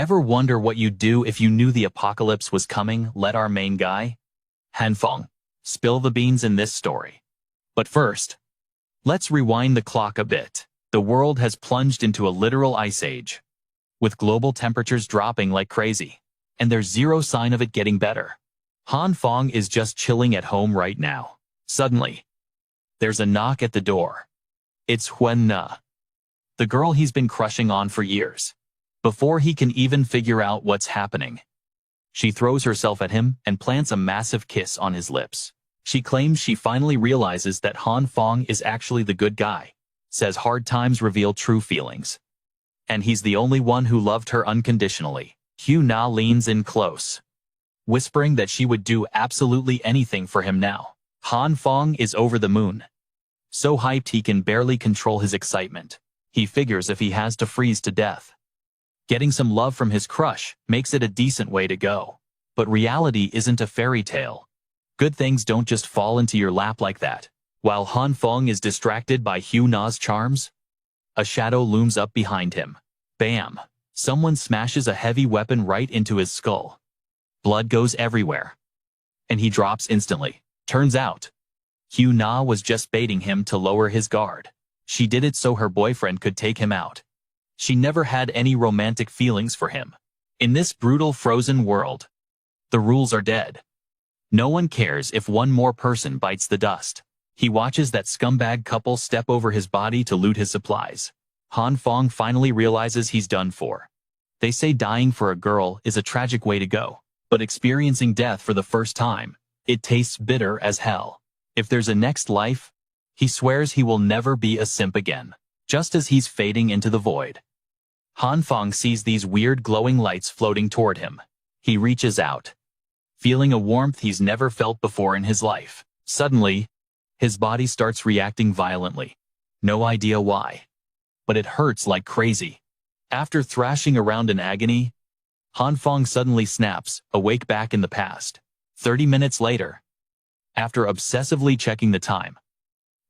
Ever wonder what you'd do if you knew the apocalypse was coming? Let our main guy, Phong, spill the beans in this story. But first, let's rewind the clock a bit. The world has plunged into a literal ice age, with global temperatures dropping like crazy, and there's zero sign of it getting better. Phong is just chilling at home right now. Suddenly, there's a knock at the door. It's Hue Na, the girl he's been crushing on for years. Before he can even figure out what's happening, she throws herself at him and plants a massive kiss on his lips. She claims she finally realizes that Phong is actually the good guy, says hard times reveal true feelings, and he's the only one who loved her unconditionally. Hue Na leans in close, whispering that she would do absolutely anything for him now. Phong is over the moon, so hyped he can barely control his excitement. He figures if he has to freeze to death, getting some love from his crush makes it a decent way to go. But reality isn't a fairy tale. Good things don't just fall into your lap like that. While Phong is distracted by Hue Na's charms, a shadow looms up behind him. Bam! Someone smashes a heavy weapon right into his skull. Blood goes everywhere, and he drops instantly. Turns out, Hue Na was just baiting him to lower his guard. She did it so her boyfriend could take him out. She never had any romantic feelings for him. In this brutal frozen world, the rules are dead. No one cares if one more person bites the dust. He watches that scumbag couple step over his body to loot his supplies. Phong finally realizes he's done for. They say dying for a girl is a tragic way to go, but experiencing death for the first time, it tastes bitter as hell. If there's a next life, he swears he will never be a simp again. Just as he's fading into the void, Phong sees these weird glowing lights floating toward him. He reaches out, feeling a warmth he's never felt before in his life. Suddenly, his body starts reacting violently. No idea why, but it hurts like crazy. After thrashing around in agony, Phong suddenly snaps, awake back in the past. 30 minutes later, after obsessively checking the time,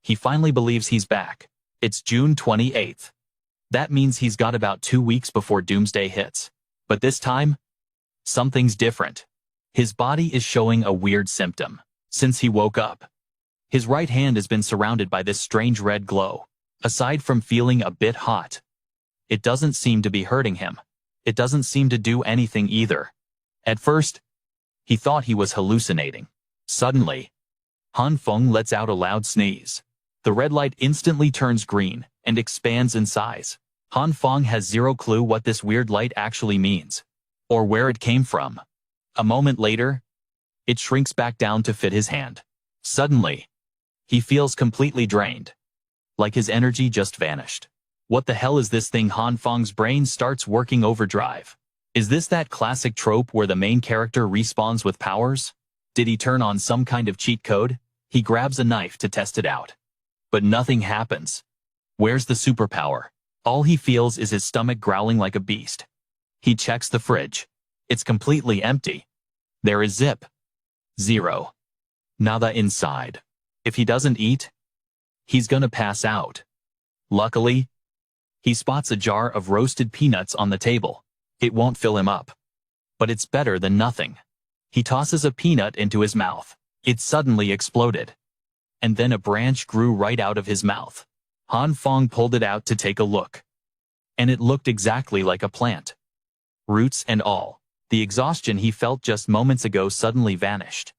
he finally believes he's back. It's June 28th. That means he's got about 2 weeks before Doomsday hits. But this time, something's different. His body is showing a weird symptom. Since he woke up, his right hand has been surrounded by this strange red glow. Aside from feeling a bit hot, it doesn't seem to be hurting him. It doesn't seem to do anything either. At first, he thought he was hallucinating. Suddenly, Phong lets out a loud sneeze. The red light instantly turns green and expands in size. Phong has zero clue what this weird light actually means, or where it came from. A moment later, it shrinks back down to fit his hand. Suddenly, he feels completely drained, like his energy just vanished. What the hell is this thing? Phong brain starts working overdrive. Is this that classic trope where the main character respawns with powers? Did he turn on some kind of cheat code? He grabs a knife to test it out, but nothing happens. Where's the superpower? All he feels is his stomach growling like a beast. He checks the fridge. It's completely empty. There is zero. Nada inside. If he doesn't eat, he's gonna pass out. Luckily, he spots a jar of roasted peanuts on the table. It won't fill him up, but it's better than nothing. He tosses a peanut into his mouth. It suddenly exploded, and then a branch grew right out of his mouth. Phong pulled it out to take a look, and it looked exactly like a plant. Roots and all. The exhaustion he felt just moments ago suddenly vanished.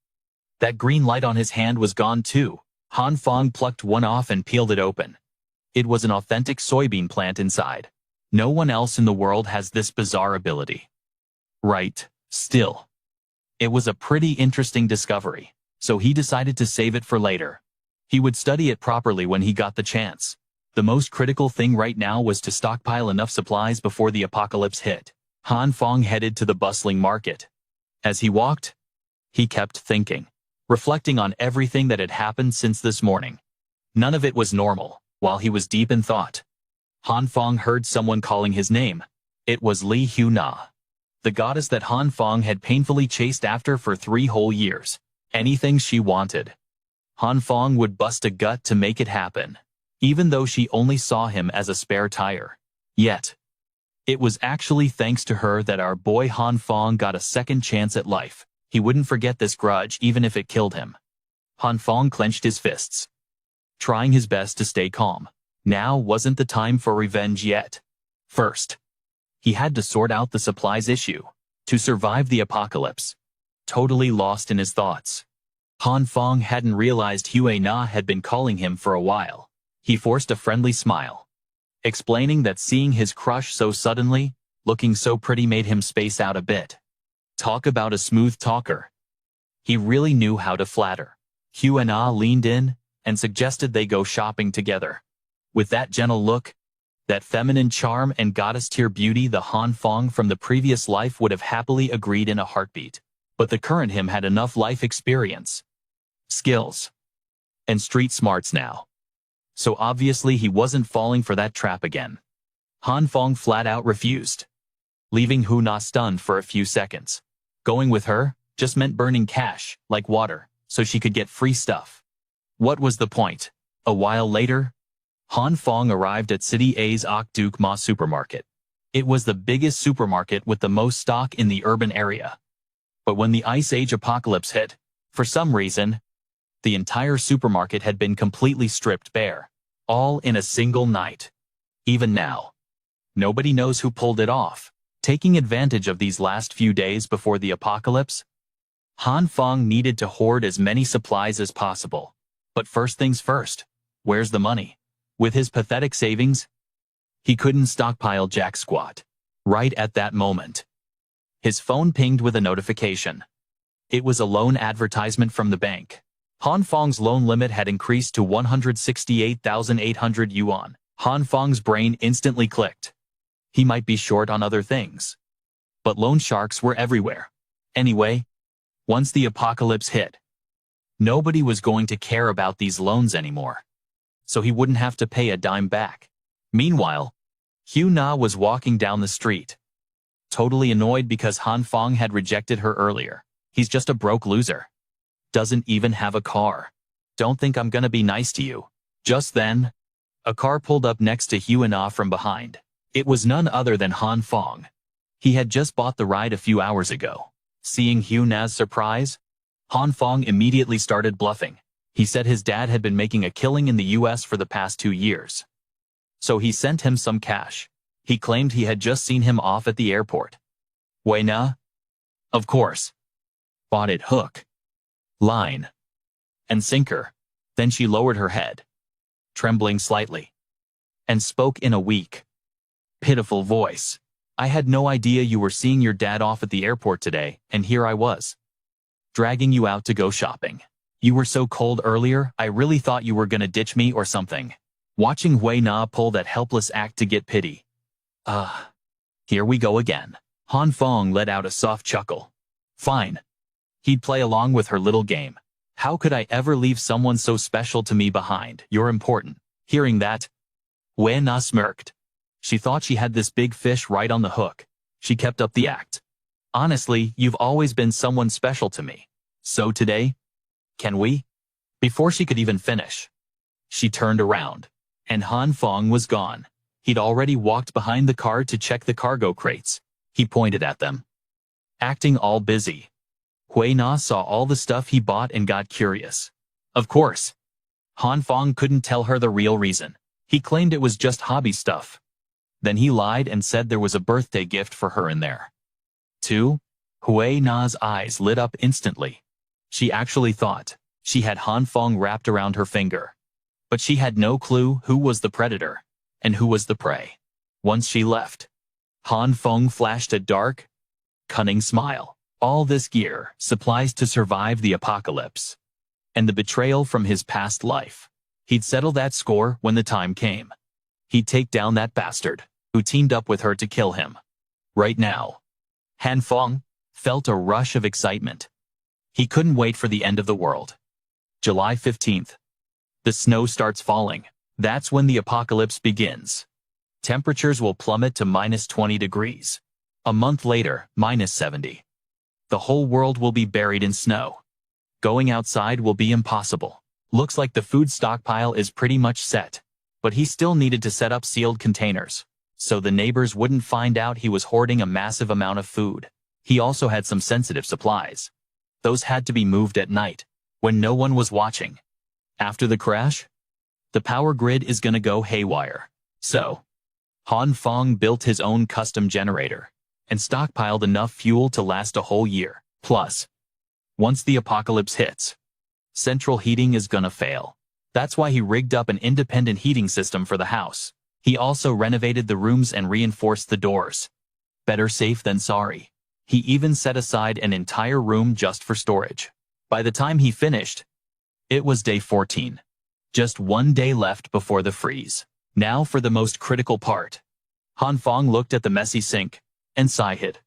That green light on his hand was gone too. Phong plucked one off and peeled it open. It was an authentic soybean plant inside. No one else in the world has this bizarre ability. Right, still. It was a pretty interesting discovery, so he decided to save it for later. He would study it properly when he got the chance. The most critical thing right now was to stockpile enough supplies before the apocalypse hit. Phong headed to the bustling market. As he walked, he kept thinking, reflecting on everything that had happened since this morning. None of it was normal. While he was deep in thought, Phong heard someone calling his name. It was Hue Na, the goddess that Phong had painfully chased after for 3 whole years. Anything she wanted, Phong would bust a gut to make it happen, even though she only saw him as a spare tire. Yet, It was actually thanks to her that our boy Han Phong got a second chance at life. He wouldn't forget this grudge even if it killed him. Han Phong clenched his fists, trying his best to stay calm. Now wasn't the time for revenge yet. First, he had to sort out the supplies issue to survive the apocalypse. Totally lost in his thoughts, Han Phong hadn't realized Hue Na had been calling him for a while. He forced a friendly smile, explaining that seeing his crush so suddenly, looking so pretty made him space out a bit. Talk about a smooth talker. He really knew how to flatter. Hue Na leaned in and suggested they go shopping together. With that gentle look, that feminine charm and goddess-tier beauty, the Han Phong from the previous life would have happily agreed in a heartbeat. But the current him had enough life experience, skills, and street smarts now. So obviously he wasn't falling for that trap again. Han Phong flat out refused, leaving Hue Na stunned for a few seconds. Going with her just meant burning cash like water so she could get free stuff. What was the point? A while later, Han Phong arrived at City A's Ok Duke Ma supermarket. It was the biggest supermarket with the most stock in the urban area. But when the Ice Age apocalypse hit, for some reason, the entire supermarket had been completely stripped bare, all in a single night. Even now, nobody knows who pulled it off. Taking advantage of these last few days before the apocalypse, Han Phong needed to hoard as many supplies as possible. But first things first, where's the money? With his pathetic savings, he couldn't stockpile jack squat. Right at that moment, his phone pinged with a notification. It was a loan advertisement from the bank. Han Fong's loan limit had increased to 168,800 yuan. Han Fong's brain instantly clicked. He might be short on other things, but loan sharks were everywhere. Anyway, once the apocalypse hit, nobody was going to care about these loans anymore, so he wouldn't have to pay a dime back. Meanwhile, Hue Na was walking down the street, totally annoyed because Han Phong had rejected her earlier. He's just a broke loser. Doesn't even have a car. Don't think I'm gonna be nice to you. Just then, a car pulled up next to Hue Na from behind. It was none other than Han Phong. He had just bought the ride a few hours ago. Seeing Hue Na's surprise, Han Phong immediately started bluffing. He said his dad had been making a killing in the US for the past 2 years, so he sent him some cash. He claimed he had just seen him off at the airport. Hue Na, of course, bought it hook, line, and sinker. Then she lowered her head, trembling slightly, and spoke in a weak, pitiful voice. I had no idea you were seeing your dad off at the airport today, and here I was, dragging you out to go shopping. You were so cold earlier, I really thought you were gonna ditch me or something. Watching Hue Na pull that helpless act to get pity. Here we go again. Han Phong let out a soft chuckle. Fine. He'd play along with her little game. How could I ever leave someone so special to me behind? You're important. Hearing that, Hue Na smirked. She thought she had this big fish right on the hook. She kept up the act. Honestly, you've always been someone special to me. So today, can we? Before she could even finish, she turned around, and Han Phong was gone. He'd already walked behind the car to check the cargo crates. He pointed at them, acting all busy. Hue Na saw all the stuff he bought and got curious. Of course, Han Phong couldn't tell her the real reason. He claimed it was just hobby stuff. Then he lied and said there was a birthday gift for her in there. Too? Hue Na's eyes lit up instantly. She actually thought she had Han Phong wrapped around her finger. But she had no clue who was the predator and who was the prey. Once she left, Han Phong flashed a dark, cunning smile. All this gear, supplies to survive the apocalypse, and the betrayal from his past life. He'd settle that score when the time came. He'd take down that bastard who teamed up with her to kill him. Right now, Han Phong felt a rush of excitement. He couldn't wait for the end of the world. July 15th. The snow starts falling. That's when the apocalypse begins. Temperatures will plummet to -20 degrees. A month later, -70. The whole world will be buried in snow. Going outside will be impossible. Looks like the food stockpile is pretty much set, but he still needed to set up sealed containers, so the neighbors wouldn't find out he was hoarding a massive amount of food. He also had some sensitive supplies. Those had to be moved at night, when no one was watching. After the crash, the power grid is gonna go haywire. So, Phong built his own custom generator and stockpiled enough fuel to last a whole year. Plus, once the apocalypse hits, central heating is gonna fail. That's why he rigged up an independent heating system for the house. He also renovated the rooms and reinforced the doors. Better safe than sorry. He even set aside an entire room just for storage. By the time he finished, it was day 14. Just one day left before the freeze. Now for the most critical part. Phong looked at the messy sink and sighed.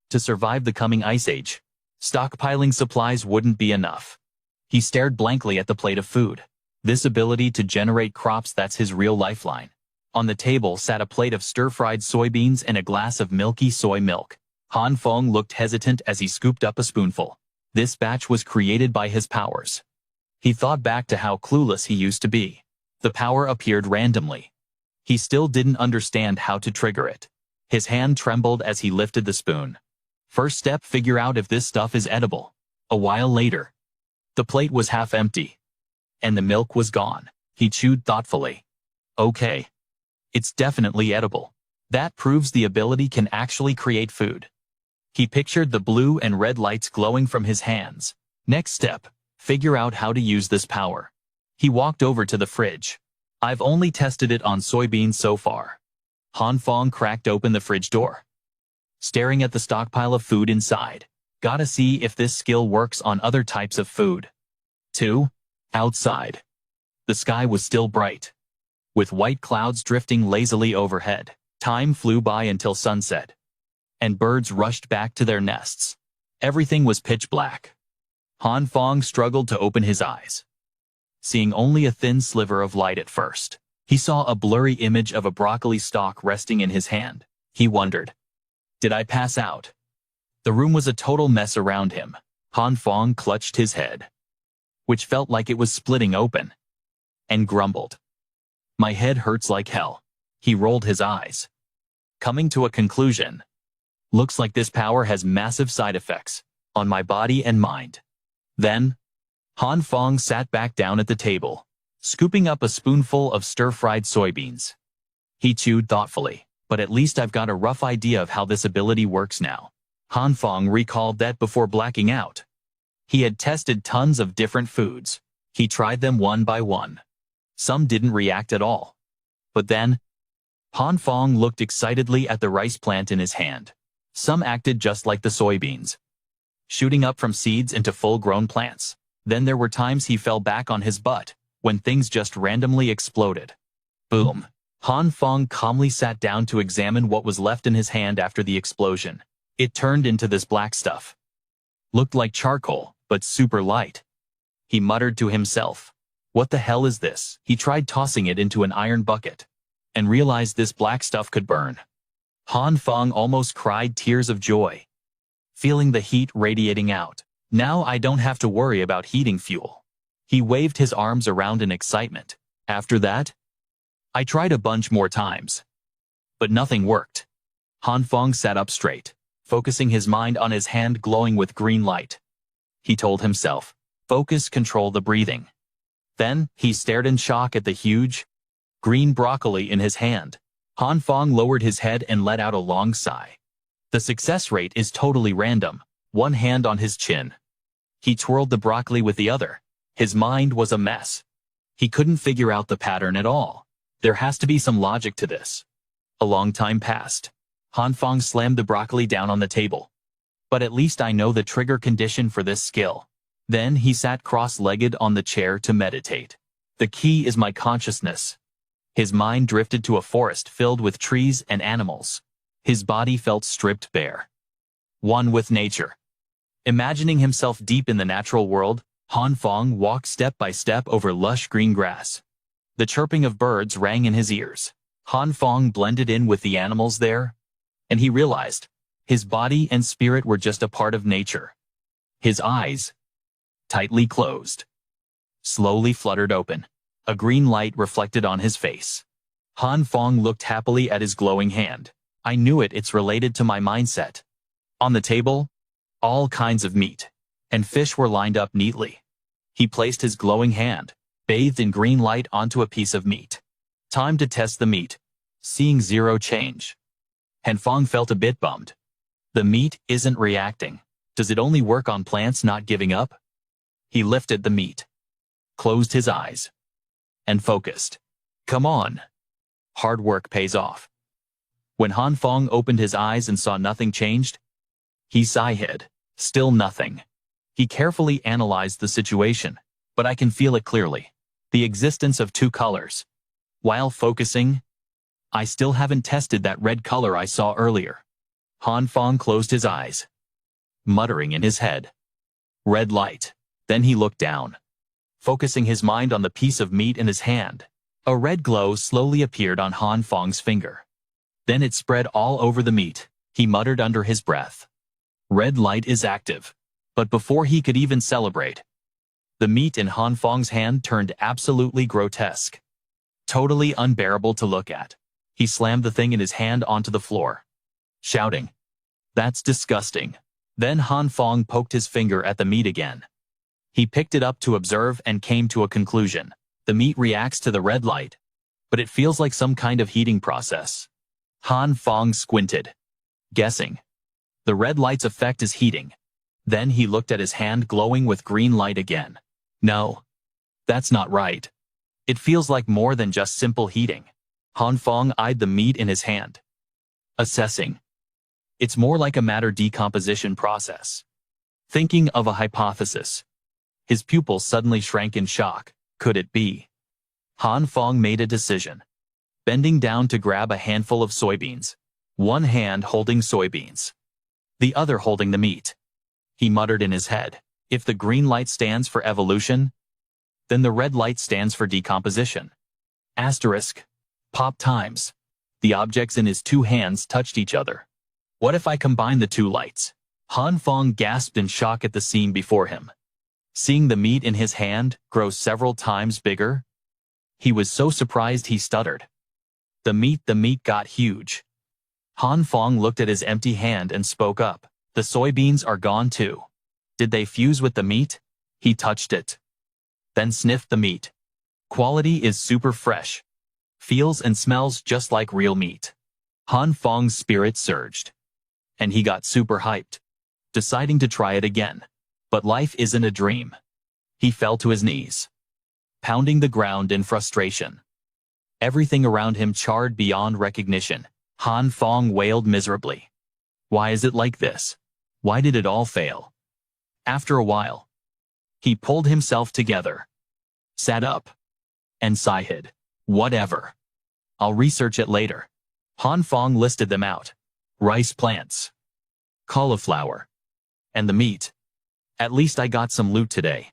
To survive the coming ice age, stockpiling supplies wouldn't be enough. He stared blankly at the plate of food. This ability to generate crops, that's his real lifeline. On the table sat a plate of stir-fried soybeans and a glass of milky soy milk. Phong looked hesitant as he scooped up a spoonful. This batch was created by his powers. He thought back to how clueless he used to be. The power appeared randomly. He still didn't understand how to trigger it. His hand trembled as he lifted the spoon. First step, figure out if this stuff is edible. A while later, the plate was half empty, and the milk was gone. He chewed thoughtfully. Okay. It's definitely edible. That proves the ability can actually create food. He pictured the blue and red lights glowing from his hands. Next step, figure out how to use this power. He walked over to the fridge. I've only tested it on soybeans so far. Phong cracked open the fridge door, staring at the stockpile of food inside. Gotta see if this skill works on other types of food. 2. Outside. The sky was still bright, with white clouds drifting lazily overhead. Time flew by until sunset, and birds rushed back to their nests. Everything was pitch black. Phong struggled to open his eyes, seeing only a thin sliver of light at first. He saw a blurry image of a broccoli stalk resting in his hand. He wondered, did I pass out? The room was a total mess around him. Phong clutched his head, which felt like it was splitting open, and grumbled, my head hurts like hell. He rolled his eyes, coming to a conclusion. Looks like this power has massive side effects on my body and mind. Then, Phong sat back down at the table, scooping up a spoonful of stir-fried soybeans. He chewed thoughtfully, but at least I've got a rough idea of how this ability works now. Phong recalled that before blacking out, he had tested tons of different foods. He tried them one by one. Some didn't react at all. But then, Phong looked excitedly at the rice plant in his hand. Some acted just like the soybeans, shooting up from seeds into full-grown plants. Then there were times he fell back on his butt, when things just randomly exploded. Boom. Phong calmly sat down to examine what was left in his hand after the explosion. It turned into this black stuff. Looked like charcoal, but super light. He muttered to himself, what the hell is this? He tried tossing it into an iron bucket, and realized this black stuff could burn. Phong almost cried tears of joy, feeling the heat radiating out. Now I don't have to worry about heating fuel. He waved his arms around in excitement. After that, I tried a bunch more times, but nothing worked. Phong sat up straight, focusing his mind on his hand glowing with green light. He told himself, focus, control the breathing. Then, he stared in shock at the huge, green broccoli in his hand. Phong lowered his head and let out a long sigh. The success rate is totally random. One hand on his chin. He twirled the broccoli with the other. His mind was a mess. He couldn't figure out the pattern at all. There has to be some logic to this. A long time passed. Phong slammed the broccoli down on the table. But at least I know the trigger condition for this skill. Then he sat cross-legged on the chair to meditate. The key is my consciousness. His mind drifted to a forest filled with trees and animals. His body felt stripped bare, one with nature. Imagining himself deep in the natural world, Phong walked step by step over lush green grass. The chirping of birds rang in his ears. Phong blended in with the animals there, and he realized his body and spirit were just a part of nature. His eyes, tightly closed, slowly fluttered open. A green light reflected on his face. Han Phong looked happily at his glowing hand. I knew it, it's related to my mindset. On the table, all kinds of meat and fish were lined up neatly. He placed his glowing hand, bathed in green light, onto a piece of meat. Time to test the meat. Seeing zero change. Han Phong felt a bit bummed. The meat isn't reacting. Does it only work on plants not giving up? He lifted the meat, closed his eyes, and focused. Come on. Hard work pays off. When Han Phong opened his eyes and saw nothing changed, he sighed. Still nothing. He carefully analyzed the situation, but I can feel it clearly. The existence of two colors. While focusing, I still haven't tested that red color I saw earlier. Han Phong closed his eyes, muttering in his head. Red light. Then he looked down, focusing his mind on the piece of meat in his hand. A red glow slowly appeared on Han Fong's finger. Then it spread all over the meat. He muttered under his breath. Red light is active. But before he could even celebrate, the meat in Han Fong's hand turned absolutely grotesque. Totally unbearable to look at. He slammed the thing in his hand onto the floor, shouting, "That's disgusting." Then Han Phong poked his finger at the meat again. He picked it up to observe and came to a conclusion. The meat reacts to the red light, but it feels like some kind of heating process. Han Phong squinted, guessing. The red light's effect is heating. Then he looked at his hand glowing with green light again. No, that's not right. It feels like more than just simple heating. Han Phong eyed the meat in his hand, assessing. It's more like a matter decomposition process. Thinking of a hypothesis. His pupils suddenly shrank in shock. Could it be? Han Phong made a decision, bending down to grab a handful of soybeans, one hand holding soybeans, the other holding the meat. He muttered in his head, if the green light stands for evolution, then the red light stands for decomposition. Asterisk. Pop times. The objects in his two hands touched each other. What if I combine the two lights? Han Phong gasped in shock at the scene before him. Seeing the meat in his hand grow several times bigger, he was so surprised he stuttered. The meat got huge. Han Phong looked at his empty hand and spoke up. The soybeans are gone too. Did they fuse with the meat? He touched it, then sniffed the meat. Quality is super fresh. Feels and smells just like real meat. Han Fong's spirit surged, and he got super hyped, deciding to try it again. But life isn't a dream. He fell to his knees, pounding the ground in frustration. Everything around him charred beyond recognition. Han Phong wailed miserably. Why is it like this? Why did it all fail? After a while, he pulled himself together, sat up, and sighed. Whatever. I'll research it later. Han Phong listed them out. Rice plants, cauliflower, and the meat. At least I got some loot today.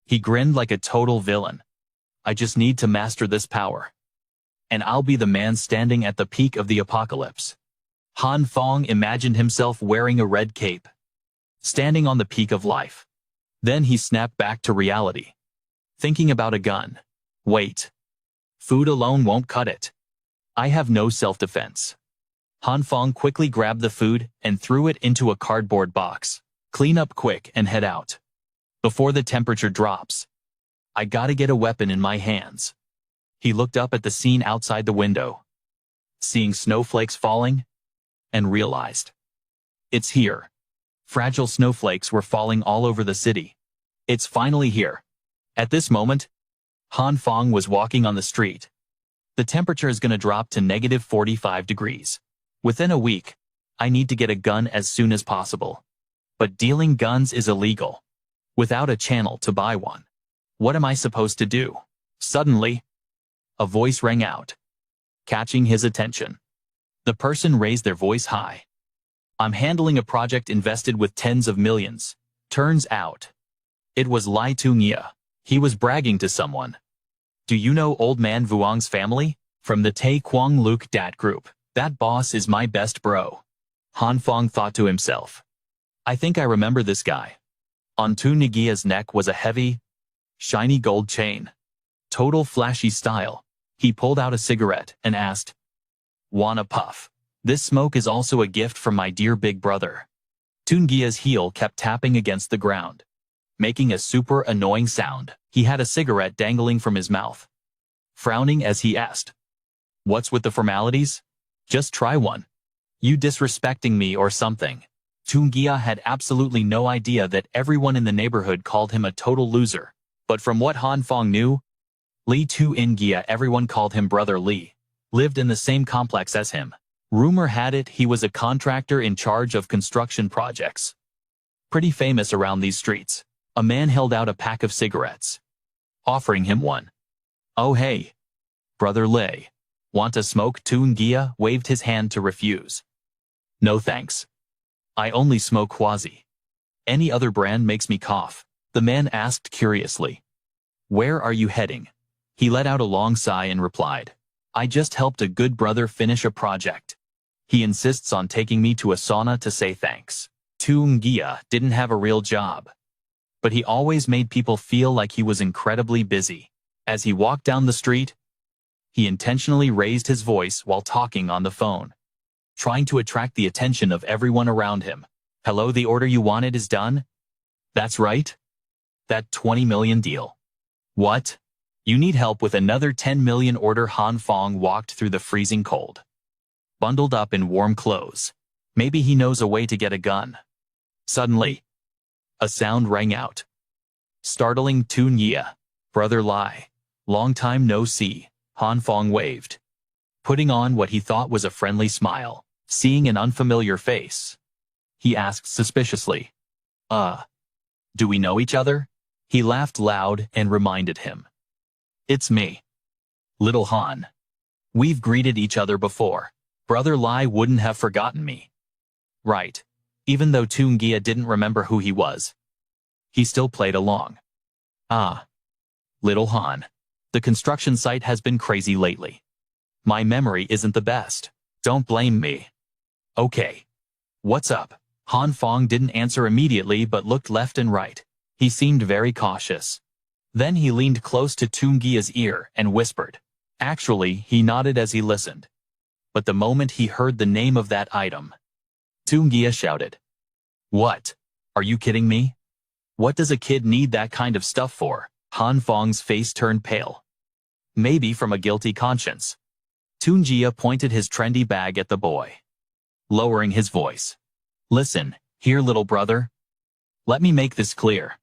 He grinned like a total villain. I just need to master this power, and I'll be the man standing at the peak of the apocalypse. Han Phong imagined himself wearing a red cape, standing on the peak of life. Then he snapped back to reality, thinking about a gun. Wait. Food alone won't cut it. I have no self-defense. Han Phong quickly grabbed the food and threw it into a cardboard box. Clean up quick and head out before the temperature drops. I gotta get a weapon in my hands. He looked up at the scene outside the window, seeing snowflakes falling, and realized. It's here. Fragile snowflakes were falling all over the city. It's finally here. At this moment, Han Phong was walking on the street. The temperature is gonna drop to -45 degrees. Within a week, I need to get a gun as soon as possible. But dealing guns is illegal. Without a channel to buy one. What am I supposed to do? Suddenly, a voice rang out, catching his attention. The person raised their voice high. I'm handling a project invested with tens of millions. Turns out, it was Lai Tungia. He was bragging to someone. Do you know Old Man Vuong's family? From the Tae Kwang Luke Dat group. That boss is my best bro. Han Phong thought to himself. I think I remember this guy. On Tu Nagia's neck was a heavy, shiny gold chain. Total flashy style. He pulled out a cigarette and asked, "Wanna puff? This smoke is also a gift from my dear big brother." Tungia's heel kept tapping against the ground, making a super annoying sound. He had a cigarette dangling from his mouth. Frowning as he asked, "What's with the formalities? Just try one. You disrespecting me or something?" Tungia had absolutely no idea that everyone in the neighborhood called him a total loser. But from what Han Phong knew, Li Tungia, everyone called him Brother Li, lived in the same complex as him. Rumor had it he was a contractor in charge of construction projects. Pretty famous around these streets. A man held out a pack of cigarettes, offering him one. "Oh hey, Brother Li, want a smoke?" Tungia waved his hand to refuse. "No thanks. I only smoke Quasi. Any other brand makes me cough." The man asked curiously, "Where are you heading?" He let out a long sigh and replied, "I just helped a good brother finish a project. He insists on taking me to a sauna to say thanks." Tungia didn't have a real job, but he always made people feel like he was incredibly busy. As he walked down the street, he intentionally raised his voice while talking on the phone, trying to attract the attention of everyone around him. "Hello, the order you wanted is done?" "That's right. That 20 million deal." "What? You need help with another 10 million order?" Han Phong walked through the freezing cold, bundled up in warm clothes. Maybe he knows a way to get a gun. Suddenly, a sound rang out, startling Tungia. "Brother Lai, long time no see." Han Phong waved, putting on what he thought was a friendly smile. Seeing an unfamiliar face, he asked suspiciously, "Do we know each other?" He laughed loud and reminded him, "It's me, Little Han. We've greeted each other before." Brother Lai wouldn't have forgotten me. Right. Even though Tungia didn't remember who he was, he still played along. "Ah, Little Han. The construction site has been crazy lately. My memory isn't the best. Don't blame me." "Okay. What's up?" Han Phong didn't answer immediately but looked left and right. He seemed very cautious. Then he leaned close to Tungia's ear and whispered. Actually, he nodded as he listened. But the moment he heard the name of that item, Tungia shouted, "What? Are you kidding me? What does a kid need that kind of stuff for?" Han Fong's face turned pale. Maybe from a guilty conscience. Tungia pointed his trendy bag at the boy, lowering his voice. "Listen, here, little brother. Let me make this clear.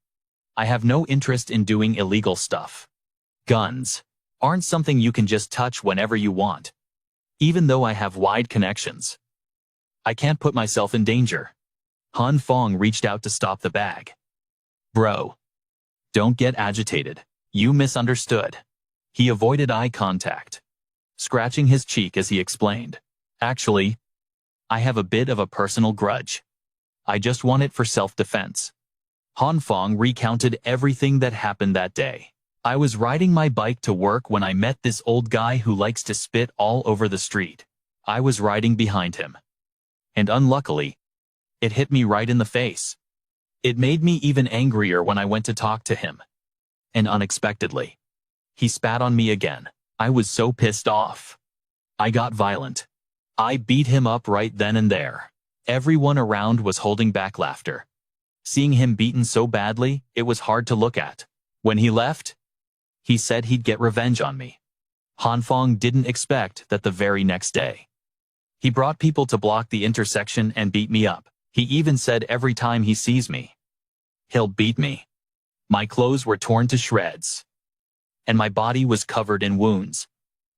I have no interest in doing illegal stuff. Guns aren't something you can just touch whenever you want. Even though I have wide connections, I can't put myself in danger." Han Phong reached out to stop the bag. "Bro, don't get agitated. You misunderstood." He avoided eye contact, scratching his cheek as he explained. "Actually, I have a bit of a personal grudge. I just want it for self-defense." Han Phong recounted everything that happened that day. "I was riding my bike to work when I met this old guy who likes to spit all over the street. I was riding behind him, and unluckily, it hit me right in the face. It made me even angrier when I went to talk to him. And unexpectedly, he spat on me again. I was so pissed off. I got violent. I beat him up right then and there." Everyone around was holding back laughter. Seeing him beaten so badly, it was hard to look at. When he left, he said he'd get revenge on me. Han Phong didn't expect that the very next day, he brought people to block the intersection and beat me up. He even said every time he sees me, he'll beat me. My clothes were torn to shreds, and my body was covered in wounds.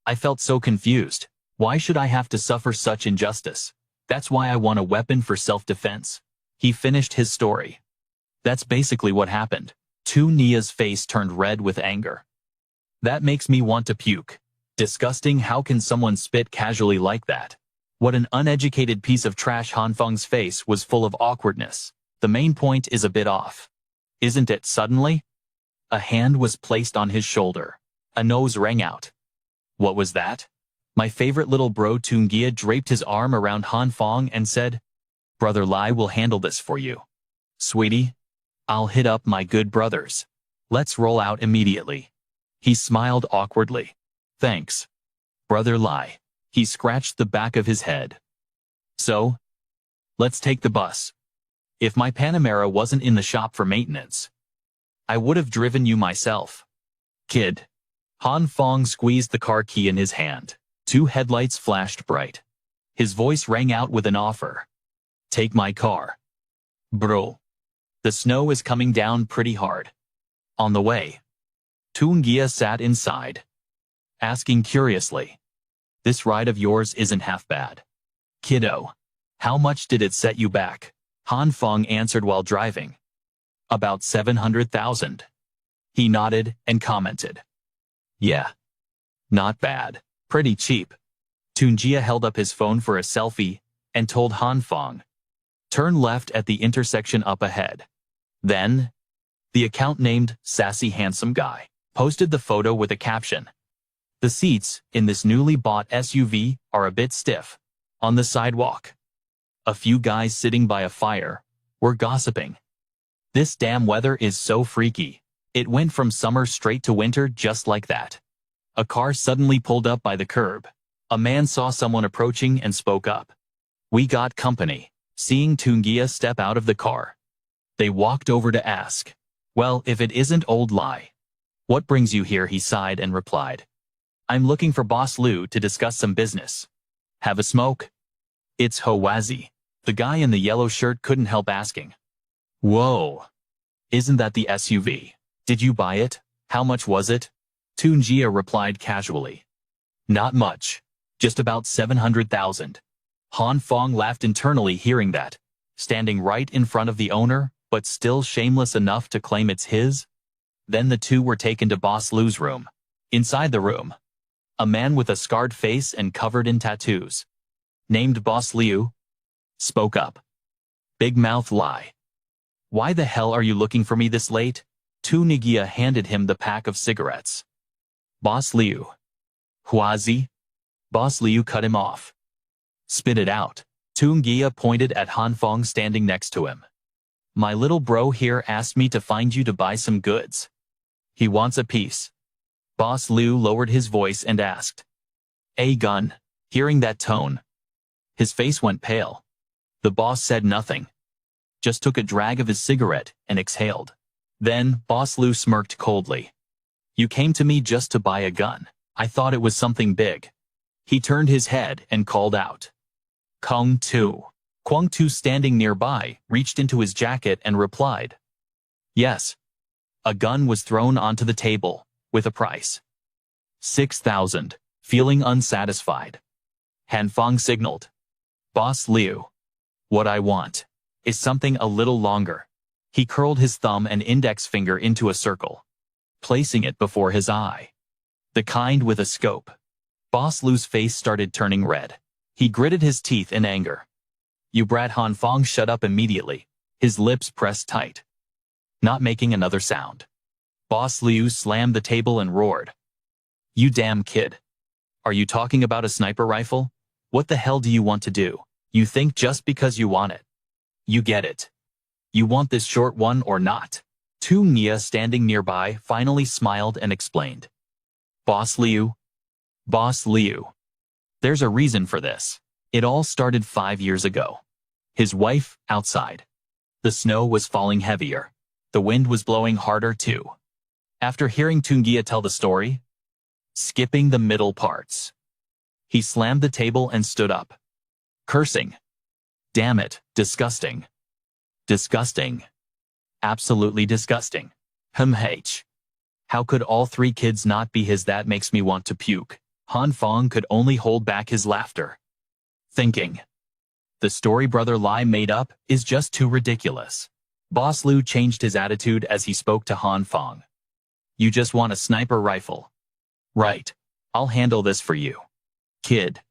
I felt so confused. Why should I have to suffer such injustice? That's why I want a weapon for self-defense. He finished his story. That's basically what happened. Tungia's face turned red with anger. "That makes me want to puke. Disgusting. How can someone spit casually like that? What an uneducated piece of trash." Han Feng's face was full of awkwardness. "The main point is a bit off, isn't it?" Suddenly, a hand was placed on his shoulder. A nose rang out. "What was that?" "My favorite little bro." Tungia draped his arm around Han Phong and said, "Brother Lai will handle this for you. Sweetie, I'll hit up my good brothers. Let's roll out immediately." He smiled awkwardly. Thanks. Brother Lai. He scratched the back of his head. So? Let's take the bus. If my Panamera wasn't in the shop for maintenance, I would have driven you myself. Kid. Han Phong squeezed the car key in his hand. 2 headlights flashed bright. His voice rang out with an offer. Take my car. Bro. The snow is coming down pretty hard. On the way. Tungia sat inside, asking curiously. This ride of yours isn't half bad. Kiddo. How much did it set you back? Han Phong answered while driving. About 700,000. He nodded and commented. Yeah. Not bad. Pretty cheap. Tungia held up his phone for a selfie and told Han Phong. Turn left at the intersection up ahead. Then, the account named Sassy Handsome Guy posted the photo with a caption. The seats in this newly bought SUV are a bit stiff. On the sidewalk, a few guys sitting by a fire were gossiping. This damn weather is so freaky. It went from summer straight to winter just like that. A car suddenly pulled up by the curb. A man saw someone approaching and spoke up. We got company. Seeing Tungia step out of the car, they walked over to ask, well, if it isn't old Lai. What brings you here? He sighed and replied. I'm looking for Boss Liu to discuss some business. Have a smoke? It's Howazi. The guy in the yellow shirt couldn't help asking. Whoa. Isn't that the SUV? Did you buy it? How much was it? Tungia replied casually. Not much. Just about 700,000. Han Phong laughed internally hearing that. Standing right in front of the owner, but still shameless enough to claim it's his? Then the two were taken to Boss Liu's room. Inside the room, a man with a scarred face and covered in tattoos, named Boss Liu, spoke up. Big mouth Lai. Why the hell are you looking for me this late? Tungia handed him the pack of cigarettes. Boss Liu. Huazi? Boss Liu cut him off. Spit it out. Tungia pointed at Han Phong standing next to him. My little bro here asked me to find you to buy some goods. He wants a piece. Boss Liu lowered his voice and asked. A gun. Hearing that tone, his face went pale. The boss said nothing. Just took a drag of his cigarette and exhaled. Then, Boss Liu smirked coldly. You came to me just to buy a gun. I thought it was something big. He turned his head and called out. Kung Tu. Kwang Tu, standing nearby, reached into his jacket and replied. Yes. A gun was thrown onto the table, with a price. 6,000. Feeling unsatisfied, Han Phong signaled. Boss Liu. What I want is something a little longer. He curled his thumb and index finger into a circle, placing it before his eye. The kind with a scope. Boss Liu's face started turning red. He gritted his teeth in anger. You brat. Han Phong shut up immediately, his lips pressed tight, not making another sound. Boss Liu slammed the table and roared. You damn kid. Are you talking about a sniper rifle? What the hell do you want to do? You think just because you want it, you get it. You want this short one or not? Tungia, standing nearby, finally smiled and explained. Boss Liu. Boss Liu. There's a reason for this. It all started 5 years ago. His wife, outside. The snow was falling heavier. The wind was blowing harder too. After hearing Tungia tell the story, skipping the middle parts, he slammed the table and stood up, cursing. Damn it, disgusting. Disgusting. Absolutely disgusting. H. How could all 3 kids not be his? That makes me want to puke. Han Phong could only hold back his laughter, thinking, the story Brother Lai made up is just too ridiculous. Boss Liu changed his attitude as he spoke to Han Phong. You just want a sniper rifle. Right. I'll handle this for you, kid.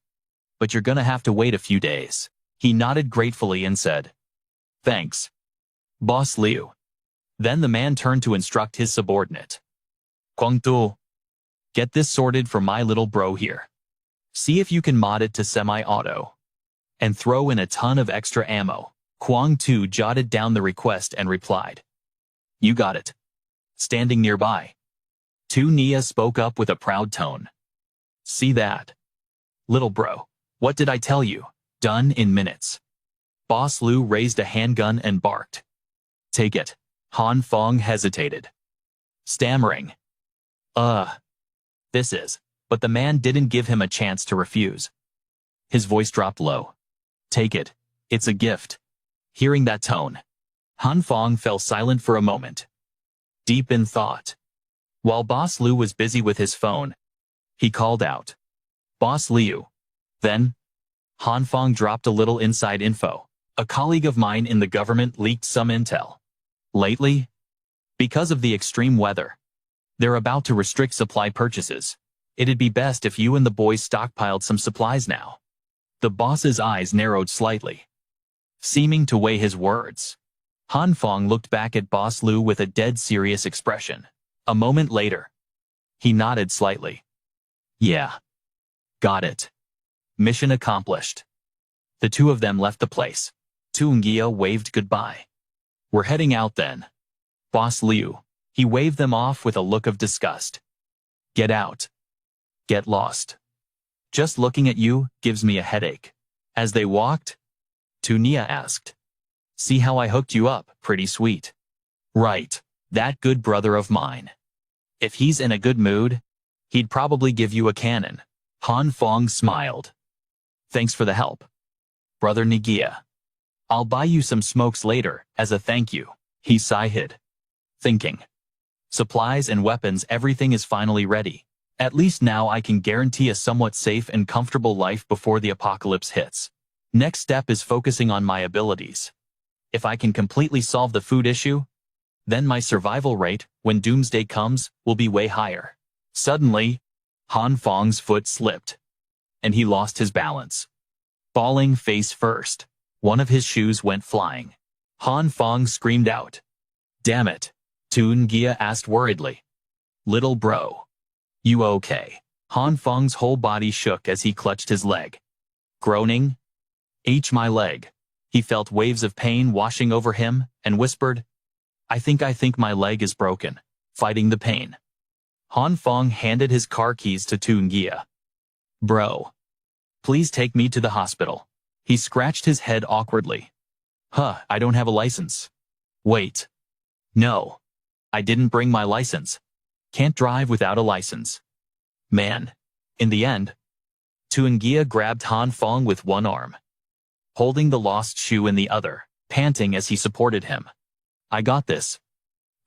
But you're gonna have to wait a few days. He nodded gratefully and said, thanks, Boss Liu. Then the man turned to instruct his subordinate. Kwang Tu, get this sorted for my little bro here. See if you can mod it to semi-auto. And throw in a ton of extra ammo. Kwang Tu jotted down the request and replied. You got it. Standing nearby, Tungia spoke up with a proud tone. See that? Little bro, what did I tell you? Done in minutes. Boss Liu raised a handgun and barked. Take it. Han Phong hesitated, stammering. This is. But the man didn't give him a chance to refuse. His voice dropped low. Take it. It's a gift. Hearing that tone, Han Phong fell silent for a moment, deep in thought. While Boss Liu was busy with his phone, he called out, Boss Liu. Then, Han Phong dropped a little inside info. A colleague of mine in the government leaked some intel. Lately, because of the extreme weather, they're about to restrict supply purchases. It'd be best if you and the boys stockpiled some supplies now. The boss's eyes narrowed slightly, seeming to weigh his words. Han Phong looked back at Boss Liu with a dead serious expression. A moment later, he nodded slightly. Yeah. Got it. Mission accomplished. The two of them left the place. Tuungia waved goodbye. We're heading out then. Boss Liu. He waved them off with a look of disgust. Get out. Get lost. Just looking at you gives me a headache. As they walked, Tunia asked, See how I hooked you up? Pretty sweet. Right. That good brother of mine. If he's in a good mood, he'd probably give you a cannon. Han Phong smiled. Thanks for the help, Brother Nigia. I'll buy you some smokes later, as a thank you. He sighed, thinking. Supplies and weapons, everything is finally ready. At least now I can guarantee a somewhat safe and comfortable life before the apocalypse hits. Next step is focusing on my abilities. If I can completely solve the food issue, then my survival rate, when Doomsday comes, will be way higher. Suddenly, Han Fong's foot slipped, and he lost his balance. Falling face first, one of his shoes went flying. Han Phong screamed out. Damn it, Tuungia asked worriedly. Little bro. You okay? Han Fong's whole body shook as he clutched his leg. Groaning, my leg. He felt waves of pain washing over him and whispered, I think my leg is broken, fighting the pain. Han Phong handed his car keys to Tuungia. Bro. Please take me to the hospital. He scratched his head awkwardly. I don't have a license. Wait. No. I didn't bring my license. Can't drive without a license. Man. In the end, Tuungia grabbed Han Phong with one arm, holding the lost shoe in the other, panting as he supported him. I got this.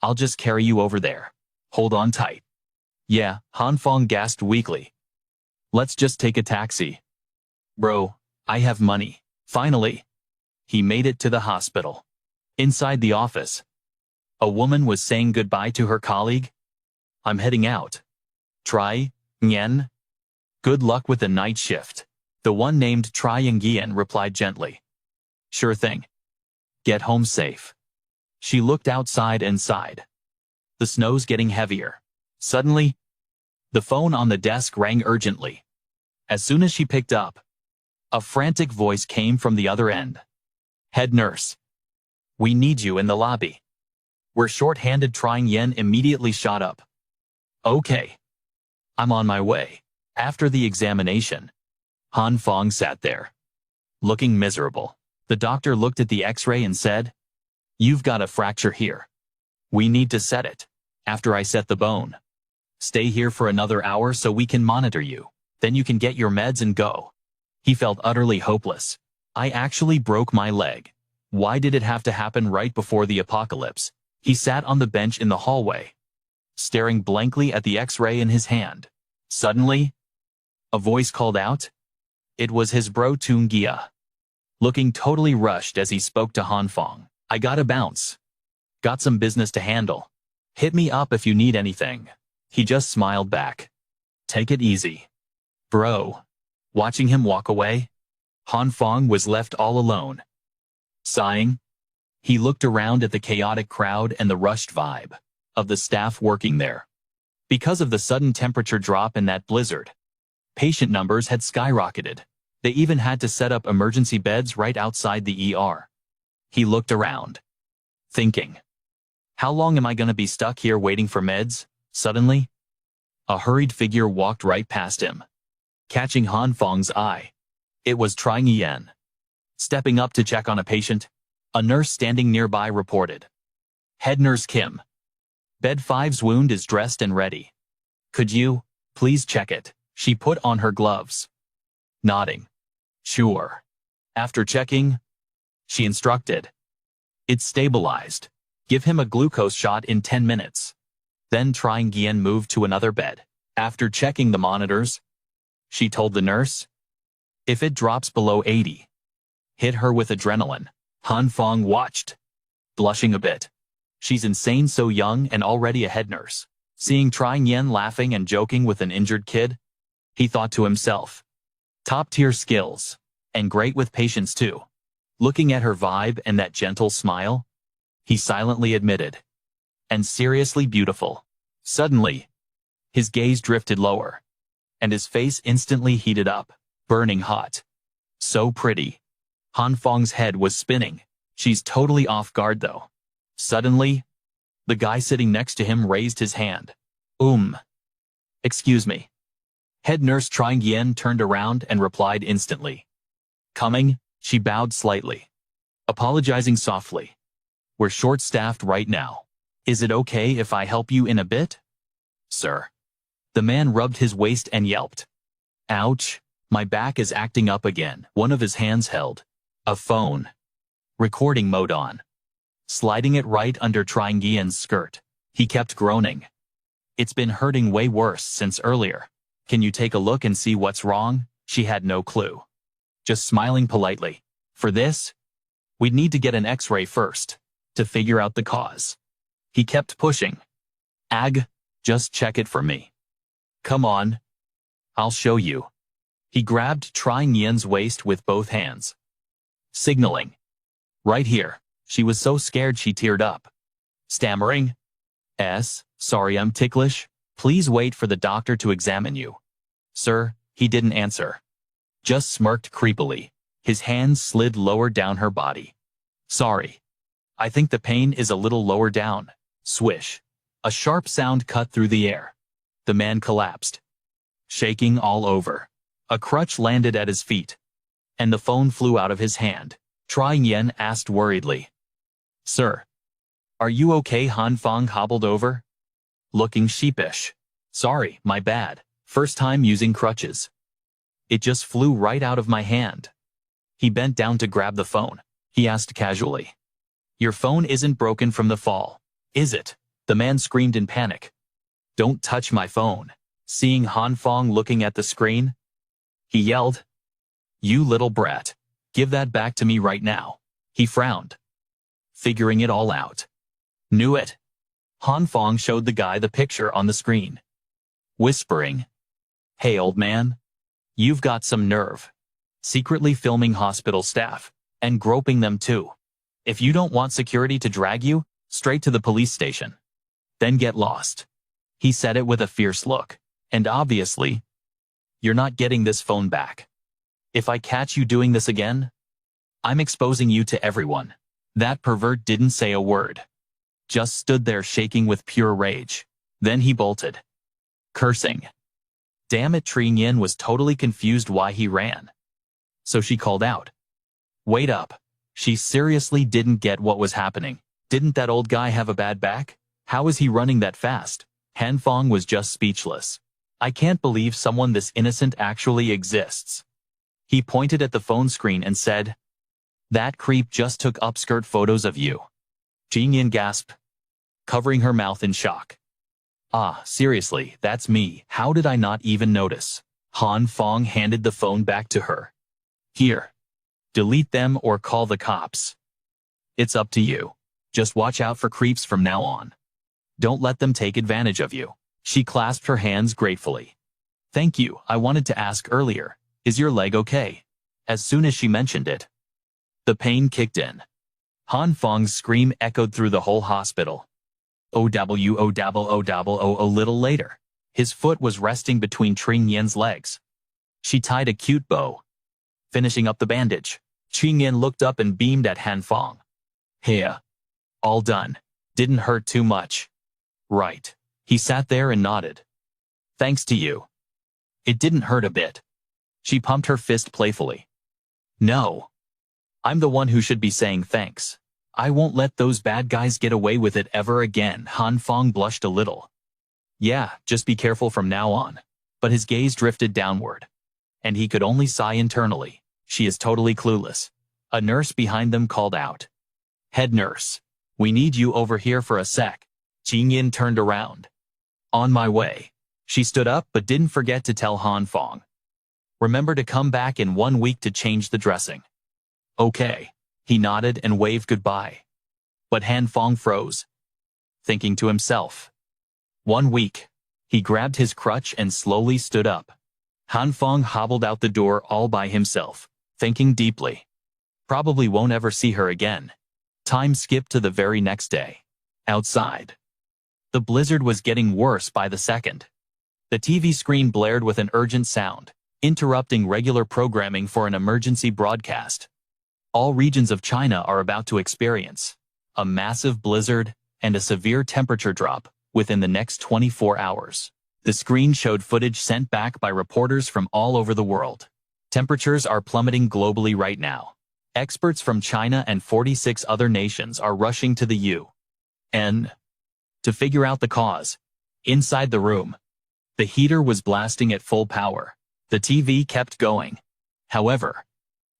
I'll just carry you over there. Hold on tight. Yeah, Han Phong gasped weakly. Let's just take a taxi. Bro, I have money. Finally, he made it to the hospital. Inside the office, a woman was saying goodbye to her colleague. I'm heading out. Try, Nguyen. Good luck with the night shift. The one named Tri Nguyen replied gently. Sure thing. Get home safe. She looked outside and sighed. The snow's getting heavier. Suddenly, the phone on the desk rang urgently. As soon as she picked up, a frantic voice came from the other end. Head nurse. We need you in the lobby. We're short-handed. Tri Nguyen immediately shot up. Okay. I'm on my way. After the examination, Han Phong sat there, looking miserable. The doctor looked at the x-ray and said, You've got a fracture here. We need to set it. After I set the bone, stay here for another hour so we can monitor you. Then you can get your meds and go. He felt utterly hopeless. I actually broke my leg. Why did it have to happen right before the apocalypse? He sat on the bench in the hallway, staring blankly at the x-ray in his hand. Suddenly, a voice called out. It was his bro Tuungia, looking totally rushed as he spoke to Han Phong. I gotta bounce. Got some business to handle. Hit me up if you need anything. He just smiled back. Take it easy, bro. Watching him walk away, Han Phong was left all alone. Sighing, he looked around at the chaotic crowd and the rushed vibe of the staff working there. Because of the sudden temperature drop in that blizzard, patient numbers had skyrocketed. They even had to set up emergency beds right outside the ER. He looked around, thinking, how long am I gonna be stuck here waiting for meds? Suddenly, a hurried figure walked right past him. catching Han Fong's eye. It was Trang Yen. Stepping up to check on a patient, a nurse standing nearby reported. Head nurse Kim. Bed 5's wound is dressed and ready. Could you, please check it? She put on her gloves. Nodding. Sure. After checking, she instructed. It's stabilized. Give him a glucose shot in 10 minutes. Then Trang Yen moved to another bed. After checking the monitors, she told the nurse, if it drops below 80, hit her with adrenaline. Han Phong watched, blushing a bit. She's insane, so young and already a head nurse. Seeing Trang Yen laughing and joking with an injured kid, he thought to himself, top-tier skills, and great with patients too. Looking at her vibe and that gentle smile, he silently admitted, and seriously beautiful. Suddenly, his gaze drifted lower, and his face instantly heated up, burning hot. So pretty. Han Fong's head was spinning. She's totally off guard though. Suddenly, the guy sitting next to him raised his hand. Excuse me. Head nurse Trang Yen turned around and replied instantly. Coming, she bowed slightly, apologizing softly. We're short-staffed right now. Is it okay if I help you in a bit? Sir. The man rubbed his waist and yelped. Ouch, my back is acting up again. One of his hands held a phone. Recording mode on. Sliding it right under Trang Yen's skirt. He kept groaning. It's been hurting way worse since earlier. Can you take a look and see what's wrong? She had no clue. Just smiling politely. For this, we'd need to get an X-ray first, to figure out the cause. He kept pushing. Just check it for me. Come on. I'll show you. He grabbed Trang Yen's waist with both hands, signaling. Right here. She was so scared she teared up. Stammering. Sorry I'm ticklish. Please wait for the doctor to examine you. Sir, he didn't answer. Just smirked creepily. His hands slid lower down her body. Sorry. I think the pain is a little lower down. Swish. A sharp sound cut through the air. The man collapsed, shaking all over. A crutch landed at his feet, and the phone flew out of his hand. Trang Yen asked worriedly. Sir, are you okay? Han Phong hobbled over, looking sheepish. Sorry, my bad. First time using crutches. It just flew right out of my hand. He bent down to grab the phone. He asked casually. Your phone isn't broken from the fall, is it? The man screamed in panic. Don't touch my phone. Seeing Han Phong looking at the screen, he yelled, You little brat. Give that back to me right now. He frowned, figuring it all out. Knew it. Han Phong showed the guy the picture on the screen, whispering, Hey old man, you've got some nerve. Secretly filming hospital staff, and groping them too. If you don't want security to drag you, straight to the police station. Then get lost. He said it with a fierce look, and obviously, you're not getting this phone back. If I catch you doing this again, I'm exposing you to everyone. That pervert didn't say a word. Just stood there shaking with pure rage. Then he bolted, cursing. Damn it, Trang Yen was totally confused why he ran. So she called out. Wait up. She seriously didn't get what was happening. Didn't that old guy have a bad back? How is he running that fast? Han Phong was just speechless. I can't believe someone this innocent actually exists. He pointed at the phone screen and said, That creep just took upskirt photos of you. Trang Yen gasped, covering her mouth in shock. Seriously, that's me. How did I not even notice? Han Phong handed the phone back to her. Here. Delete them or call the cops. It's up to you. Just watch out for creeps from now on. Don't let them take advantage of you. She clasped her hands gratefully. Thank you. I wanted to ask earlier. Is your leg okay? As soon as she mentioned it, the pain kicked in. Han Fong's scream echoed through the whole hospital. A little later, his foot was resting between Trang Yen's legs. She tied a cute bow, finishing up the bandage. Trang Yen looked up and beamed at Han Phong. Hey, all done. Didn't hurt too much. Right. He sat there and nodded. Thanks to you. It didn't hurt a bit. She pumped her fist playfully. No. I'm the one who should be saying thanks. I won't let those bad guys get away with it ever again. Han Phong blushed a little. Yeah, just be careful from now on. But his gaze drifted downward. And he could only sigh internally. She is totally clueless. A nurse behind them called out. Head nurse. We need you over here for a sec. Jing Yin turned around. On my way. She stood up but didn't forget to tell Han Phong. Remember to come back in 1 week to change the dressing. Okay. He nodded and waved goodbye. But Han Phong froze. Thinking to himself. 1 week. He grabbed his crutch and slowly stood up. Han Phong hobbled out the door all by himself, thinking deeply. Probably won't ever see her again. Time skipped to the very next day. Outside. The blizzard was getting worse by the second. The TV screen blared with an urgent sound, interrupting regular programming for an emergency broadcast. All regions of China are about to experience a massive blizzard and a severe temperature drop within the next 24 hours. The screen showed footage sent back by reporters from all over the world. Temperatures are plummeting globally right now. Experts from China and 46 other nations are rushing to the UN to figure out the cause. Inside the room, the heater was blasting at full power. The TV kept going. However,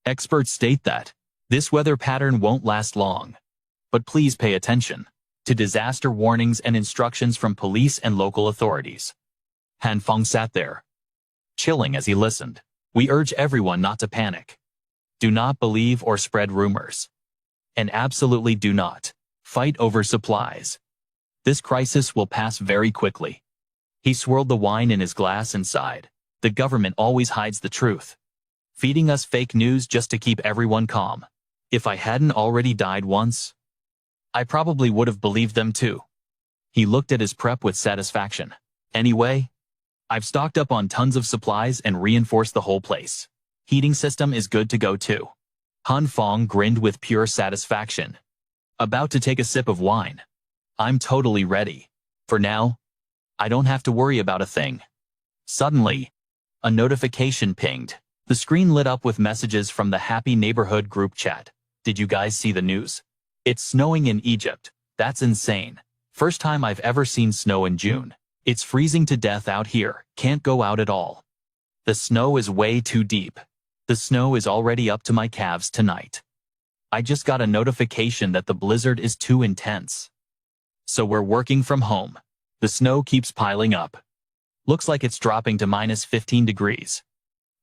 experts state that this weather pattern won't last long. But please pay attention to disaster warnings and instructions from police and local authorities. Han Phong sat there, chilling as he listened. We urge everyone not to panic. Do not believe or spread rumors. And absolutely do not fight over supplies. This crisis will pass very quickly. He swirled the wine in his glass and sighed. The government always hides the truth, feeding us fake news just to keep everyone calm. If I hadn't already died once, I probably would have believed them too. He looked at his prep with satisfaction. Anyway, I've stocked up on tons of supplies and reinforced the whole place. Heating system is good to go too. Han Phong grinned with pure satisfaction. About to take a sip of wine. I'm totally ready. For now, I don't have to worry about a thing. Suddenly, a notification pinged. The screen lit up with messages from the Happy Neighborhood group chat. Did you guys see the news? It's snowing in Egypt. That's insane. First time I've ever seen snow in June. It's freezing to death out here. Can't go out at all. The snow is way too deep. The snow is already up to my calves tonight. I just got a notification that the blizzard is too intense. So we're working from home. The snow keeps piling up. Looks like it's dropping to minus 15 degrees.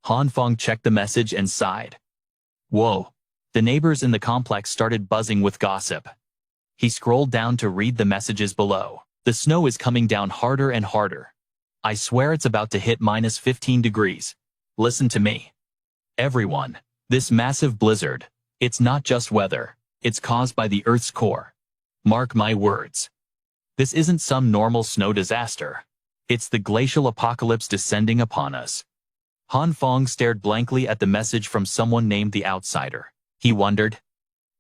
Han Phong checked the message and sighed. Whoa. The neighbors in the complex started buzzing with gossip. He scrolled down to read the messages below. The snow is coming down harder and harder. I swear it's about to hit minus 15 degrees. Listen to me. Everyone, this massive blizzard, it's not just weather, it's caused by the Earth's core. Mark my words. This isn't some normal snow disaster. It's the glacial apocalypse descending upon us. Han Phong stared blankly at the message from someone named the Outsider. He wondered.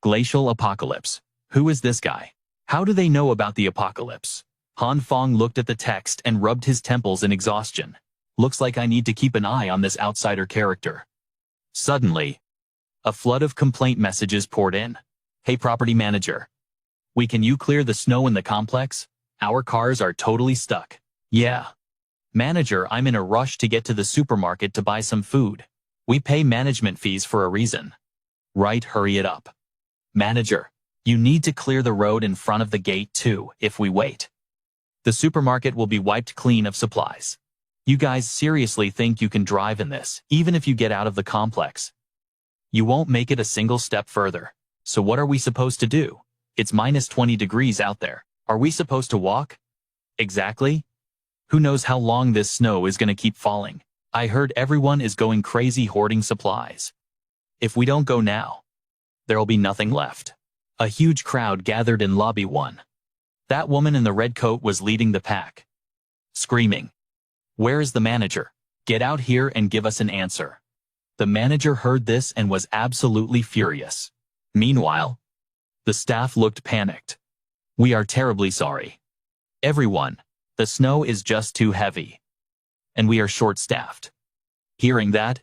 Glacial apocalypse. Who is this guy? How do they know about the apocalypse? Han Phong looked at the text and rubbed his temples in exhaustion. Looks like I need to keep an eye on this outsider character. Suddenly, a flood of complaint messages poured in. Hey property manager. Can you clear the snow in the complex? Our cars are totally stuck. Yeah. Manager, I'm in a rush to get to the supermarket to buy some food. We pay management fees for a reason. Right, hurry it up. Manager, you need to clear the road in front of the gate too, if we wait. The supermarket will be wiped clean of supplies. You guys seriously think you can drive in this, even if you get out of the complex? You won't make it a single step further. So what are we supposed to do? It's minus 20 degrees out there. Are we supposed to walk? Exactly. Who knows how long this snow is going to keep falling? I heard everyone is going crazy hoarding supplies. If we don't go now, there'll be nothing left. A huge crowd gathered in lobby 1. That woman in the red coat was leading the pack, screaming, "Where is the manager? Get out here and give us an answer." The manager heard this and was absolutely furious. Meanwhile, the staff looked panicked. "We are terribly sorry. Everyone, the snow is just too heavy. And we are short-staffed." Hearing that,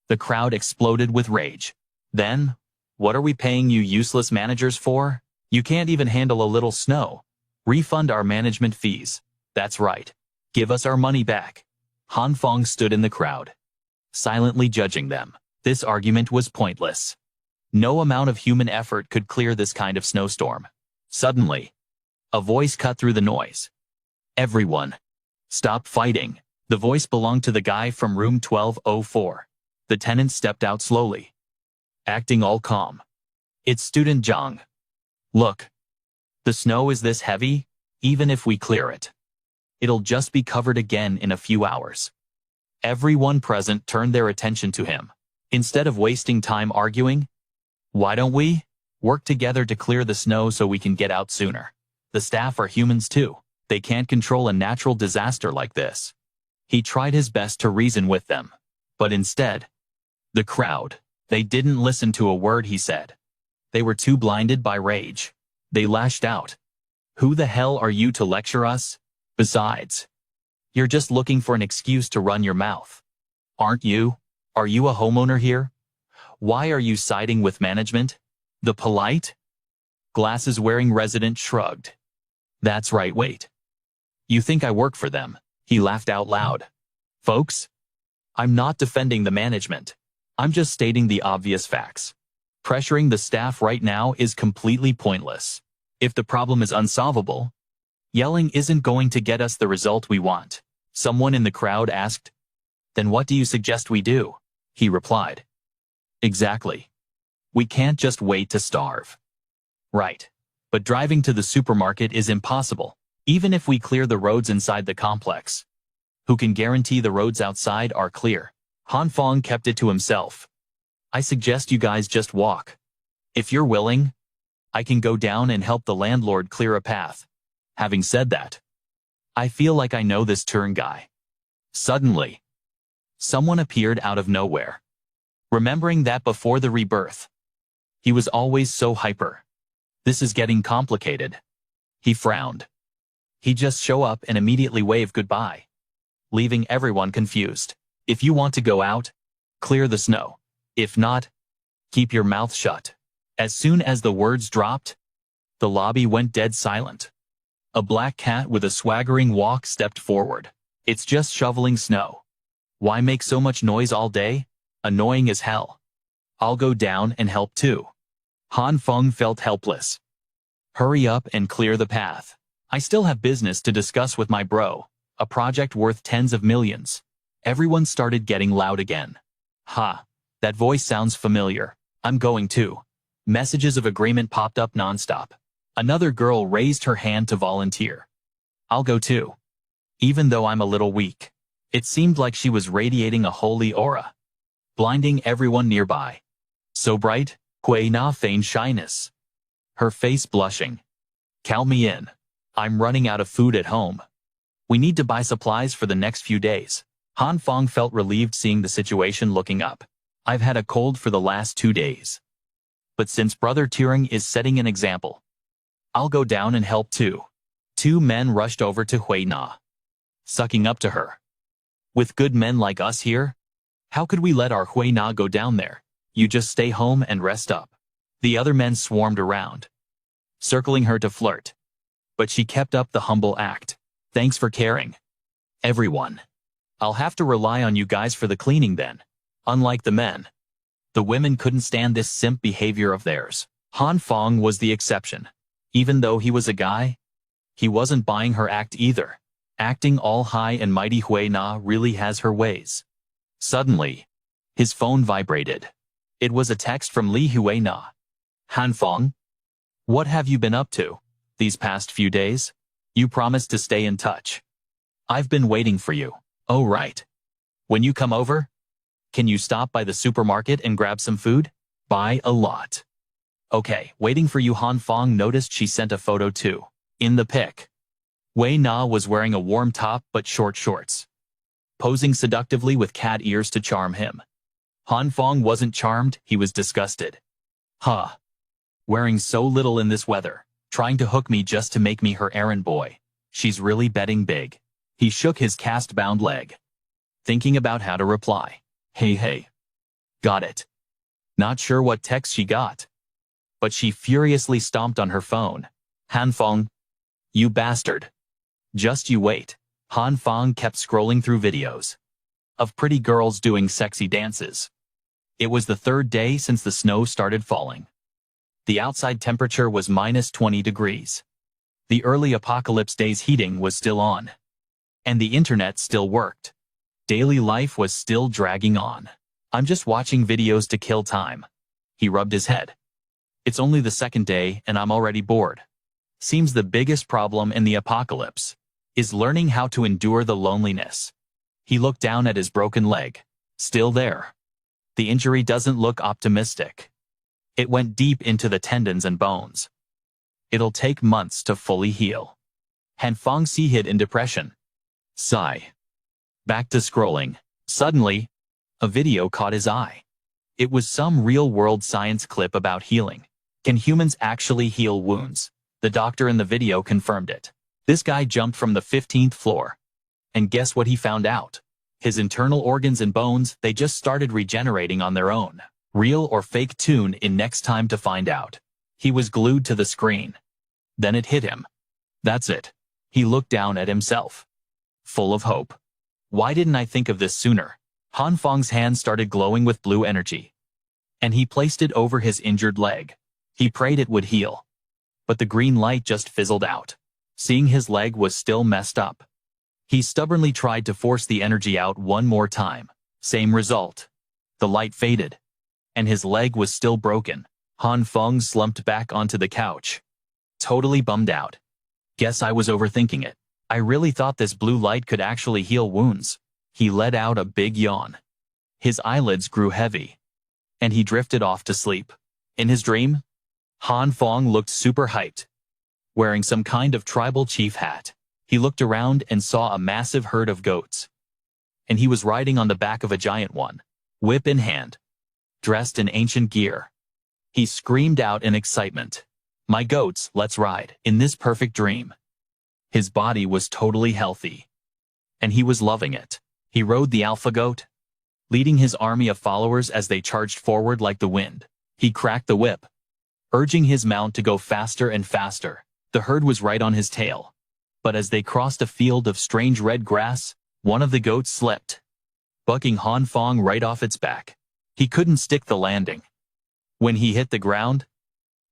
The crowd exploded with rage. Then, what are we paying you useless managers for? You can't even handle a little snow. Refund our management fees. That's right. Give us our money back. Han Phong stood in the crowd, silently judging them. This argument was pointless. No amount of human effort could clear this kind of snowstorm. Suddenly, a voice cut through the noise. Everyone, stop fighting. The voice belonged to the guy from room 1204. The tenant stepped out slowly, acting all calm. It's student Zhang. Look, the snow is this heavy, even if we clear it, it'll just be covered again in a few hours. Everyone present turned their attention to him. Instead of wasting time arguing, why don't we work together to clear the snow so we can get out sooner? The staff are humans too. They can't control a natural disaster like this. He tried his best to reason with them, but instead, the crowd, they didn't listen to a word he said. They were too blinded by rage. They lashed out. Who the hell are you to lecture us? Besides, you're just looking for an excuse to run your mouth. Aren't you? Are you a homeowner here? Why are you siding with management? The polite, glasses-wearing resident shrugged. That's right, wait. You think I work for them? He laughed out loud. Folks, I'm not defending the management. I'm just stating the obvious facts. Pressuring the staff right now is completely pointless. If the problem is unsolvable, yelling isn't going to get us the result we want. Someone in the crowd asked. Then what do you suggest we do? He replied. Exactly. We can't just wait to starve. Right. But driving to the supermarket is impossible, even if we clear the roads inside the complex. Who can guarantee the roads outside are clear? Han Phong kept it to himself. I suggest you guys just walk. If you're willing, I can go down and help the landlord clear a path. Having said that, I feel like I know this turn guy. Suddenly, someone appeared out of nowhere. Remembering that before the rebirth, he was always so hyper. This is getting complicated. He frowned. He just show up and immediately wave goodbye, leaving everyone confused. If you want to go out, clear the snow. If not, keep your mouth shut. As soon as the words dropped, the lobby went dead silent. A black cat with a swaggering walk stepped forward. It's just shoveling snow. Why make so much noise all day? Annoying as hell. I'll go down and help too. Han Phong felt helpless. Hurry up and clear the path. I still have business to discuss with my bro, a project worth tens of millions. Everyone started getting loud again. Ha, that voice sounds familiar. I'm going too. Messages of agreement popped up nonstop. Another girl raised her hand to volunteer. I'll go too. Even though I'm a little weak. It seemed like she was radiating a holy aura, blinding everyone nearby. So bright, Hue Na feigned shyness, her face blushing. Count me in. I'm running out of food at home. We need to buy supplies for the next few days. Han Phong felt relieved seeing the situation. Looking up. I've had a cold for the last 2 days. But since Brother Turing is setting an example, I'll go down and help too. 2 men rushed over to Hue Na, sucking up to her. With good men like us here, how could we let our Hue Na go down there? You just stay home and rest up. The other men swarmed around, circling her to flirt. But she kept up the humble act. Thanks for caring. Everyone. I'll have to rely on you guys for the cleaning then. Unlike the men, the women couldn't stand this simp behavior of theirs. Han Phong was the exception. Even though he was a guy, he wasn't buying her act either. Acting all high and mighty, Hue Na really has her ways. Suddenly, his phone vibrated. It was a text from Hue Na. Han Phong? What have you been up to these past few days? You promised to stay in touch. I've been waiting for you. Oh right. When you come over, can you stop by the supermarket and grab some food? Buy a lot. Okay, waiting for you. Han Phong noticed she sent a photo too. In the pic, Hue Na was wearing a warm top but short shorts, posing seductively with cat ears to charm him. Han Phong wasn't charmed, he was disgusted. Huh. Wearing so little in this weather, trying to hook me just to make me her errand boy. She's really betting big. He shook his cast-bound leg, thinking about how to reply. Hey. Got it. Not sure what text she got, but she furiously stomped on her phone. Han Phong, you bastard. Just you wait. Han Phong kept scrolling through videos of pretty girls doing sexy dances. It was the third day since the snow started falling. The outside temperature was -20 degrees. The early apocalypse day's heating was still on. And the internet still worked. Daily life was still dragging on. I'm just watching videos to kill time. He rubbed his head. It's only the second day and I'm already bored. Seems the biggest problem in the apocalypse is learning how to endure the loneliness. He looked down at his broken leg. Still there. The injury doesn't look optimistic. It went deep into the tendons and bones. It'll take months to fully heal. Han Phong hid in depression. Sigh. Back to scrolling. Suddenly, a video caught his eye. It was some real-world science clip about healing. Can humans actually heal wounds? The doctor in the video confirmed it. This guy jumped from the 15th floor. And guess what he found out? His internal organs and bones, they just started regenerating on their own. Real or fake? Tune in next time to find out. He was glued to the screen. Then it hit him. That's it. He looked down at himself. Full of hope. Why didn't I think of this sooner? Han Fong's hand started glowing with blue energy. And he placed it over his injured leg. He prayed it would heal. But the green light just fizzled out. Seeing his leg was still messed up. He stubbornly tried to force the energy out one more time. Same result. The light faded. And his leg was still broken. Han Phong slumped back onto the couch. Totally bummed out. Guess I was overthinking it. I really thought this blue light could actually heal wounds. He let out a big yawn. His eyelids grew heavy. And he drifted off to sleep. In his dream, Han Phong looked super hyped. Wearing some kind of tribal chief hat. He looked around and saw a massive herd of goats. And he was riding on the back of a giant one, whip in hand. Dressed in ancient gear. He screamed out in excitement. My goats, let's ride, in this perfect dream. His body was totally healthy. And he was loving it. He rode the alpha goat, leading his army of followers as they charged forward like the wind. He cracked the whip, urging his mount to go faster and faster. The herd was right on his tail. But as they crossed a field of strange red grass, one of the goats slipped, bucking Han Phong right off its back. He couldn't stick the landing. When he hit the ground,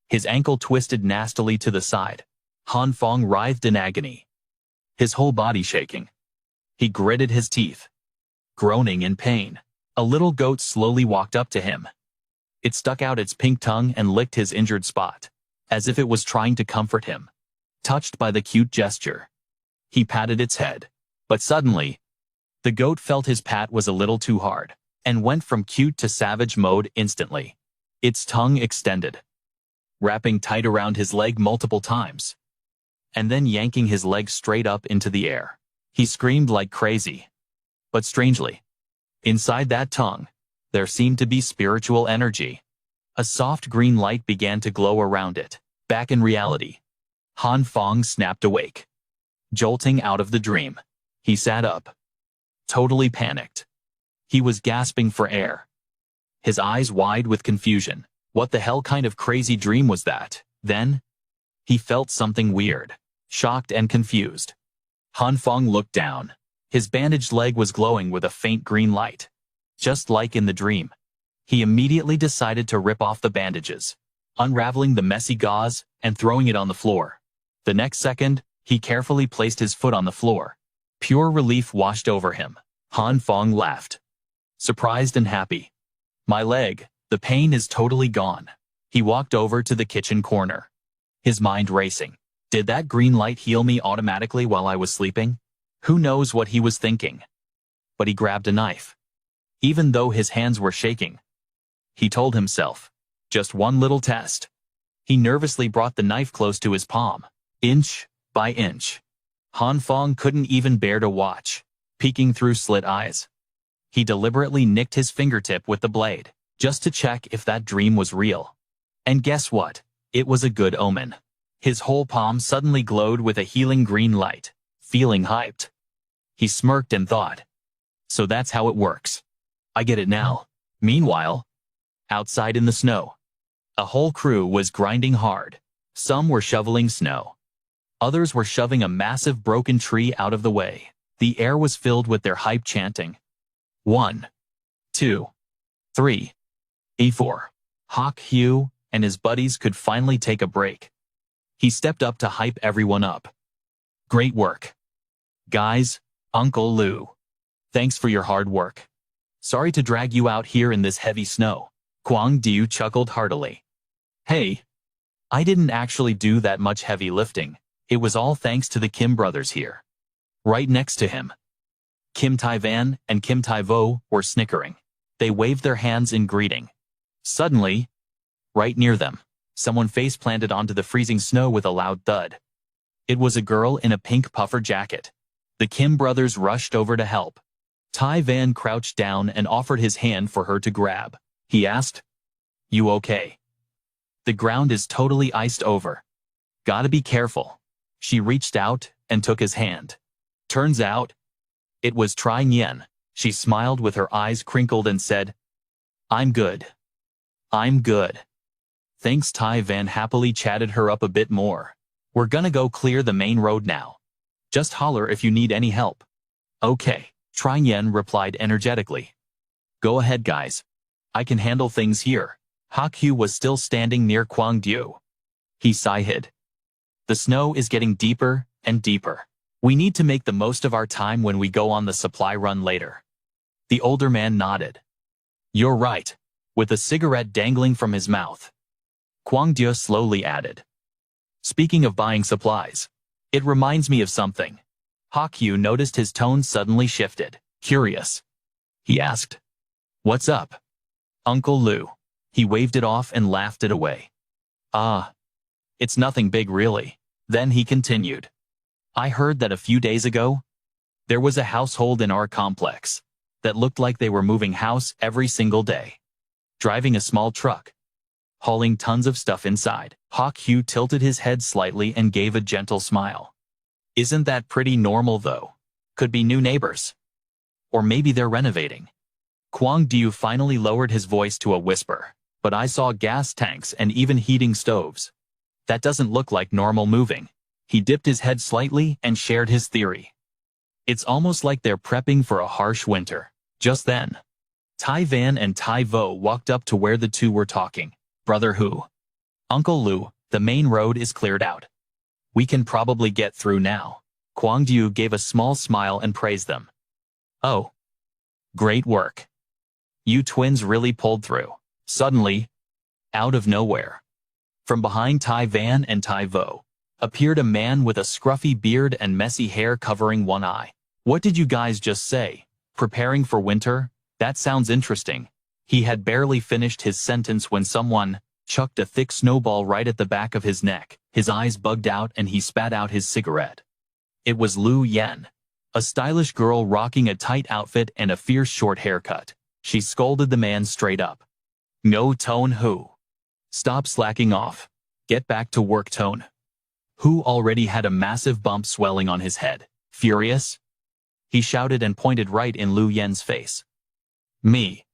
his ankle twisted nastily to the side. Han Phong writhed in agony, his whole body shaking. He gritted his teeth, groaning in pain. A little goat slowly walked up to him. It stuck out its pink tongue and licked his injured spot, as if it was trying to comfort him. Touched by the cute gesture, he patted its head. But suddenly, the goat felt his pat was a little too hard, and went from cute to savage mode instantly. Its tongue extended, wrapping tight around his leg multiple times, and then yanking his leg straight up into the air. He screamed like crazy. But strangely, inside that tongue, there seemed to be spiritual energy. A soft green light began to glow around it. Back in reality, Han Phong snapped awake. Jolting out of the dream, he sat up, totally panicked. He was gasping for air, his eyes wide with confusion. What the hell kind of crazy dream was that? Then, he felt something weird, shocked and confused. Han Phong looked down. His bandaged leg was glowing with a faint green light. Just like in the dream. He immediately decided to rip off the bandages, unraveling the messy gauze and throwing it on the floor. The next second, he carefully placed his foot on the floor. Pure relief washed over him. Han Phong laughed, surprised and happy. My leg, the pain is totally gone. He walked over to the kitchen corner, his mind racing. Did that green light heal me automatically while I was sleeping? Who knows what he was thinking? But he grabbed a knife. Even though his hands were shaking, he told himself, just one little test. He nervously brought the knife close to his palm, inch by inch. Han Phong couldn't even bear to watch, peeking through slit eyes. He deliberately nicked his fingertip with the blade, just to check if that dream was real. And guess what? It was a good omen. His whole palm suddenly glowed with a healing green light. Feeling hyped, he smirked and thought, so that's how it works. I get it now. Meanwhile, outside in the snow, a whole crew was grinding hard. Some were shoveling snow. Others were shoving a massive broken tree out of the way. The air was filled with their hype chanting. 1, 2, 3, E4. Hue and his buddies could finally take a break. He stepped up to hype everyone up. Great work. Guys, Uncle Lou. Thanks for your hard work. Sorry to drag you out here in this heavy snow. Kwang Diu chuckled heartily. Hey, I didn't actually do that much heavy lifting. It was all thanks to the Kim brothers here. Right next to him, Kim Tai-van and Kim Tai-vo were snickering. They waved their hands in greeting. Suddenly, right near them, someone face-planted onto the freezing snow with a loud thud. It was a girl in a pink puffer jacket. The Kim brothers rushed over to help. Tai-van crouched down and offered his hand for her to grab. He asked, "You okay? The ground is totally iced over. Gotta be careful." She reached out and took his hand. Turns out, it was Tri-Yen. She smiled with her eyes crinkled and said, "I'm good. I'm good." Thanks. Tai-van happily chatted her up a bit more. "We're gonna go clear the main road now. Just holler if you need any help." "Okay," Tri-Yen replied energetically. "Go ahead guys. I can handle things here." Hue was still standing near Kwang Diu. He sighed. "The snow is getting deeper and deeper. We need to make the most of our time when we go on the supply run later." The older man nodded. "You're right," with a cigarette dangling from his mouth. Kwang Diu slowly added, "Speaking of buying supplies, it reminds me of something." Hue noticed his tone suddenly shifted. "Curious?" he asked. "What's up?" "Uncle Lou." He waved it off and laughed it away. "Ah, it's nothing big really." Then he continued. "I heard that a few days ago, there was a household in our complex that looked like they were moving house every single day, driving a small truck, hauling tons of stuff inside." Hue tilted his head slightly and gave a gentle smile. "Isn't that pretty normal though? Could be new neighbors. Or maybe they're renovating." Kwang Diu finally lowered his voice to a whisper. "But I saw gas tanks and even heating stoves. That doesn't look like normal moving." He dipped his head slightly and shared his theory. "It's almost like they're prepping for a harsh winter." Just then, Tai-van and Tai-vo walked up to where the two were talking. "Brother Hue, Uncle Lou, the main road is cleared out. We can probably get through now." Kwang Diu gave a small smile and praised them. "Oh, great work. You twins really pulled through." Suddenly, out of nowhere, from behind Tai-van and Tai-vo, appeared a man with a scruffy beard and messy hair covering one eye. "What did you guys just say? Preparing for winter? That sounds interesting." He had barely finished his sentence when someone chucked a thick snowball right at the back of his neck. His eyes bugged out and he spat out his cigarette. It was Lu Yen, a stylish girl rocking a tight outfit and a fierce short haircut. She scolded the man straight up. "No Tone Hue. Stop slacking off. Get back to work Tone." Hue already had a massive bump swelling on his head. "Furious?" he shouted and pointed right in Lu Yen's face. "Me?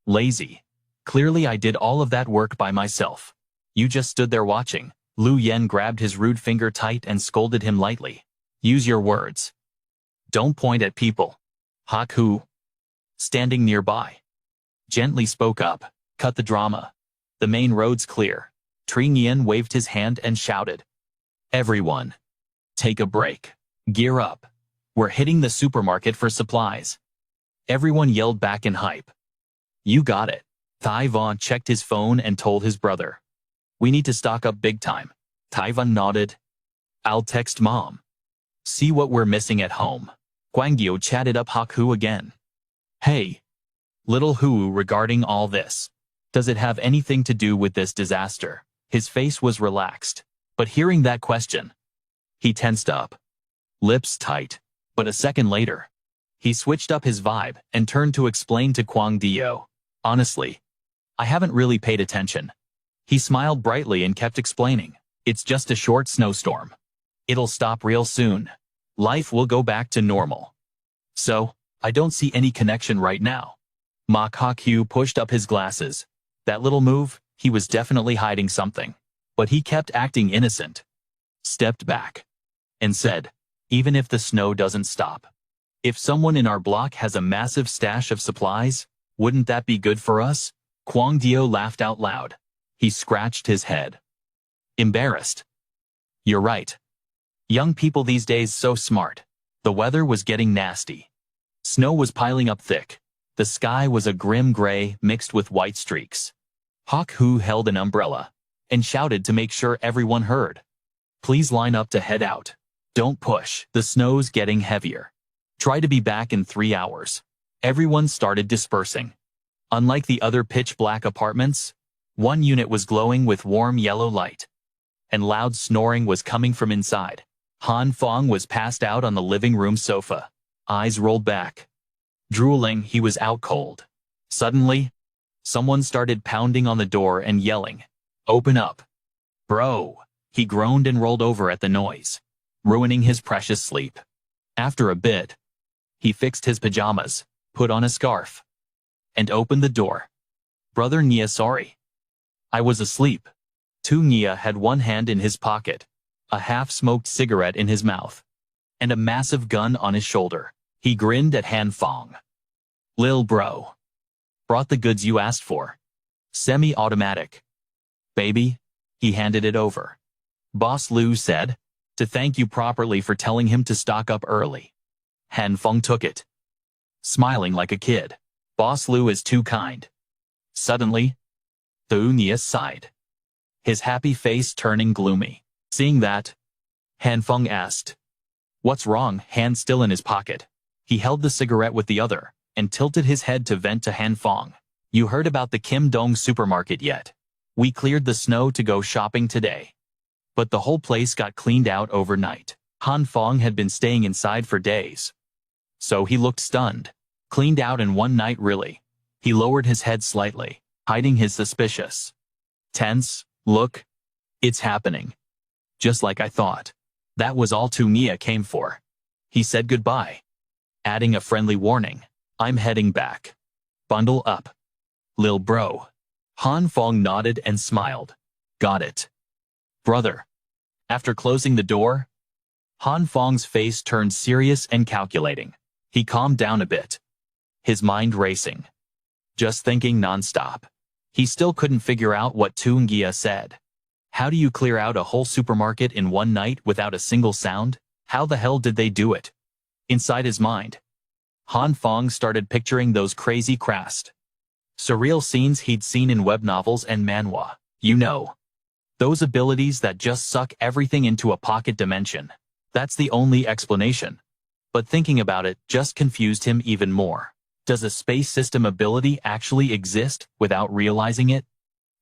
Lazy. Clearly I did all of that work by myself. You just stood there watching." Lu Yen grabbed his rude finger tight and scolded him lightly. "Use your words. Don't point at people." Hue, standing nearby, gently spoke up. "Cut the drama. The main road's clear." Tri-Yen waved his hand and shouted, "Everyone, take a break. Gear up. We're hitting the supermarket for supplies." Everyone yelled back in hype. "You got it." Tai-van checked his phone and told his brother, "We need to stock up big time." Tai-van nodded. "I'll text Mom. See what we're missing at home." Kwang Diu chatted up Hue again. "Hey, little Hue, regarding all this, does it have anything to do with this disaster?" His face was relaxed, but hearing that question, he tensed up, lips tight. But a second later, he switched up his vibe and turned to explain to Kwang Diu. "Honestly, I haven't really paid attention." He smiled brightly and kept explaining. "It's just a short snowstorm. It'll stop real soon. Life will go back to normal. So, I don't see any connection right now." Ma Hue pushed up his glasses. That little move, he was definitely hiding something. But he kept acting innocent. Stepped back. And said, even if the snow doesn't stop. If someone in our block has a massive stash of supplies, wouldn't that be good for us? Kwang Dio laughed out loud. He scratched his head. Embarrassed. You're right. Young people these days so smart. The weather was getting nasty. Snow was piling up thick. The sky was a grim gray mixed with white streaks. Hawk Hu held an umbrella and shouted to make sure everyone heard. Please line up to head out. Don't push. The snow's getting heavier. Try to be back in 3 hours. Everyone started dispersing. Unlike the other pitch-black apartments, one unit was glowing with warm yellow light. And loud snoring was coming from inside. Han Phong was passed out on the living room sofa. Eyes rolled back. Drooling, he was out cold. Suddenly, someone started pounding on the door and yelling, "Open up." Bro! He groaned and rolled over at the noise, ruining his precious sleep. After a bit, he fixed his pajamas, put on a scarf, and opened the door. Brother Nia, sorry. I was asleep. Tu Nia had one hand in his pocket, a half-smoked cigarette in his mouth, and a massive gun on his shoulder. He grinned at Han Phong. Lil bro. Brought the goods you asked for. Semi-automatic. Baby. He handed it over. Boss Lu said, to thank you properly for telling him to stock up early. Han Phong took it, smiling like a kid. Boss Lu is too kind. Suddenly, Tu Nia sighed, his happy face turning gloomy. Seeing that, Han Phong asked, what's wrong? Hand still in his pocket. He held the cigarette with the other, and tilted his head to vent to Han Phong. You heard about the Kim Dong supermarket yet? We cleared the snow to go shopping today. But the whole place got cleaned out overnight. Han Phong had been staying inside for days. So he looked stunned. Cleaned out in one night really. He lowered his head slightly, hiding his suspicious, tense look. It's happening. Just like I thought. That was all Tu Nia came for. He said goodbye, adding a friendly warning. I'm heading back. Bundle up. Lil bro. Han Phong nodded and smiled. Got it. Brother. After closing the door, Han Fong's face turned serious and calculating. He calmed down a bit, his mind racing, just thinking nonstop. He still couldn't figure out what Tu Nia said. How do you clear out a whole supermarket in one night without a single sound? How the hell did they do it? Inside his mind, Han Phong started picturing those crazy crass, surreal scenes he'd seen in web novels and manhwa. You know, those abilities that just suck everything into a pocket dimension. That's the only explanation. But thinking about it just confused him even more. Does a space system ability actually exist without realizing it?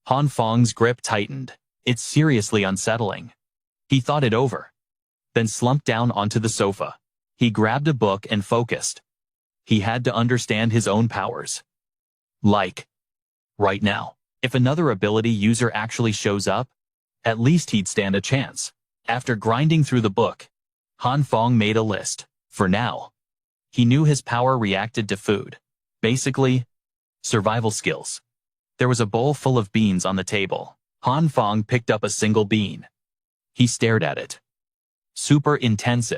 Han Fong's grip tightened. It's seriously unsettling. He thought it over, then slumped down onto the sofa. He grabbed a book and focused. He had to understand his own powers. Like, right now, if another ability user actually shows up, at least he'd stand a chance. After grinding through the book, Han Phong made a list. For now, he knew his power reacted to food. Basically, survival skills. There was a bowl full of beans on the table. Han Phong picked up a single bean. He stared at it. Super intense.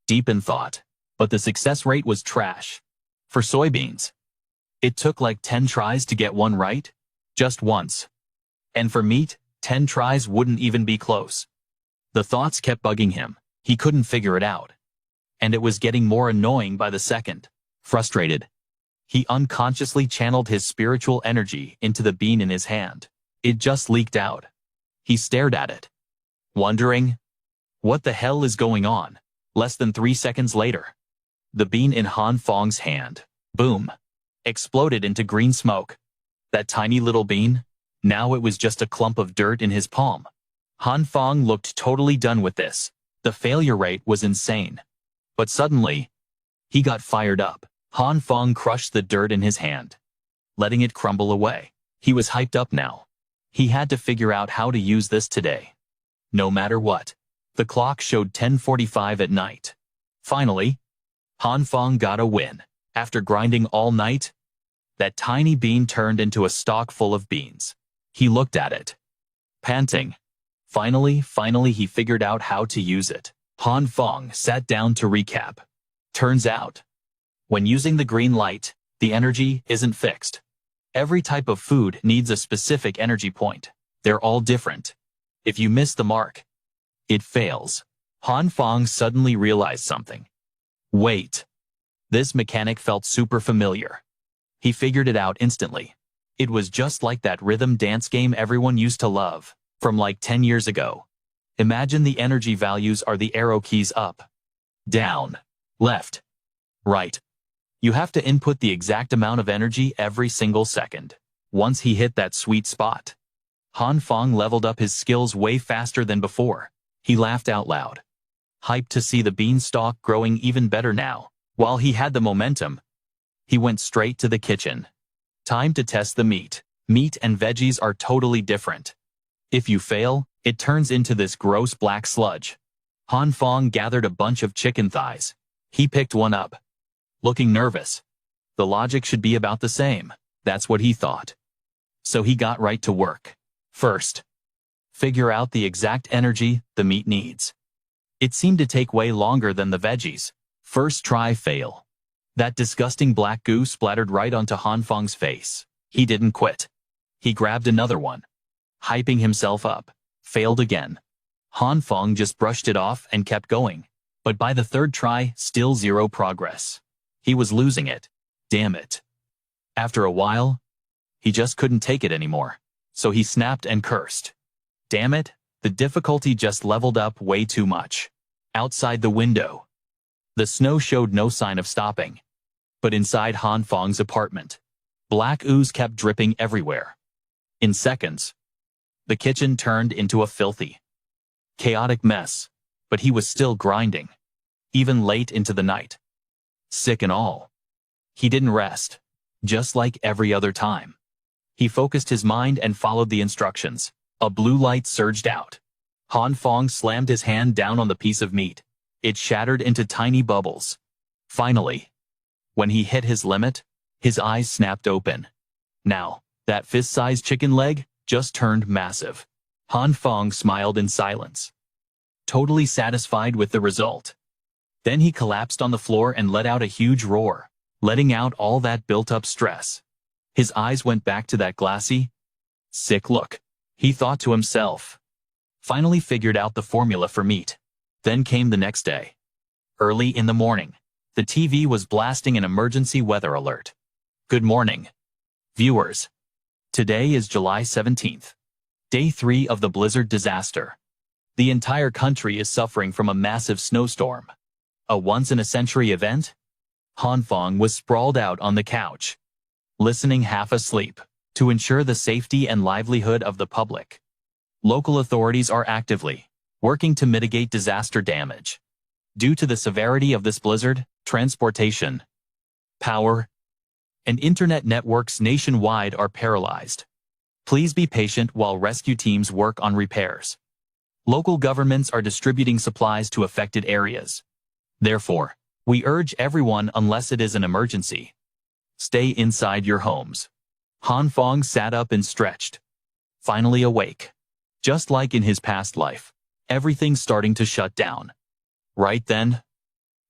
Deep in thought. But the success rate was trash. For soybeans, it took like 10 tries to get one right. Just once. And for meat, 10 tries wouldn't even be close. The thoughts kept bugging him. He couldn't figure it out. And it was getting more annoying by the second. Frustrated, he unconsciously channeled his spiritual energy into the bean in his hand. It just leaked out. He stared at it, wondering, what the hell is going on? Less than 3 seconds later, the bean in Han Fong's hand, boom, exploded into green smoke. That tiny little bean, now it was just a clump of dirt in his palm. Han Phong looked totally done with this. The failure rate was insane. But suddenly, he got fired up. Han Phong crushed the dirt in his hand, letting it crumble away. He was hyped up now. He had to figure out how to use this today. No matter what. The clock showed 10:45 at night. Finally, Han Phong got a win. After grinding all night, That tiny bean turned into a stalk full of beans. He looked at it, panting. Finally, he figured out how to use it. Phong sat down to recap. Turns out, when using the green light, the energy isn't fixed. Every type of food needs a specific energy point. They're all different. If you miss the mark, it fails. Phong suddenly realized something. Wait. This mechanic felt super familiar. He figured it out instantly. It was just like that rhythm dance game everyone used to love, from like 10 years ago. Imagine the energy values are the arrow keys up, down, left, right. You have to input the exact amount of energy every single second. Once he hit that sweet spot, Phong leveled up his skills way faster than before. He laughed out loud, hyped to see the beanstalk growing even better now. While he had the momentum, he went straight to the kitchen. Time to test the meat. Meat and veggies are totally different. If you fail, it turns into this gross black sludge. Phong gathered a bunch of chicken thighs. He picked one up, looking nervous. The logic should be about the same. That's what he thought. So he got right to work. First, figure out the exact energy the meat needs. It seemed to take way longer than the veggies. First try fail. That disgusting black goo splattered right onto Phong face. He didn't quit. He grabbed another one, hyping himself up. Failed again. Phong just brushed it off and kept going. But by the third try, still zero progress. He was losing it. Damn it. After a while, he just couldn't take it anymore. So he snapped and cursed. Damn it, the difficulty just leveled up way too much. Outside the window, the snow showed no sign of stopping. But inside Phong apartment, black ooze kept dripping everywhere. In seconds, the kitchen turned into a filthy, chaotic mess, but he was still grinding, even late into the night. Sick and all, he didn't rest, just like every other time. He focused his mind and followed the instructions. A blue light surged out. Phong slammed his hand down on the piece of meat. It shattered into tiny bubbles. Finally, when he hit his limit, his eyes snapped open. Now, that fist-sized chicken leg just turned massive. Phong smiled in silence, totally satisfied with the result. Then he collapsed on the floor and let out a huge roar, letting out all that built-up stress. His eyes went back to that glassy, sick look. He thought to himself. Finally figured out the formula for meat. Then came the next day. Early in the morning, the TV was blasting an emergency weather alert. Good morning, viewers. Today is July 17th, day 3 of the blizzard disaster. The entire country is suffering from a massive snowstorm. A once-in-a-century event? Phong was sprawled out on the couch, listening half asleep, to ensure the safety and livelihood of the public. Local authorities are actively working to mitigate disaster damage. Due to the severity of this blizzard, transportation, power, and internet networks nationwide are paralyzed. Please be patient while rescue teams work on repairs. Local governments are distributing supplies to affected areas. Therefore, we urge everyone, unless it is an emergency, stay inside your homes. Phong sat up and stretched, finally awake. Just like in his past life, everything's starting to shut down. Right then,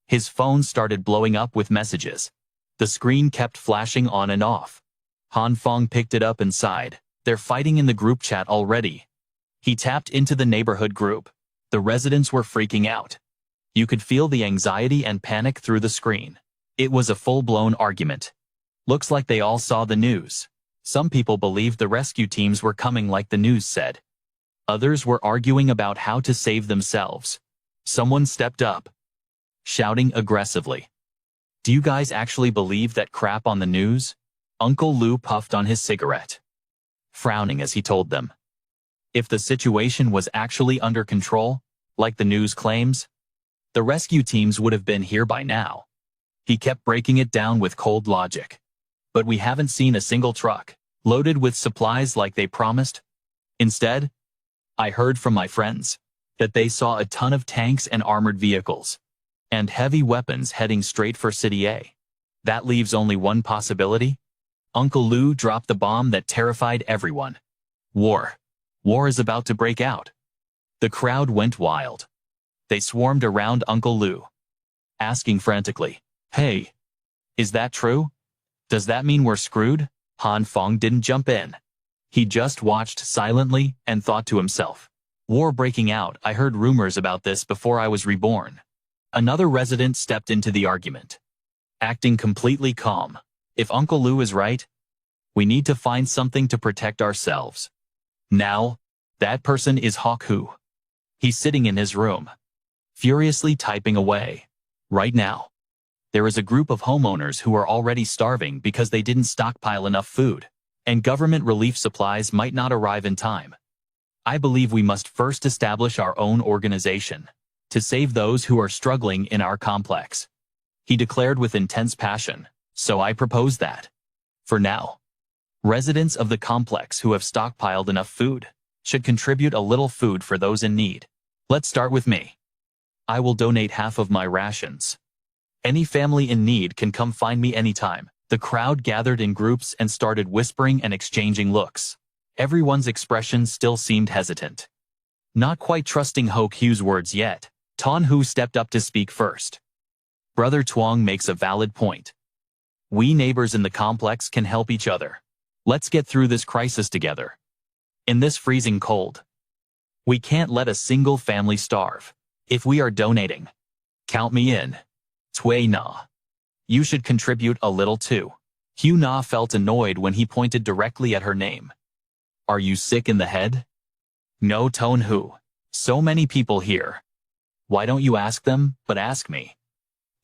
his phone started blowing up with messages. The screen kept flashing on and off. Phong picked it up and sighed. They're fighting in the group chat already. He tapped into the neighborhood group. The residents were freaking out. You could feel the anxiety and panic through the screen. It was a full-blown argument. Looks like they all saw the news. Some people believed the rescue teams were coming like the news said. Others were arguing about how to save themselves. Someone stepped up, shouting aggressively. Do you guys actually believe that crap on the news? Uncle Lou puffed on his cigarette, frowning as he told them. If the situation was actually under control, like the news claims, the rescue teams would have been here by now. He kept breaking it down with cold logic. But we haven't seen a single truck loaded with supplies like they promised. Instead, I heard from my friends that they saw a ton of tanks and armored vehicles and heavy weapons heading straight for City A. That leaves only one possibility. Uncle Lou dropped the bomb that terrified everyone. War. War is about to break out. The crowd went wild. They swarmed around Uncle Lou, asking frantically, "Hey, is that true? Does that mean we're screwed?" Phong didn't jump in. He just watched silently and thought to himself, "War breaking out. I heard rumors about this before I was reborn." Another resident stepped into the argument, acting completely calm. "If Uncle Lou is right, we need to find something to protect ourselves. Now, that person is Hue. He's sitting in his room, furiously typing away. Right now, there is a group of homeowners who are already starving because they didn't stockpile enough food, and government relief supplies might not arrive in time. I believe we must first establish our own organization to save those who are struggling in our complex," he declared with intense passion. "So I propose that, for now, residents of the complex who have stockpiled enough food should contribute a little food for those in need. Let's start with me. I will donate half of my rations. Any family in need can come find me anytime." The crowd gathered in groups and started whispering and exchanging looks. Everyone's expressions still seemed hesitant, not quite trusting Hue's words yet. Hu stepped up to speak first. "Brother Tuong makes a valid point. We neighbors in the complex can help each other. Let's get through this crisis together. In this freezing cold, we can't let a single family starve. If we are donating, count me in. Hue Na. You should contribute a little too." Hue Na felt annoyed when he pointed directly at her name. "Are you sick in the head? No, Hu. So many people here. Why don't you ask them, but ask me?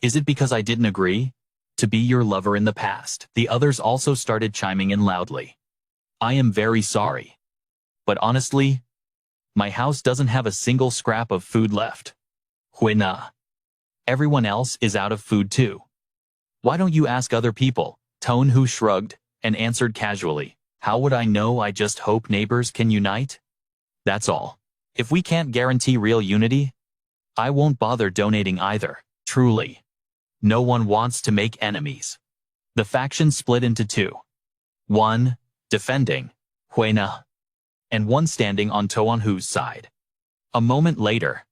Is it because I didn't agree to be your lover in the past?" The others also started chiming in loudly. "I am very sorry, but honestly, my house doesn't have a single scrap of food left. Hue Na. Everyone else is out of food too. Why don't you ask other people?" Hu shrugged and answered casually, "How would I know? I just hope neighbors can unite. That's all. If we can't guarantee real unity, I won't bother donating either. Truly, no one wants to make enemies." The faction split into two. One defending Hue Na, and one standing on Hu's side. A moment later,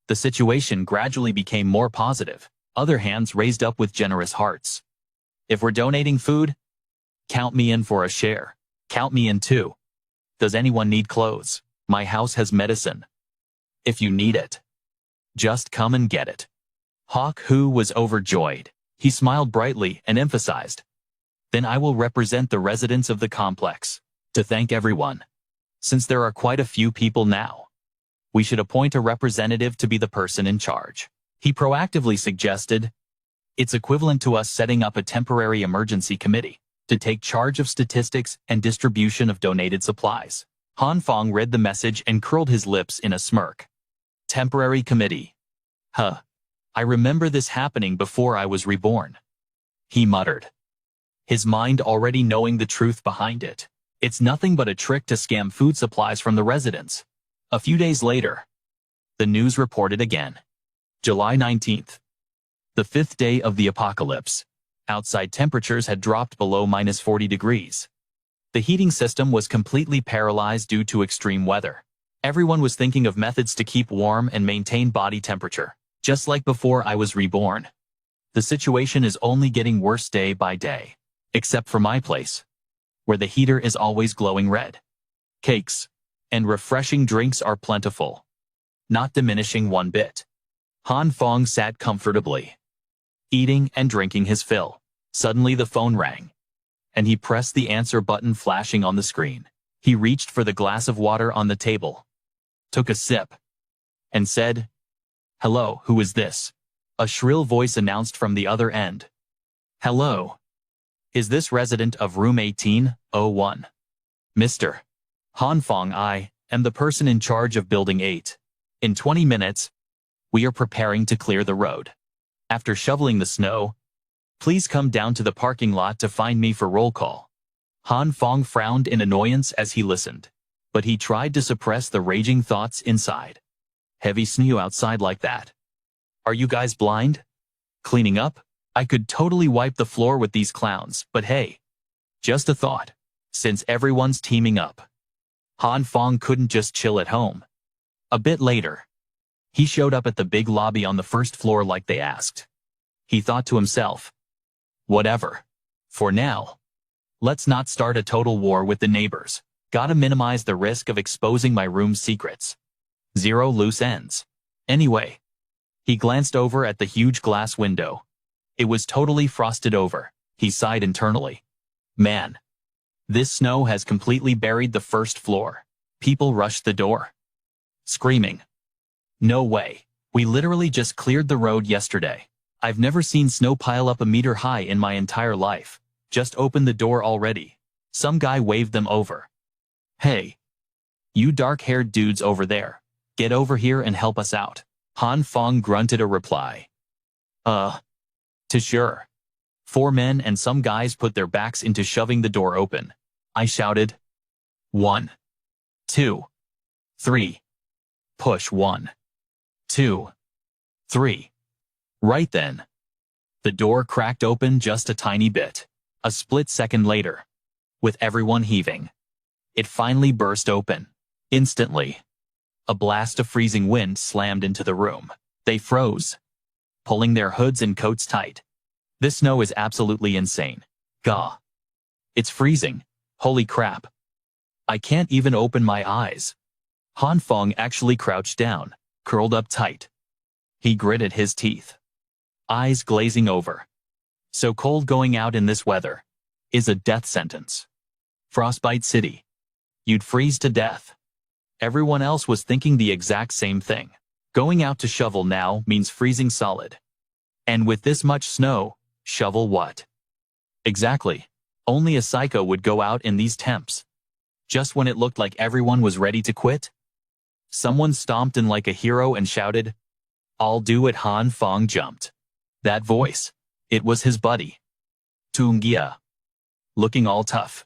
the situation gradually became more positive. Other hands raised up with generous hearts. "If we're donating food, count me in for a share. Count me in too. Does anyone need clothes? My house has medicine. If you need it, just come and get it." Hue was overjoyed. He smiled brightly and emphasized, "Then I will represent the residents of the complex to thank everyone. Since there are quite a few people now, we should appoint a representative to be the person in charge." He proactively suggested, "It's equivalent to us setting up a temporary emergency committee to take charge of statistics and distribution of donated supplies." Phong read the message and curled his lips in a smirk. "Temporary committee. I remember this happening before I was reborn," he muttered, his mind already knowing the truth behind it. It's nothing but a trick to scam food supplies from the residents. A few days later, the news reported again. July 19th. The fifth day of the apocalypse. Outside temperatures had dropped below -40 degrees. The heating system was completely paralyzed due to extreme weather. Everyone was thinking of methods to keep warm and maintain body temperature. Just like before I was reborn, the situation is only getting worse day by day. Except for my place, where the heater is always glowing red. Cakes and refreshing drinks are plentiful, not diminishing one bit. Phong sat comfortably, eating and drinking his fill. Suddenly the phone rang, and he pressed the answer button flashing on the screen. He reached for the glass of water on the table, took a sip, and said, "Hello, who is this?" A shrill voice announced from the other end. "Hello. Is this resident of room 1801? Mr. Phong, I am the person in charge of building 8. In 20 minutes, we are preparing to clear the road. After shoveling the snow, please come down to the parking lot to find me for roll call." Phong frowned in annoyance as he listened, but he tried to suppress the raging thoughts inside. Heavy snow outside like that. Are you guys blind? Cleaning up? I could totally wipe the floor with these clowns, but hey, Just a thought. Since everyone's teaming up, Han Phong couldn't just chill at home. A bit later, he showed up at the big lobby on the first floor like they asked. He thought to himself, whatever. For now, let's not start a total war with the neighbors. Gotta minimize the risk of exposing my room's secrets. 0 loose ends. Anyway, he glanced over at the huge glass window. It was totally frosted over. He sighed internally. Man, this snow has completely buried the first floor. People rushed the door, screaming, no way. We literally just cleared the road yesterday. I've never seen snow pile up a meter high in my entire life. Just opened the door already. Some guy waved them over. Hey, you dark-haired dudes over there. Get over here and help us out. Han Phong grunted a reply. To sure. 4 men and some guys put their backs into shoving the door open. I shouted. 1, 2, 3. Push 1, 2, 3. Right then, the door cracked open just a tiny bit. A split second later, with everyone heaving, it finally burst open. Instantly, a blast of freezing wind slammed into the room. They froze, pulling their hoods and coats tight. This snow is absolutely insane. Gah. It's freezing. Holy crap. I can't even open my eyes. Han Phong actually crouched down, curled up tight. He gritted his teeth, eyes glazing over. So cold going out in this weather is a death sentence. Frostbite City. You'd freeze to death. Everyone else was thinking the exact same thing. Going out to shovel now means freezing solid. And with this much snow, shovel what? Exactly. Only a psycho would go out in these temps. Just when it looked like everyone was ready to quit, someone stomped in like a hero and shouted, I'll do it. Han Phong jumped. That voice. It was his buddy, Tungia. Looking all tough.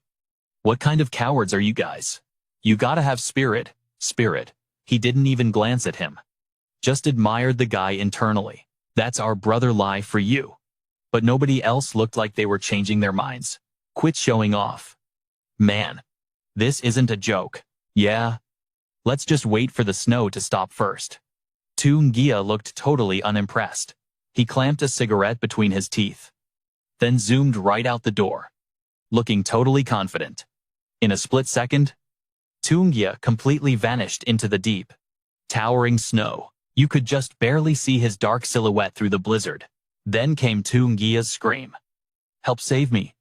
What kind of cowards are you guys? You gotta have spirit. Spirit. He didn't even glance at him. Just admired the guy internally. That's our brother Lai for you. But nobody else looked like they were changing their minds. Quit showing off. Man, this isn't a joke. Yeah. Let's just wait for the snow to stop first. Tungia looked totally unimpressed. He clamped a cigarette between his teeth, then zoomed right out the door, looking totally confident. In a split second, Tungia completely vanished into the deep, towering snow. You could just barely see his dark silhouette through the blizzard. Then came Tungia's scream. Help, save me.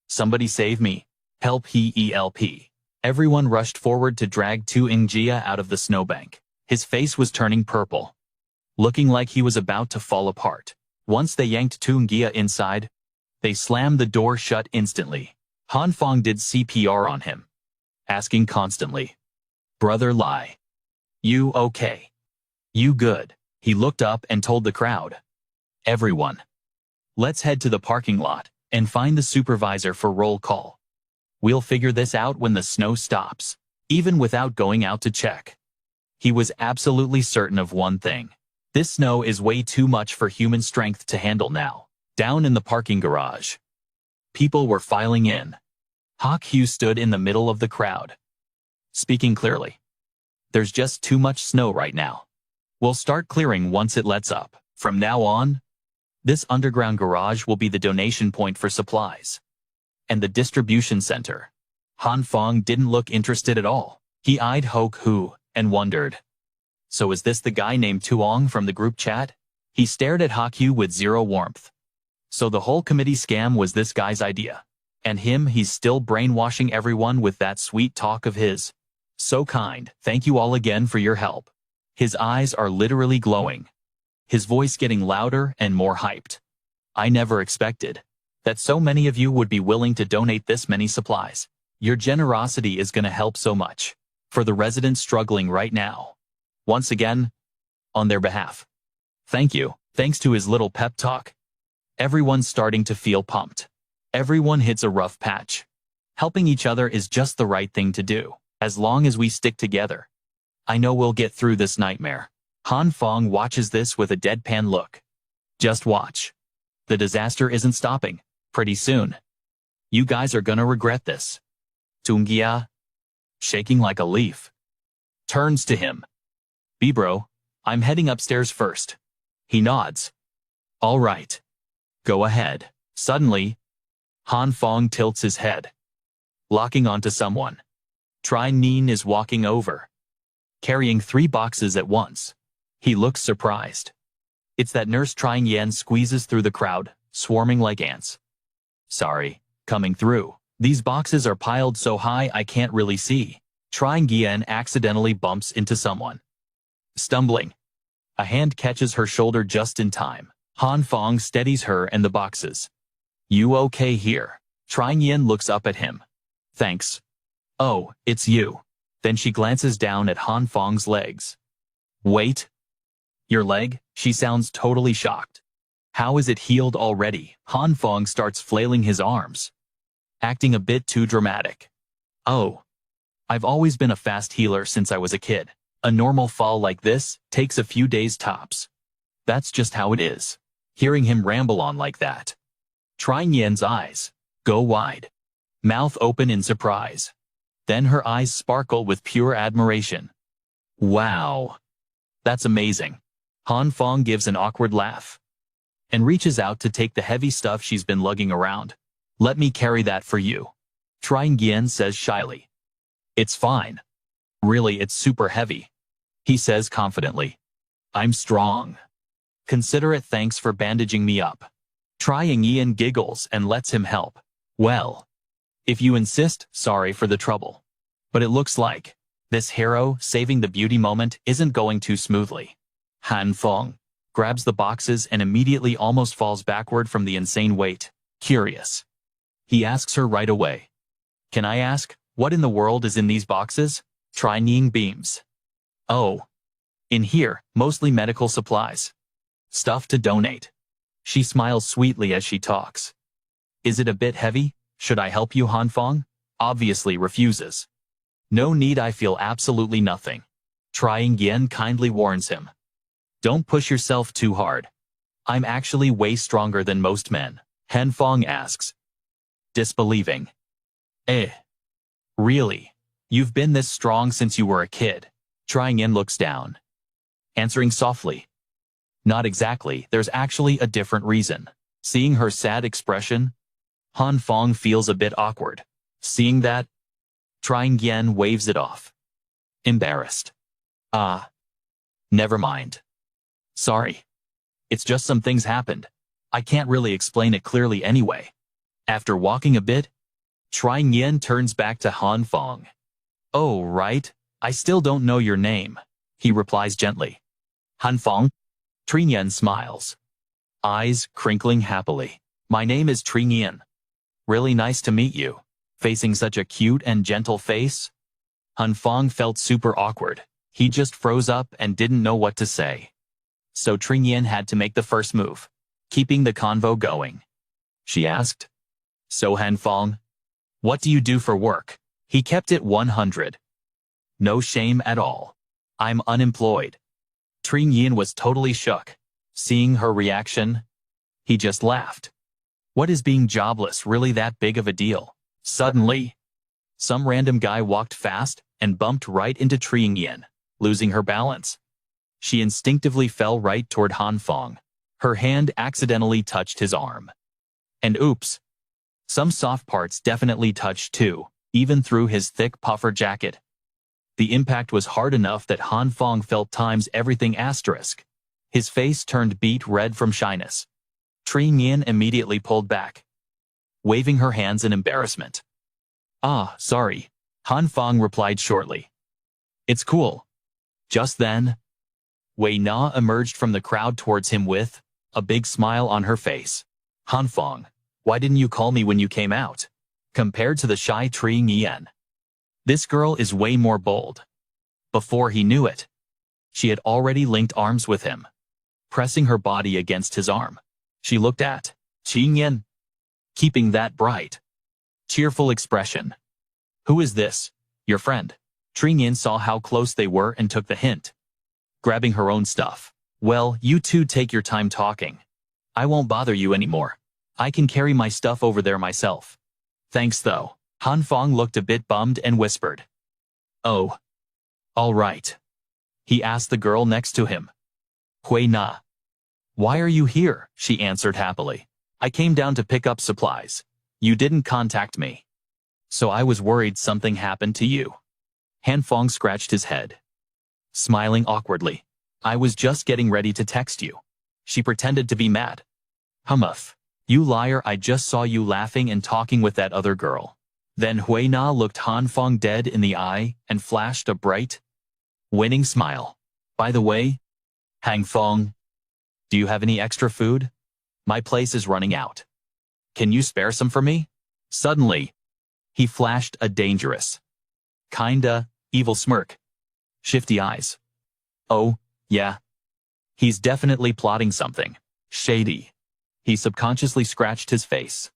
Somebody save me. Help, help. Everyone rushed forward to drag Tungia out of the snowbank. His face was turning purple, looking like he was about to fall apart. Once they yanked Tungia inside, they slammed the door shut instantly. Han Phong did CPR on him, asking constantly, Brother Lai, you okay? You good? He looked up and told the crowd, Everyone, let's head to the parking lot and find the supervisor for roll call. We'll figure this out when the snow stops, even without going out to check. He was absolutely certain of one thing. This snow is way too much for human strength to handle now. Down in the parking garage, people were filing in. Hue stood in the middle of the crowd, speaking clearly. There's just too much snow right now. We'll start clearing once it lets up. From now on, this underground garage will be the donation point for supplies and the distribution center. Han Phong didn't look interested at all. He eyed Hue and wondered, so is this the guy named Tuong from the group chat? He stared at Hue with zero warmth. So the whole committee scam was this guy's idea. And he's still brainwashing everyone with that sweet talk of his. So kind. Thank you all again for your help. His eyes are literally glowing, his voice getting louder and more hyped. I never expected that so many of you would be willing to donate this many supplies. Your generosity is going to help so much for the residents struggling right now. Once again, on their behalf, thank you. Thanks to his little pep talk, everyone's starting to feel pumped. Everyone hits a rough patch. Helping each other is just the right thing to do. As long as we stick together, I know we'll get through this nightmare. Han Phong watches this with a deadpan look. Just watch. The disaster isn't stopping. Pretty soon, You guys are gonna regret this. Tungia, shaking like a leaf, turns to him. Bro, I'm heading upstairs first. He nods. All right. Go ahead. Suddenly, Phong tilts his head, locking onto someone. Nien is walking over, carrying 3 boxes at once. He looks surprised. It's that nurse. Yen squeezes through the crowd, swarming like ants. Sorry, coming through. These boxes are piled so high I can't really see. Yen accidentally bumps into someone. Stumbling. A hand catches her shoulder just in time. Phong steadies her and the boxes. You okay here? Yen looks up at him. Thanks. Oh, it's you. Then she glances down at Fong's legs. Wait. Your leg? She sounds totally shocked. How is it healed already? Fong starts flailing his arms, acting a bit too dramatic. Oh. I've always been a fast healer since I was a kid. A normal fall like this takes a few days tops. That's just how it is. Hearing him ramble on like that, Yen's eyes go wide, mouth open in surprise. Then her eyes sparkle with pure admiration. Wow. That's amazing. Phong gives an awkward laugh and reaches out to take the heavy stuff she's been lugging around. Let me carry that for you. Yen says shyly. It's fine. Really, it's super heavy. He says confidently. I'm strong. Consider it thanks for bandaging me up. Yen giggles and lets him help. Well, if you insist, sorry for the trouble. But it looks like this hero saving the beauty moment isn't going too smoothly. Phong grabs the boxes and immediately almost falls backward from the insane weight. Curious. He asks her right away. Can I ask, what in the world is in these boxes? Yen beams. Oh. In here, mostly medical supplies. Stuff to donate. She smiles sweetly as she talks. Is it a bit heavy? Should I help you? Phong obviously refuses. No need, I feel absolutely nothing. Yen kindly warns him. Don't push yourself too hard. I'm actually way stronger than most men. Phong asks, disbelieving. Really? You've been this strong since you were a kid? Yen looks down, answering softly. Not exactly, there's actually a different reason. Seeing her sad expression, Phong feels a bit awkward. Seeing that, Yen waves it off. Embarrassed. Never mind. Sorry. It's just some things happened. I can't really explain it clearly anyway. After walking a bit, Yen turns back to Phong. Oh, right. I still don't know your name. He replies gently. Phong. Yen smiles, eyes crinkling happily. My name is Yen. Really nice to meet you. Facing such a cute and gentle face, Phong felt super awkward. He just froze up and didn't know what to say. So Yen had to make the first move, keeping the convo going. She asked, So Phong, what do you do for work? He kept it 100. No shame at all. I'm unemployed. Yen was totally shook. Seeing her reaction, he just laughed. What is being jobless really that big of a deal? Suddenly, some random guy walked fast and bumped right into Yen, losing her balance. She instinctively fell right toward Phong. Her hand accidentally touched his arm. And oops. Some soft parts definitely touched too, even through his thick puffer jacket. The impact was hard enough that Phong felt times everything asterisk. His face turned beet red from shyness. Yen immediately pulled back, waving her hands in embarrassment. Sorry. Phong replied shortly. It's cool. Just then, Hue Na emerged from the crowd towards him with a big smile on her face. Phong, why didn't you call me when you came out? Compared to the shy Yen, this girl is way more bold. Before he knew it, she had already linked arms with him, pressing her body against his arm. She looked at Yen, keeping that bright, cheerful expression. Who is this? Your friend? Yen saw how close they were and took the hint, grabbing her own stuff. Well, you two take your time talking. I won't bother you anymore. I can carry my stuff over there myself. Thanks though. Han Phong looked a bit bummed and whispered. Oh. All right. He asked the girl next to him. Hue Na. Why are you here? She answered happily. I came down to pick up supplies. You didn't contact me. So I was worried something happened to you. Han Phong scratched his head, smiling awkwardly. I was just getting ready to text you. She pretended to be mad. Humuff. You liar, I just saw you laughing and talking with that other girl. Then Hue Na looked Han Phong dead in the eye and flashed a bright, winning smile. By the way, Han Phong, do you have any extra food? My place is running out. Can you spare some for me? Suddenly, he flashed a dangerous, kinda evil smirk. Shifty eyes. Oh, yeah. He's definitely plotting something shady. He subconsciously scratched his face.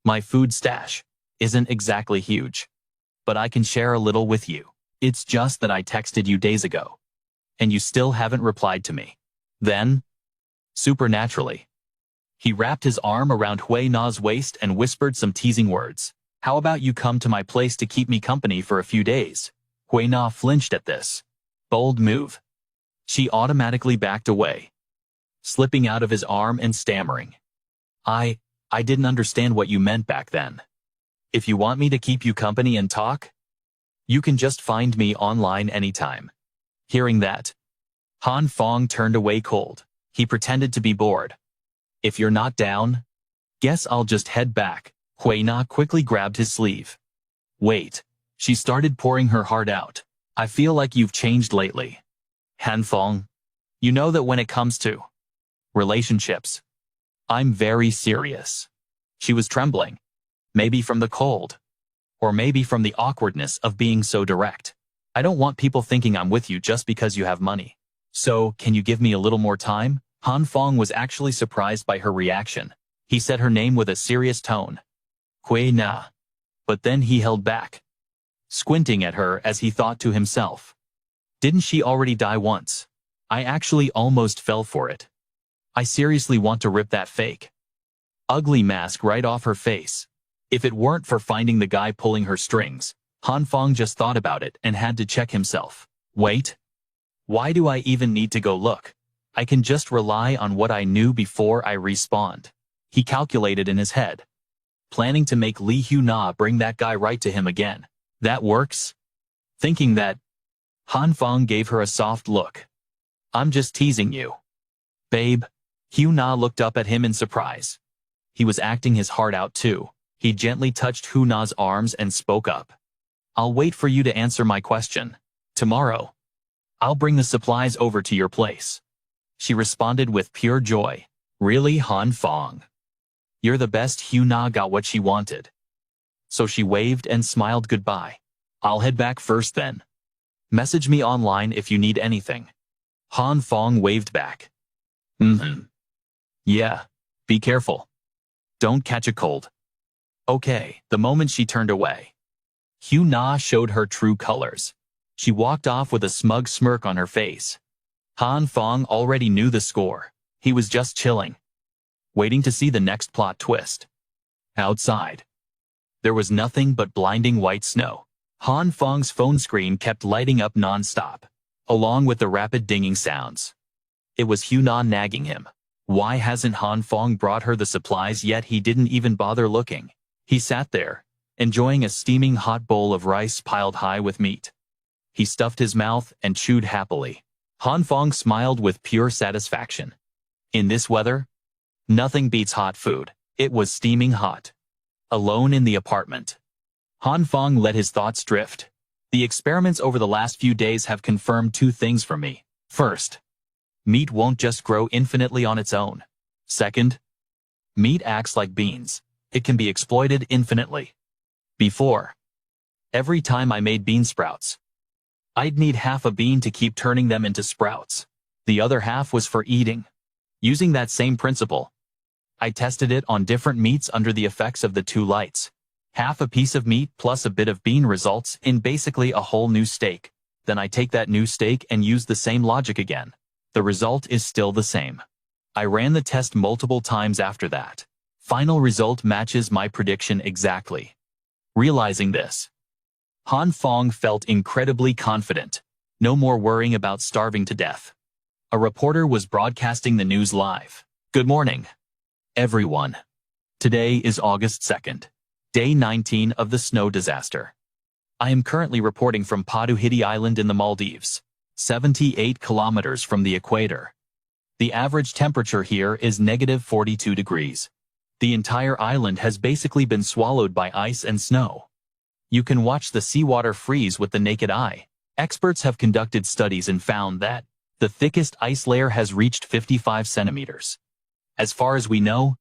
My food stash isn't exactly huge, but I can share a little with you. It's just that I texted you days ago, and you still haven't replied to me. Then, supernaturally, he wrapped his arm around Hue Na's waist and whispered some teasing words. How about you come to my place to keep me company for a few days? Hue Na flinched at this bold move. She automatically backed away, slipping out of his arm and stammering. I didn't understand what you meant back then. If you want me to keep you company and talk, you can just find me online anytime. Hearing that, Han Phong turned away cold. He pretended to be bored. If you're not down, guess I'll just head back. Hue Na quickly grabbed his sleeve. Wait, she started pouring her heart out. I feel like you've changed lately. Han Phong, you know that when it comes to relationships, I'm very serious. She was trembling. Maybe from the cold. Or maybe from the awkwardness of being so direct. I don't want people thinking I'm with you just because you have money. So, can you give me a little more time? Han Phong was actually surprised by her reaction. He said her name with a serious tone. Hue Na. But then he held back, squinting at her as he thought to himself. Didn't she already die once? I actually almost fell for it. I seriously want to rip that fake, ugly mask right off her face. If it weren't for finding the guy pulling her strings, Han Phong just thought about it and had to check himself. Wait. Why do I even need to go look? I can just rely on what I knew before I respawned. He calculated in his head, planning to make Hue Na bring that guy right to him again. That works? Thinking that, Han Phong gave her a soft look. I'm just teasing you. Babe. Hue Na looked up at him in surprise. He was acting his heart out too. He gently touched Hue Na's arms and spoke up. I'll wait for you to answer my question. Tomorrow, I'll bring the supplies over to your place. She responded with pure joy. Really, Han Phong? You're the best. Hue Na got what she wanted. So she waved and smiled goodbye. I'll head back first then. Message me online if you need anything. Han Phong waved back. Yeah, be careful. Don't catch a cold. Okay. The moment she turned away, Hue Na showed her true colors. She walked off with a smug smirk on her face. Han Phong already knew the score. He was just chilling, waiting to see the next plot twist. Outside, there was nothing but blinding white snow. Han Fong's phone screen kept lighting up non-stop, along with the rapid dinging sounds. It was Hue Na nagging him. Why hasn't Han Phong brought her the supplies yet? He didn't even bother looking. He sat there, enjoying a steaming hot bowl of rice piled high with meat. He stuffed his mouth and chewed happily. Han Phong smiled with pure satisfaction. In this weather, nothing beats hot food. It was steaming hot. Alone in the apartment, Han Phong let his thoughts drift. The experiments over the last few days have confirmed two things for me. First, meat won't just grow infinitely on its own. Second, meat acts like beans. It can be exploited infinitely. Before, every time I made bean sprouts, I'd need half a bean to keep turning them into sprouts. The other half was for eating. Using that same principle, I tested it on different meats under the effects of the two lights. Half a piece of meat plus a bit of bean results in basically a whole new steak. Then I take that new steak and use the same logic again. The result is still the same. I ran the test multiple times after that. Final result matches my prediction exactly. Realizing this, Han Phong felt incredibly confident. No more worrying about starving to death. A reporter was broadcasting the news live. Good morning, everyone. Today is August 2nd, day 19 of the snow disaster. I am currently reporting from Paduhiti Island in the Maldives, 78 kilometers from the equator. The average temperature here is -42 degrees. The entire island has basically been swallowed by ice and snow. You can watch the seawater freeze with the naked eye. Experts have conducted studies and found that the thickest ice layer has reached 55 centimeters. As far as we know,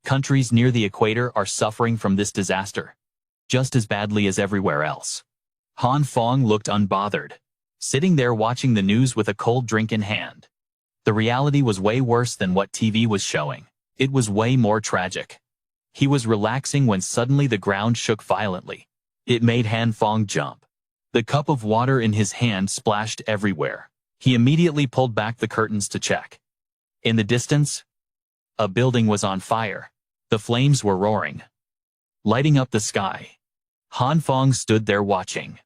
countries near the equator are suffering from this disaster, just as badly as everywhere else. Han Phong looked unbothered, sitting there watching the news with a cold drink in hand. The reality was way worse than what TV was showing. It was way more tragic. He was relaxing when suddenly the ground shook violently. It made Han Phong jump. The cup of water in his hand splashed everywhere. He immediately pulled back the curtains to check. In the distance, a building was on fire. The flames were roaring, lighting up the sky. Han Phong stood there watching,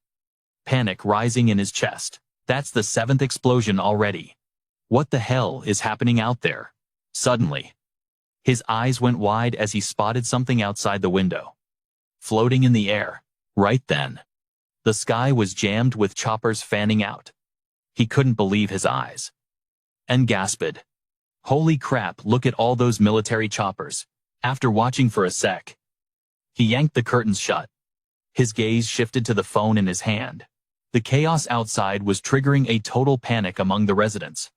panic rising in his chest. That's the 7th explosion already. What the hell is happening out there? Suddenly, his eyes went wide as he spotted something outside the window, floating in the air. Right then, the sky was jammed with choppers fanning out. He couldn't believe his eyes and gasped. Holy crap, look at all those military choppers. After watching for a sec, he yanked the curtains shut. His gaze shifted to the phone in his hand. The chaos outside was triggering a total panic among the residents.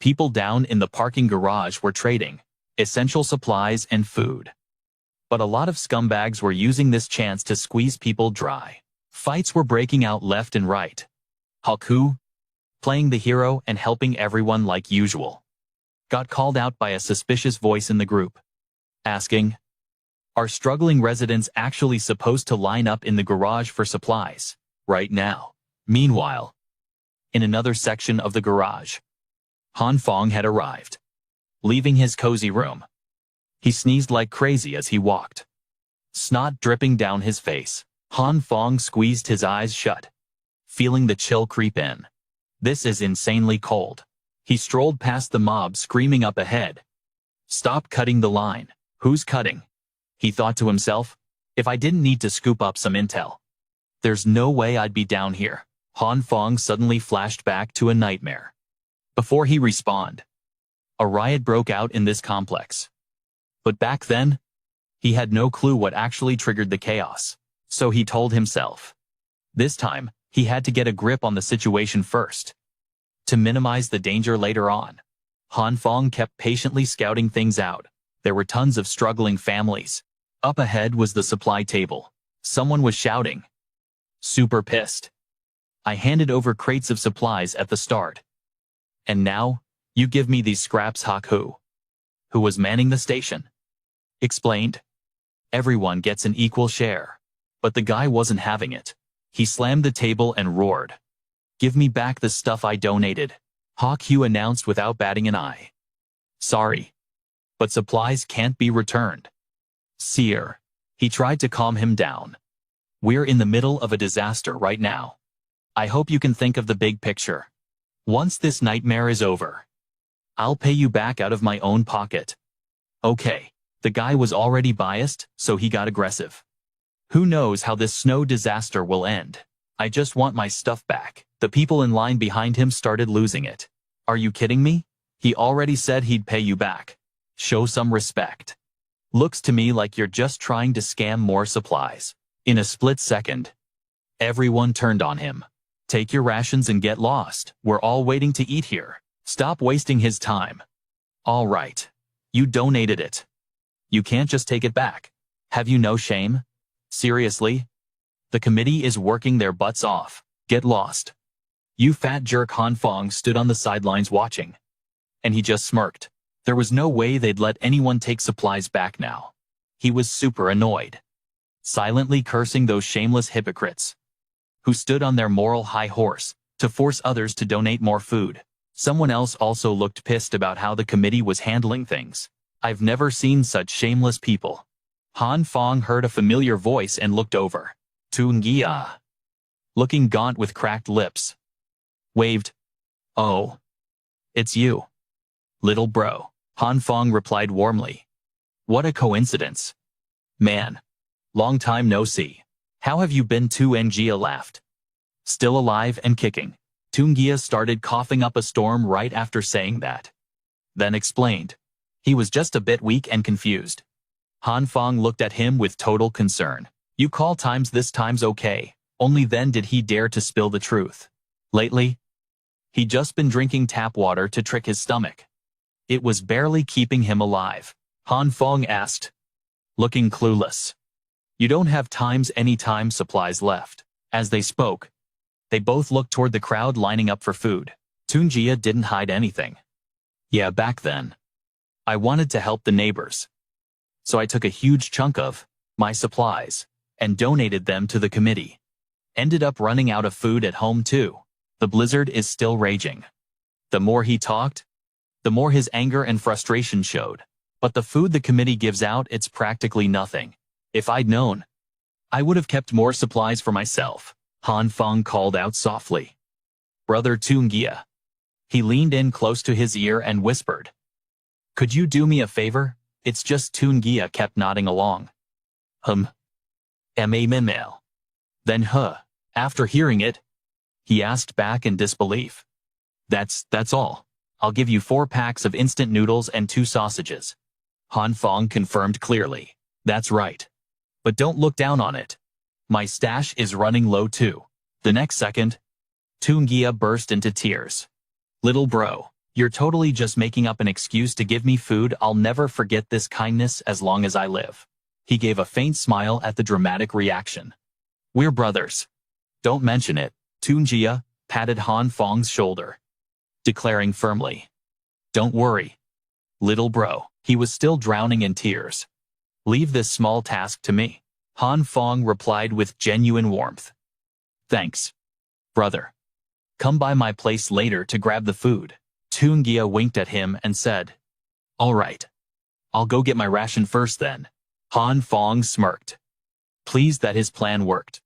People down in the parking garage were trading essential supplies and food. But a lot of scumbags were using this chance to squeeze people dry. Fights were breaking out left and right. Haku, playing the hero and helping everyone like usual, got called out by a suspicious voice in the group, asking, "Are struggling residents actually supposed to line up in the garage for supplies right now?" Meanwhile, in another section of the garage, Han Phong had arrived. Leaving his cozy room, he sneezed like crazy as he walked, snot dripping down his face. Han Phong squeezed his eyes shut, feeling the chill creep in. This is insanely cold. He strolled past the mob screaming up ahead. Stop cutting the line. Who's cutting? He thought to himself. If I didn't need to scoop up some intel, there's no way I'd be down here. Han Phong suddenly flashed back to a nightmare. Before he respawned, a riot broke out in this complex. But back then, he had no clue what actually triggered the chaos. So he told himself, this time, he had to get a grip on the situation first, to minimize the danger later on. Han Phong kept patiently scouting things out. There were tons of struggling families. Up ahead was the supply table. Someone was shouting, super pissed. I handed over crates of supplies at the start. And now, you give me these scraps. Haku, who was manning the station, explained. Everyone gets an equal share. But the guy wasn't having it. He slammed the table and roared, "Give me back the stuff I donated." Hue announced without batting an eye. Sorry, but supplies can't be returned. Seer. He tried to calm him down. We're in the middle of a disaster right now. I hope you can think of the big picture. Once this nightmare is over, I'll pay you back out of my own pocket. Okay. The guy was already biased, so he got aggressive. Who knows how this snow disaster will end? I just want my stuff back. The people in line behind him started losing it. Are you kidding me? He already said he'd pay you back. Show some respect. Looks to me like you're just trying to scam more supplies. In a split second, everyone turned on him. Take your rations and get lost. We're all waiting to eat here. Stop wasting his time. All right. You donated it. You can't just take it back. Have you no shame? Seriously? The committee is working their butts off. Get lost. You fat jerk. Han Phong stood on the sidelines watching. And he just smirked. There was no way they'd let anyone take supplies back now. He was super annoyed, silently cursing those shameless hypocrites who stood on their moral high horse to force others to donate more food. Someone else also looked pissed about how the committee was handling things. I've never seen such shameless people. Han Phong heard a familiar voice and looked over. Tungia, looking gaunt with cracked lips, waved. Oh, it's you, little bro. Han Phong replied warmly. What a coincidence. Man, long time no see. How have you been? Tungia laughed. Still alive and kicking. Tungia started coughing up a storm right after saying that. Then explained. He was just a bit weak and confused. Han Phong looked at him with total concern. You call times this time's okay. Only then did he dare to spill the truth. Lately, he'd just been drinking tap water to trick his stomach. It was barely keeping him alive. Han Phong asked, looking clueless. You don't have times any time supplies left. As they spoke, they both looked toward the crowd lining up for food. Tungia didn't hide anything. Yeah, back then, I wanted to help the neighbors. So I took a huge chunk of my supplies and donated them to the committee. Ended up running out of food at home too. The blizzard is still raging. The more he talked, the more his anger and frustration showed. But the food the committee gives out, it's practically nothing. If I'd known, I would have kept more supplies for myself. Han Phong called out softly. Brother Tungia. He leaned in close to his ear and whispered. Could you do me a favor? It's just Tungia kept nodding along. M-A-M-L. Then after hearing it, he asked back in disbelief. That's all. I'll give you 4 packs of instant noodles and 2 sausages. Han Phong confirmed clearly. That's right. But don't look down on it. My stash is running low too. The next second, Tungia burst into tears. Little bro, you're totally just making up an excuse to give me food. I'll never forget this kindness as long as I live. He gave a faint smile at the dramatic reaction. We're brothers. Don't mention it. Tungia patted Han Fong's shoulder, declaring firmly. Don't worry, little bro. He was still drowning in tears. Leave this small task to me. Han Phong replied with genuine warmth. Thanks, brother. Come by my place later to grab the food. Tungia winked at him and said, all right. I'll go get my ration first then. Han Phong smirked, pleased that his plan worked.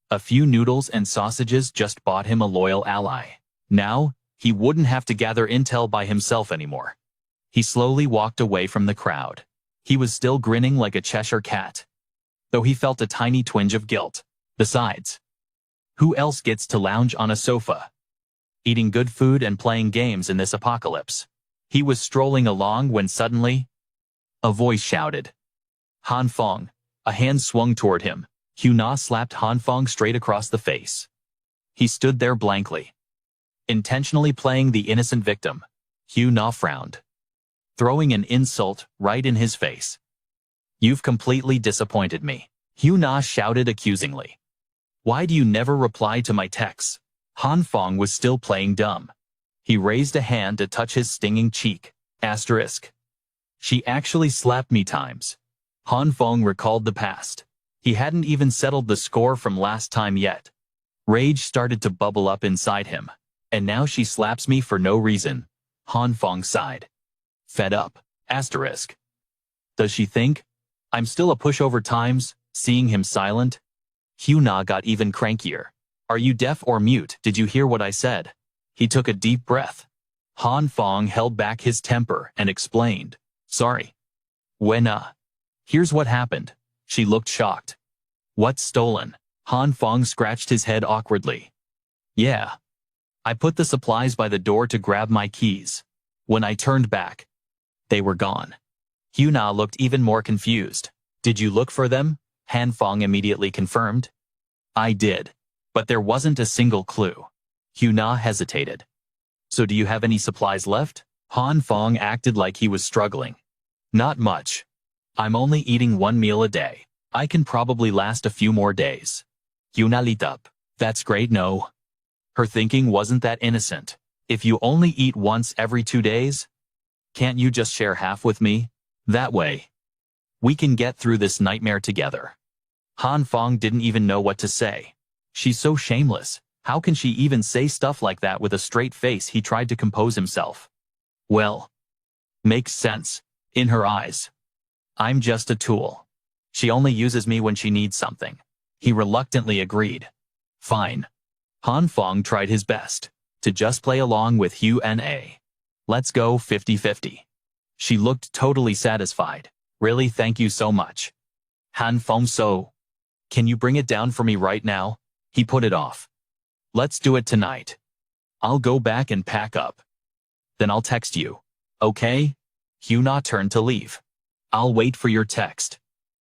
A few noodles and sausages just bought him a loyal ally. Now, he wouldn't have to gather intel by himself anymore. He slowly walked away from the crowd. He was still grinning like a Cheshire cat, though he felt a tiny twinge of guilt. Besides, who else gets to lounge on a sofa, eating good food and playing games in this apocalypse? He was strolling along when suddenly, a voice shouted, Han Phong. A hand swung toward him. Hue Na slapped Han Phong straight across the face. He stood there blankly, intentionally playing the innocent victim. Hue Na frowned, throwing an insult right in his face. You've completely disappointed me. Hue Na shouted accusingly. Why do you never reply to my texts? Han Phong was still playing dumb. He raised a hand to touch his stinging cheek. Asterisk. She actually slapped me times. Han Phong recalled the past. He hadn't even settled the score from last time yet. Rage started to bubble up inside him. And now she slaps me for no reason. Han Phong sighed. Fed up. Asterisk. Does she think I'm still a pushover times? Seeing him silent, Hue Na got even crankier. Are you deaf or mute? Did you hear what I said? He took a deep breath. Han Phong held back his temper and explained. Sorry. Hue Na. Here's what happened. She looked shocked. What's stolen? Han Phong scratched his head awkwardly. Yeah. I put the supplies by the door to grab my keys. When I turned back, they were gone. Hue Na looked even more confused. Did you look for them? Han Phong immediately confirmed. I did, but there wasn't a single clue. Hue Na hesitated. So do you have any supplies left? Han Phong acted like he was struggling. Not much. I'm only eating 1 meal a day. I can probably last a few more days. Hue Na lit up. That's great. No. Her thinking wasn't that innocent. If you only eat once every 2 days, can't you just share half with me? That way, we can get through this nightmare together. Han Phong didn't even know what to say. She's so shameless. How can she even say stuff like that with a straight face? He tried to compose himself. Well, makes sense. In her eyes, I'm just a tool. She only uses me when she needs something. He reluctantly agreed. Fine. Han Phong tried his best to just play along with Hue Na. Let's go 50-50. She looked totally satisfied. Really, thank you so much. Han Phong, so can you bring it down for me right now? He put it off. Let's do it tonight. I'll go back and pack up. Then I'll text you. Okay? Hue Na turned to leave. I'll wait for your text.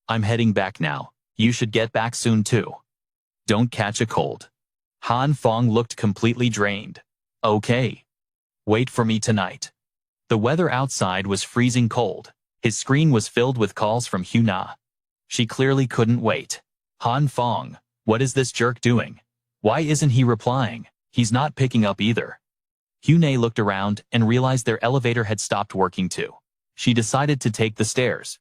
I'm heading back now. You should get back soon too. Don't catch a cold. Han Phong looked completely drained. Okay. Wait for me tonight. The weather outside was freezing cold. His screen was filled with calls from Hue Na. She clearly couldn't wait. Han Phong, what is this jerk doing? Why isn't he replying? He's not picking up either. Hue Na looked around and realized their elevator had stopped working too. She decided to take the stairs,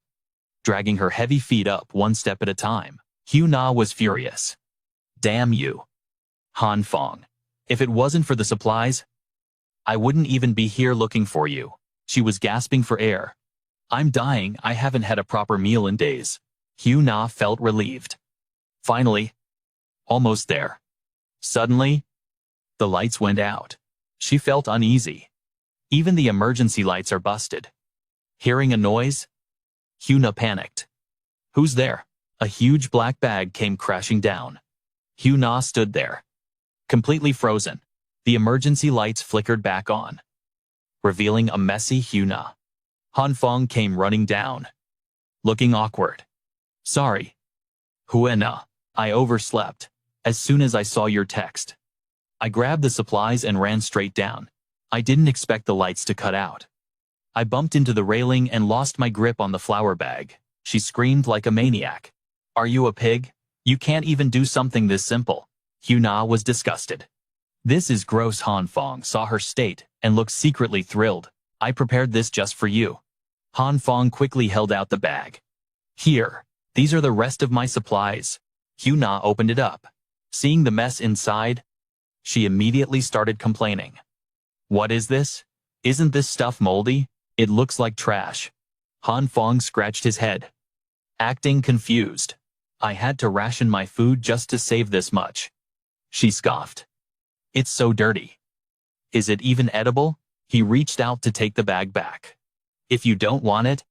dragging her heavy feet up one step at a time. Hue Na was furious. Damn you. Han Phong. If it wasn't for the supplies, I wouldn't even be here looking for you. She was gasping for air. I'm dying, I haven't had a proper meal in days. Hue Na felt relieved. Finally. Almost there. Suddenly, the lights went out. She felt uneasy. Even the emergency lights are busted. Hearing a noise, Hue Na panicked. Who's there? A huge black bag came crashing down. Hue Na stood there, completely frozen. The emergency lights flickered back on, revealing a messy Hue Na. Han Phong came running down, looking awkward. Sorry. Hue Na, I overslept. As soon as I saw your text, I grabbed the supplies and ran straight down. I didn't expect the lights to cut out. I bumped into the railing and lost my grip on the flour bag. She screamed like a maniac. Are you a pig? You can't even do something this simple. Hue Na was disgusted. This is gross. Han Phong saw her state and looked secretly thrilled. I prepared this just for you. Han Phong quickly held out the bag. Here, these are the rest of my supplies. Hue Na opened it up. Seeing the mess inside, she immediately started complaining. What is this? Isn't this stuff moldy? It looks like trash. Han Phong scratched his head, acting confused. I had to ration my food just to save this much. She scoffed. It's so dirty. Is it even edible? He reached out to take the bag back. If you don't want it,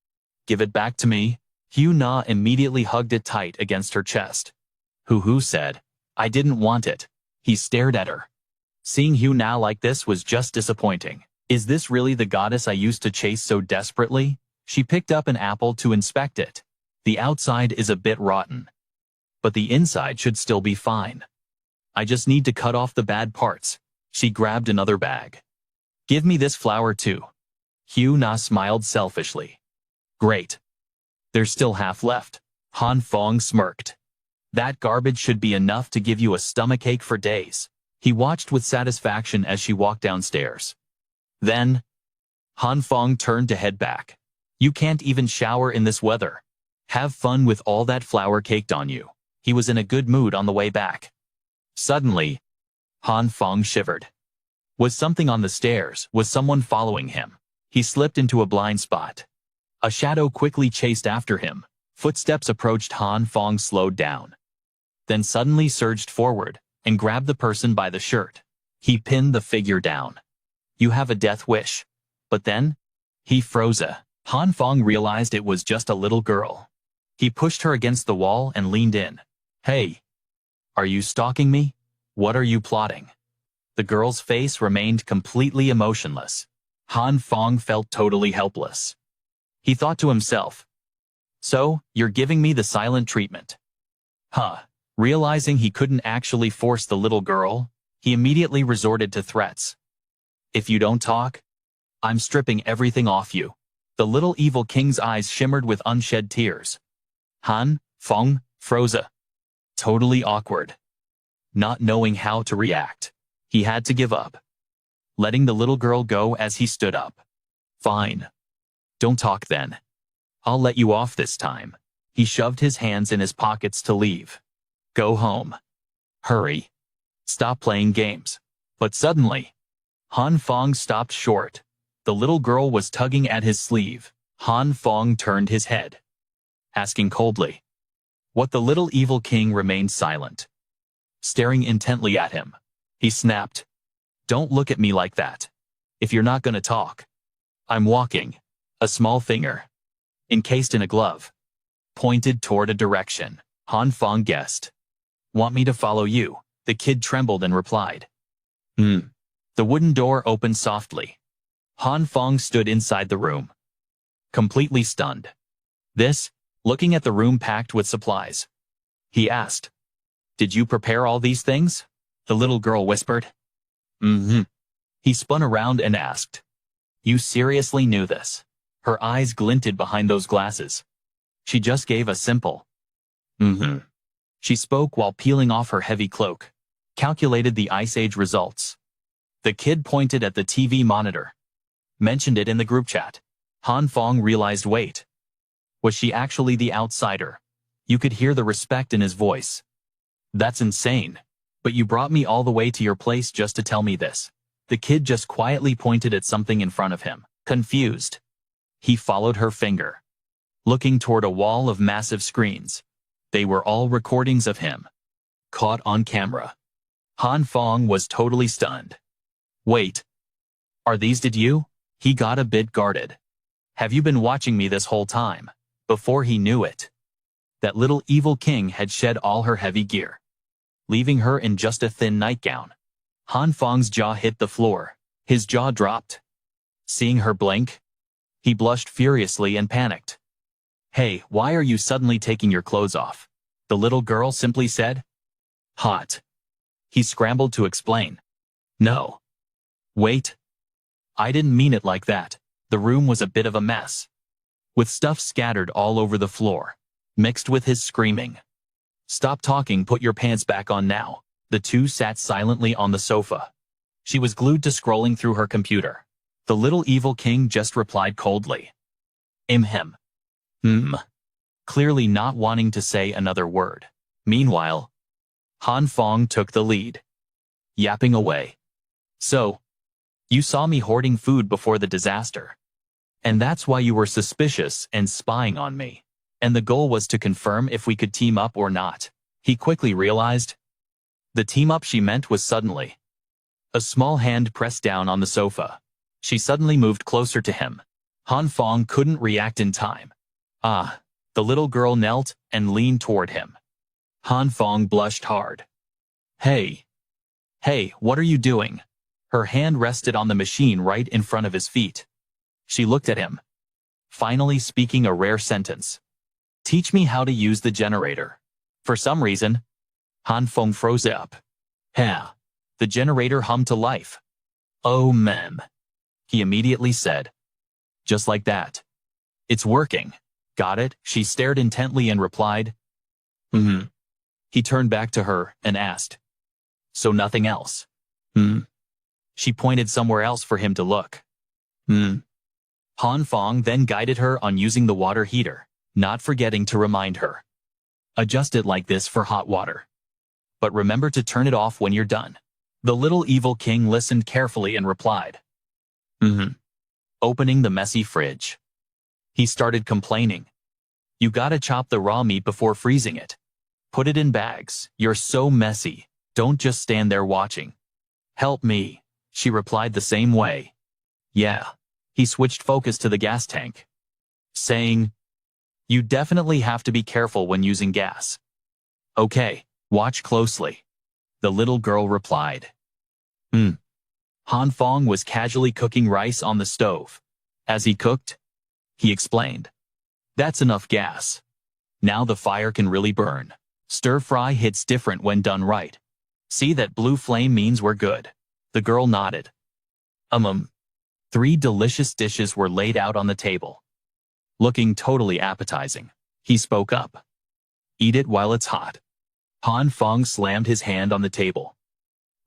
give it back to me. Hue Na immediately hugged it tight against her chest. Who said, I didn't want it. He stared at her. Seeing Hue Na like this was just disappointing. Is this really the goddess I used to chase so desperately? She picked up an apple to inspect it. The outside is a bit rotten, but the inside should still be fine. I just need to cut off the bad parts. She grabbed another bag. Give me this flour too. Hue Na smiled selfishly. Great. There's still half left. Han Phong smirked. That garbage should be enough to give you a stomachache for days. He watched with satisfaction as she walked downstairs. Then, Han Phong turned to head back. You can't even shower in this weather. Have fun with all that flour caked on you. He was in a good mood on the way back. Suddenly, Han Phong shivered. Was something on the stairs? Was someone following him? He slipped into a blind spot. A shadow quickly chased after him. Footsteps approached. Han Phong slowed down, then suddenly surged forward and grabbed the person by the shirt. He pinned the figure down. You have a death wish. But then, he froze. Han Phong realized it was just a little girl. He pushed her against the wall and leaned in. Hey, are you stalking me? What are you plotting? The girl's face remained completely emotionless. Han Phong felt totally helpless. He thought to himself, so, you're giving me the silent treatment. Huh. Realizing he couldn't actually force the little girl, he immediately resorted to threats. If you don't talk, I'm stripping everything off you. The little evil king's eyes shimmered with unshed tears. Han Phong froze. Totally awkward. Not knowing how to react, he had to give up, letting the little girl go as he stood up. Fine. Don't talk then. I'll let you off this time. He shoved his hands in his pockets to leave. Go home. Hurry. Stop playing games. But suddenly, Han Phong stopped short. The little girl was tugging at his sleeve. Han Phong turned his head, asking coldly, What the little evil king remained silent, staring intently at him. He snapped, "Don't look at me like that. If you're not gonna talk." I'm walking. A small finger, encased in a glove, pointed toward a direction. Phong guessed. "Want me to follow you?" The kid trembled and replied. The wooden door opened softly. Phong stood inside the room, completely stunned. "This?" Looking at the room packed with supplies, he asked. "Did you prepare all these things?" The little girl whispered. He spun around and asked, "You seriously knew this?" Her eyes glinted behind those glasses. She just gave a simple, She spoke while peeling off her heavy cloak, calculated the Ice Age results. The kid pointed at the TV monitor, mentioned it in the group chat. Phong realized, wait. Was she actually the outsider? You could hear the respect in his voice. "That's insane. But you brought me all the way to your place just to tell me this." The kid just quietly pointed at something in front of him, confused. He followed her finger, looking toward a wall of massive screens. They were all recordings of him, caught on camera. Phong was totally stunned. "Wait. Are these did you?" He got a bit guarded. "Have you been watching me this whole time?" Before he knew it, that little evil king had shed all her heavy gear, leaving her in just a thin nightgown. Phong jaw hit the floor. His jaw dropped. Seeing her blink, he blushed furiously and panicked. "Hey, why are you suddenly taking your clothes off?" The little girl simply said. "Hot." He scrambled to explain. "No. Wait. I didn't mean it like that." The room was a bit of a mess, with stuff scattered all over the floor, mixed with his screaming. "Stop talking, put your pants back on now." The two sat silently on the sofa. She was glued to scrolling through her computer. The little evil king just replied coldly. Him. Clearly not wanting to say another word. Meanwhile, Phong took the lead, yapping away. "So, you saw me hoarding food before the disaster. And that's why you were suspicious and spying on me. And the goal was to confirm if we could team up or not." He quickly realized. The team up she meant was suddenly. A small hand pressed down on the sofa. She suddenly moved closer to him. Phong couldn't react in time. The little girl knelt and leaned toward him. Phong blushed hard. Hey, what are you doing?" Her hand rested on the machine right in front of his feet. She looked at him, finally speaking a rare sentence. "Teach me how to use the generator." For some reason, Phong froze up. The generator hummed to life. "Oh, ma'am," he immediately said. Just like that. "It's working." "Got it?" She stared intently and replied. He turned back to her and asked, "So nothing else?" She pointed somewhere else for him to look. Phong then guided her on using the water heater, not forgetting to remind her. "Adjust it like this for hot water. But remember to turn it off when you're done." The little evil king listened carefully and replied. Opening the messy fridge, he started complaining. "You gotta chop the raw meat before freezing it. Put it in bags. You're so messy. Don't just stand there watching." "Help me," she replied the same way. "Yeah." He switched focus to the gas tank, saying, "You definitely have to be careful when using gas." "Okay, watch closely," the little girl replied. Phong was casually cooking rice on the stove. As he cooked, he explained, "That's enough gas. Now the fire can really burn. Stir fry hits different when done right. See that blue flame means we're good." The girl nodded. 3 delicious dishes were laid out on the table, looking totally appetizing. He spoke up. "Eat it while it's hot." Phong slammed his hand on the table,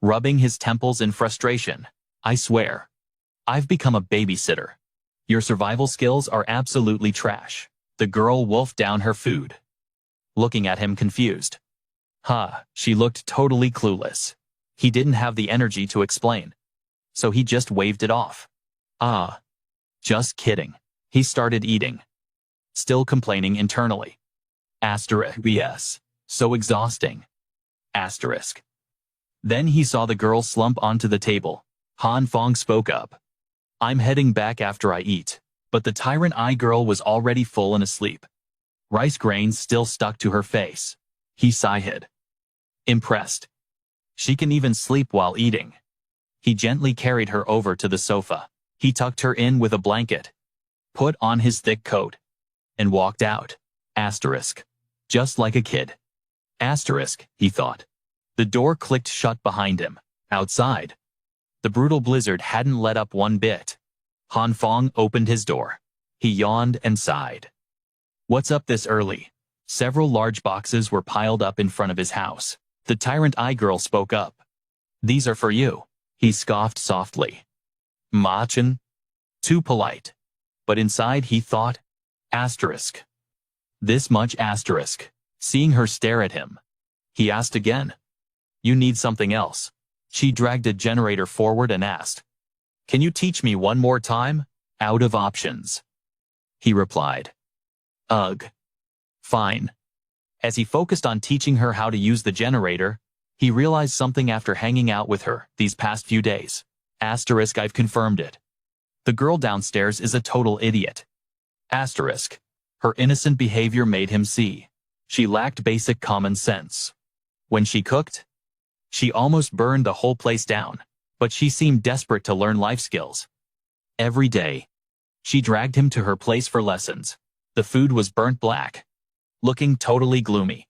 rubbing his temples in frustration. "I swear, I've become a babysitter. Your survival skills are absolutely trash." The girl wolfed down her food, looking at him confused. She looked totally clueless. He didn't have the energy to explain, so he just waved it off. Just kidding." He started eating, still complaining internally. Asterisk. BS. So exhausting. Asterisk. Then he saw the girl slump onto the table. Phong spoke up. I'm heading back after I eat. But the tyrant eye girl was already full and asleep. Rice grains still stuck to her face. He sighed. Impressed. She can even sleep while eating. He gently carried her over to the sofa. He tucked her in with a blanket, put on his thick coat, and walked out. Asterisk. Just like a kid. Asterisk, he thought. The door clicked shut behind him. Outside, the brutal blizzard hadn't let up one bit. Phong opened his door. He yawned and sighed. What's up this early? Several large boxes were piled up in front of his house. The tyrant eye girl spoke up. These are for you. He scoffed softly. Machen? Too polite. But inside he thought, asterisk. This much asterisk. Seeing her stare at him, he asked again. You need something else. She dragged a generator forward and asked. Can you teach me one more time? Out of options. He replied. Ugh. Fine. As he focused on teaching her how to use the generator, he realized something after hanging out with her these past few days. Asterisk, I've confirmed it. The girl downstairs is a total idiot. Asterisk. Her innocent behavior made him see. She lacked basic common sense. When she cooked, she almost burned the whole place down, but she seemed desperate to learn life skills. Every day, she dragged him to her place for lessons. The food was burnt black, looking totally gloomy.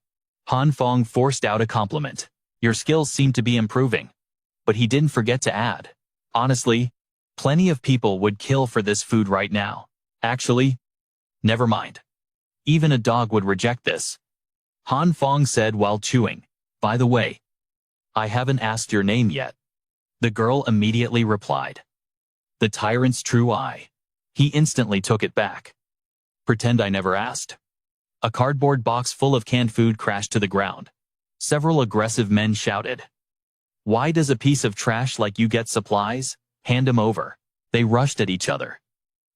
Phong forced out a compliment. Your skills seem to be improving. But he didn't forget to add. Honestly, plenty of people would kill for this food right now. Actually, never mind. Even a dog would reject this. Phong said while chewing. By the way, I haven't asked your name yet. The girl immediately replied. The tyrant's true eye. He instantly took it back. Pretend I never asked. A cardboard box full of canned food crashed to the ground. Several aggressive men shouted. Why does a piece of trash like you get supplies? Hand him over. They rushed at each other,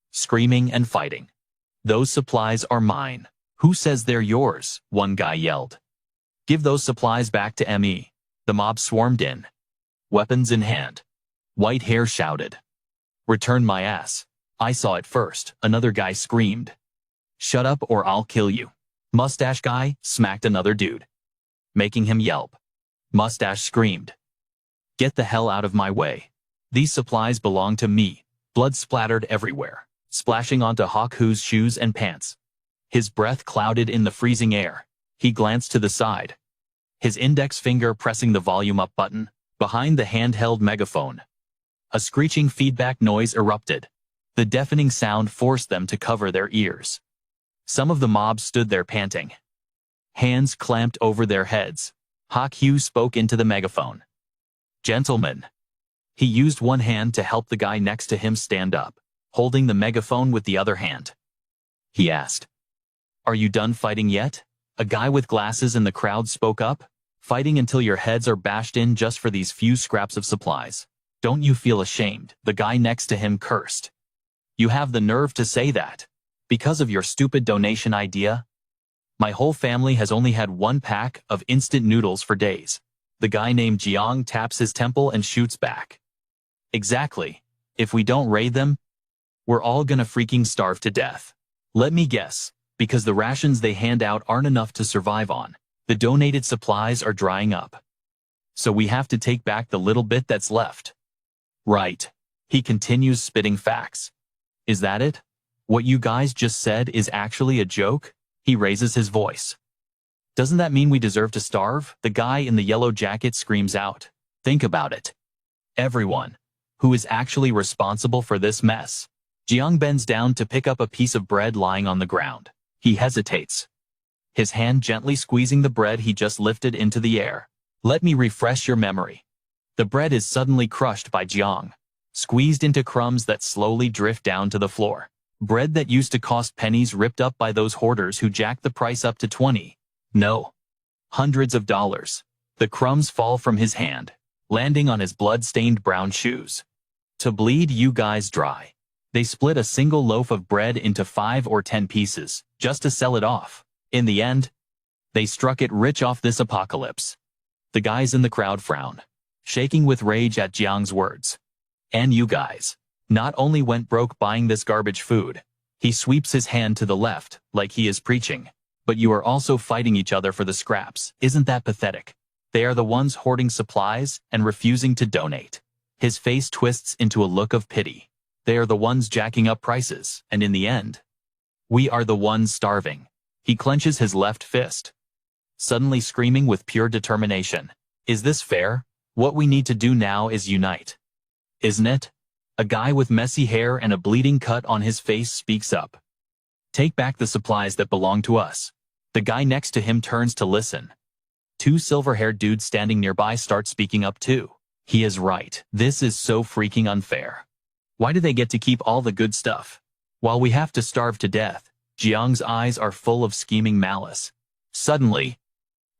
screaming and fighting. Those supplies are mine. Who says they're yours? One guy yelled. Give those supplies back to ME. The mob swarmed in, weapons in hand. White hair shouted. Return my ass. I saw it first, another guy screamed. Shut up or I'll kill you. Mustache guy smacked another dude, making him yelp. Mustache screamed. Get the hell out of my way. These supplies belong to me. Blood splattered everywhere, splashing onto Hu's shoes and pants. His breath clouded in the freezing air. He glanced to the side, his index finger pressing the volume up button, behind the handheld megaphone. A screeching feedback noise erupted. The deafening sound forced them to cover their ears. Some of the mob stood there panting, hands clamped over their heads. Hue spoke into the megaphone. Gentlemen. He used one hand to help the guy next to him stand up, holding the megaphone with the other hand. He asked, Are you done fighting yet? A guy with glasses in the crowd spoke up. Fighting until your heads are bashed in just for these few scraps of supplies. Don't you feel ashamed? The guy next to him cursed. You have the nerve to say that. Because of your stupid donation idea? My whole family has only had one pack of instant noodles for days. The guy named Jiang taps his temple and shoots back. Exactly. If we don't raid them, we're all gonna freaking starve to death. Let me guess, because the rations they hand out aren't enough to survive on. The donated supplies are drying up. So we have to take back the little bit that's left. Right. He continues spitting facts. Is that it? What you guys just said is actually a joke? He raises his voice. Doesn't that mean we deserve to starve? The guy in the yellow jacket screams out. Think about it. Everyone. Who is actually responsible for this mess? Jiang bends down to pick up a piece of bread lying on the ground. He hesitates, his hand gently squeezing the bread he just lifted into the air. Let me refresh your memory. The bread is suddenly crushed by Jiang, squeezed into crumbs that slowly drift down to the floor. Bread that used to cost pennies ripped up by those hoarders who jacked the price up to 20. No. Hundreds of dollars. The crumbs fall from his hand, landing on his blood-stained brown shoes. To bleed you guys dry. They split a single loaf of bread into 5 or 10 pieces, just to sell it off. In the end, They struck it rich off this apocalypse. The guys in the crowd frown, shaking with rage at Jiang's words. And you guys not only went broke buying this garbage food, he sweeps his hand to the left, like he is preaching, but you are also fighting each other for the scraps. Isn't that pathetic? They are the ones hoarding supplies and refusing to donate. His face twists into a look of pity. They are the ones jacking up prices, and in the end, we are the ones starving. He clenches his left fist, suddenly screaming with pure determination. Is this fair? What we need to do now is unite. Isn't it? A guy with messy hair and a bleeding cut on his face speaks up. Take back the supplies that belong to us. The guy next to him turns to listen. Two silver-haired dudes standing nearby start speaking up too. He is right. This is so freaking unfair. Why do they get to keep all the good stuff, while we have to starve to death? Jiang's eyes are full of scheming malice. Suddenly,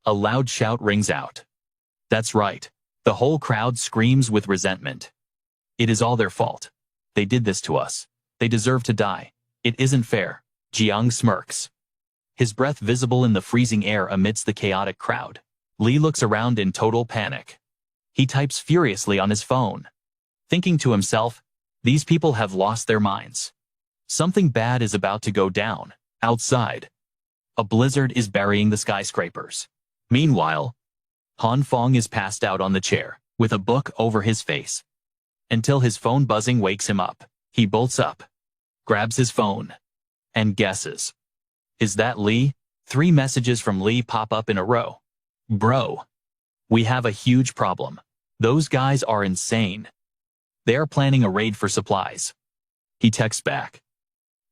a loud shout rings out. That's right. The whole crowd screams with resentment. It is all their fault. They did this to us. They deserve to die. It isn't fair. Jiang smirks, his breath visible in the freezing air amidst the chaotic crowd. Li looks around in total panic. He types furiously on his phone, thinking to himself, these people have lost their minds. Something bad is about to go down. Outside, a blizzard is burying the skyscrapers. Meanwhile, Phong is passed out on the chair, with a book over his face, until his phone buzzing wakes him up. He bolts up, grabs his phone, and guesses. Is that Li? 3 messages from Li pop up in a row. Bro, we have a huge problem. Those guys are insane. They are planning a raid for supplies. He texts back.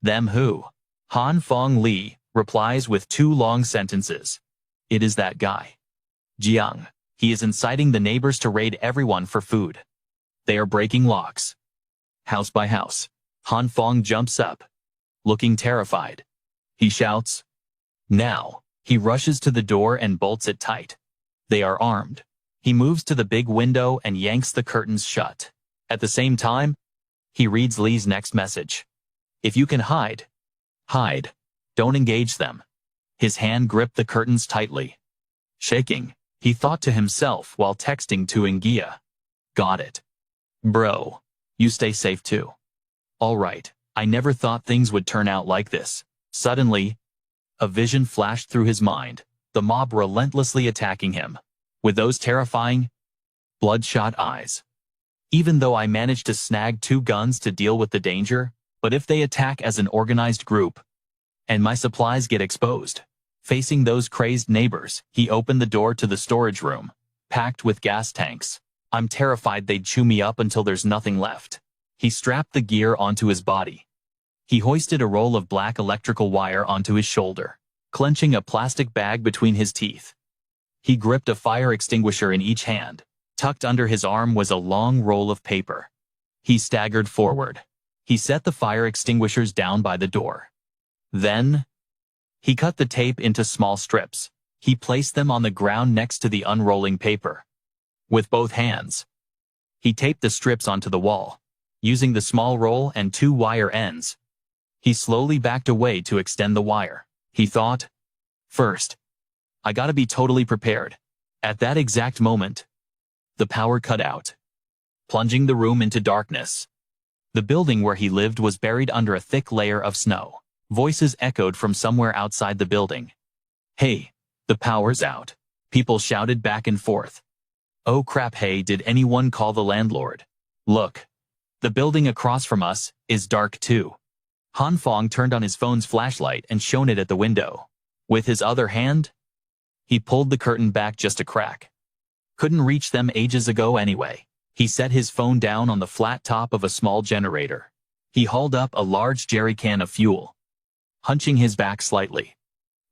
Them who? Phong Li replies with 2 long sentences. It is that guy. Jiang. He is inciting the neighbors to raid everyone for food. They are breaking locks. House by house. Phong jumps up, looking terrified. He shouts. Now. He rushes to the door and bolts it tight. They are armed. He moves to the big window and yanks the curtains shut. At the same time, he reads Li's next message. If you can hide, hide. Don't engage them. His hand gripped the curtains tightly. Shaking, he thought to himself while texting to Ngia. Got it. Bro, you stay safe too. All right, I never thought things would turn out like this. Suddenly, a vision flashed through his mind, the mob relentlessly attacking him, with those terrifying, bloodshot eyes. Even though I managed to snag 2 guns to deal with the danger, but if they attack as an organized group, and my supplies get exposed, facing those crazed neighbors, he opened the door to the storage room, packed with gas tanks. I'm terrified they'd chew me up until there's nothing left. He strapped the gear onto his body. He hoisted a roll of black electrical wire onto his shoulder, clenching a plastic bag between his teeth. He gripped a fire extinguisher in each hand. Tucked under his arm was a long roll of paper. He staggered forward. He set the fire extinguishers down by the door. Then, he cut the tape into small strips. He placed them on the ground next to the unrolling paper. With both hands, he taped the strips onto the wall, using the small roll and 2 wire ends. He slowly backed away to extend the wire. He thought, first, I gotta be totally prepared. At that exact moment, the power cut out, plunging the room into darkness. The building where he lived was buried under a thick layer of snow. Voices echoed from somewhere outside the building. Hey, the power's out. People shouted back and forth. Oh crap, hey, did anyone call the landlord? Look, the building across from us is dark too. Phong turned on his phone's flashlight and shone it at the window. With his other hand, he pulled the curtain back just a crack. Couldn't reach them ages ago anyway. He set his phone down on the flat top of a small generator. He hauled up a large jerry can of fuel, hunching his back slightly.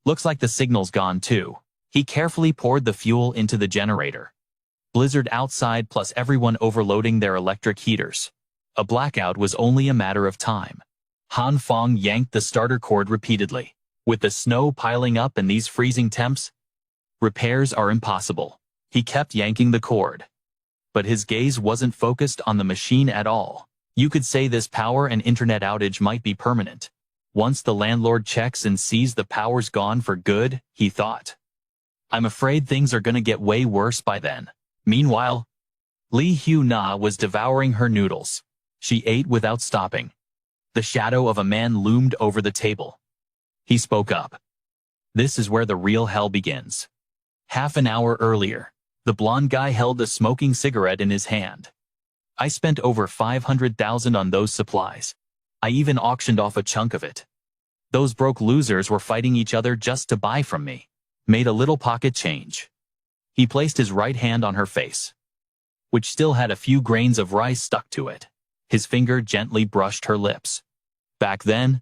Looks like the signal's gone too. He carefully poured the fuel into the generator. Blizzard outside plus everyone overloading their electric heaters. A blackout was only a matter of time. Phong yanked the starter cord repeatedly. With the snow piling up and these freezing temps, repairs are impossible. He kept yanking the cord. But his gaze wasn't focused on the machine at all. You could say this power and internet outage might be permanent. Once the landlord checks and sees the power's gone for good, he thought. I'm afraid things are gonna get way worse by then. Meanwhile, Hue Na was devouring her noodles. She ate without stopping. The shadow of a man loomed over the table. He spoke up. This is where the real hell begins. Half an hour earlier, the blonde guy held a smoking cigarette in his hand. I spent over 500,000 on those supplies. I even auctioned off a chunk of it. Those broke losers were fighting each other just to buy from me. Made a little pocket change. He placed his right hand on her face, which still had a few grains of rice stuck to it. His finger gently brushed her lips. Back then,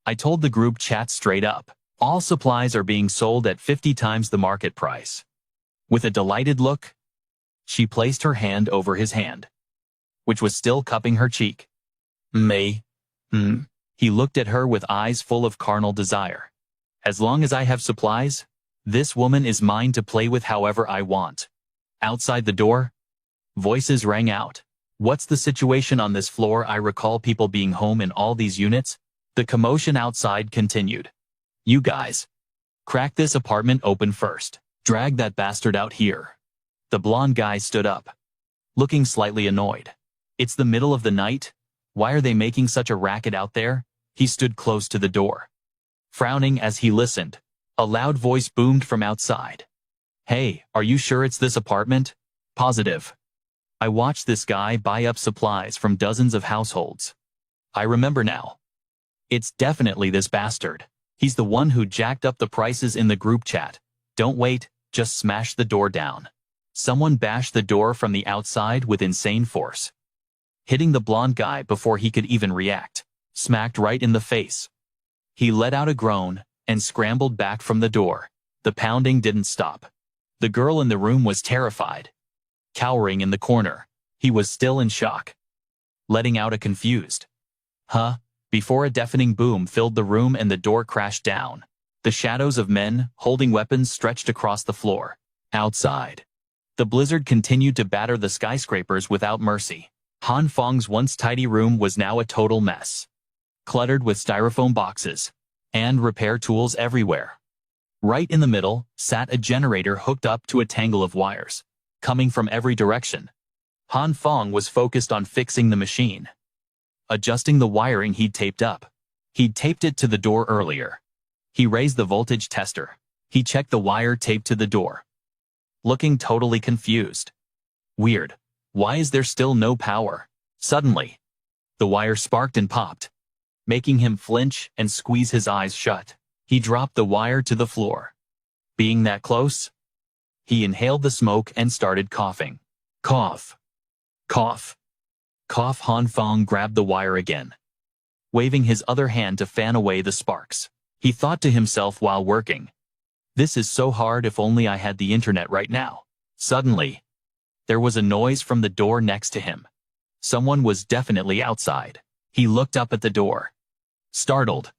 I told the group chat straight up, all supplies are being sold at 50 times the market price. With a delighted look, she placed her hand over his hand, which was still cupping her cheek. May. He looked at her with eyes full of carnal desire. As long as I have supplies, this woman is mine to play with however I want. Outside the door, voices rang out. What's the situation on this floor? I recall people being home in all these units. The commotion outside continued. You guys, crack this apartment open first. Drag that bastard out here. The blonde guy stood up, looking slightly annoyed. It's the middle of the night. Why are they making such a racket out there? He stood close to the door, frowning as he listened. A loud voice boomed from outside. Hey, are you sure it's this apartment? Positive. I watched this guy buy up supplies from dozens of households. I remember now. It's definitely this bastard. He's the one who jacked up the prices in the group chat. Don't wait, just smash the door down. Someone bashed the door from the outside with insane force, hitting the blonde guy before he could even react. Smacked right in the face. He let out a groan and scrambled back from the door. The pounding didn't stop. The girl in the room was terrified. Cowering in the corner, he was still in shock, letting out a confused, huh? Before a deafening boom filled the room and the door crashed down. The shadows of men holding weapons stretched across the floor. Outside, the blizzard continued to batter the skyscrapers without mercy. Han Fong's once tidy room was now a total mess, cluttered with styrofoam boxes and repair tools everywhere. Right in the middle sat a generator hooked up to a tangle of wires, coming from every direction. Han Phong was focused on fixing the machine, adjusting the wiring he'd taped up. He'd taped it to the door earlier. He raised the voltage tester. He checked the wire taped to the door, looking totally confused. Weird. Why is there still no power? Suddenly, the wire sparked and popped, making him flinch and squeeze his eyes shut. He dropped the wire to the floor. Being that close, he inhaled the smoke and started coughing. Cough. Cough. Cough. Han Phong grabbed the wire again, waving his other hand to fan away the sparks. He thought to himself while working, this is so hard. If only I had the internet right now. Suddenly, there was a noise from the door next to him. Someone was definitely outside. He looked up at the door. Startled,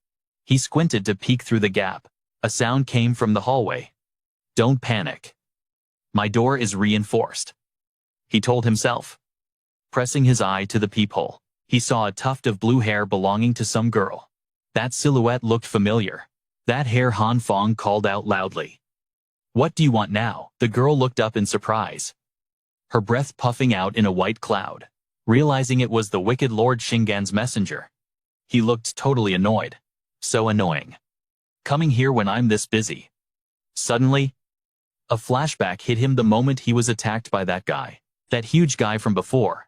he squinted to peek through the gap. A sound came from the hallway. Don't panic. My door is reinforced, he told himself. Pressing his eye to the peephole, he saw a tuft of blue hair belonging to some girl. That silhouette looked familiar. That hair. Han Phong called out loudly. What do you want now? The girl looked up in surprise, her breath puffing out in a white cloud. Realizing it was the wicked Lord Shingan's messenger, he looked totally annoyed. So annoying. Coming here when I'm this busy. Suddenly, a flashback hit him the moment he was attacked by that guy. That huge guy from before.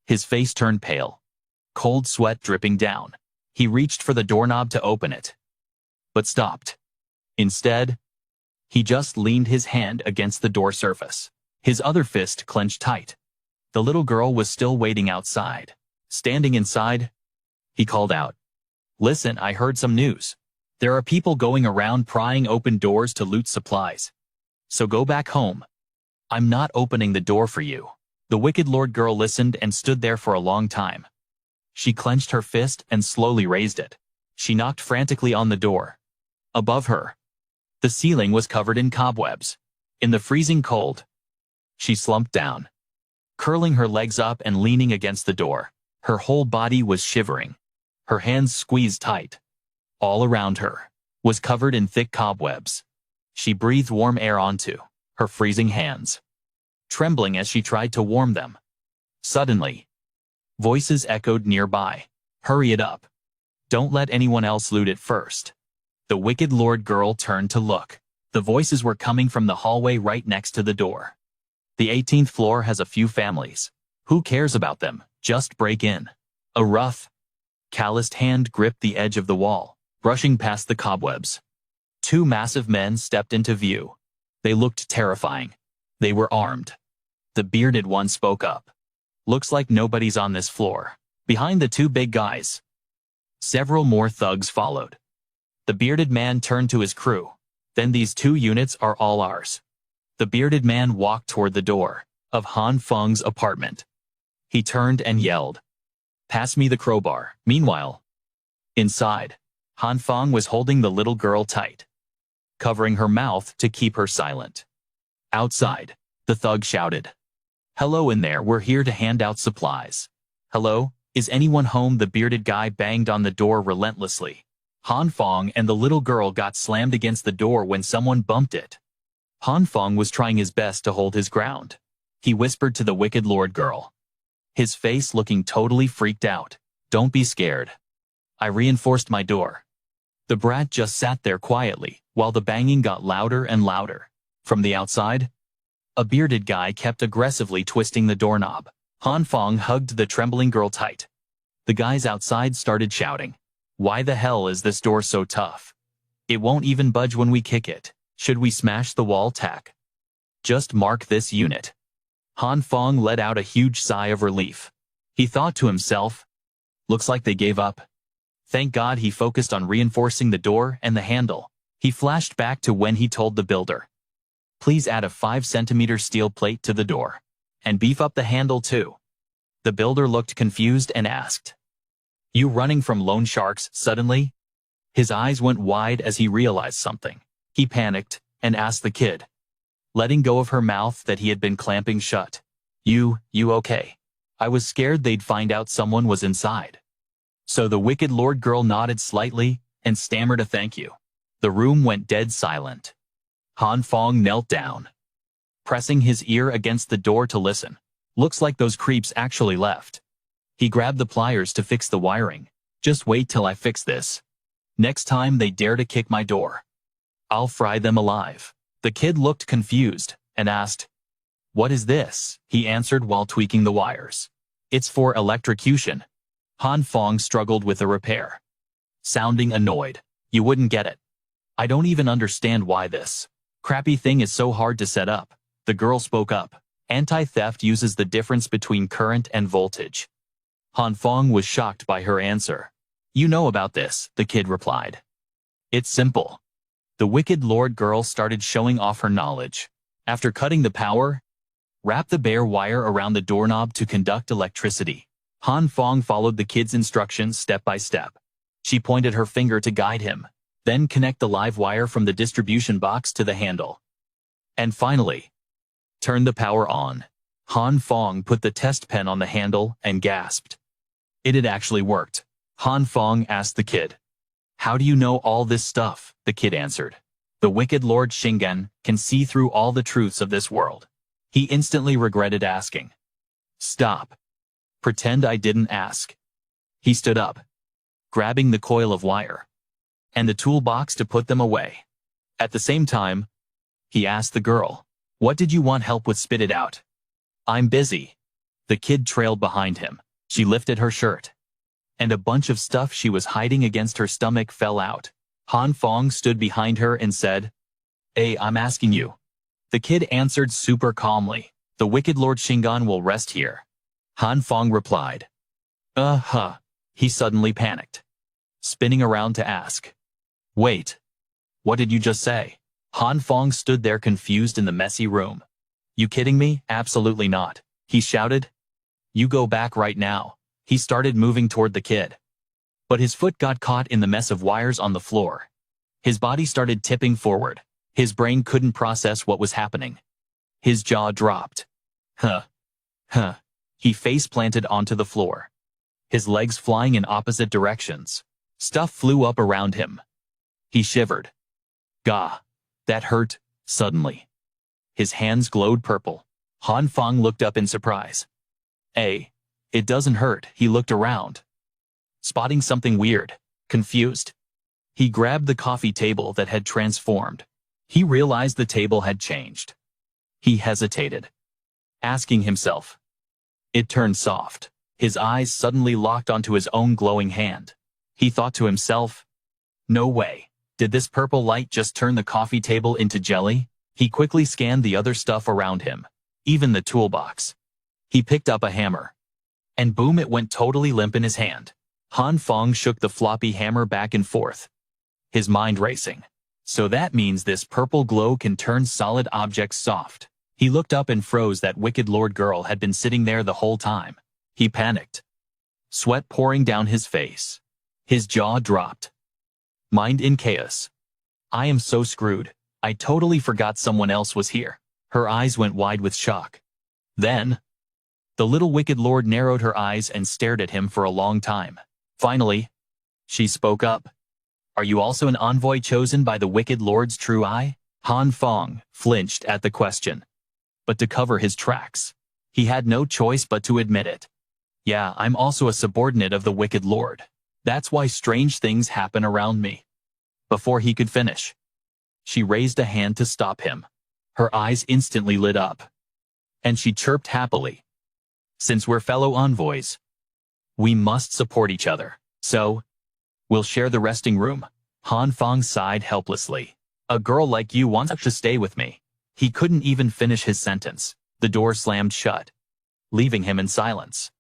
His face turned pale, cold sweat dripping down. He reached for the doorknob to open it, but stopped. Instead, he just leaned his hand against the door surface. His other fist clenched tight. The little girl was still waiting outside. Standing inside, he called out, Listen, I heard some news. There are people going around prying open doors to loot supplies. So go back home. I'm not opening the door for you. The wicked Lord girl listened and stood there for a long time. She clenched her fist and slowly raised it. She knocked frantically on the door. Above her, the ceiling was covered in cobwebs. In the freezing cold, she slumped down, curling her legs up and leaning against the door. Her whole body was shivering, her hands squeezed tight. All around her was covered in thick cobwebs. She breathed warm air onto her freezing hands, trembling as she tried to warm them. Suddenly, voices echoed nearby. Hurry it up. Don't let anyone else loot it first. The wicked lord girl turned to look. The voices were coming from the hallway right next to the door. The 18th floor has a few families. Who cares about them? Just break in. A rough, calloused hand gripped the edge of the wall, brushing past the cobwebs. Two massive men stepped into view. They looked terrifying. They were armed. The bearded one spoke up. Looks like nobody's on this floor. Behind the two big guys, several more thugs followed. The bearded man turned to his crew. Then these 2 units are all ours. The bearded man walked toward the door of Han Feng's apartment. He turned and yelled, "Pass me the crowbar." Meanwhile, inside, Han Feng was holding the little girl tight, covering her mouth to keep her silent. Outside, the thug shouted, "Hello in there, we're here to hand out supplies." "Hello, is anyone home?" The bearded guy banged on the door relentlessly. Han Feng and the little girl got slammed against the door when someone bumped it. Han Feng was trying his best to hold his ground. He whispered to the wicked lord girl, his face looking totally freaked out, "Don't be scared. I reinforced my door." The brat just sat there quietly, while the banging got louder and louder. From the outside, a bearded guy kept aggressively twisting the doorknob. Han Feng hugged the trembling girl tight. The guys outside started shouting, "Why the hell is this door so tough? It won't even budge when we kick it. Should we smash the wall tack? Just mark this unit." Han Feng let out a huge sigh of relief. He thought to himself, looks like they gave up. Thank God he focused on reinforcing the door and the handle. He flashed back to when he told the builder, "Please add a 5-centimeter steel plate to the door. And beef up the handle too." The builder looked confused and asked, "You running from loan sharks suddenly?" His eyes went wide as he realized something. He panicked and asked the kid, letting go of her mouth that he had been clamping shut, You okay?" "I was scared they'd find out someone was inside." So the wicked lord girl nodded slightly and stammered a thank you. The room went dead silent. Han Feng knelt down, pressing his ear against the door to listen. Looks like those creeps actually left. He grabbed the pliers to fix the wiring. "Just wait till I fix this. Next time they dare to kick my door, I'll fry them alive." The kid looked confused and asked, "What is this?" He answered while tweaking the wires. "It's for electrocution." Han Feng struggled with the repair, sounding annoyed. "You wouldn't get it. I don't even understand why this crappy thing is so hard to set up." The girl spoke up. "Anti-theft uses the difference between current and voltage." Han Feng was shocked by her answer. "You know about this," the kid replied. "It's simple." The wicked lord girl started showing off her knowledge. After cutting the power, wrap the bare wire around the doorknob to conduct electricity. Han Feng followed the kid's instructions step by step. She pointed her finger to guide him, then connect the live wire from the distribution box to the handle. And finally, turn the power on. Han Feng put the test pen on the handle and gasped. It had actually worked. Han Feng asked the kid, "How do you know all this stuff?" The kid answered, "The wicked Lord Shingen can see through all the truths of this world." He instantly regretted asking. "Stop. Pretend I didn't ask." He stood up, grabbing the coil of wire and the toolbox to put them away. At the same time, he asked the girl, "What did you want help with? Spit it out." "I'm busy." The kid trailed behind him. She lifted her shirt, and a bunch of stuff she was hiding against her stomach fell out. Han Feng stood behind her and said, "Hey, I'm asking you." The kid answered super calmly, "The wicked Lord Shingon will rest here." Han Feng replied, "Uh-huh." He suddenly panicked, spinning around to ask, "Wait, what did you just say?" Han Feng stood there confused in the messy room. "You kidding me? Absolutely not," he shouted. "You go back right now." He started moving toward the kid, but his foot got caught in the mess of wires on the floor. His body started tipping forward. His brain couldn't process what was happening. His jaw dropped. Huh. He face-planted onto the floor, his legs flying in opposite directions. Stuff flew up around him. He shivered. Gah. That hurt, suddenly. His hands glowed purple. Phong looked up in surprise. It doesn't hurt. He looked around, spotting something weird, confused. He grabbed the coffee table that had transformed. He realized the table had changed. He hesitated, asking himself. It turned soft. His eyes suddenly locked onto his own glowing hand. He thought to himself, no way. Did this purple light just turn the coffee table into jelly? He quickly scanned the other stuff around him, even the toolbox. He picked up a hammer, and boom, it went totally limp in his hand. Phong shook the floppy hammer back and forth, his mind racing. So that means this purple glow can turn solid objects soft. He looked up and froze. That wicked lord girl had been sitting there the whole time. He panicked, sweat pouring down his face. His jaw dropped. Mind in chaos. I am so screwed. I totally forgot someone else was here. Her eyes went wide with shock. Then, the little wicked lord narrowed her eyes and stared at him for a long time. Finally, she spoke up. Are you also an envoy chosen by the wicked lord's true eye? Phong flinched at the question. But to cover his tracks, he had no choice but to admit it. Yeah, I'm also a subordinate of the wicked lord. That's why strange things happen around me. Before he could finish, she raised a hand to stop him. Her eyes instantly lit up, and she chirped happily. Since we're fellow envoys, we must support each other. So, we'll share the resting room. Phong sighed helplessly. A girl like you wants to stay with me. He couldn't even finish his sentence. The door slammed shut, leaving him in silence.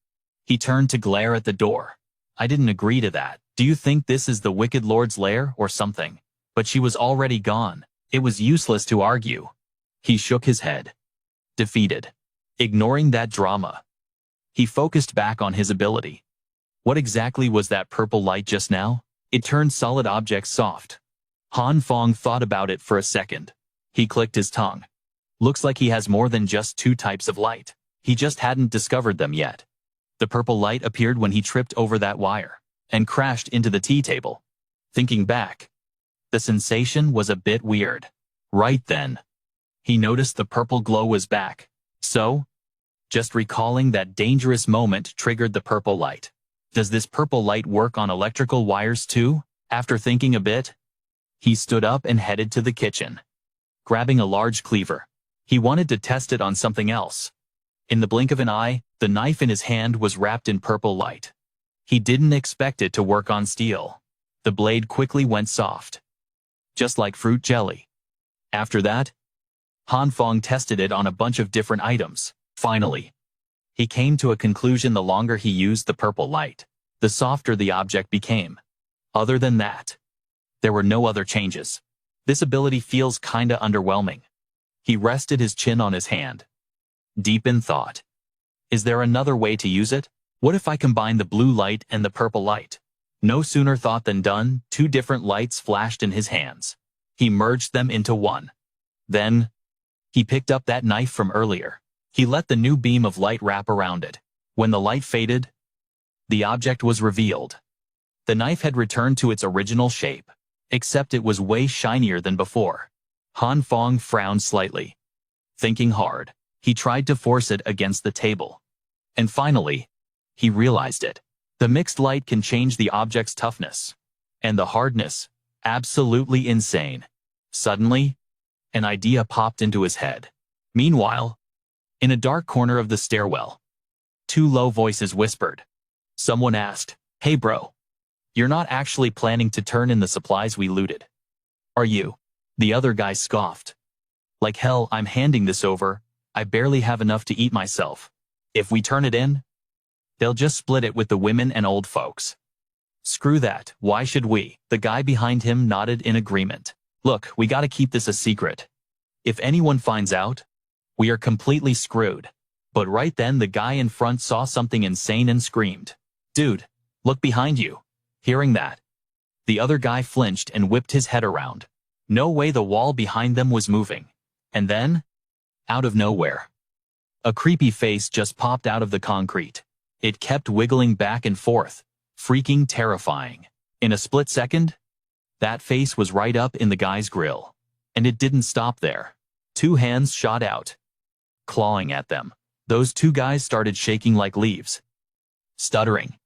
He turned to glare at the door. I didn't agree to that. Do you think this is the wicked lord's lair or something? But she was already gone. It was useless to argue. He shook his head, defeated, ignoring that drama. He focused back on his ability. What exactly was that purple light just now? It turned solid objects soft. Phong thought about it for a second. He clicked his tongue. Looks like he has more than just two types of light. He just hadn't discovered them yet. The purple light appeared when he tripped over that wire and crashed into the tea table. Thinking back, the sensation was a bit weird. Right then, he noticed the purple glow was back. So, just recalling that dangerous moment triggered the purple light. Does this purple light work on electrical wires too? After thinking a bit, he stood up and headed to the kitchen, grabbing a large cleaver. He wanted to test it on something else. In the blink of an eye, the knife in his hand was wrapped in purple light. He didn't expect it to work on steel. The blade quickly went soft, just like fruit jelly. After that, Phong tested it on a bunch of different items. Finally, he came to a conclusion: the longer he used the purple light, the softer the object became. Other than that, there were no other changes. This ability feels kinda underwhelming. He rested his chin on his hand, deep in thought. Is there another way to use it? What if I combine the blue light and the purple light? No sooner thought than done. Two different lights flashed in his hands. He merged them into one. Then, he picked up that knife from earlier. He let the new beam of light wrap around it. When the light faded, the object was revealed. The knife had returned to its original shape, except it was way shinier than before. Phong frowned slightly. Thinking hard, he tried to force it against the table. And finally, he realized it. The mixed light can change the object's toughness and the hardness. Absolutely insane. Suddenly, an idea popped into his head. Meanwhile, in a dark corner of the stairwell, two low voices whispered. Someone asked, "Hey bro, you're not actually planning to turn in the supplies we looted, are you?" The other guy scoffed. Like hell, I'm handing this over. I barely have enough to eat myself. If we turn it in, they'll just split it with the women and old folks. Screw that, why should we? The guy behind him nodded in agreement. Look, we gotta keep this a secret. If anyone finds out, we are completely screwed. But right then the guy in front saw something insane and screamed, "Dude, look behind you." Hearing that, the other guy flinched and whipped his head around. No way, the wall behind them was moving. And then, out of nowhere, a creepy face just popped out of the concrete. It kept wiggling back and forth, freaking terrifying. In a split second, that face was right up in the guy's grill. And it didn't stop there. 2 hands shot out, clawing at them. Those 2 guys started shaking like leaves. Stuttering.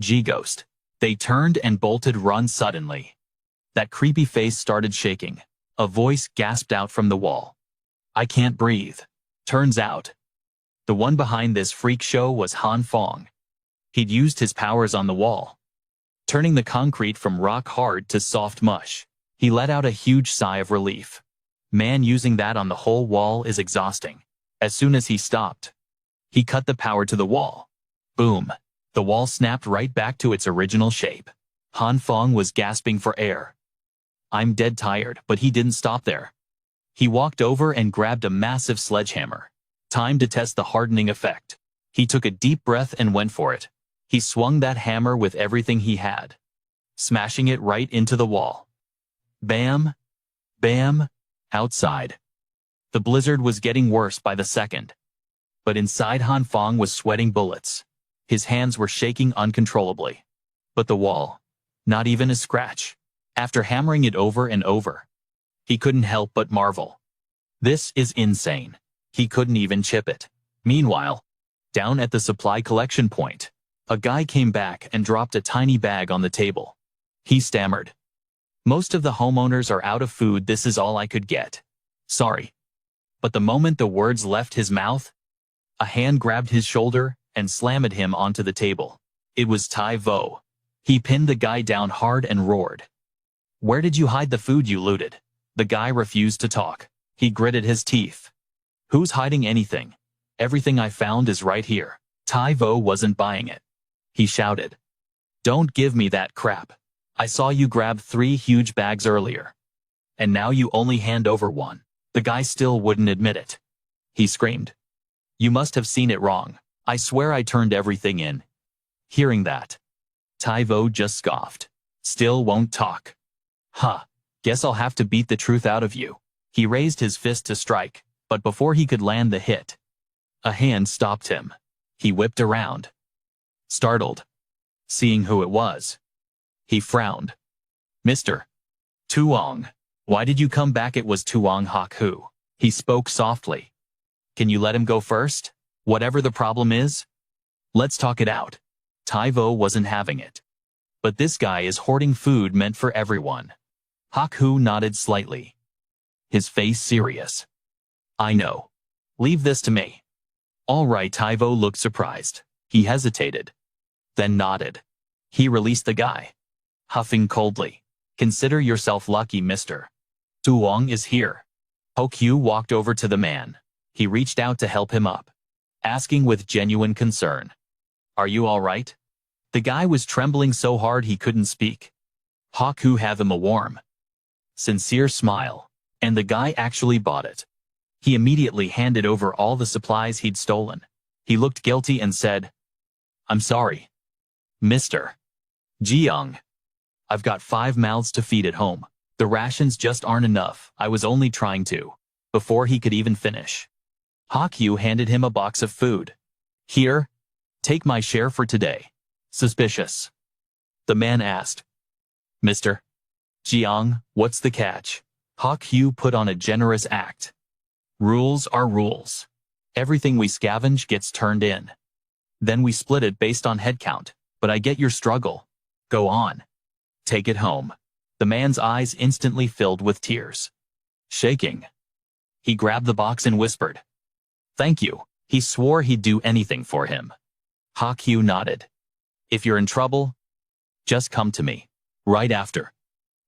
G-Ghost. They turned and bolted run suddenly. That creepy face started shaking. A voice gasped out from the wall. I can't breathe. Turns out, the one behind this freak show was Phong. He'd used his powers on the wall, turning the concrete from rock hard to soft mush. He let out a huge sigh of relief. Man, using that on the whole wall is exhausting. As soon as he stopped, he cut the power to the wall. Boom. The wall snapped right back to its original shape. Phong was gasping for air. I'm dead tired, but he didn't stop there. He walked over and grabbed a massive sledgehammer. Time to test the hardening effect. He took a deep breath and went for it. He swung that hammer with everything he had, smashing it right into the wall. Bam! Bam! Outside, the blizzard was getting worse by the second. But inside, Phong was sweating bullets. His hands were shaking uncontrollably. But the wall, not even a scratch. After hammering it over and over, he couldn't help but marvel. This is insane. He couldn't even chip it. Meanwhile, down at the supply collection point, a guy came back and dropped a tiny bag on the table. He stammered. Most of the homeowners are out of food. This is all I could get. Sorry. But the moment the words left his mouth, a hand grabbed his shoulder and slammed him onto the table. It was Tai Vo. He pinned the guy down hard and roared. Where did you hide the food you looted? The guy refused to talk. He gritted his teeth. Who's hiding anything? Everything I found is right here. Tai Vo wasn't buying it. He shouted. Don't give me that crap. I saw you grab 3 huge bags earlier. And now you only hand over 1. The guy still wouldn't admit it. He screamed. You must have seen it wrong. I swear I turned everything in. Hearing that, Tai Vo just scoffed. Still won't talk. Huh. Guess I'll have to beat the truth out of you. He raised his fist to strike, but before he could land the hit, a hand stopped him. He whipped around, startled, seeing who it was. He frowned. Mr. Tuong, why did you come back? It was Tuong Hak Hu. He spoke softly. Can you let him go first? Whatever the problem is, let's talk it out. Tai Vo wasn't having it. But this guy is hoarding food meant for everyone. Hak Hu nodded slightly, his face serious. I know. Leave this to me. All right. Tai Vo looked surprised. He hesitated, then nodded. He released the guy, huffing coldly. Consider yourself lucky, mister. Tuong is here. Hokyu walked over to the man. He reached out to help him up, asking with genuine concern. Are you all right? The guy was trembling so hard he couldn't speak. Hokyu gave him a warm, sincere smile, and the guy actually bought it. He immediately handed over all the supplies he'd stolen. He looked guilty and said, I'm sorry, Mr. Jiyoung. I've got 5 mouths to feed at home. The rations just aren't enough. I was only trying to. Before he could even finish, Hokyu handed him a box of food. Here, take my share for today. Suspicious? The man asked. Mr. Jiyoung, what's the catch? Hokyu put on a generous act. Rules are rules. Everything we scavenge gets turned in. Then we split it based on headcount. But I get your struggle. Go on. Take it home. The man's eyes instantly filled with tears. Shaking, he grabbed the box and whispered, Thank you. He swore he'd do anything for him. Hokyu nodded. If you're in trouble, just come to me. Right after.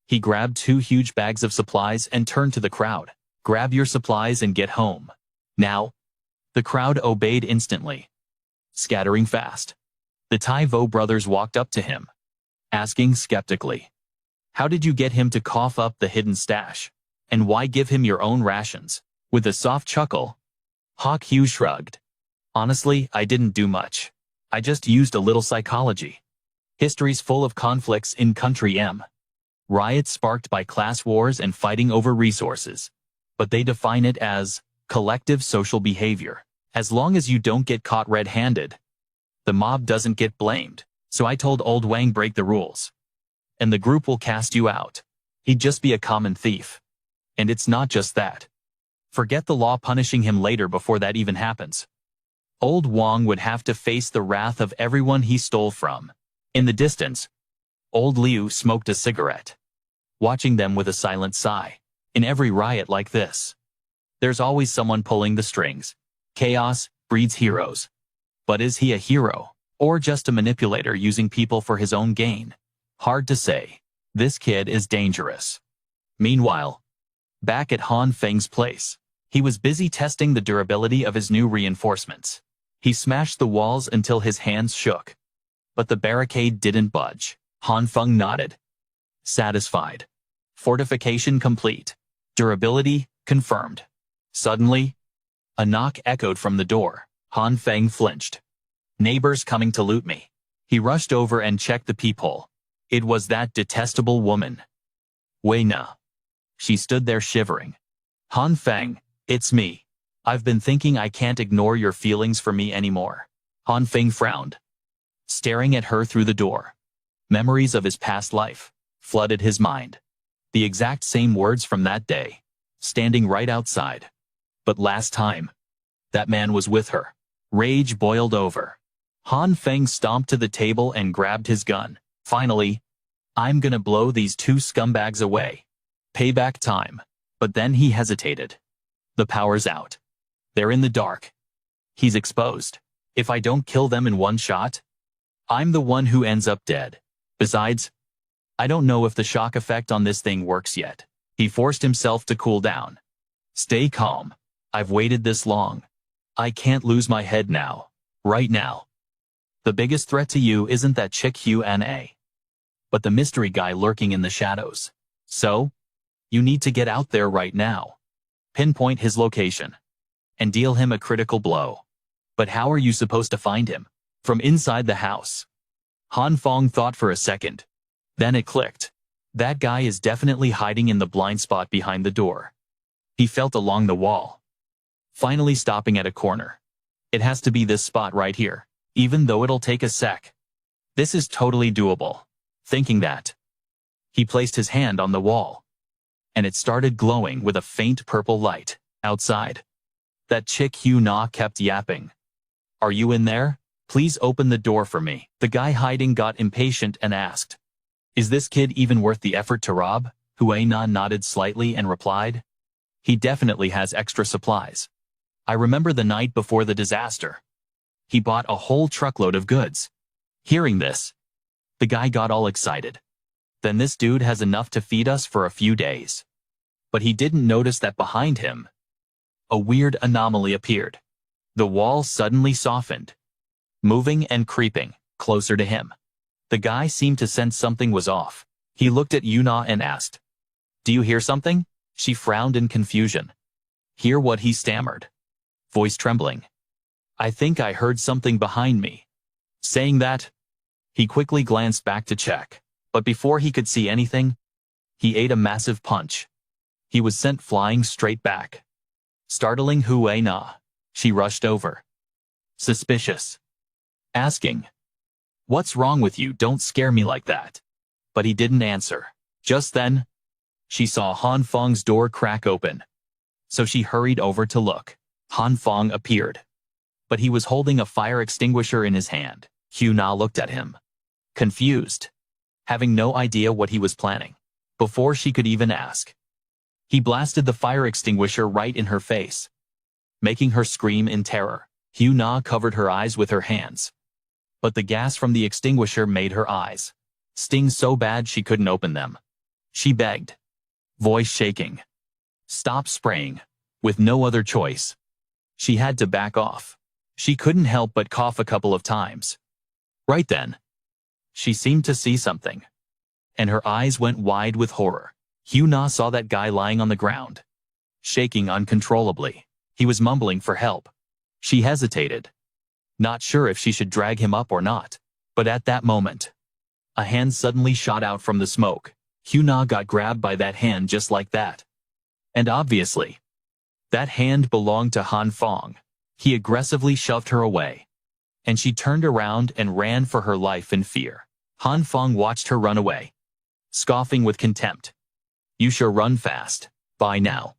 He grabbed 2 huge bags of supplies and turned to the crowd. Grab your supplies and get home. Now. The crowd obeyed instantly, scattering fast. The Tai Vo brothers walked up to him, asking skeptically, How did you get him to cough up the hidden stash? And why give him your own rations? With a soft chuckle, Hokyu shrugged. Honestly, I didn't do much. I just used a little psychology. History's full of conflicts in Country M. Riots sparked by class wars and fighting over resources. But they define it as collective social behavior. As long as you don't get caught red-handed, the mob doesn't get blamed. So I told old Wang break the rules, and the group will cast you out. He'd just be a common thief. And it's not just that. Forget the law punishing him later before that even happens. Old Wong would have to face the wrath of everyone he stole from. In the distance, old Liu smoked a cigarette, watching them with a silent sigh. In every riot like this, there's always someone pulling the strings. Chaos breeds heroes. But is he a hero, or just a manipulator using people for his own gain? Hard to say. This kid is dangerous. Meanwhile, back at Han Feng's place, he was busy testing the durability of his new reinforcements. He smashed the walls until his hands shook. But the barricade didn't budge. Han Feng nodded, satisfied. Fortification complete. Durability confirmed. Suddenly, a knock echoed from the door. Han Feng flinched. Neighbors coming to loot me. He rushed over and checked the peephole. It was that detestable woman, Hue Na. She stood there shivering. Han Feng, it's me. I've been thinking I can't ignore your feelings for me anymore. Han Feng frowned, staring at her through the door. Memories of his past life flooded his mind. The exact same words from that day, standing right outside. But last time, that man was with her. Rage boiled over. Han Feng stomped to the table and grabbed his gun. Finally, I'm gonna blow these two scumbags away. Payback time. But then he hesitated. The power's out. They're in the dark. He's exposed. If I don't kill them in one shot, I'm the one who ends up dead. Besides, I don't know if the shock effect on this thing works yet. He forced himself to cool down. Stay calm. I've waited this long. I can't lose my head now. Right now. The biggest threat to you isn't that chick Hue Na, but the mystery guy lurking in the shadows. So, you need to get out there right now. Pinpoint his location and deal him a critical blow. But how are you supposed to find him? From inside the house. Han Feng thought for a second. Then it clicked. That guy is definitely hiding in the blind spot behind the door. He felt along the wall, finally stopping at a corner. It has to be this spot right here, even though it'll take a sec. This is totally doable. Thinking that, he placed his hand on the wall, and it started glowing with a faint purple light. Outside, that chick Hue Na kept yapping. Are you in there? Please open the door for me. The guy hiding got impatient and asked, is this kid even worth the effort to rob? Hue Na nodded slightly and replied, he definitely has extra supplies. I remember the night before the disaster. He bought a whole truckload of goods. Hearing this, the guy got all excited. Then this dude has enough to feed us for a few days. But he didn't notice that behind him, a weird anomaly appeared. The wall suddenly softened, moving and creeping closer to him. The guy seemed to sense something was off. He looked at Hue Na and asked, do you hear something? She frowned in confusion. Hear what? He stammered, voice trembling. I think I heard something behind me. Saying that, he quickly glanced back to check. But before he could see anything, he ate a massive punch. He was sent flying straight back. Startling Hue Na, she rushed over, suspicious, asking, what's wrong with you? Don't scare me like that. But he didn't answer. Just then, she saw Han Feng's door crack open. So she hurried over to look. Han Feng appeared, but he was holding a fire extinguisher in his hand. Hue Na looked at him, confused, having no idea what he was planning. Before she could even ask, he blasted the fire extinguisher right in her face, making her scream in terror. Hue Na covered her eyes with her hands, but the gas from the extinguisher made her eyes sting so bad she couldn't open them. She begged, voice shaking, stop spraying. With no other choice, she had to back off. She couldn't help but cough a couple of times. Right then, she seemed to see something, and her eyes went wide with horror. Hue Na saw that guy lying on the ground, shaking uncontrollably. He was mumbling for help. She hesitated, not sure if she should drag him up or not. But at that moment, a hand suddenly shot out from the smoke. Hue Na got grabbed by that hand just like that. And obviously, that hand belonged to Han Feng. He aggressively shoved her away, and she turned around and ran for her life in fear. Han Feng watched her run away, scoffing with contempt. You sure run fast. By now,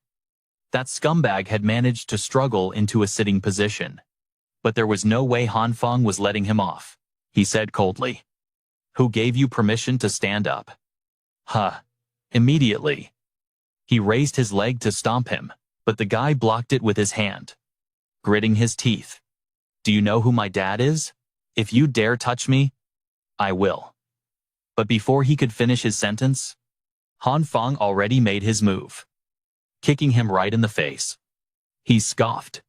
that scumbag had managed to struggle into a sitting position. But there was no way Phong was letting him off. He said coldly, "Who gave you permission to stand up?" Huh. Immediately, he raised his leg to stomp him, but the guy blocked it with his hand, gritting his teeth. "Do you know who my dad is? If you dare touch me, I will." But before he could finish his sentence, Phong already made his move, kicking him right in the face. He scoffed.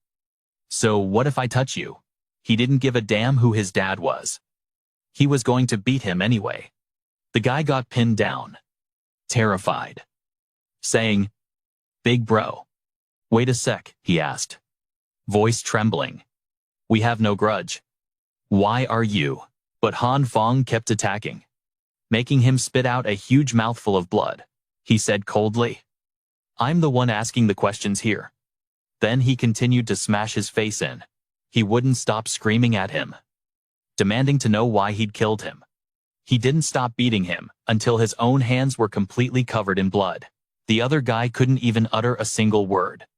"So what if I touch you?" He didn't give a damn who his dad was. He was going to beat him anyway. The guy got pinned down, terrified, saying, "Big bro." "Wait a sec," he asked, voice trembling. "We have no grudge." "Why are you?" But Phong kept attacking, making him spit out a huge mouthful of blood. He said coldly, "I'm the one asking the questions here." Then he continued to smash his face in. He wouldn't stop screaming at him, demanding to know why he'd killed him. He didn't stop beating him until his own hands were completely covered in blood. The other guy couldn't even utter a single word.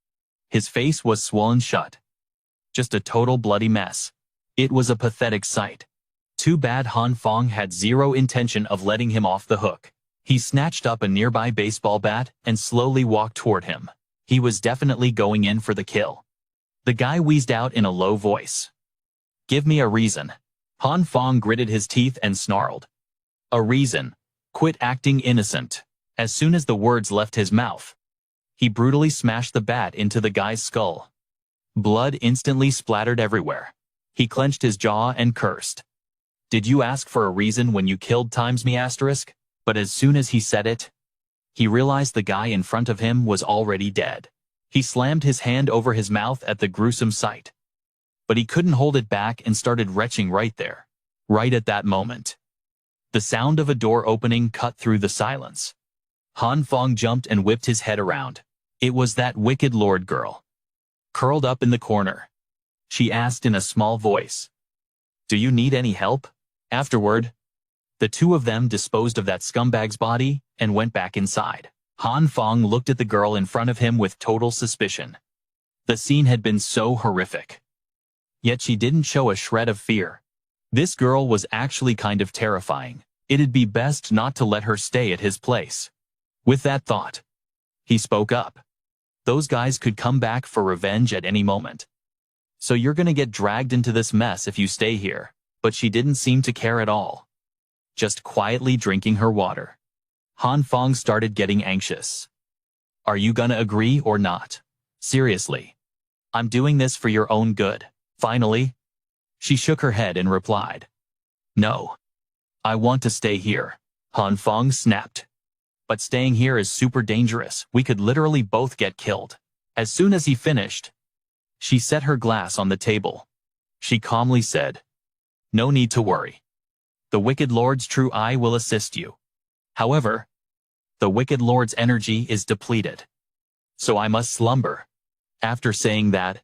His face was swollen shut. Just a total bloody mess. It was a pathetic sight. Too bad Phong had zero intention of letting him off the hook. He snatched up a nearby baseball bat and slowly walked toward him. He was definitely going in for the kill. The guy wheezed out in a low voice, "Give me a reason." Phong gritted his teeth and snarled, "A reason? Quit acting innocent." As soon as the words left his mouth, he brutally smashed the bat into the guy's skull. Blood instantly splattered everywhere. He clenched his jaw and cursed. "Did you ask for a reason when you killed me asterisk?" But as soon as he said it, he realized the guy in front of him was already dead. He slammed his hand over his mouth at the gruesome sight. But he couldn't hold it back and started retching right there. Right at that moment, the sound of a door opening cut through the silence. Phong jumped and whipped his head around. It was that wicked lord girl, curled up in the corner. She asked in a small voice, "Do you need any help?" Afterward, the two of them disposed of that scumbag's body and went back inside. Phong looked at the girl in front of him with total suspicion. The scene had been so horrific. Yet she didn't show a shred of fear. This girl was actually kind of terrifying. It'd be best not to let her stay at his place. With that thought, he spoke up. "Those guys could come back for revenge at any moment. So you're gonna get dragged into this mess if you stay here." But she didn't seem to care at all, just quietly drinking her water. Phong started getting anxious. "Are you gonna agree or not? Seriously. I'm doing this for your own good." Finally, she shook her head and replied, "No. I want to stay here." Phong snapped. "But staying here is super dangerous. We could literally both get killed." As soon as he finished, she set her glass on the table. She calmly said, "No need to worry. The Wicked Lord's true eye will assist you. However, the Wicked Lord's energy is depleted, so I must slumber." After saying that,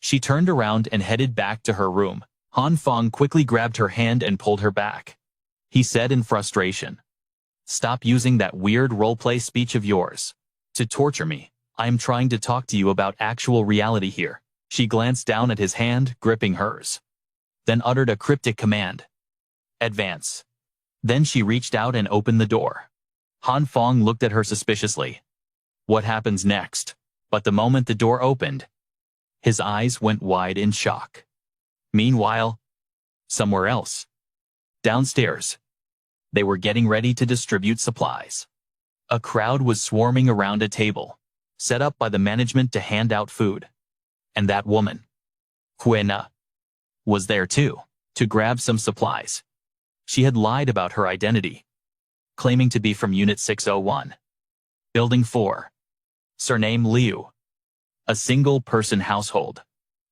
she turned around and headed back to her room. Phong quickly grabbed her hand and pulled her back. He said in frustration, "Stop using that weird roleplay speech of yours to torture me. I am trying to talk to you about actual reality here." She glanced down at his hand, gripping hers, then uttered a cryptic command, "Advance." Then she reached out and opened the door. Phong looked at her suspiciously. What happens next? But the moment the door opened, his eyes went wide in shock. Meanwhile, somewhere else, downstairs, they were getting ready to distribute supplies. A crowd was swarming around a table, set up by the management to hand out food. And that woman, Hue Na, was there too, to grab some supplies. She had lied about her identity, claiming to be from Unit 601, Building 4, surname Liu. A single-person household.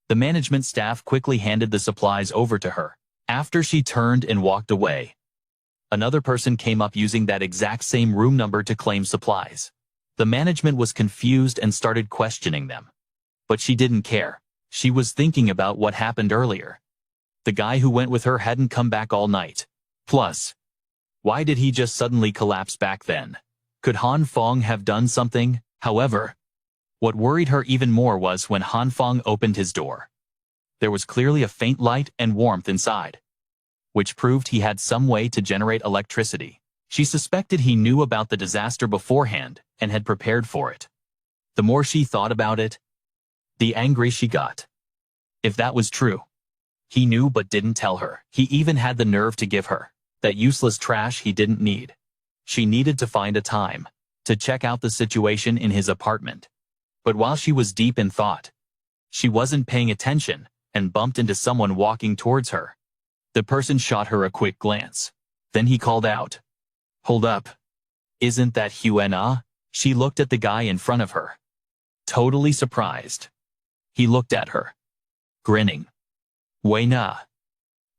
The management staff quickly handed the supplies over to her. After she turned and walked away, another person came up using that exact same room number to claim supplies. The management was confused and started questioning them. But she didn't care. She was thinking about what happened earlier. The guy who went with her hadn't come back all night. Plus, why did he just suddenly collapse back then? Could Phong have done something? However, what worried her even more was when Phong opened his door. There was clearly a faint light and warmth inside, which proved he had some way to generate electricity. She suspected he knew about the disaster beforehand and had prepared for it. The more she thought about it, the angry she got. If that was true, he knew but didn't tell her. He even had the nerve to give her that useless trash he didn't need. She needed to find a time to check out the situation in his apartment. But while she was deep in thought, she wasn't paying attention and bumped into someone walking towards her. The person shot her a quick glance. Then he called out, "Hold up. Isn't that Hue Na?" She looked at the guy in front of her, totally surprised. He looked at her, grinning. "Hue Na.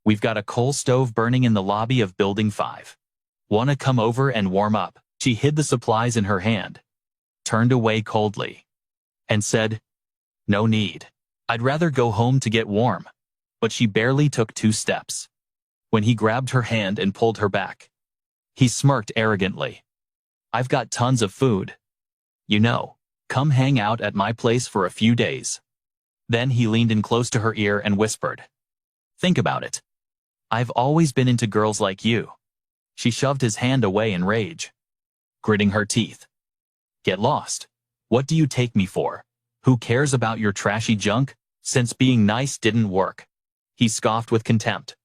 We've got a coal stove burning in the lobby of Building 5. Wanna come over and warm up?" She hid the supplies in her hand, turned away coldly, and said, "No need. I'd rather go home to get warm." But she barely took 2 steps when he grabbed her hand and pulled her back. He smirked arrogantly. "I've got tons of food. You know, come hang out at my place for a few days." Then he leaned in close to her ear and whispered, "Think about it. I've always been into girls like you." She shoved his hand away in rage, gritting her teeth. "Get lost. What do you take me for? Who cares about your trashy junk? Since being nice didn't work." He scoffed with contempt.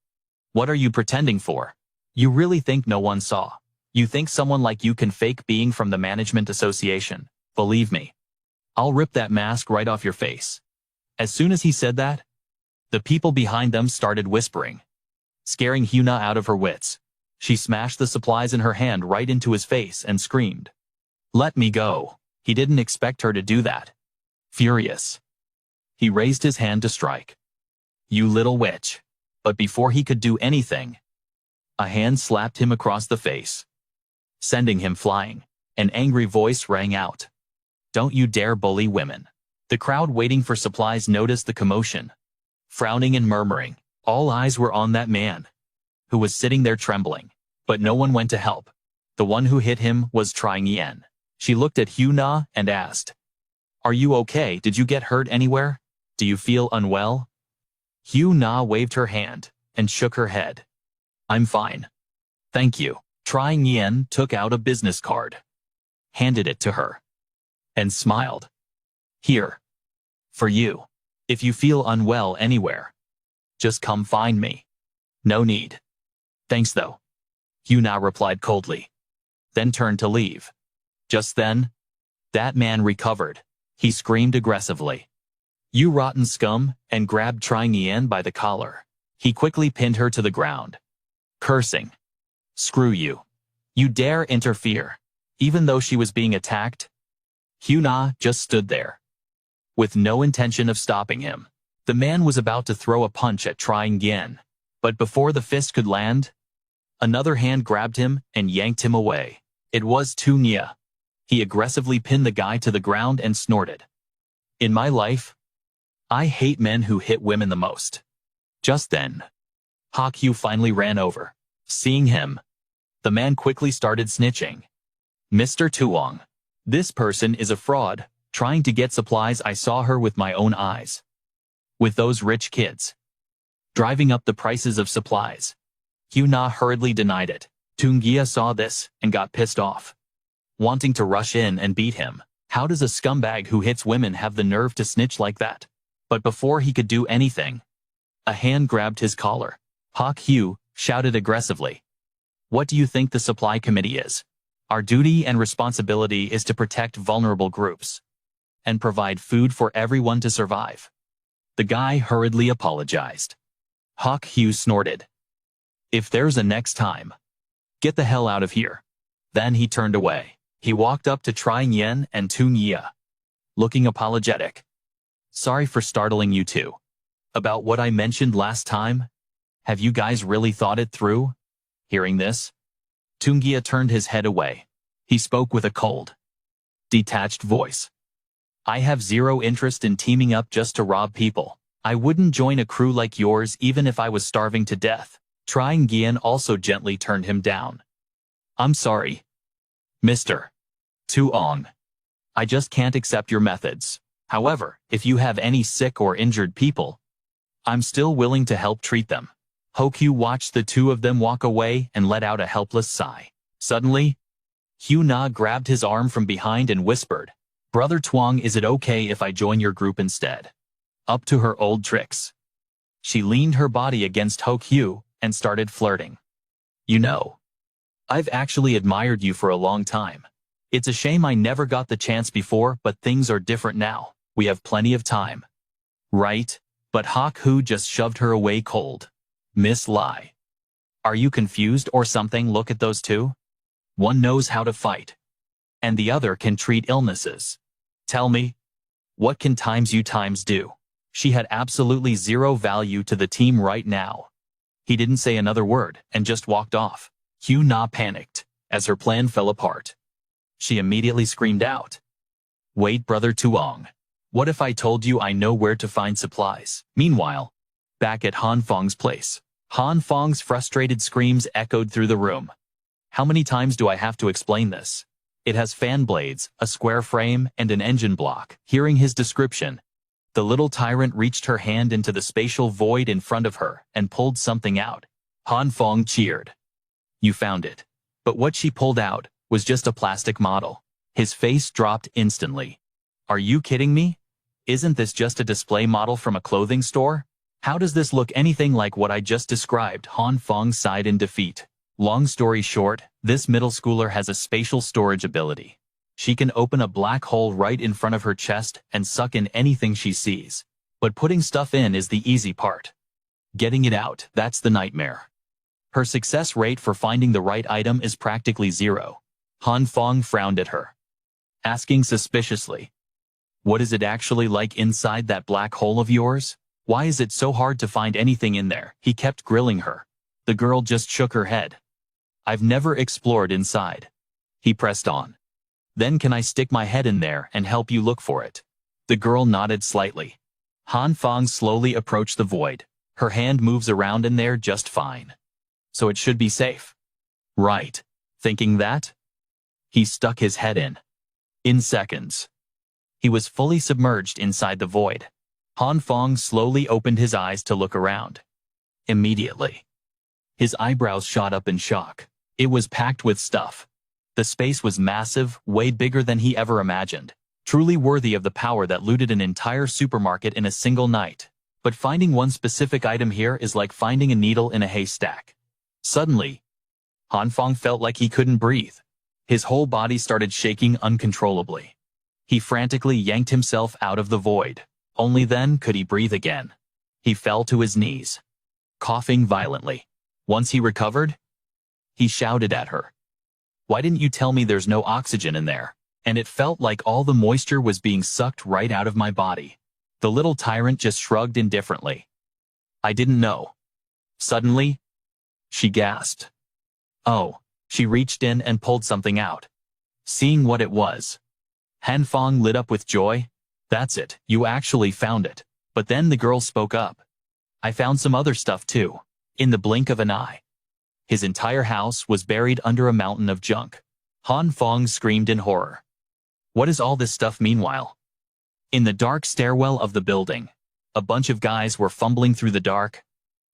"What are you pretending for? You really think no one saw? You think someone like you can fake being from the management association? Believe me, I'll rip that mask right off your face." As soon as he said that, the people behind them started whispering, scaring Hue Na out of her wits. She smashed the supplies in her hand right into his face and screamed, "Let me go." He didn't expect her to do that. Furious, he raised his hand to strike. "You little witch." But before he could do anything, a hand slapped him across the face, sending him flying. An angry voice rang out, "Don't you dare bully women." The crowd waiting for supplies noticed the commotion. Frowning and murmuring, all eyes were on that man, who was sitting there trembling. But no one went to help. The one who hit him was Trying Yen. She looked at Hue Na and asked, "Are you okay? Did you get hurt anywhere? Do you feel unwell?" Hue Na waved her hand and shook her head. "I'm fine. Thank you." Trying Yen took out a business card, handed it to her, and smiled. "Here. For you. If you feel unwell anywhere, just come find me." "No need. Thanks though," Hue Na replied coldly, then turned to leave. Just then, that man recovered. He screamed aggressively, "You rotten scum," and grabbed Trying Yen by the collar. He quickly pinned her to the ground, cursing, "Screw you. You dare interfere." Even though she was being attacked, Hue Na just stood there, with no intention of stopping him. The man was about to throw a punch at Trying Yen, but before the fist could land, another hand grabbed him and yanked him away. It was Tunya. He aggressively pinned the guy to the ground and snorted, "In my life, I hate men who hit women the most." Just then, Hyu finally ran over. Seeing him, the man quickly started snitching. "Mr. Tuong, this person is a fraud, trying to get supplies. I saw her with my own eyes. With those rich kids, driving up the prices of supplies." Hue Na hurriedly denied it. Tungia saw this and got pissed off, wanting to rush in and beat him. How does a scumbag who hits women have the nerve to snitch like that? But before he could do anything, a hand grabbed his collar. Hyu shouted aggressively, "What do you think the supply committee is? Our duty and responsibility is to protect vulnerable groups and provide food for everyone to survive." The guy hurriedly apologized. Hyu snorted, "If there's a next time, get the hell out of here." Then he turned away. He walked up to Trying Yen and Tunya, looking apologetic. "Sorry for startling you two. About what I mentioned last time? Have you guys really thought it through?" Hearing this, Tungia turned his head away. He spoke with a cold, detached voice. "I have zero interest in teaming up just to rob people. I wouldn't join a crew like yours even if I was starving to death." Trying Yen also gently turned him down. "I'm sorry, Mr. Tuong. I just can't accept your methods. However, if you have any sick or injured people, I'm still willing to help treat them. Hue watched the two of them walk away and let out a helpless sigh. Suddenly, Hue Na grabbed his arm from behind and whispered, "Brother Twang, is it okay if I join your group instead?" Up to her old tricks. She leaned her body against Hue and started flirting. "You know, I've actually admired you for a long time. It's a shame I never got the chance before, but things are different now. We have plenty of time." "Right?" But Hue just shoved her away cold. "Miss Lai, are you confused or something? Look at those two. One knows how to fight, and the other can treat illnesses. Tell me, what can you times do?" She had absolutely zero value to the team right now. He didn't say another word and just walked off. Hue Na panicked as her plan fell apart. She immediately screamed out, "Wait, Brother Tuong. What if I told you I know where to find supplies?" Meanwhile, back at Han Fong's place, Han Fong's frustrated screams echoed through the room. "How many times do I have to explain this? It has fan blades, a square frame, and an engine block." Hearing his description, the little tyrant reached her hand into the spatial void in front of her and pulled something out. Han Fong cheered. "You found it." But what she pulled out was just a plastic model. His face dropped instantly. "Are you kidding me? Isn't this just a display model from a clothing store? How does this look anything like what I just described?" Han Fong sighed in defeat. Long story short, this middle schooler has a spatial storage ability. She can open a black hole right in front of her chest and suck in anything she sees. But putting stuff in is the easy part. Getting it out, that's the nightmare. Her success rate for finding the right item is practically zero. Han Fong frowned at her, asking suspiciously, "What is it actually like inside that black hole of yours? Why is it so hard to find anything in there?" He kept grilling her. The girl just shook her head. "I've never explored inside." He pressed on. "Then can I stick my head in there and help you look for it?" The girl nodded slightly. Han Fong slowly approached the void. "Her hand moves around in there just fine. So it should be safe." "Right." Thinking that, he stuck his head in. In seconds, he was fully submerged inside the void. Han Fong slowly opened his eyes to look around. Immediately, his eyebrows shot up in shock. It was packed with stuff. The space was massive, way bigger than he ever imagined. Truly worthy of the power that looted an entire supermarket in a single night. But finding one specific item here is like finding a needle in a haystack. Suddenly, Han Fong felt like he couldn't breathe. His whole body started shaking uncontrollably. He frantically yanked himself out of the void. Only then could he breathe again. He fell to his knees, coughing violently. Once he recovered, he shouted at her, "Why didn't you tell me there's no oxygen in there?" And it felt like all the moisture was being sucked right out of my body. The little tyrant just shrugged indifferently. "I didn't know." Suddenly, she gasped. "Oh." She reached in and pulled something out. Seeing what it was, Han Fong lit up with joy. "That's it, you actually found it." But then the girl spoke up. "I found some other stuff too." In the blink of an eye, his entire house was buried under a mountain of junk. Han Fong screamed in horror. "What is all this stuff?" Meanwhile, in the dark stairwell of the building, a bunch of guys were fumbling through the dark,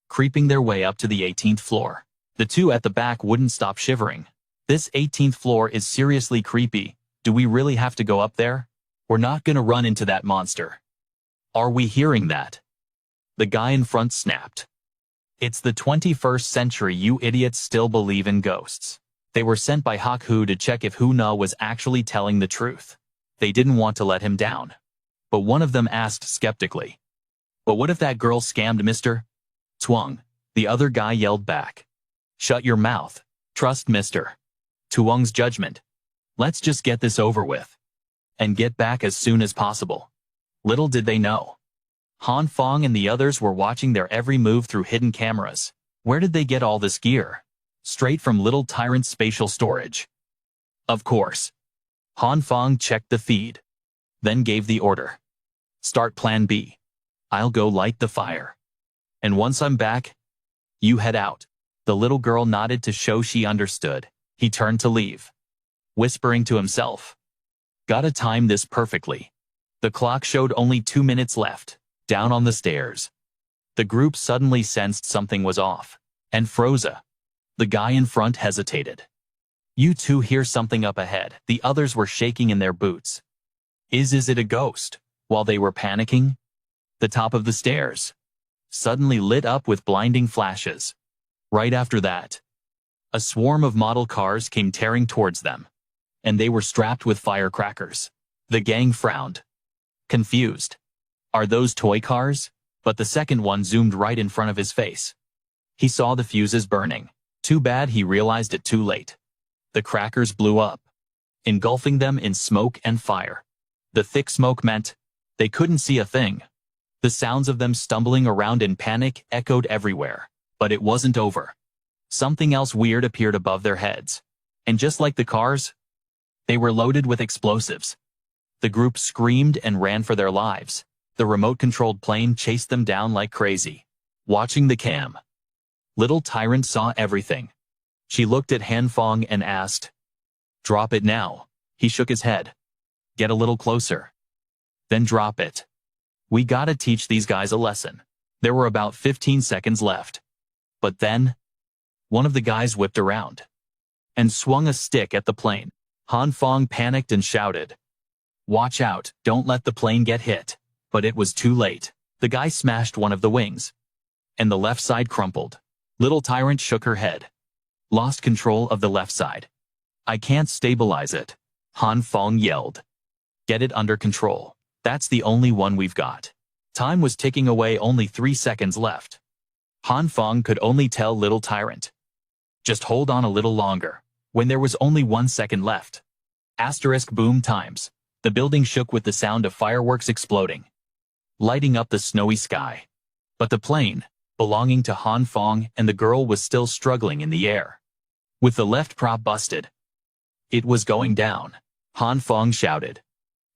creeping their way up to the 18th floor. The two at the back wouldn't stop shivering. "This 18th floor is seriously creepy. Do we really have to go up there? We're not gonna run into that monster. Are we hearing that?" The guy in front snapped. "It's the 21st century, you idiots still believe in ghosts." They were sent by Hue to check if Hue Na was actually telling the truth. They didn't want to let him down. But one of them asked skeptically, "But what if that girl scammed Mr. Twang?" The other guy yelled back, "Shut your mouth. Trust Mr. Tuong's judgment. Let's just get this over with and get back as soon as possible." Little did they know, Han Fong and the others were watching their every move through hidden cameras. Where did they get all this gear? Straight from Little Tyrant's spatial storage. Of course. Han Fong checked the feed, then gave the order. "Start Plan B. I'll go light the fire. And once I'm back, you head out." The little girl nodded to show she understood. He turned to leave, whispering to himself, Gotta time this perfectly. The clock showed only 2 minutes left. Down on the stairs, the group suddenly sensed something was off and froze. The guy in front hesitated. You two hear something up ahead. The others were shaking in their boots. Is it a ghost? While they were panicking, the top of the stairs suddenly lit up with blinding flashes. Right after that, a swarm of model cars came tearing towards them, and they were strapped with firecrackers. The gang frowned, confused. Are those toy cars? But the second one zoomed right in front of his face. He saw the fuses burning. Too bad he realized it too late. The crackers blew up, engulfing them in smoke and fire. The thick smoke meant they couldn't see a thing. The sounds of them stumbling around in panic echoed everywhere. But it wasn't over. Something else weird appeared above their heads. And just like the cars, they were loaded with explosives. The group screamed and ran for their lives. The remote-controlled plane chased them down like crazy. Watching the cam, Little Tyrant saw everything. She looked at Han Phong and asked, "Drop it now." He shook his head. "Get a little closer. Then drop it. We gotta teach these guys a lesson." There were about 15 seconds left. But then, one of the guys whipped around and swung a stick at the plane. Han Phong panicked and shouted, "Watch out, don't let the plane get hit." But it was too late. The guy smashed one of the wings, and the left side crumpled. Little Tyrant shook her head. Lost control of the left side. "I can't stabilize it," Han Phong yelled. "Get it under control. That's the only one we've got." Time was ticking away, only 3 seconds left. Han Phong could only tell Little Tyrant, "Just hold on a little longer." When there was only 1 second left. Asterisk boom times. The building shook with the sound of fireworks exploding, lighting up the snowy sky. But the plane, belonging to Han Phong and the girl, was still struggling in the air, with the left prop busted. It was going down. Han Phong shouted,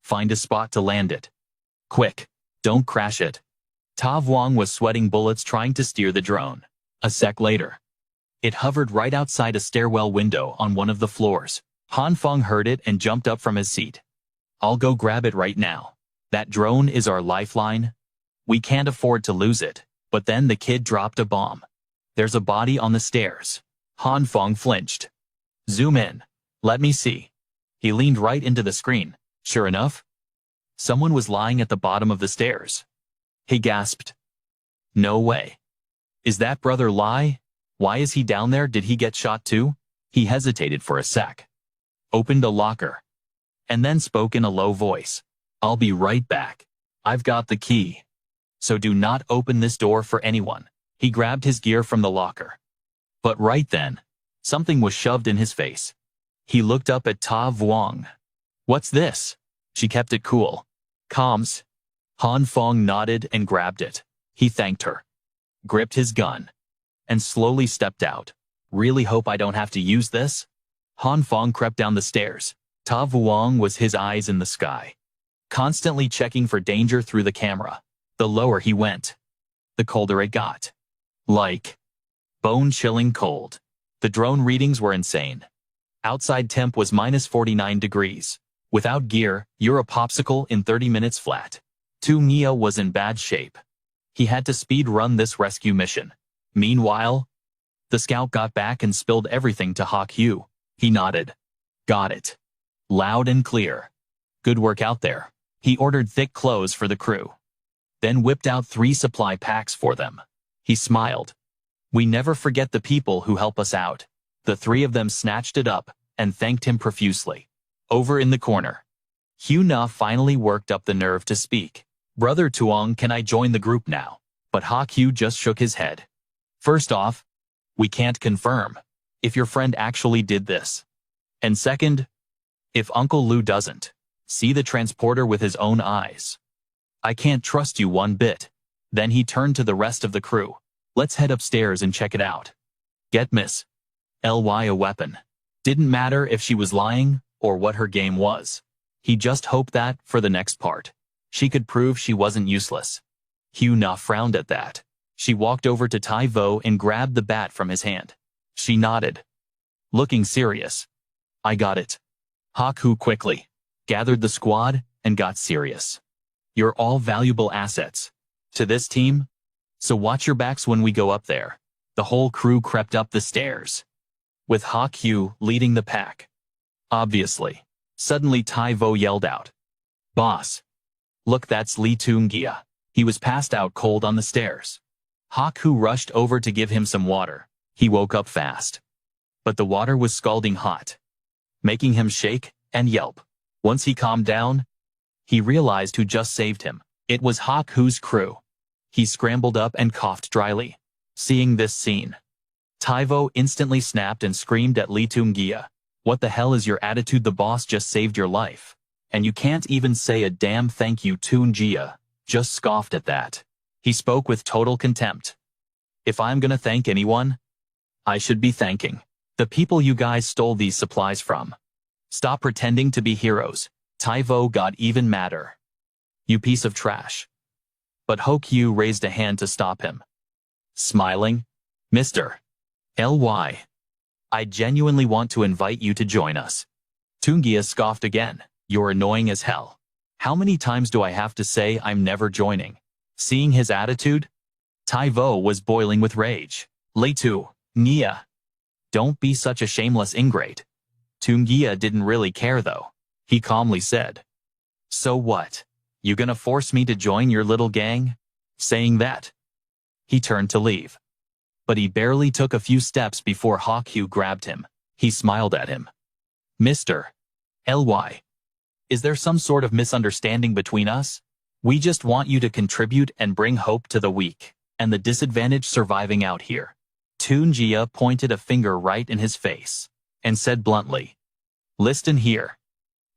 "Find a spot to land it. Quick, don't crash it." Ta Vuong was sweating bullets trying to steer the drone. A sec later, it hovered right outside a stairwell window on one of the floors. Han Phong heard it and jumped up from his seat. "I'll go grab it right now. That drone is our lifeline. We can't afford to lose it." But then the kid dropped a bomb. "There's a body on the stairs." Han Phong flinched. "Zoom in. Let me see." He leaned right into the screen. Sure enough, someone was lying at the bottom of the stairs. He gasped. "No way. Is that brother Lai? Why is he down there? Did he get shot too?" He hesitated for a sec, opened a locker, and then spoke in a low voice. "I'll be right back. I've got the key. So do not open this door for anyone." He grabbed his gear from the locker. But right then, something was shoved in his face. He looked up at Ta Vuong. "What's this?" She kept it cool. "Comms." Han Phong nodded and grabbed it. He thanked her, gripped his gun, and slowly stepped out. "Really hope I don't have to use this." Han Phong crept down the stairs. Ta Vuong was his eyes in the sky, constantly checking for danger through the camera. The lower he went, the colder it got. Like bone-chilling cold. The drone readings were insane. Outside temp was -49 degrees. Without gear, you're a popsicle in 30 minutes flat. Tu Nia was in bad shape. He had to speed run this rescue mission. Meanwhile, the scout got back and spilled everything to Hue. He nodded. "Got it. Loud and clear. Good work out there." He ordered thick clothes for the crew, then whipped out 3 supply packs for them. He smiled. "We never forget the people who help us out." The 3 of them snatched it up and thanked him profusely. Over in the corner, Hue Na finally worked up the nerve to speak. "Brother Tuong, can I join the group now?" But Hue just shook his head. "First off, we can't confirm if your friend actually did this. And second, if Uncle Lu doesn't see the transporter with his own eyes, I can't trust you one bit." Then he turned to the rest of the crew. "Let's head upstairs and check it out. Get Miss Ly a weapon." Didn't matter if she was lying or what her game was. He just hoped that, for the next part, she could prove she wasn't useless. Hue Na frowned at that. She walked over to Tai Vo and grabbed the bat from his hand. She nodded, looking serious. "I got it." Hawk quickly gathered the squad, and got serious. You're all valuable assets to this team, so watch your backs when we go up there. The whole crew crept up the stairs, with Hue leading the pack. Obviously. Suddenly Taivo yelled out, "Boss! Look, that's Lee Toon-gia." He was passed out cold on the stairs. Hue rushed over to give him some water. He woke up fast. But the water was scalding hot, making him shake and yelp. Once he calmed down, he realized who just saved him. It was Hue's crew. He scrambled up and coughed dryly. Seeing this scene, Taivo instantly snapped and screamed at Lee Toon-gia. "What the hell is your attitude? The boss just saved your life, and you can't even say a damn thank you." Toon-gia just scoffed at that. He spoke with total contempt. "If I'm gonna thank anyone, I should be thanking the people you guys stole these supplies from. Stop pretending to be heroes." Taivo got even madder. "You piece of trash." But Hue raised a hand to stop him. Smiling, "Mr. Ly, I genuinely want to invite you to join us." Toon-gia scoffed again. "You're annoying as hell. How many times do I have to say I'm never joining?" Seeing his attitude, Taivo was boiling with rage. "Lee Toon-gia, don't be such a shameless ingrate." Toon-gia didn't really care though. He calmly said, "So what? You gonna force me to join your little gang?" Saying that, he turned to leave. But he barely took a few steps before Hue grabbed him. He smiled at him. "Mr. Ly, is there some sort of misunderstanding between us? We just want you to contribute and bring hope to the weak and the disadvantaged surviving out here." Toon-gia pointed a finger right in his face and said bluntly, "Listen here,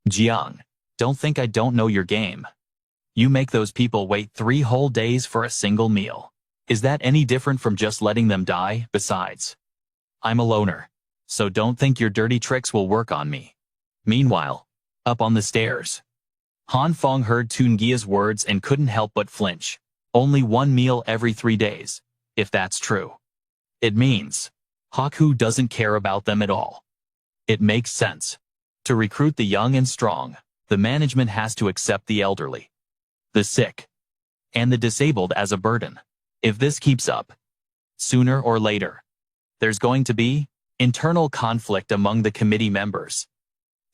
Jiang, don't think I don't know your game. You make those people wait 3 whole days for a single meal. Is that any different from just letting them die? Besides, I'm a loner, so don't think your dirty tricks will work on me." Meanwhile, up on the stairs, Phong heard Toon-gia's words and couldn't help but flinch. Only 1 meal every 3 days, if that's true. It means Hue doesn't care about them at all. It makes sense. To recruit the young and strong, the management has to accept the elderly, the sick, and the disabled as a burden. If this keeps up, sooner or later, there's going to be internal conflict among the committee members.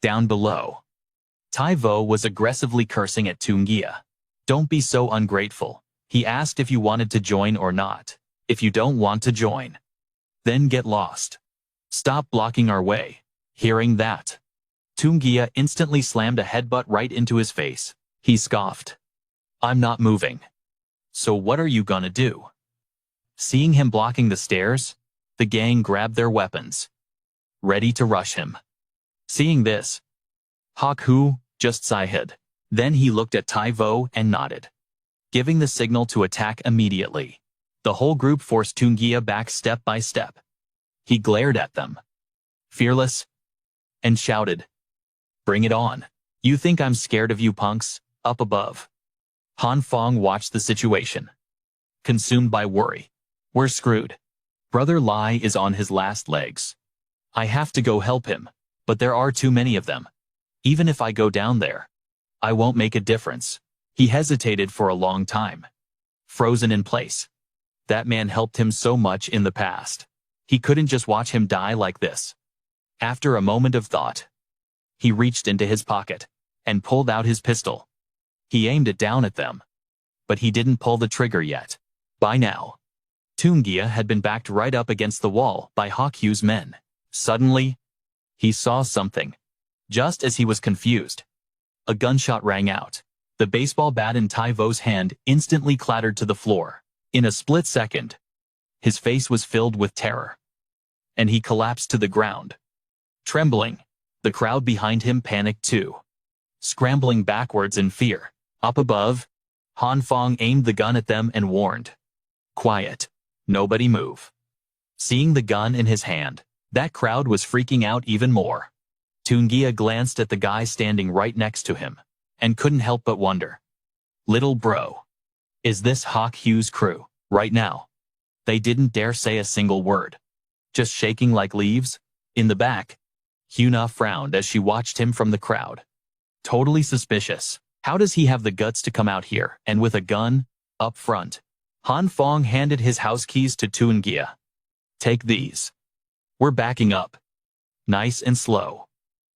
Down below, Taivo was aggressively cursing at Toon-gia. "Don't be so ungrateful. He asked if you wanted to join or not. If you don't want to join, then get lost. Stop blocking our way." Hearing that, Toon-gia instantly slammed a headbutt right into his face. He scoffed. "I'm not moving. So what are you gonna do?" Seeing him blocking the stairs, the gang grabbed their weapons, ready to rush him. Seeing this, Hue just sighed. Then he looked at Taivo and nodded, giving the signal to attack immediately. The whole group forced Toon-gia back step by step. He glared at them, fearless, and shouted, "Bring it on. You think I'm scared of you punks, up above?" Phong watched the situation, consumed by worry. "We're screwed. Brother Lai is on his last legs. I have to go help him, but there are too many of them. Even if I go down there, I won't make a difference." He hesitated for a long time, frozen in place. That man helped him so much in the past. He couldn't just watch him die like this. After a moment of thought, he reached into his pocket and pulled out his pistol. He aimed it down at them, but he didn't pull the trigger yet. By now, Toon-gia had been backed right up against the wall by Hue's men. Suddenly, he saw something. Just as he was confused, a gunshot rang out. The baseball bat in Taivo's hand instantly clattered to the floor. In a split second, his face was filled with terror, and he collapsed to the ground. Trembling, the crowd behind him panicked too, scrambling backwards in fear. Up above, Phong aimed the gun at them and warned, "Quiet. Nobody move." Seeing the gun in his hand, that crowd was freaking out even more. Toon-gia glanced at the guy standing right next to him, and couldn't help but wonder, "Little bro, is this Hue's crew?" Right now, they didn't dare say a single word, just shaking like leaves. In the back, Hue Na frowned as she watched him from the crowd. Totally suspicious. How does he have the guts to come out here, and with a gun, up front? Han Phong handed his house keys to Tuangia. Take these. We're backing up. Nice and slow.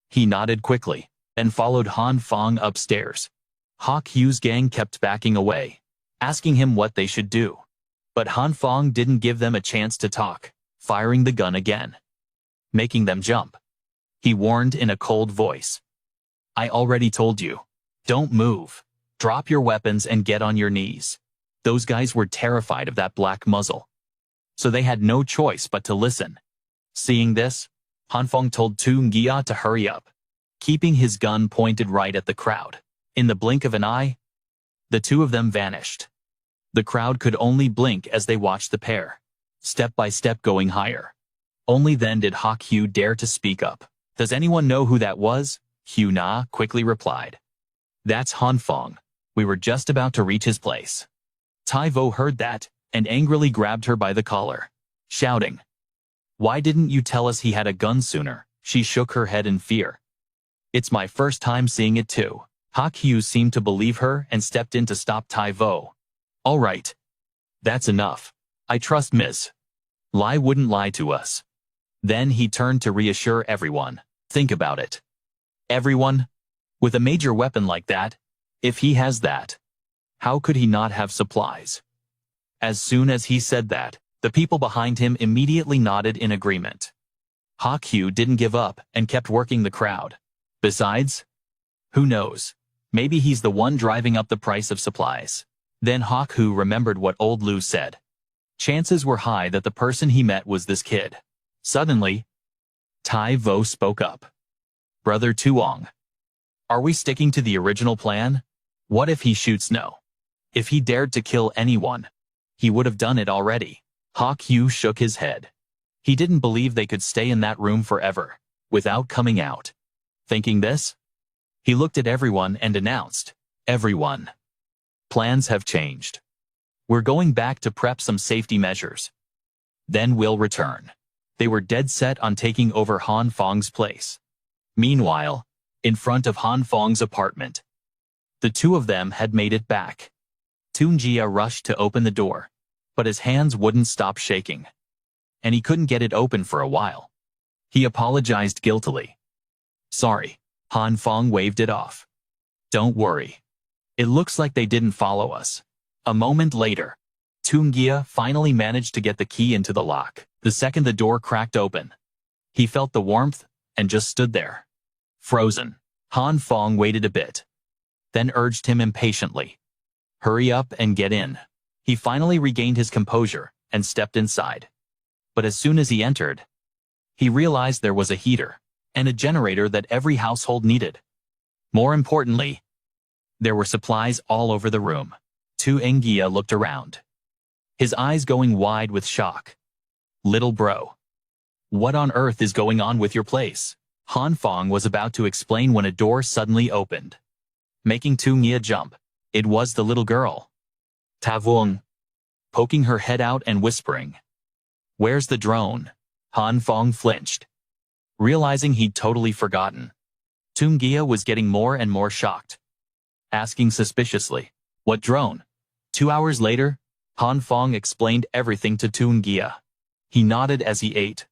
He nodded quickly, and followed Han Phong upstairs. Hawk Hue's gang kept backing away, asking him what they should do. But Han Phong didn't give them a chance to talk, firing the gun again, making them jump. He warned in a cold voice. I already told you. Don't move. Drop your weapons and get on your knees. Those guys were terrified of that black muzzle, so they had no choice but to listen. Seeing this, Han Phong told Tuangia to hurry up, keeping his gun pointed right at the crowd. In the blink of an eye, the two of them vanished. The crowd could only blink as they watched the pair, step by step going higher. Only then did Hawk Hue dare to speak up. Does anyone know who that was? Hue Na quickly replied. That's Han Phong. We were just about to reach his place. Tai Vo heard that, and angrily grabbed her by the collar, shouting, Why didn't you tell us he had a gun sooner? She shook her head in fear. It's my first time seeing it too. Hawk Hue seemed to believe her and stepped in to stop Tai Vo. All right. That's enough. I trust Ms. Lai wouldn't lie to us. Then he turned to reassure everyone. Think about it. Everyone? With a major weapon like that, if he has that, how could he not have supplies? As soon as he said that, the people behind him immediately nodded in agreement. Hawk Hue didn't give up and kept working the crowd. Besides, who knows? Maybe he's the one driving up the price of supplies. Then Hawk Hue remembered what old Lu said. Chances were high that the person he met was this kid. Suddenly, Tai Vo spoke up. Brother Tuong, are we sticking to the original plan? What if he shoots no? If he dared to kill anyone, he would have done it already. Hawk Hue shook his head. He didn't believe they could stay in that room forever, without coming out. Thinking this, he looked at everyone and announced, Everyone. Plans have changed. We're going back to prep some safety measures. Then we'll return. They were dead set on taking over Han Phong's place. Meanwhile, in front of Han Phong's apartment, the two of them had made it back. Tuangia rushed to open the door, but his hands wouldn't stop shaking, and he couldn't get it open for a while. He apologized guiltily. Sorry. Han Phong waved it off. Don't worry. It looks like they didn't follow us. A moment later, Tuangia finally managed to get the key into the lock. The second the door cracked open, he felt the warmth and just stood there, frozen. Han Phong waited a bit, then urged him impatiently. Hurry up and get in. He finally regained his composure and stepped inside. But as soon as he entered, he realized there was a heater and a generator that every household needed. More importantly, there were supplies all over the room. Tuangia looked around, his eyes going wide with shock. Little bro, what on earth is going on with your place? Han Phong was about to explain when a door suddenly opened, making Tuangia jump. It was the little girl, Ta Vuong, poking her head out and whispering, Where's the drone? Han Phong flinched, realizing he'd totally forgotten. Tuangia was getting more and more shocked, asking suspiciously, What drone? 2 hours later, Han Phong explained everything to Tuangia. He nodded as he ate.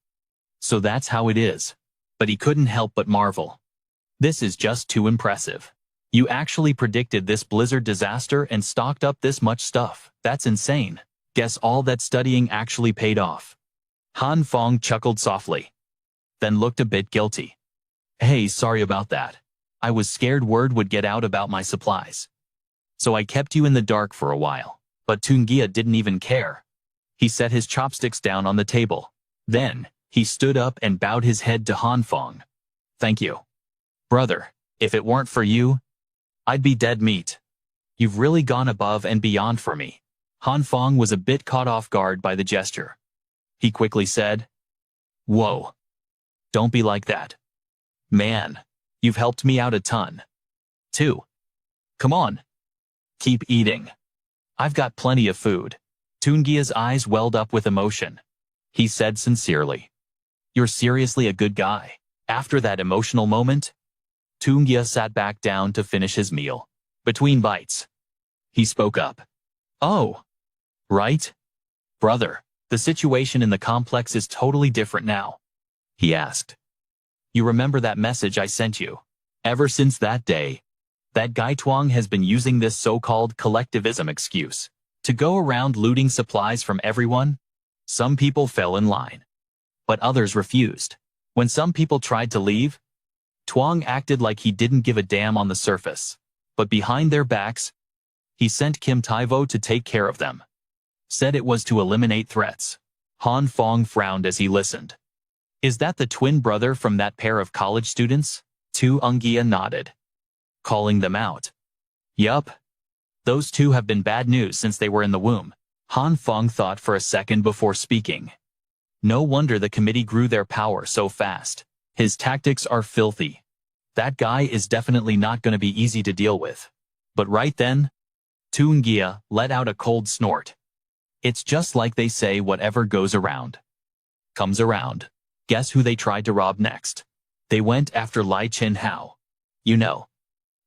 So that's how it is. But he couldn't help but marvel. This is just too impressive. You actually predicted this blizzard disaster and stocked up this much stuff. That's insane. Guess all that studying actually paid off. Han Phong chuckled softly, then looked a bit guilty. Hey, sorry about that. I was scared word would get out about my supplies. So I kept you in the dark for a while. But Tuangia didn't even care. He set his chopsticks down on the table. Then, he stood up and bowed his head to Han Phong. Thank you. Brother, if it weren't for you, I'd be dead meat. You've really gone above and beyond for me. Han Phong was a bit caught off guard by the gesture. He quickly said, Whoa. Don't be like that. Man, you've helped me out a ton. Too. Come on. Keep eating. I've got plenty of food. Tuangia's eyes welled up with emotion. He said sincerely, You're seriously a good guy. After that emotional moment, Tungia sat back down to finish his meal. Between bites, he spoke up. Oh, right? Brother, the situation in the complex is totally different now. He asked. You remember that message I sent you? Ever since that day, that guy Tuong has been using this so-called collectivism excuse to go around looting supplies from everyone. Some people fell in line, but others refused. When some people tried to leave, Tuong acted like he didn't give a damn on the surface, but behind their backs, he sent Kim Taivo to take care of them. Said it was to eliminate threats. Han Phong frowned as he listened. Is that the twin brother from that pair of college students? Tu Ungia nodded, calling them out. Yup. Those two have been bad news since they were in the womb. Han Phong thought for a second before speaking. No wonder the committee grew their power so fast. His tactics are filthy. That guy is definitely not going to be easy to deal with. But right then, Tu Ungia let out a cold snort. It's just like they say, whatever goes around comes around. Guess who they tried to rob next? They went after Lai Chin Hao. You know,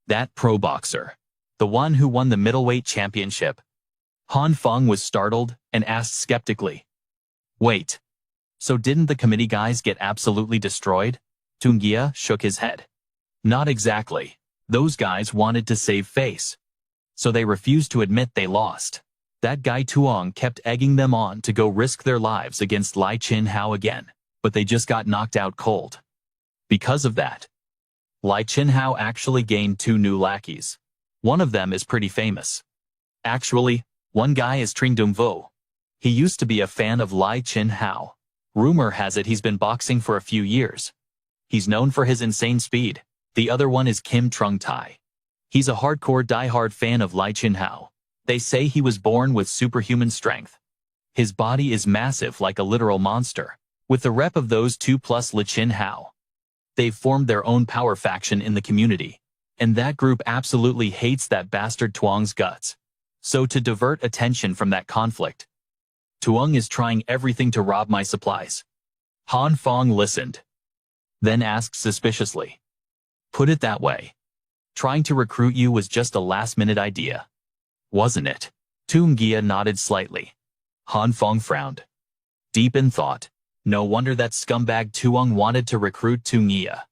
that pro boxer. The one who won the middleweight championship. Han Phong was startled and asked skeptically. Wait, so didn't the committee guys get absolutely destroyed? Tungia shook his head. Not exactly. Those guys wanted to save face, so they refused to admit they lost. That guy Tuong kept egging them on to go risk their lives against Lai Chin Hao again, but they just got knocked out cold. Because of that, Lai Chin Hao actually gained 2 new lackeys. One of them is pretty famous. Actually, one guy is Tring Dung Vo. He used to be a fan of Lai Chin Hao. Rumor has it he's been boxing for a few years. He's known for his insane speed. The other one is Kim Trung Tai. He's a hardcore die-hard fan of Lai Chin Hao. They say he was born with superhuman strength. His body is massive like a literal monster. With the rep of those two plus Lai Chin Hao, they've formed their own power faction in the community. And that group absolutely hates that bastard Tuong's guts. So to divert attention from that conflict, Tuong is trying everything to rob my supplies. Han Phong listened, then asked suspiciously. Put it that way. Trying to recruit you was just a last-minute idea, wasn't it? Tu Ungia nodded slightly. Han Phong frowned, deep in thought. No wonder that scumbag Tuong wanted to recruit Tu Ungia.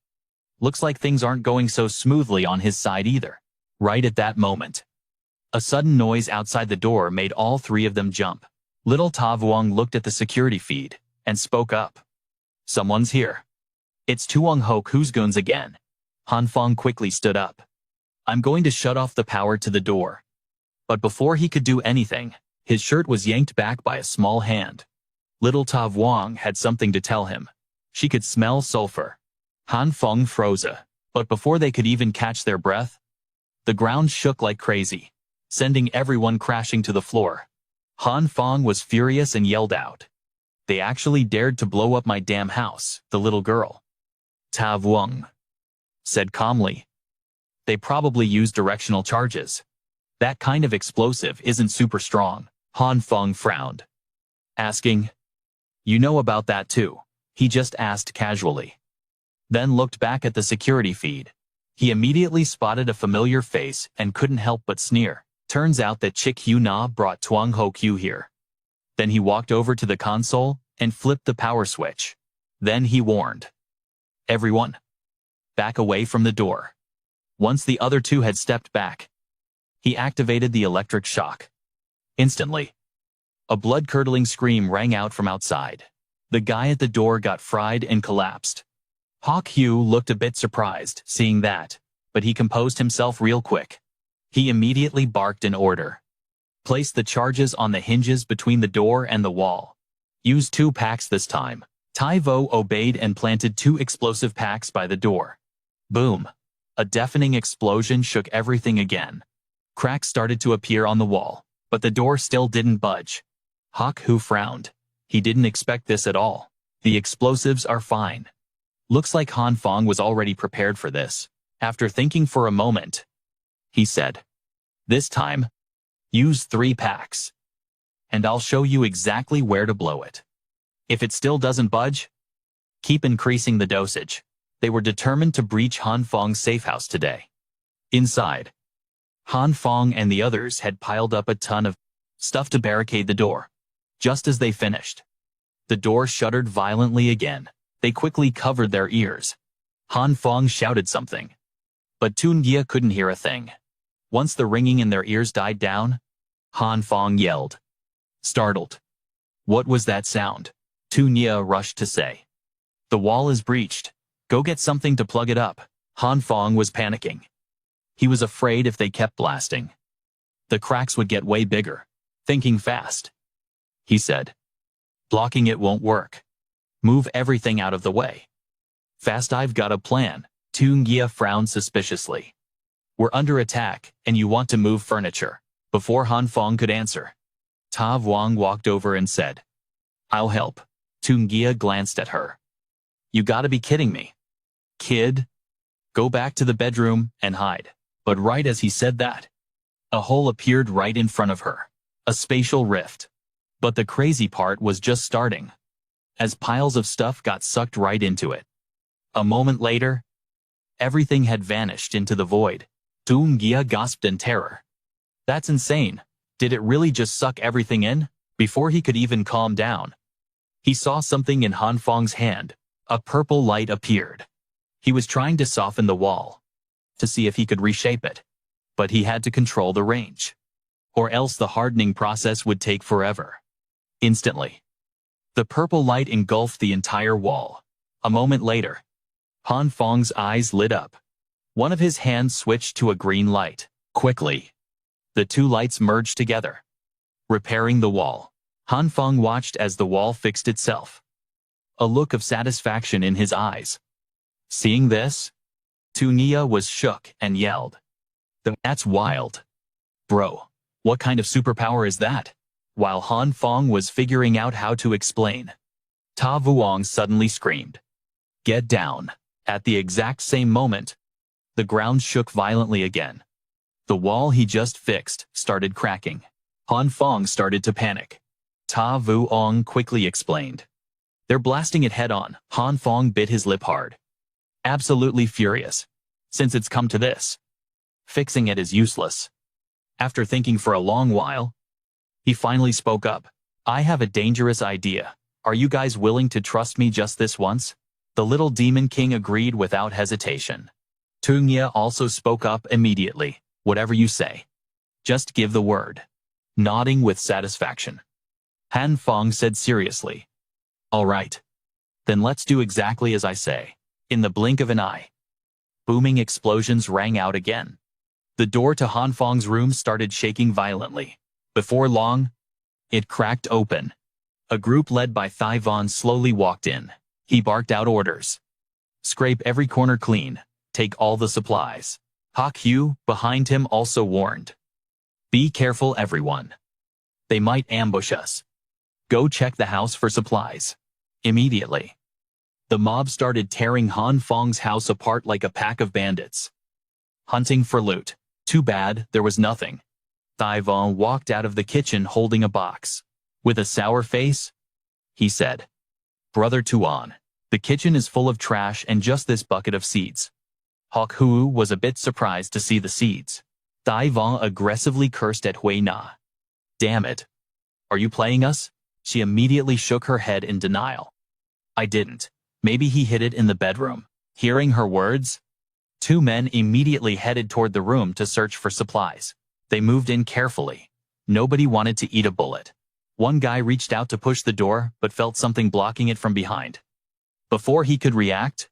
Looks like things aren't going so smoothly on his side either. Right at that moment, a sudden noise outside the door made all 3 of them jump. Little Ta Vuong looked at the security feed and spoke up. Someone's here. It's Tuong Hoke who's goons again. Han Phong quickly stood up. I'm going to shut off the power to the door. But before he could do anything, his shirt was yanked back by a small hand. Little Ta Vuong had something to tell him. She could smell sulfur. Han Phong froze, but before they could even catch their breath, the ground shook like crazy, sending everyone crashing to the floor. Han Phong was furious and yelled out. They actually dared to blow up my damn house, the little girl. Ta Vuong said calmly. They probably used directional charges. That kind of explosive isn't super strong. Han Phong frowned, asking, You know about that too? He just asked casually. Then looked back at the security feed. He immediately spotted a familiar face and couldn't help but sneer. Turns out that chick Hue Na brought Tuong Ho Q here. Then he walked over to the console and flipped the power switch. Then he warned. Everyone, back away from the door. Once the other 2 had stepped back, he activated the electric shock. Instantly, a blood-curdling scream rang out from outside. The guy at the door got fried and collapsed. Hawk Hugh looked a bit surprised seeing that, but he composed himself real quick. He immediately barked an order. Place the charges on the hinges between the door and the wall. Use 2 packs this time. Tai Vo obeyed and planted 2 explosive packs by the door. Boom! A deafening explosion shook everything again. Cracks started to appear on the wall, but the door still didn't budge. Hawk Hu frowned. He didn't expect this at all. The explosives are fine. Looks like Han Phong was already prepared for this. After thinking for a moment, he said, This time, use 3 packs. And I'll show you exactly where to blow it. If it still doesn't budge, keep increasing the dosage. They were determined to breach Han Fong's safe house today. Inside, Han Fong and the others had piled up a ton of stuff to barricade the door. Just as they finished, the door shuddered violently again. They quickly covered their ears. Han Fong shouted something, but Tungia couldn't hear a thing. Once the ringing in their ears died down, Han Fong yelled, startled. What was that sound? Tungia rushed to say. The wall is breached. Go get something to plug it up. Han Fong was panicking. He was afraid if they kept blasting, the cracks would get way bigger. Thinking fast, he said. Blocking it won't work. Move everything out of the way. Fast, I've got a plan. Tungia frowned suspiciously. We're under attack, and you want to move furniture. Before Han Fong could answer, Ta Vuong walked over and said, I'll help. Tungia glanced at her. You gotta be kidding me. Kid, go back to the bedroom and hide. But right as he said that, a hole appeared right in front of her. A spatial rift. But the crazy part was just starting, as piles of stuff got sucked right into it. A moment later, everything had vanished into the void. Tungia gasped in terror. That's insane. Did it really just suck everything in? Before he could even calm down, he saw something in Han Fong's hand. A purple light appeared. He was trying to soften the wall, to see if he could reshape it, but he had to control the range, or else the hardening process would take forever. Instantly, the purple light engulfed the entire wall. A moment later, Han Fong's eyes lit up. One of his hands switched to a green light. Quickly, the two lights merged together, repairing the wall. Han Fong watched as the wall fixed itself, a look of satisfaction in his eyes. Seeing this, Tungia was shook and yelled, That's wild. Bro, what kind of superpower is that? While Han Fong was figuring out how to explain, Ta Vuong suddenly screamed, Get down. At the exact same moment, the ground shook violently again. The wall he just fixed started cracking. Han Fong started to panic. Ta Vuong quickly explained, They're blasting it head-on. Han Fong bit his lip hard, absolutely furious. Since it's come to this, fixing it is useless. After thinking for a long while, he finally spoke up. I have a dangerous idea. Are you guys willing to trust me just this once? The little demon king agreed without hesitation. Tungia also spoke up immediately. Whatever you say. Just give the word. Nodding with satisfaction, Han Fong said seriously. All right. Then let's do exactly as I say. In the blink of an eye, booming explosions rang out again. The door to Han Fong's room started shaking violently. Before long, it cracked open. A group led by Thai Von slowly walked in. He barked out orders. Scrape every corner clean. Take all the supplies. Hak Hue, behind him, also warned. Be careful, everyone. They might ambush us. Go check the house for supplies. Immediately, the mob started tearing Han Fong's house apart like a pack of bandits, hunting for loot. Too bad there was nothing. Thai Von walked out of the kitchen holding a box. With a sour face, he said, Brother Tuan, the kitchen is full of trash and just this bucket of seeds. Hak Hue was a bit surprised to see the seeds. Thai Von aggressively cursed at Hue Na. Damn it. Are you playing us? She immediately shook her head in denial. I didn't. Maybe he hid it in the bedroom. Hearing her words, two men immediately headed toward the room to search for supplies. They moved in carefully. Nobody wanted to eat a bullet. One guy reached out to push the door but felt something blocking it from behind. Before he could react,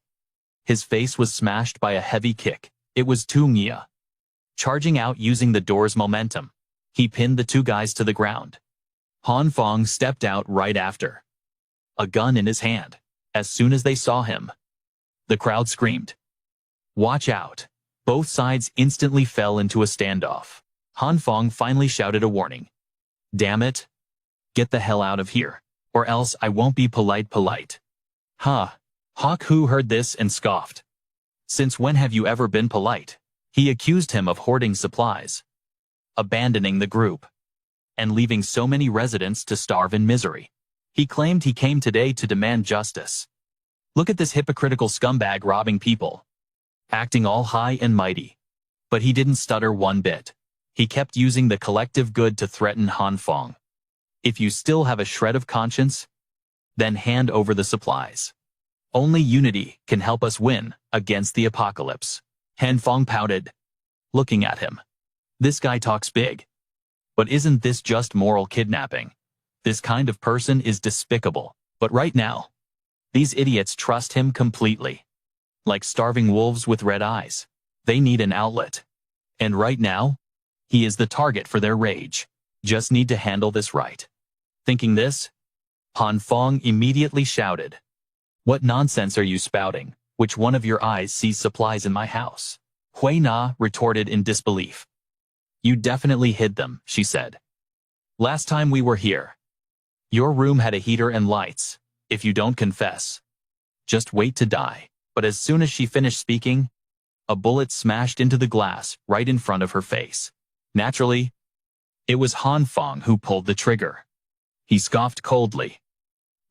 his face was smashed by a heavy kick. It was Tungia. Charging out using the door's momentum, he pinned the two guys to the ground. Han Fong stepped out right after, a gun in his hand. As soon as they saw him, the crowd screamed, Watch out! Both sides instantly fell into a standoff. Han Fong finally shouted a warning. Damn it! Get the hell out of here, or else I won't be polite. Huh. Hak Hue heard this and scoffed. Since when have you ever been polite? He accused him of hoarding supplies, abandoning the group, and leaving so many residents to starve in misery. He claimed he came today to demand justice. Look at this hypocritical scumbag robbing people, acting all high and mighty. But he didn't stutter one bit. He kept using the collective good to threaten Han Phong. If you still have a shred of conscience, then hand over the supplies. Only unity can help us win against the apocalypse. Han Phong pouted, looking at him. This guy talks big. But isn't this just moral kidnapping? This kind of person is despicable. But right now, these idiots trust him completely. Like starving wolves with red eyes. They need an outlet. And right now, he is the target for their rage. Just need to handle this right. Thinking this, Han Phong immediately shouted, "What nonsense are you spouting? Which one of your eyes sees supplies in my house?" Hue Na retorted in disbelief. "You definitely hid them," she said. "Last time we were here, your room had a heater and lights. If you don't confess, just wait to die." But as soon as she finished speaking, a bullet smashed into the glass right in front of her face. Naturally, it was Han Phong who pulled the trigger. He scoffed coldly.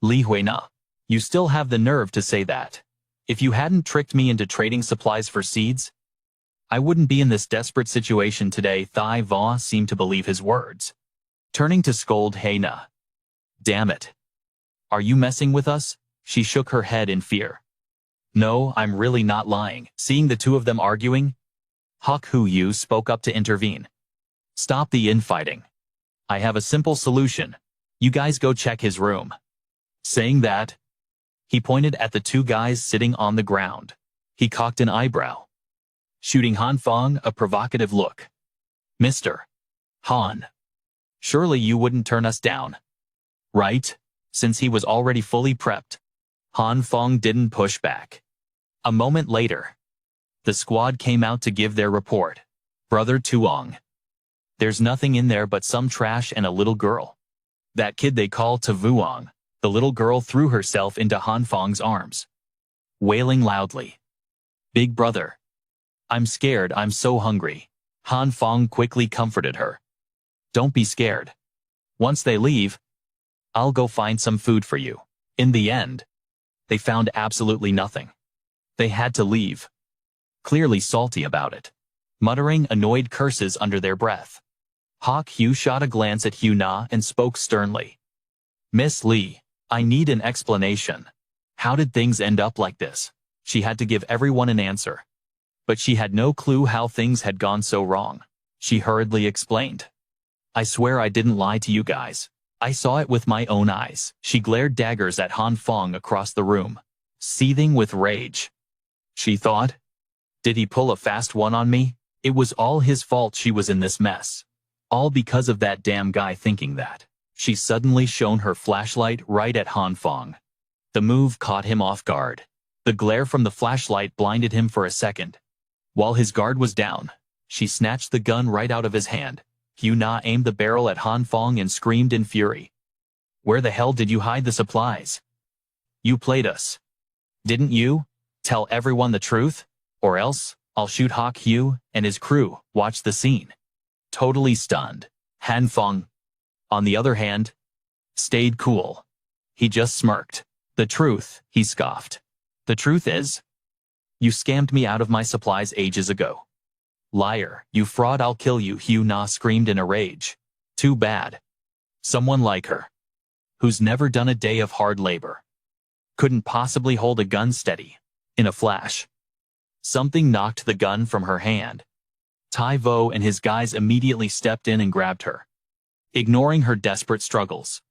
"Hue Na, you still have the nerve to say that. If you hadn't tricked me into trading supplies for seeds, I wouldn't be in this desperate situation today." Thai Va seemed to believe his words, turning to scold Hue Na. "Damn it. Are you messing with us?" She shook her head in fear. "No, I'm really not lying." Seeing the two of them arguing, Hak Yu spoke up to intervene. "Stop the infighting. I have a simple solution. You guys go check his room." Saying that, he pointed at the two guys sitting on the ground. He cocked an eyebrow, shooting Han Phong a provocative look. "Mr. Han, surely you wouldn't turn us down, right?" Since he was already fully prepped, Han Phong didn't push back. A moment later, the squad came out to give their report. "Brother Tuong, there's nothing in there but some trash and a little girl. That kid they call Tavuong." The little girl threw herself into Han Phong's arms, wailing loudly. "Big brother, I'm scared, I'm so hungry." Han Phong quickly comforted her. "Don't be scared. Once they leave, I'll go find some food for you." In the end, they found absolutely nothing. They had to leave, clearly salty about it, muttering annoyed curses under their breath. Hak Yu shot a glance at Hue Na and spoke sternly. "Miss Lee, I need an explanation. How did things end up like this?" She had to give everyone an answer, but she had no clue how things had gone so wrong. She hurriedly explained. "I swear I didn't lie to you guys. I saw it with my own eyes." She glared daggers at Han Phong across the room, seething with rage. She thought, did he pull a fast one on me? It was all his fault she was in this mess. All because of that damn guy thinking that. She suddenly shone her flashlight right at Han Phong. The move caught him off guard. The glare from the flashlight blinded him for a second. While his guard was down, she snatched the gun right out of his hand. Hue Na aimed the barrel at Han Phong and screamed in fury. "Where the hell did you hide the supplies? You played us, didn't you? Tell everyone the truth, or else I'll shoot Hak Yu and his crew." Watch the scene. Totally stunned, Han Phong, on the other hand, stayed cool. He just smirked. "The truth," he scoffed. "The truth is, you scammed me out of my supplies ages ago. Liar, you fraud, I'll kill you." Hue Na screamed in a rage. Too bad. Someone like her, who's never done a day of hard labor, couldn't possibly hold a gun steady. In a flash, something knocked the gun from her hand. Tai Vo and his guys immediately stepped in and grabbed her. Ignoring her desperate struggles,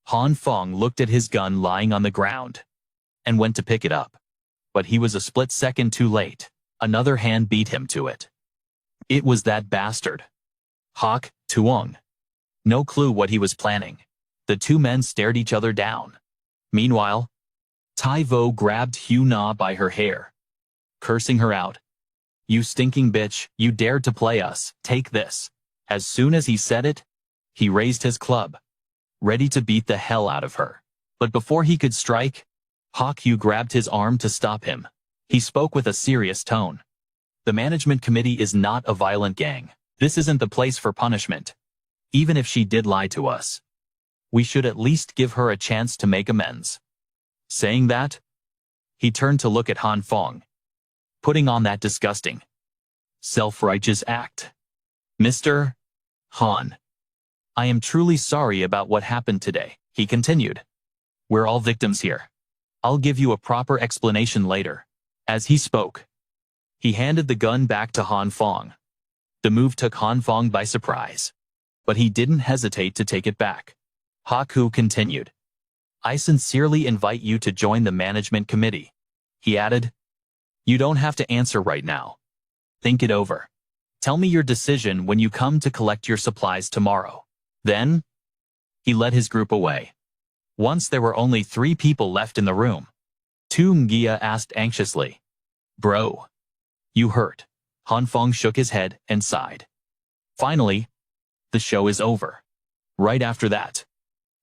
Han Phong looked at his gun lying on the ground and went to pick it up. But he was a split second too late. Another hand beat him to it. It was that bastard, Hak Tuong. No clue what he was planning. The two men stared each other down. Meanwhile, Tai Vo grabbed Hue Na by her hair, cursing her out. "You stinking bitch, you dared to play us, take this." As soon as he said it, he raised his club, ready to beat the hell out of her. But before he could strike, Hak Yu grabbed his arm to stop him. He spoke with a serious tone. "The management committee is not a violent gang. This isn't the place for punishment. Even if she did lie to us, we should at least give her a chance to make amends." Saying that, He turned to look at Han Phong, putting on that disgusting, self-righteous act. Mr. Han, I am truly sorry about what happened today, he continued. We're all victims here. I'll give you a proper explanation later. As he spoke, he handed the gun back to Han Phong. The move took Han Phong by surprise, but he didn't hesitate to take it back. Haku continued. I sincerely invite you to join the management committee. He added, you don't have to answer right now. Think it over. Tell me your decision when you come to collect your supplies tomorrow. Then, he led his group away. Once there were only 3 people left in the room, Tungia asked anxiously, Bro, you hurt? Han Phong shook his head and sighed. Finally, the show is over. Right after that,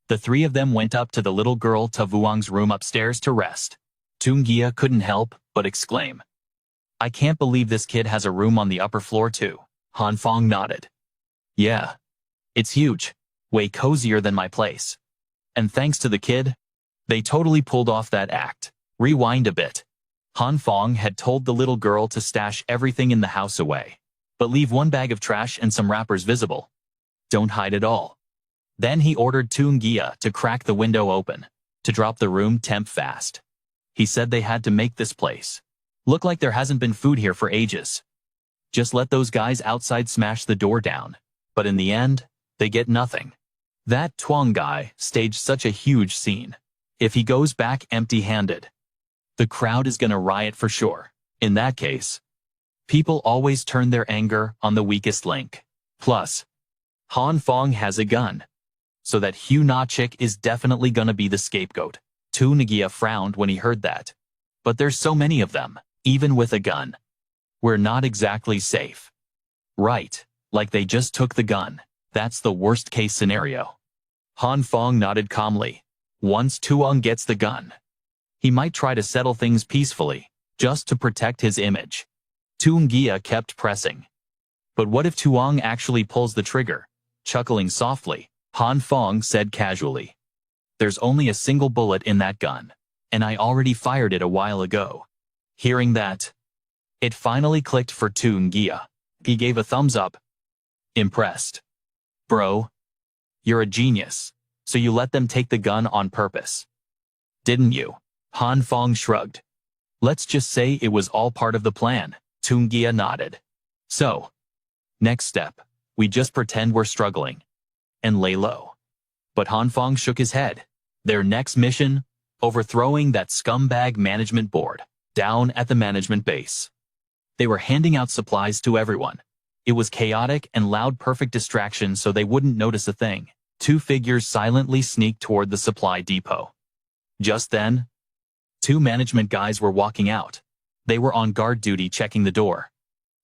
the 3 of them went up to the little girl Tavuang's room upstairs to rest. Tungia couldn't help but exclaim, I can't believe this kid has a room on the upper floor too. Han Phong nodded. Yeah, it's huge, way cozier than my place. And thanks to the kid, they totally pulled off that act. Rewind a bit. Han Phong had told the little girl to stash everything in the house away, but leave 1 bag of trash and some wrappers visible. Don't hide it all. Then he ordered Tungia to crack the window open, to drop the room temp fast. He said they had to make this place look like there hasn't been food here for ages. Just let those guys outside smash the door down, but in the end, they get nothing. That Tuang guy staged such a huge scene. If he goes back empty-handed, the crowd is gonna riot for sure. In that case, people always turn their anger on the weakest link. Plus, Han Phong has a gun, so that Hue Na chick is definitely gonna be the scapegoat. Tungia frowned when he heard that. But there's so many of them, even with a gun. We're not exactly safe. Right, like they just took the gun. That's the worst-case scenario. Han Phong nodded calmly. Once Tuang gets the gun, he might try to settle things peacefully, just to protect his image. Tungia kept pressing. But what if Tuang actually pulls the trigger? Chuckling softly, Han Phong said casually, there's only a single bullet in that gun, and I already fired it a while ago. Hearing that, it finally clicked for Tungia. He gave a thumbs up. Impressed. Bro, you're a genius, so you let them take the gun on purpose. Didn't you? Han Phong shrugged. Let's just say it was all part of the plan. Tungia nodded. So, next step, we just pretend we're struggling and lay low. But Han Phong shook his head. Their next mission, overthrowing that scumbag management board, down at the management base. They were handing out supplies to everyone. It was chaotic and loud, perfect distraction so they wouldn't notice a thing. 2 figures silently sneaked toward the supply depot. Just then, 2 management guys were walking out. They were on guard duty checking the door.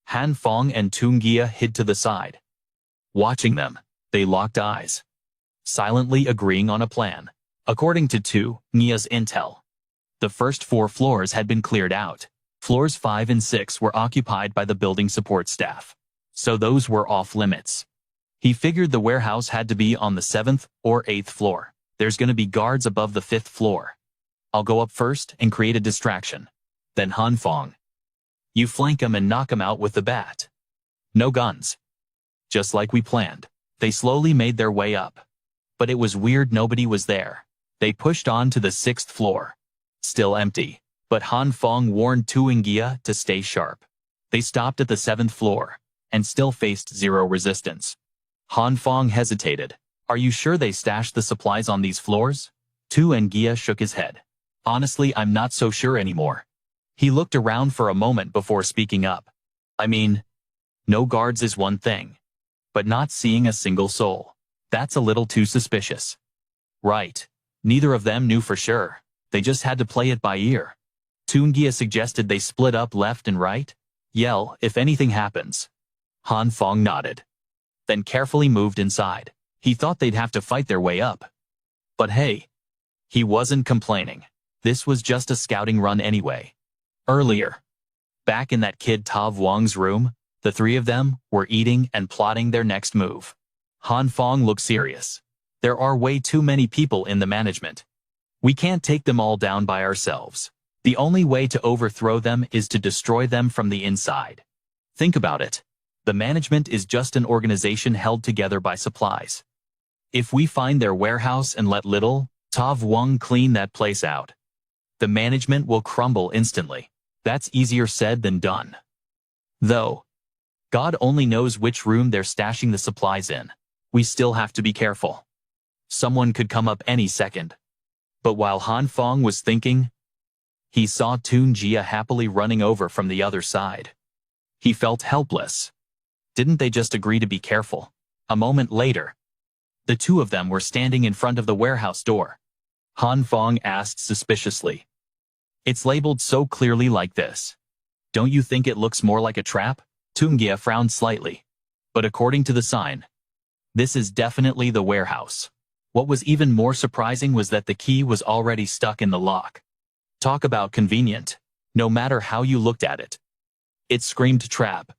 Han Phong and Tungia hid to the side. Watching them, they locked eyes, silently agreeing on a plan. According to Tungia's intel, the first 4 floors had been cleared out. Floors 5 and 6 were occupied by the building support staff, so those were off limits. He figured the warehouse had to be on the 7th or 8th floor. There's gonna be guards above the 5th floor. I'll go up first and create a distraction. Then Han Phong, you flank him and knock him out with the bat. No guns. Just like we planned. They slowly made their way up. But it was weird nobody was there. They pushed on to the 6th floor. Still empty. But Han Phong warned Tungia to stay sharp. They stopped at the 7th floor, and still faced 0 resistance. Han Phong hesitated. Are you sure they stashed the supplies on these floors? Tungia shook his head. Honestly, I'm not so sure anymore. He looked around for a moment before speaking up. I mean, no guards is one thing, but not seeing a single soul, that's a little too suspicious. Right. Neither of them knew for sure. They just had to play it by ear. Tungia suggested they split up left and right. Yell if anything happens. Han Phong nodded, then carefully moved inside. He thought they'd have to fight their way up. But hey, he wasn't complaining. This was just a scouting run anyway. Earlier, back in that kid Ta Vuong's room, the 3 of them were eating and plotting their next move. Han Phong looked serious. There are way too many people in the management. We can't take them all down by ourselves. The only way to overthrow them is to destroy them from the inside. Think about it. The management is just an organization held together by supplies. If we find their warehouse and let little Tav Wang clean that place out, the management will crumble instantly. That's easier said than done. Though, God only knows which room they're stashing the supplies in. We still have to be careful. Someone could come up any second. But while Han Phong was thinking, he saw Toon Jia happily running over from the other side. He felt helpless. Didn't they just agree to be careful? A moment later, the two of them were standing in front of the warehouse door. Han Phong asked suspiciously. It's labeled so clearly like this. Don't you think it looks more like a trap? Toon Jia frowned slightly. But according to the sign, this is definitely the warehouse. What was even more surprising was that the key was already stuck in the lock. Talk about convenient. No matter how you looked at it. It screamed trap.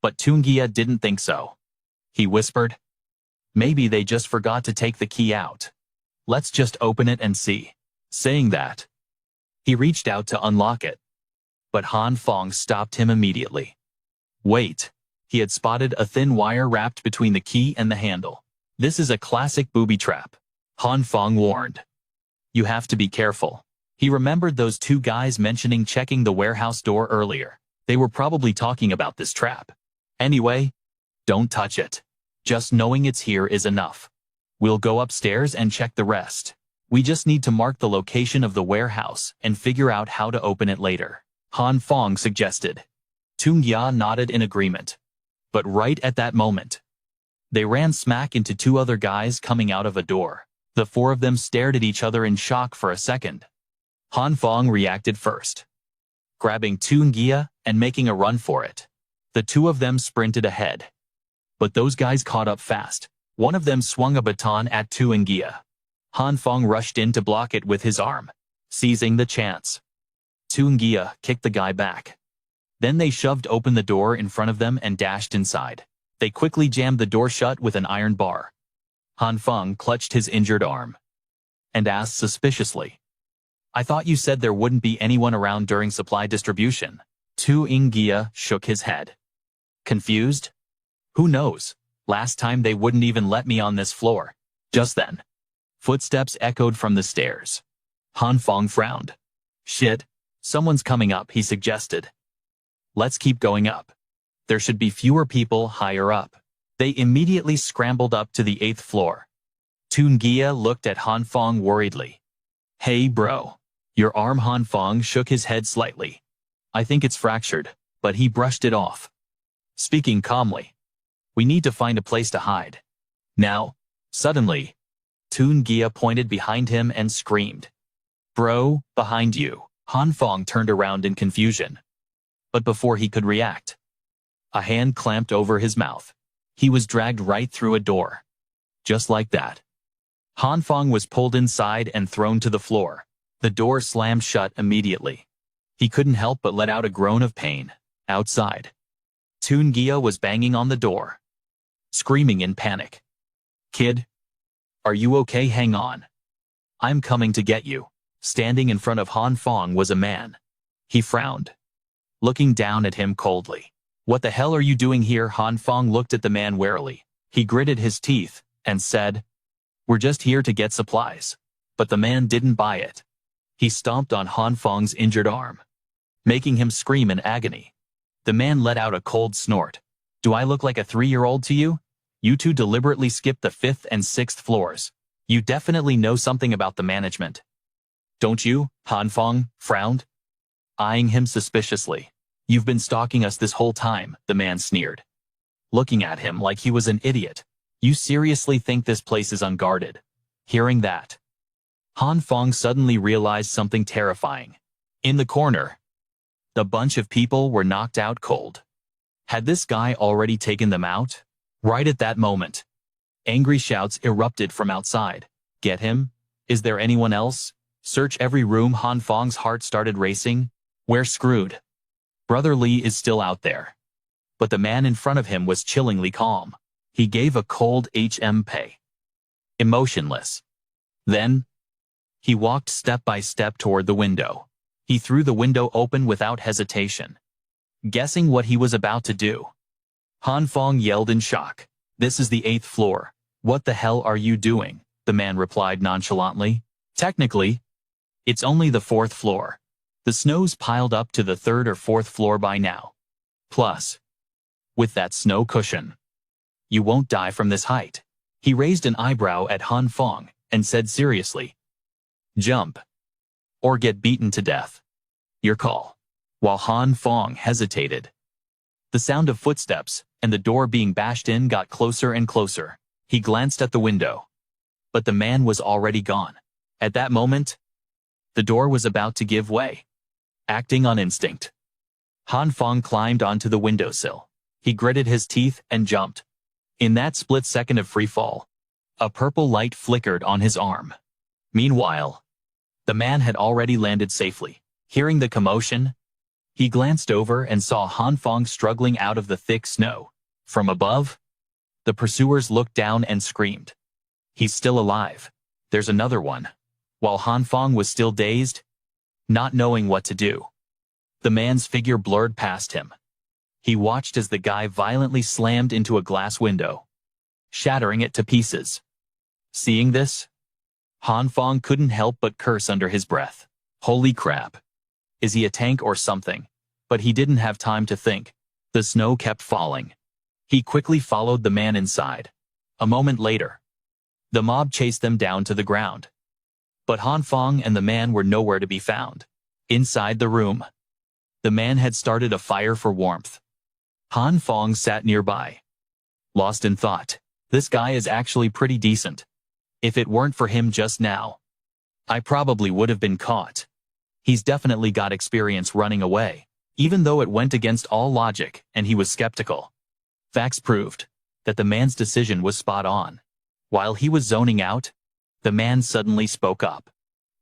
But Toon Jia didn't think so. He whispered, maybe they just forgot to take the key out. Let's just open it and see. Saying that, he reached out to unlock it. But Han Phong stopped him immediately. Wait. He had spotted a thin wire wrapped between the key and the handle. This is a classic booby trap. Han Phong warned. You have to be careful. He remembered those two guys mentioning checking the warehouse door earlier. They were probably talking about this trap. Anyway, don't touch it. Just knowing it's here is enough. We'll go upstairs and check the rest. We just need to mark the location of the warehouse and figure out how to open it later. Han Phong suggested. Toon Jia nodded in agreement. But right at that moment, they ran smack into two other guys coming out of a door. The four of them stared at each other in shock for a second. Han Phong reacted first, grabbing Toon Jia and making a run for it. The two of them sprinted ahead. But those guys caught up fast. One of them swung a baton at Toon Jia. Han Phong rushed in to block it with his arm, seizing the chance. Toon Jia kicked the guy back. Then they shoved open the door in front of them and dashed inside. They quickly jammed the door shut with an iron bar. Han Phong clutched his injured arm and asked suspiciously, I thought you said there wouldn't be anyone around during supply distribution. Toon Jia shook his head. Confused? Who knows? Last time they wouldn't even let me on this floor. Just then, footsteps echoed from the stairs. Han Phong frowned. Shit, someone's coming up, he suggested. Let's keep going up. There should be fewer people higher up. They immediately scrambled up to the 8th floor. Toon Jia looked at Han Phong worriedly. Hey bro, your arm. Han Phong shook his head slightly. I think it's fractured, but he brushed it off. Speaking calmly, we need to find a place to hide. Now, suddenly, Toon Jia pointed behind him and screamed. Bro, behind you. Han Phong turned around in confusion. But before he could react, a hand clamped over his mouth. He was dragged right through a door. Just like that. Han Phong was pulled inside and thrown to the floor. The door slammed shut immediately. He couldn't help but let out a groan of pain. Outside, Toon Jia was banging on the door, screaming in panic. Kid, are you okay? Hang on. I'm coming to get you. Standing in front of Han Phong was a man. He frowned, looking down at him coldly. What the hell are you doing here? Han Phong looked at the man warily. He gritted his teeth and said, We're just here to get supplies. But the man didn't buy it. He stomped on Han Fong's injured arm, making him scream in agony. The man let out a cold snort. Do I look like a 3-year-old to you? You two deliberately skipped the 5th and 6th floors. You definitely know something about the management. Don't you? Han Phong frowned, eyeing him suspiciously. You've been stalking us this whole time, the man sneered, looking at him like he was an idiot. You seriously think this place is unguarded? Hearing that, Han Phong suddenly realized something terrifying. In the corner, the bunch of people were knocked out cold. Had this guy already taken them out? Right at that moment, angry shouts erupted from outside. Get him? Is there anyone else? Search every room. Han Fong's heart started racing. We're screwed. Brother Lee is still out there. But the man in front of him was chillingly calm. He gave a cold pay. Emotionless. Then, he walked step by step toward the window. He threw the window open without hesitation, guessing what he was about to do. Han Phong yelled in shock. "This is the 8th floor. What the hell are you doing?" the man replied nonchalantly. "Technically, it's only the 4th floor. The snow's piled up to the 3rd or 4th floor by now. Plus, with that snow cushion, you won't die from this height." He raised an eyebrow at Han Phong and said seriously, "Jump, or get beaten to death. Your call." While Han Phong hesitated, the sound of footsteps and the door being bashed in got closer and closer. He glanced at the window, but the man was already gone. At that moment, the door was about to give way. Acting on instinct, Han Phong climbed onto the windowsill. He gritted his teeth and jumped. In that split second of free fall, a purple light flickered on his arm. Meanwhile, the man had already landed safely. Hearing the commotion, he glanced over and saw Han Phong struggling out of the thick snow. From above, the pursuers looked down and screamed, "He's still alive. There's another one." While Han Phong was still dazed, not knowing what to do, the man's figure blurred past him. He watched as the guy violently slammed into a glass window, shattering it to pieces. Seeing this, Han Phong couldn't help but curse under his breath. Holy crap. Is he a tank or something? But he didn't have time to think. The snow kept falling. He quickly followed the man inside. A moment later, the mob chased them down to the ground. But Han Phong and the man were nowhere to be found. Inside the room, the man had started a fire for warmth. Han Phong sat nearby, lost in thought. This guy is actually pretty decent. If it weren't for him just now, I probably would have been caught. He's definitely got experience running away, even though it went against all logic and he was skeptical. Facts proved that the man's decision was spot on. While he was zoning out, the man suddenly spoke up.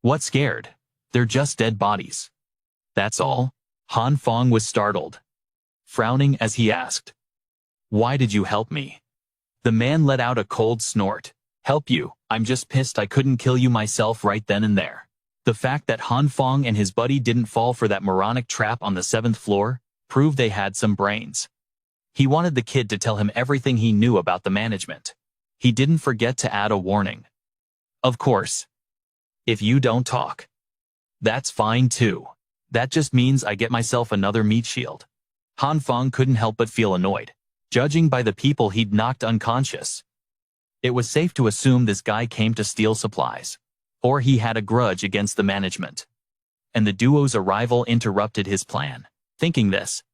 "What scared? They're just dead bodies. That's all." Han Phong was startled, frowning as he asked, "Why did you help me?" The man let out a cold snort. "Help you? I'm just pissed I couldn't kill you myself right then and there." The fact that Han Phong and his buddy didn't fall for that moronic trap on the 7th floor proved they had some brains. He wanted the kid to tell him everything he knew about the management. He didn't forget to add a warning. "Of course, if you don't talk, that's fine too. That just means I get myself another meat shield." Han Phong couldn't help but feel annoyed. Judging by the people he'd knocked unconscious, it was safe to assume this guy came to steal supplies, or he had a grudge against the management. And the duo's arrival interrupted his plan. Thinking this,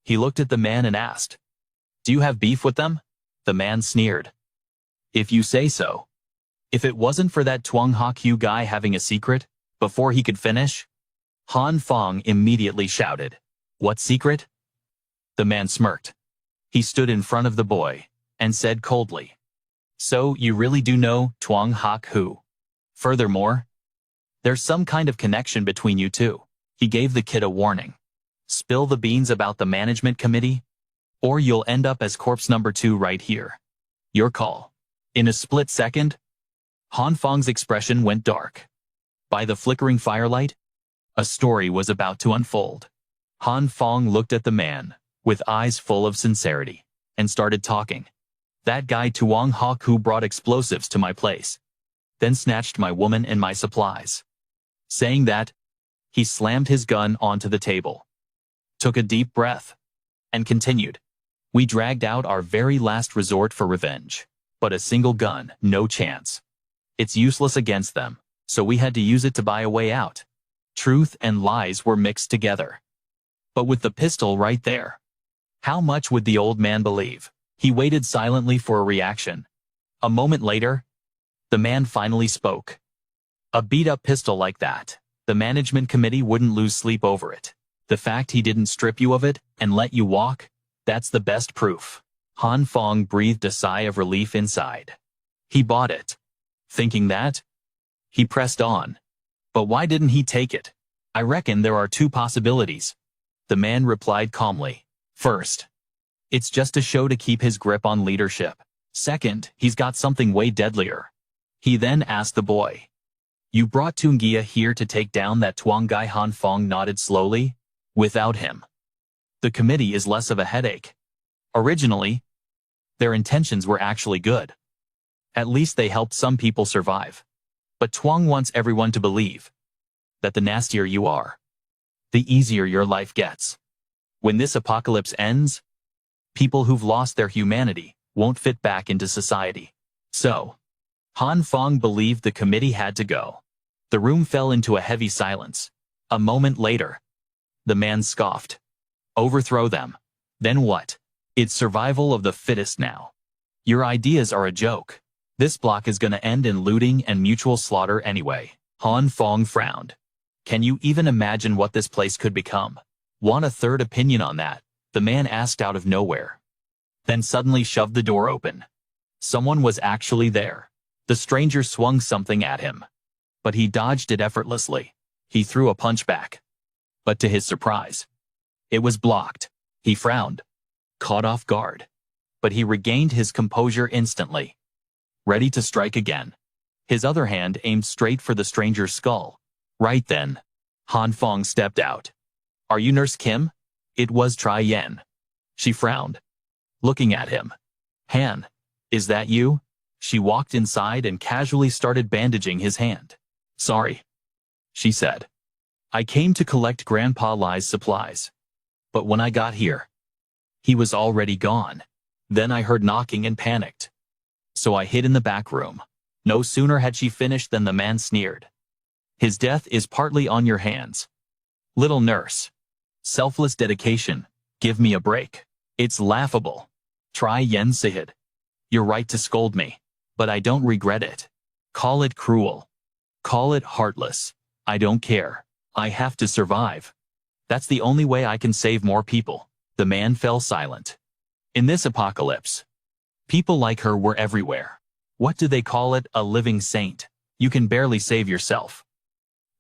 he looked at the man and asked, "Do you have beef with them?" The man sneered. "If you say so." If it wasn't for that Tuang Hak Yu guy having a secret, before he could finish, Han Phong immediately shouted, "What secret?" The man smirked. He stood in front of the boy and said coldly, "So you really do know Tuang Hak Yu? Furthermore, there's some kind of connection between you two." He gave the kid a warning. "Spill the beans about the management committee, or you'll end up as corpse number 2 right here. Your call." In a split second, Han Fong's expression went dark. By the flickering firelight, a story was about to unfold. Han Phong looked at the man with eyes full of sincerity and started talking. "That guy Tuang Hak who brought explosives to my place, then snatched my woman and my supplies." Saying that, he slammed his gun onto the table, took a deep breath, and continued. "We dragged out our very last resort for revenge, but a single gun, no chance. It's useless against them, so we had to use it to buy a way out. Truth and lies were mixed together. But with the pistol right there, how much would the old man believe?" He waited silently for a reaction. A moment later, the man finally spoke. "A beat-up pistol like that, the management committee wouldn't lose sleep over it. The fact he didn't strip you of it and let you walk, that's the best proof." Han Phong breathed a sigh of relief inside. He bought it. Thinking that, he pressed on. "But why didn't he take it?" "I reckon there are 2 possibilities," the man replied calmly. "First, it's just a show to keep his grip on leadership. Second, he's got something way deadlier." He then asked the boy, You brought Tungia here to take down that Tuang guy. Han Phong nodded slowly. Without him, the committee is less of a headache. Originally, their intentions were actually good. At least they helped some people survive. But Tuang wants everyone to believe that the nastier you are, the easier your life gets. When this apocalypse ends, people who've lost their humanity won't fit back into society. So, Han Phong believed the committee had to go. The room fell into a heavy silence. A moment later, the man scoffed. Overthrow them. Then what? It's survival of the fittest now. Your ideas are a joke. This block is gonna end in looting and mutual slaughter anyway. Han Phong frowned. Can you even imagine what this place could become? Want a third opinion on that? The man asked out of nowhere. Then suddenly shoved the door open. Someone was actually there. The stranger swung something at him, but he dodged it effortlessly. He threw a punch back. But to his surprise, it was blocked. He frowned, caught off guard. But he regained his composure instantly, ready to strike again. His other hand aimed straight for the stranger's skull. Right then, Han Phong stepped out. Are you Nurse Kim? It was Tri Yen. She frowned, looking at him. Han, is that you? She walked inside and casually started bandaging his hand. Sorry, she said. I came to collect Grandpa Lai's supplies. But when I got here, he was already gone. Then I heard knocking and panicked. So I hid in the back room. No sooner had she finished than the man sneered. His death is partly on your hands. Little nurse. Selfless dedication. Give me a break. It's laughable. Tri Yen said. You're right to scold me, but I don't regret it. Call it cruel. Call it heartless. I don't care. I have to survive. That's the only way I can save more people. The man fell silent. In this apocalypse, people like her were everywhere. What do they call it? A living saint. You can barely save yourself.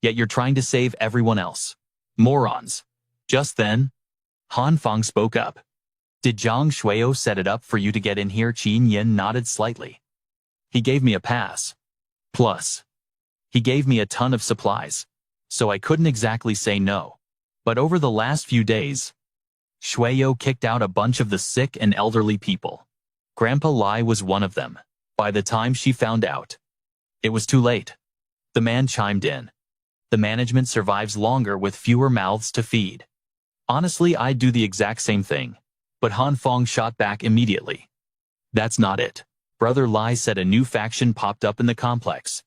Yet you're trying to save everyone else. Morons. Just then, Han Phong spoke up. Did Zhang Shuio set it up for you to get in here? Qin Yin nodded slightly. He gave me a pass. Plus, he gave me a ton of supplies, so I couldn't exactly say no. But over the last few days, Shuio kicked out a bunch of the sick and elderly people. Grandpa Lai was one of them. By the time she found out, it was too late. The man chimed in. The management survives longer with fewer mouths to feed. Honestly, I'd do the exact same thing. But Han Phong shot back immediately. That's not it. Brother Lai said a new faction popped up in the complex.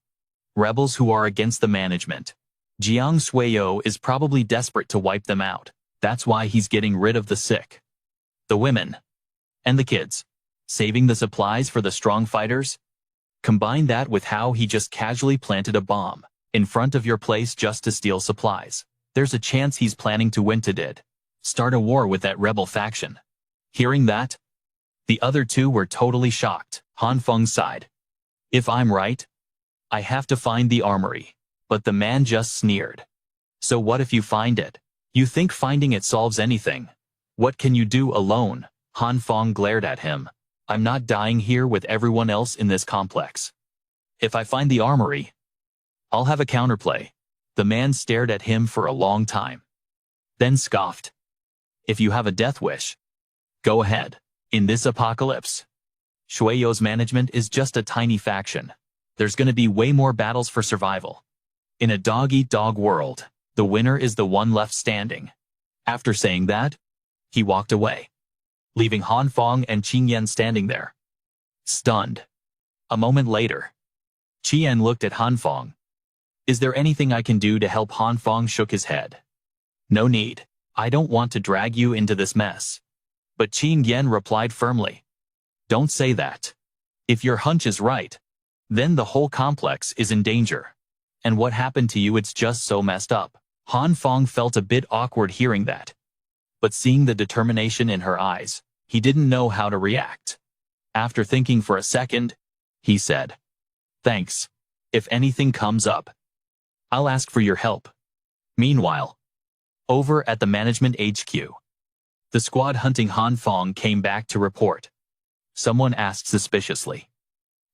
Rebels who are against the management. Jiang Shuio is probably desperate to wipe them out. That's why he's getting rid of the sick, the women, and the kids, saving the supplies for the strong fighters. Combine that with how he just casually planted a bomb in front of your place just to steal supplies. There's a chance he's planning to win to did. Start a war with that rebel faction. Hearing that, the other two were totally shocked. Han Phong sighed. If I'm right, I have to find the armory. But the man just sneered. So what if you find it? You think finding it solves anything? What can you do alone? Han Phong glared at him. I'm not dying here with everyone else in this complex. If I find the armory, I'll have a counterplay. The man stared at him for a long time, then scoffed. If you have a death wish, go ahead. In this apocalypse, Shuio's management is just a tiny faction. There's gonna be way more battles for survival. In a dog-eat-dog world, the winner is the one left standing. After saying that, he walked away, leaving Han Phong and Qin Yen standing there, stunned. A moment later, Qin Yen looked at Han Phong. Is there anything I can do to help? Han Phong shook his head. No need. I don't want to drag you into this mess. But Qin Yen replied firmly. Don't say that. If your hunch is right, then the whole complex is in danger. And what happened to you? It's just so messed up. Han Phong felt a bit awkward hearing that. But seeing the determination in her eyes, he didn't know how to react. After thinking for a second, he said, Thanks. If anything comes up, I'll ask for your help. Meanwhile, over at the management HQ, the squad hunting Han Phong came back to report. Someone asked suspiciously,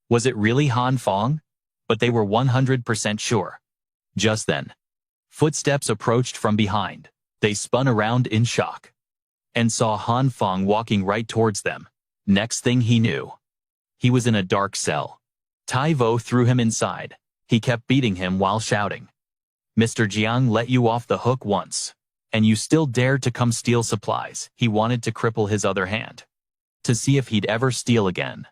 Was it really Han Phong? but they were 100% sure. Just then, footsteps approached from behind. They spun around in shock and saw Phong walking right towards them. Next thing he knew, he was in a dark cell. Tai Vo threw him inside. He kept beating him while shouting, "Mr. Jiang let you off the hook once, and you still dared to come steal supplies." He wanted to cripple his other hand to see if he'd ever steal again.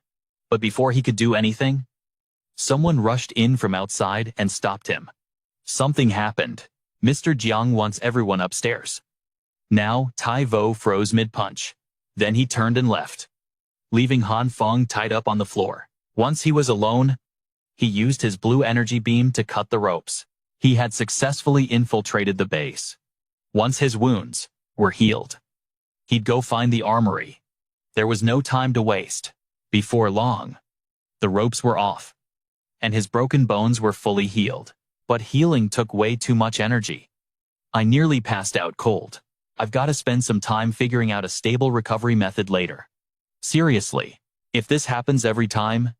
But before he could do anything, someone rushed in from outside and stopped him. Something happened. "Mr. Jiang wants everyone upstairs." Now, Tai Vo froze mid-punch. Then he turned and left, leaving Phong tied up on the floor. Once he was alone, he used his blue energy beam to cut the ropes. He had successfully infiltrated the base. Once his wounds were healed, he'd go find the armory. There was no time to waste. Before long, the ropes were off, and his broken bones were fully healed. But healing took way too much energy. "I nearly passed out cold. I've got to spend some time figuring out a stable recovery method later. Seriously, if this happens every time,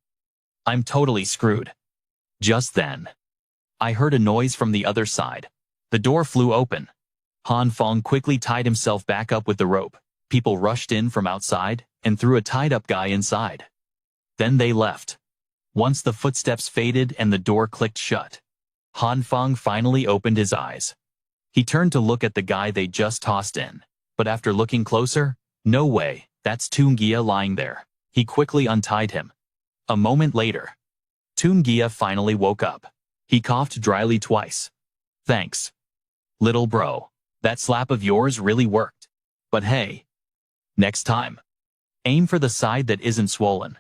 I'm totally screwed." Just then, I heard a noise from the other side. The door flew open. Phong quickly tied himself back up with the rope. People rushed in from outside and threw a tied-up guy inside. Then they left. Once the footsteps faded and the door clicked shut, Phong finally opened his eyes. He turned to look at the guy they just tossed in. But after looking closer, no way, that's Tungia lying there. He quickly untied him. A moment later, Tungia finally woke up. He coughed dryly twice. "Thanks, little bro. That slap of yours really worked. But hey, next time, aim for the side that isn't swollen."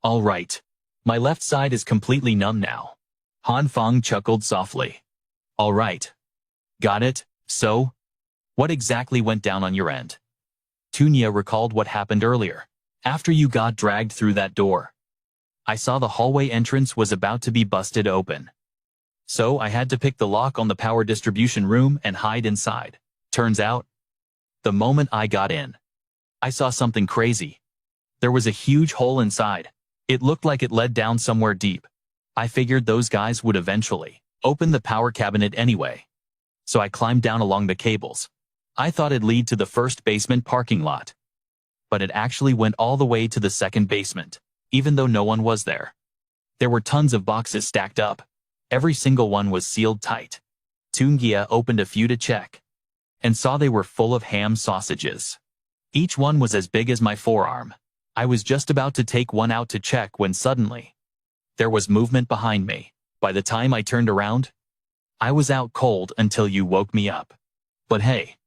"All right. My left side is completely numb now." Phong chuckled softly. "All right. Got it. So, what exactly went down on your end?" Tunya recalled what happened earlier. "After you got dragged through that door, I saw the hallway entrance was about to be busted open. So I had to pick the lock on the power distribution room and hide inside. Turns out, the moment I got in, I saw something crazy. There was a huge hole inside. It looked like it led down somewhere deep. I figured those guys would eventually open the power cabinet anyway. So I climbed down along the cables. I thought it'd lead to the first basement parking lot. But it actually went all the way to the second basement, even though no one was there. There were tons of boxes stacked up. Every single one was sealed tight. Tungia opened a few to check, and saw they were full of ham sausages. Each one was as big as my forearm. I was just about to take one out to check when suddenly, there was movement behind me. By the time I turned around, I was out cold until you woke me up. But hey,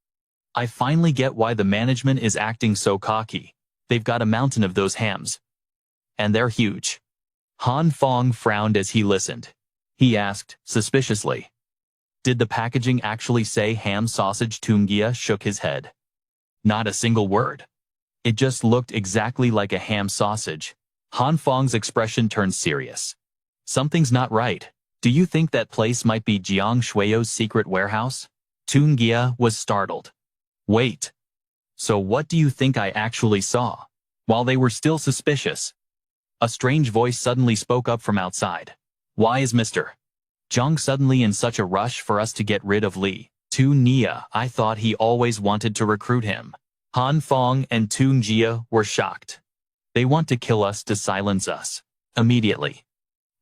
I finally get why the management is acting so cocky. They've got a mountain of those hams, and they're huge." Phong frowned as he listened. He asked, suspiciously, "Did the packaging actually say ham sausage?" Tungia shook his head. "Not a single word. It just looked exactly like a ham sausage." Fong's expression turned serious. "Something's not right. Do you think that place might be Jiang Shui's secret warehouse?" Tungia was startled. "Wait. So what do you think I actually saw?" While they were still suspicious, a strange voice suddenly spoke up from outside. "Why is Mr. Jiang suddenly in such a rush for us to get rid of Li Tungia? I thought he always wanted to recruit him." Phong and Tungia were shocked. "They want to kill us to silence us." Immediately,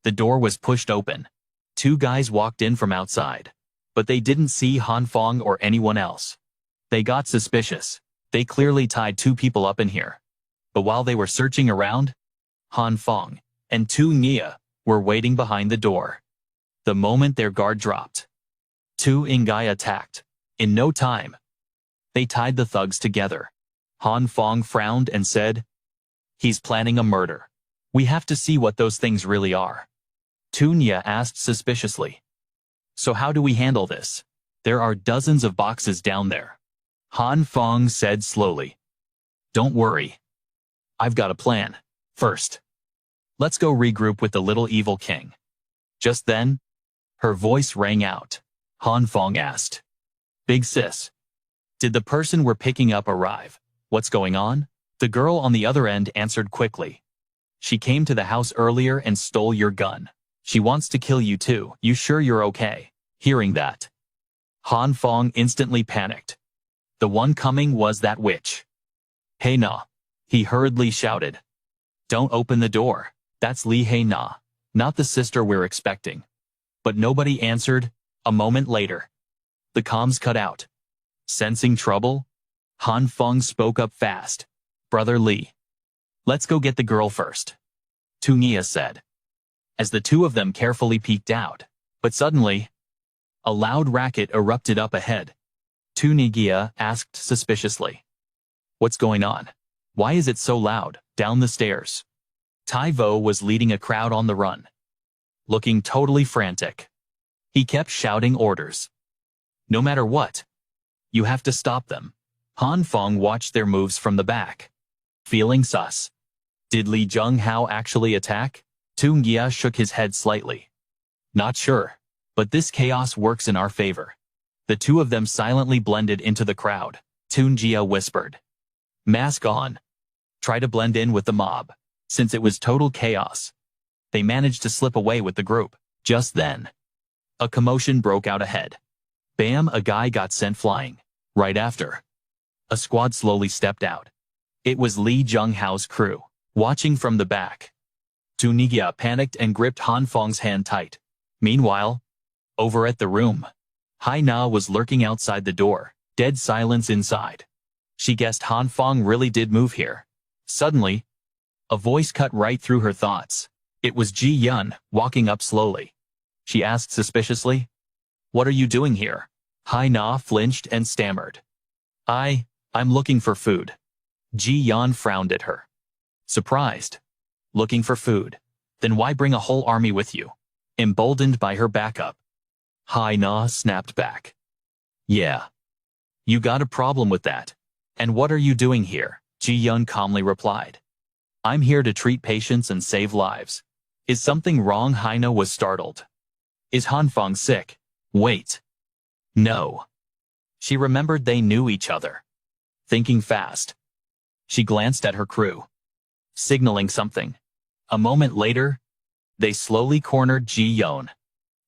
the door was pushed open. Two guys walked in from outside, but they didn't see Phong or anyone else. They got suspicious. They clearly tied two people up in here. But while they were searching around, Phong and Tungia were waiting behind the door. The moment their guard dropped, two Ingai attacked. In no time, they tied the thugs together. Phong frowned and said, "He's planning a murder. We have to see what those things really are." Tungia asked suspiciously, "So how do we handle this? There are dozens of boxes down there." Phong said slowly, "Don't worry. I've got a plan. First, let's go regroup with the little evil king." Just then, her voice rang out. Phong asked, "Big sis, did the person we're picking up arrive? What's going on?" The girl on the other end answered quickly. "She came to the house earlier and stole your gun." She wants to kill you too. You sure you're okay? Hearing that, Han Phong instantly panicked. The one coming was that witch. Hue Na, he hurriedly shouted. Don't open the door. That's Hue Na, not the sister we're expecting. But nobody answered. A moment later, the comms cut out. Sensing trouble, Han Phong spoke up fast. Brother Li, let's go get the girl first, Tungia said, as the two of them carefully peeked out. But suddenly, a loud racket erupted up ahead. Tungia asked suspiciously. What's going on? Why is it so loud? Down the stairs, Tai Vo was leading a crowd on the run, looking totally frantic. He kept shouting orders. No matter what, you have to stop them. Han Phong watched their moves from the back, feeling sus. Did Li Junghao actually attack? Tungia shook his head slightly. Not sure, but this chaos works in our favor. The two of them silently blended into the crowd. Tungia whispered. Mask on. Try to blend in with the mob. Since it was total chaos, they managed to slip away with the group. Just then, a commotion broke out ahead. Bam! A guy got sent flying. Right after, a squad slowly stepped out. It was Li Junghao's crew, watching from the back. Tungia panicked and gripped Han Fong's hand tight. Meanwhile, over at the room, Hue Na was lurking outside the door, dead silence inside. She guessed Han Phong really did move here. Suddenly, a voice cut right through her thoughts. It was Ji Yun, walking up slowly. She asked suspiciously, What are you doing here? Hue Na flinched and stammered. I'm looking for food. Ji Yun frowned at her. Surprised. Looking for food? Then why bring a whole army with you? Emboldened by her backup, Hue Na snapped back. Yeah. You got a problem with that. And what are you doing here? Ji Yun calmly replied. I'm here to treat patients and save lives. Is something wrong? Hue Na was startled. Is Han Phong sick? Wait. No. She remembered they knew each other. Thinking fast, she glanced at her crew, signaling something. A moment later, they slowly cornered Ji Yun,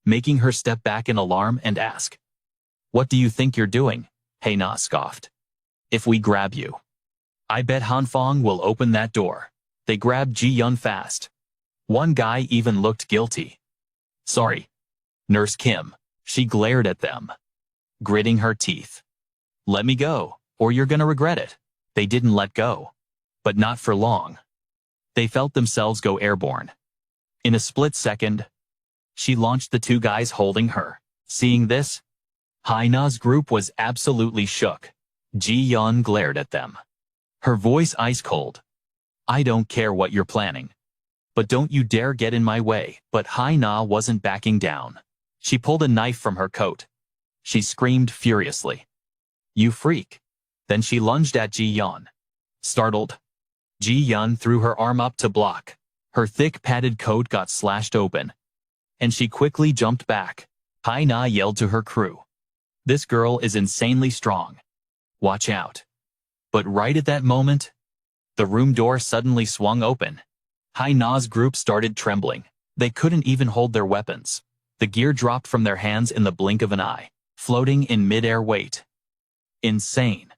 making her step back in alarm and ask, What do you think you're doing? Hue Na scoffed. If we grab you, I bet Han Phong will open that door. They grabbed Ji Yun fast. One guy even looked guilty. Sorry, Nurse Kim. She glared at them, gritting her teeth. Let me go, or you're gonna regret it. They didn't let go. But not for long. They felt themselves go airborne. In a split second, she launched the two guys holding her. Seeing this, Hue Na's group was absolutely shook. Ji Yun glared at them, her voice ice cold. I don't care what you're planning, but don't you dare get in my way. But Hue Na wasn't backing down. She pulled a knife from her coat. She screamed furiously. You freak. Then she lunged at Ji Yun. Startled, Ji Yun threw her arm up to block. Her thick padded coat got slashed open, and she quickly jumped back. Hue Na yelled to her crew. This girl is insanely strong. Watch out. But right at that moment, the room door suddenly swung open. Hue Na's group started trembling. They couldn't even hold their weapons. The gear dropped from their hands in the blink of an eye, floating in mid-air weight. Insane.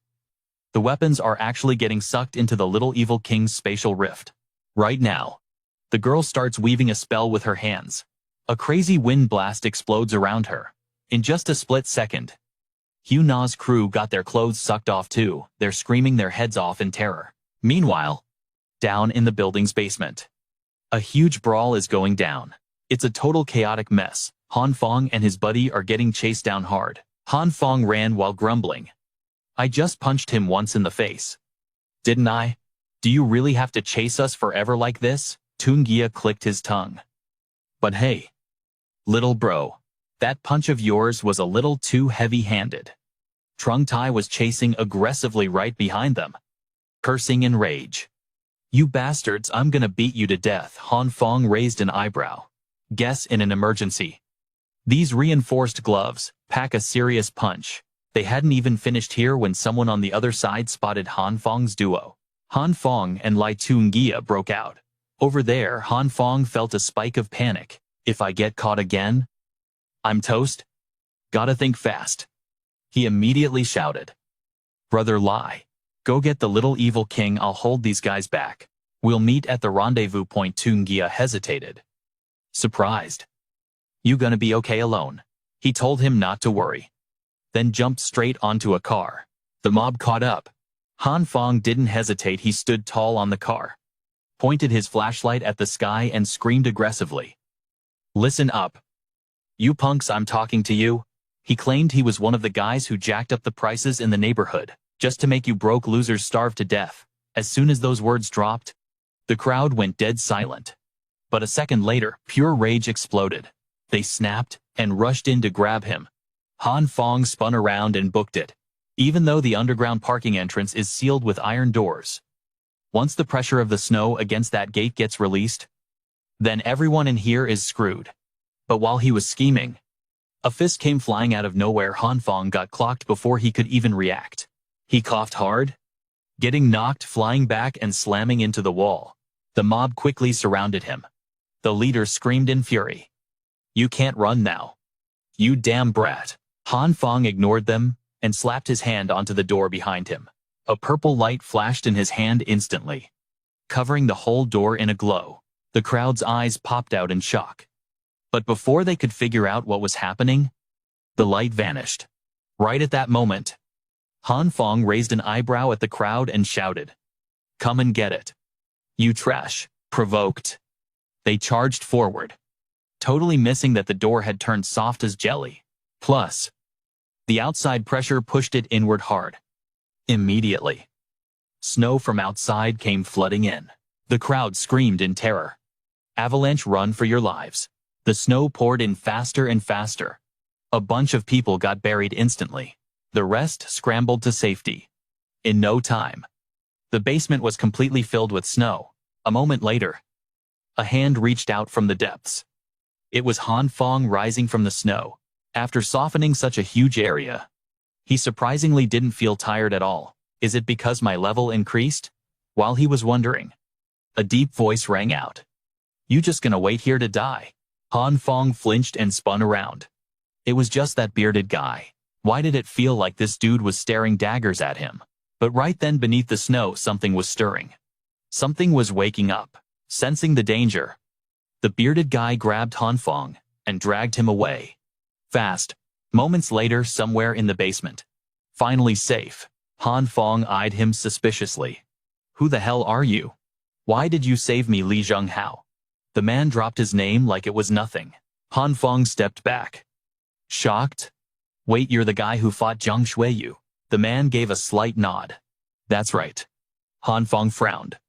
The weapons are actually getting sucked into the little evil king's spatial rift. Right now, the girl starts weaving a spell with her hands. A crazy wind blast explodes around her. In just a split second, Hue Na's crew got their clothes sucked off too. They're screaming their heads off in terror. Meanwhile, down in the building's basement, a huge brawl is going down. It's a total chaotic mess. Han Phong and his buddy are getting chased down hard. Han Phong ran while grumbling. I just punched him once in the face. Didn't I? Do you really have to chase us forever like this? Tungia clicked his tongue. But hey, little bro, that punch of yours was a little too heavy-handed. Trung Tai was chasing aggressively right behind them, cursing in rage. You bastards, I'm gonna beat you to death. Han Phong raised an eyebrow. Guess in an emergency. These reinforced gloves pack a serious punch. They hadn't even finished here when someone on the other side spotted Han Fong's duo. Han Phong and Lai Tungia broke out. Over there, Han Phong felt a spike of panic. If I get caught again, I'm toast. Gotta think fast. He immediately shouted. Brother Lai, go get the little evil king. I'll hold these guys back. We'll meet at the rendezvous point. Tungia hesitated. Surprised. You gonna be okay alone? He told him not to worry. Then jumped straight onto a car. The mob caught up. Han Phong didn't hesitate. He stood tall on the car, pointed his flashlight at the sky and screamed aggressively. Listen up. You punks, I'm talking to you. He claimed he was one of the guys who jacked up the prices in the neighborhood, just to make you broke losers starve to death. As soon as those words dropped, the crowd went dead silent. But a second later, pure rage exploded. They snapped and rushed in to grab him. Han Phong spun around and booked it, even though the underground parking entrance is sealed with iron doors. Once the pressure of the snow against that gate gets released, then everyone in here is screwed. But while he was scheming, a fist came flying out of nowhere. Han Phong got clocked before he could even react. He coughed hard, getting knocked flying back and slamming into the wall. The mob quickly surrounded him. The leader screamed in fury. You can't run now. You damn brat. Han Phong ignored them and slapped his hand onto the door behind him. A purple light flashed in his hand instantly, covering the whole door in a glow. The crowd's eyes popped out in shock. But before they could figure out what was happening, the light vanished. Right at that moment, Han Phong raised an eyebrow at the crowd and shouted, "Come and get it. You trash." Provoked, they charged forward, totally missing that the door had turned soft as jelly. Plus, the outside pressure pushed it inward hard. Immediately, snow from outside came flooding in. The crowd screamed in terror. Avalanche, run for your lives. The snow poured in faster and faster. A bunch of people got buried instantly. The rest scrambled to safety. In no time, the basement was completely filled with snow. A moment later, a hand reached out from the depths. It was Han Phong rising from the snow. After softening such a huge area, he surprisingly didn't feel tired at all. Is it because my level increased? While he was wondering, a deep voice rang out. You just gonna wait here to die? Han Phong flinched and spun around. It was just that bearded guy. Why did it feel like this dude was staring daggers at him? But right then, beneath the snow, something was stirring. Something was waking up. Sensing the danger, the bearded guy grabbed Han Phong and dragged him away. Fast. Moments later, somewhere in the basement. Finally safe. Han Phong eyed him suspiciously. Who the hell are you? Why did you save me, Li Zhenghao? The man dropped his name like it was nothing. Han Phong stepped back, shocked. Wait, you're the guy who fought Zhang Shuiyu? The man gave a slight nod. That's right. Han Phong frowned,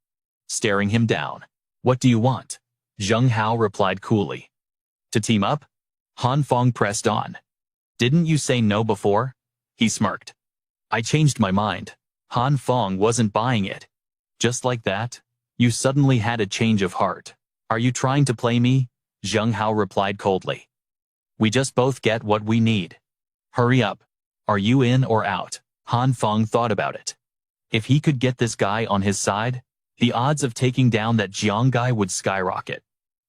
staring him down. What do you want? Zheng Hao replied coolly. To team up? Han Phong pressed on. Didn't you say no before? He smirked. I changed my mind. Han Phong wasn't buying it. Just like that, you suddenly had a change of heart. Are you trying to play me? Zheng Hao replied coldly. We just both get what we need. Hurry up. Are you in or out? Han Phong thought about it. If he could get this guy on his side, the odds of taking down that Jiang guy would skyrocket.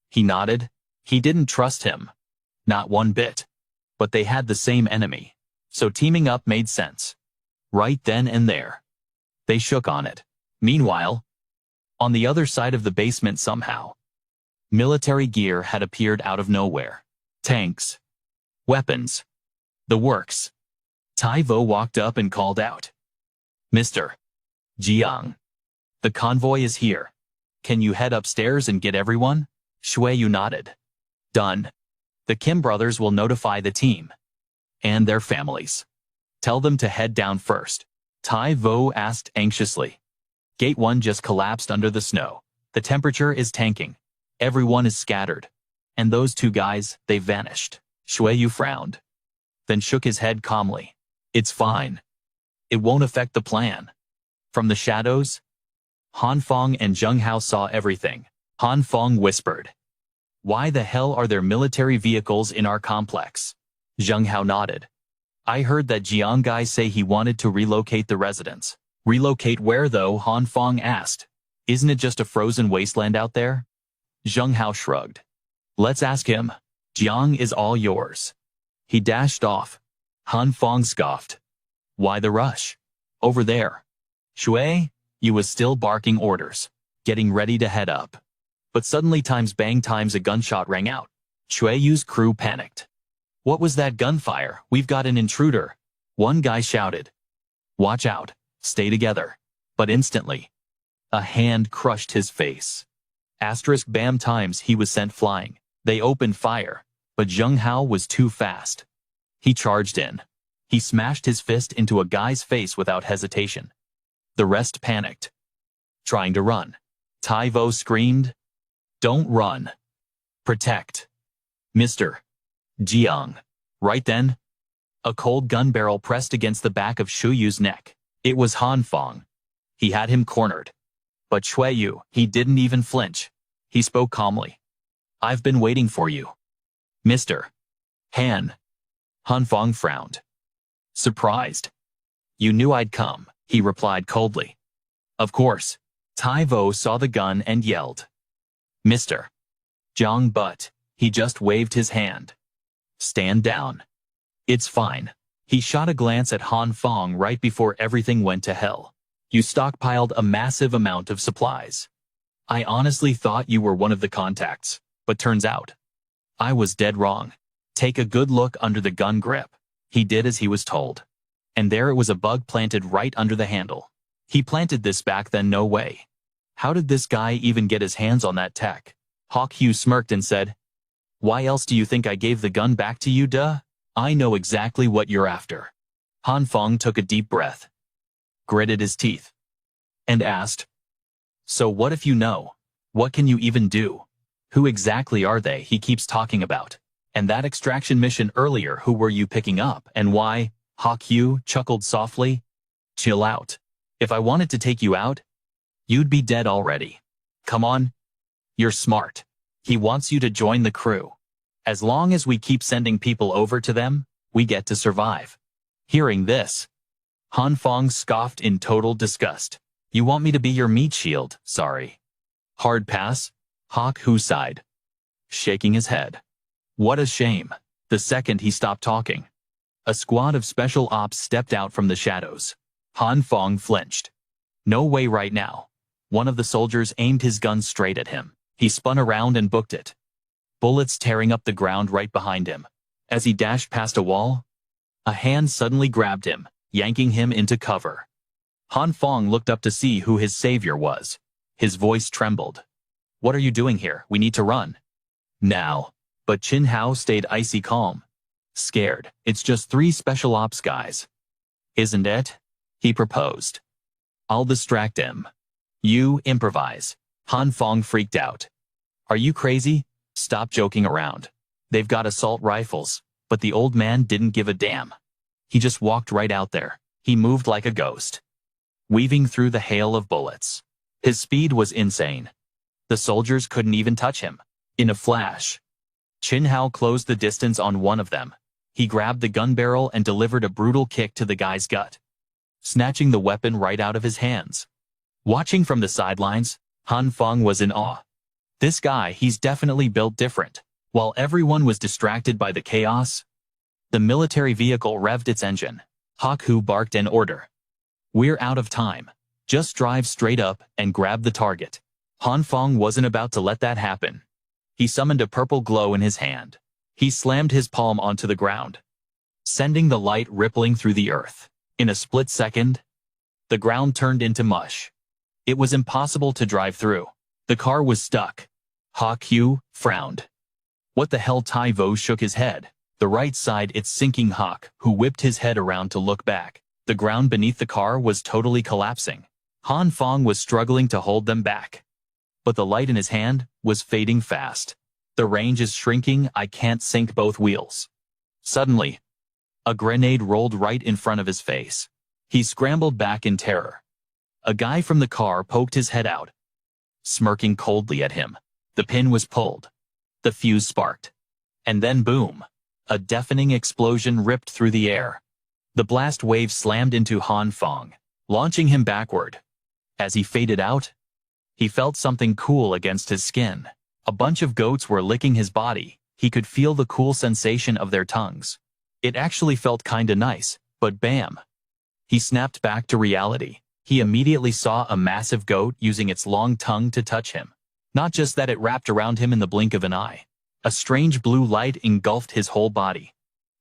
He nodded. He didn't trust him. Not one bit. But they had the same enemy, so teaming up made sense. Right then and there, they shook on it. Meanwhile, on the other side of the basement somehow, military gear had appeared out of nowhere. Tanks, weapons, the works. Tai Vo walked up and called out. Mr. Jiang, the convoy is here. Can you head upstairs and get everyone? Shuiyu nodded. Done. The Kim brothers will notify the team and their families. Tell them to head down first. Tai Vo asked anxiously. Gate 1 just collapsed under the snow. The temperature is tanking. Everyone is scattered. And those two guys, they vanished. Shuiyu frowned, then shook his head calmly. It's fine. It won't affect the plan. From the shadows, Han Phong and Zheng Hao saw everything. Han Phong whispered. Why the hell are there military vehicles in our complex? Zheng Hao nodded. I heard that Jiang guy say he wanted to relocate the residents. Relocate where though? Han Phong asked. Isn't it just a frozen wasteland out there? Zheng Hao shrugged. Let's ask him. Jiang is all yours. He dashed off. Han Phong scoffed. Why the rush? Over there. Shui, you was still barking orders, getting ready to head up. But suddenly times a gunshot rang out. Shui Yu's crew panicked. What was that gunfire? We've got an intruder. One guy shouted. Watch out. Stay together. But instantly, a hand crushed his face. Asterisk bam times he was sent flying. They opened fire, but Zheng Hao was too fast. He charged in. He smashed his fist into a guy's face without hesitation. The rest panicked. Trying to run. Tai Vo screamed, "Don't run. Protect. Mr. Jiang." Right then, a cold gun barrel pressed against the back of Shu Yu's neck. It was Han Phong. He had him cornered. But Shui Yu, he didn't even flinch. He spoke calmly. I've been waiting for you. Mr. Han. Han Phong frowned. Surprised. You knew I'd come, he replied coldly. Of course. Tai Vo saw the gun and yelled. Mr. Jiang, but he just waved his hand. Stand down. It's fine. He shot a glance at Han Phong right before everything went to hell. You stockpiled a massive amount of supplies. I honestly thought you were one of the contacts, but turns out I was dead wrong. Take a good look under the gun grip. He did as he was told. And there it was, a bug planted right under the handle. He planted this back then, no way. How did this guy even get his hands on that tech? Hawk Hue smirked and said, Why else do you think I gave the gun back to you, duh? I know exactly what you're after. Han Phong took a deep breath, gritted his teeth, and asked, So what if you know? What can you even do? Who exactly are they he keeps talking about? And that extraction mission earlier, who were you picking up and why? Hawk Hue chuckled softly. Chill out. If I wanted to take you out, you'd be dead already. Come on. You're smart. He wants you to join the crew. As long as we keep sending people over to them, we get to survive. Hearing this, Han Phong scoffed in total disgust. You want me to be your meat shield? Sorry. Hard pass? Hawk Hue sighed, shaking his head. What a shame. The second he stopped talking, a squad of special ops stepped out from the shadows. Han Phong flinched. No way right now. One of the soldiers aimed his gun straight at him. He spun around and booked it, bullets tearing up the ground right behind him. As he dashed past a wall, a hand suddenly grabbed him, yanking him into cover. Han Phong looked up to see who his savior was. His voice trembled. What are you doing here? We need to run. Now. But Chin Hao stayed icy calm. Scared. It's just 3 special ops guys. Isn't it? He proposed. I'll distract him. You improvise. Han Phong freaked out. Are you crazy? Stop joking around. They've got assault rifles. But the old man didn't give a damn. He just walked right out there. He moved like a ghost, weaving through the hail of bullets. His speed was insane. The soldiers couldn't even touch him. In a flash, Chin Hao closed the distance on one of them. He grabbed the gun barrel and delivered a brutal kick to the guy's gut, snatching the weapon right out of his hands. Watching from the sidelines, Han Phong was in awe. This guy, he's definitely built different. While everyone was distracted by the chaos, the military vehicle revved its engine. Hawk Hue barked an order. We're out of time. Just drive straight up and grab the target. Han Phong wasn't about to let that happen. He summoned a purple glow in his hand. He slammed his palm onto the ground, sending the light rippling through the earth. In a split second, the ground turned into mush. It was impossible to drive through. The car was stuck. Hawk Hue frowned. What the hell? Tai Vo shook his head. The right side, it's sinking. Hawk Hue whipped his head around to look back. The ground beneath the car was totally collapsing. Han Phong was struggling to hold them back, but the light in his hand was fading fast. The range is shrinking. I can't sink both wheels. Suddenly, a grenade rolled right in front of his face. He scrambled back in terror. A guy from the car poked his head out, smirking coldly at him. The pin was pulled. The fuse sparked. And then boom! A deafening explosion ripped through the air. The blast wave slammed into Han Phong, launching him backward. As he faded out, he felt something cool against his skin. A bunch of goats were licking his body. He could feel the cool sensation of their tongues. It actually felt kinda nice, but bam. He snapped back to reality. He immediately saw a massive goat using its long tongue to touch him. Not just that, it wrapped around him in the blink of an eye. A strange blue light engulfed his whole body.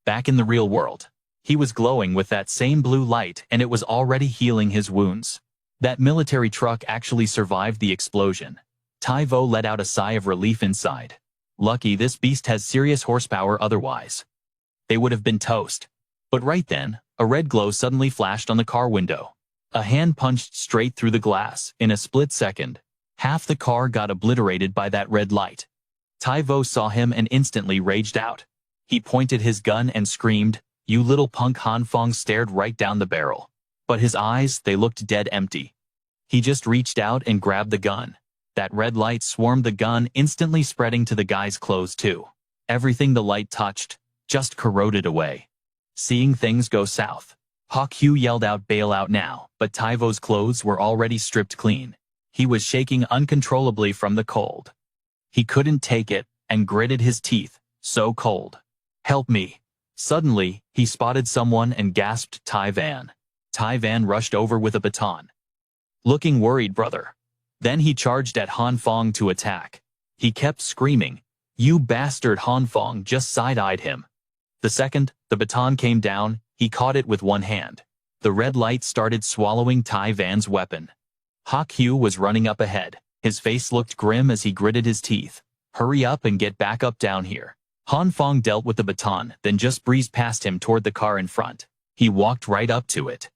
Back in the real world, he was glowing with that same blue light, and it was already healing his wounds. That military truck actually survived the explosion. Taivo let out a sigh of relief inside. Lucky this beast has serious horsepower, otherwise they would have been toast. But right then, a red glow suddenly flashed on the car window. A hand punched straight through the glass. In a split second, half the car got obliterated by that red light. Taivo saw him and instantly raged out. He pointed his gun and screamed, "You little punk!" Han Phong stared right down the barrel. But his eyes, they looked dead empty. He just reached out and grabbed the gun. That red light swarmed the gun, instantly spreading to the guy's clothes too. Everything the light touched just corroded away. Seeing things go south, Hue yelled out, "Bail out now," but Taivo's clothes were already stripped clean. He was shaking uncontrollably from the cold. He couldn't take it and gritted his teeth. So cold. "Help me." Suddenly, he spotted someone and gasped, "Tai Van." Tai Van rushed over with a baton. Looking worried, brother. Then he charged at Han Phong to attack. He kept screaming, "You bastard!" Han Phong just side-eyed him. The second the baton came down, he caught it with one hand. The red light started swallowing Tai Van's weapon. Hue was running up ahead. His face looked grim as he gritted his teeth. "Hurry up and get back up down here." Han Phong dealt with the baton, then just breezed past him toward the car in front. He walked right up to it.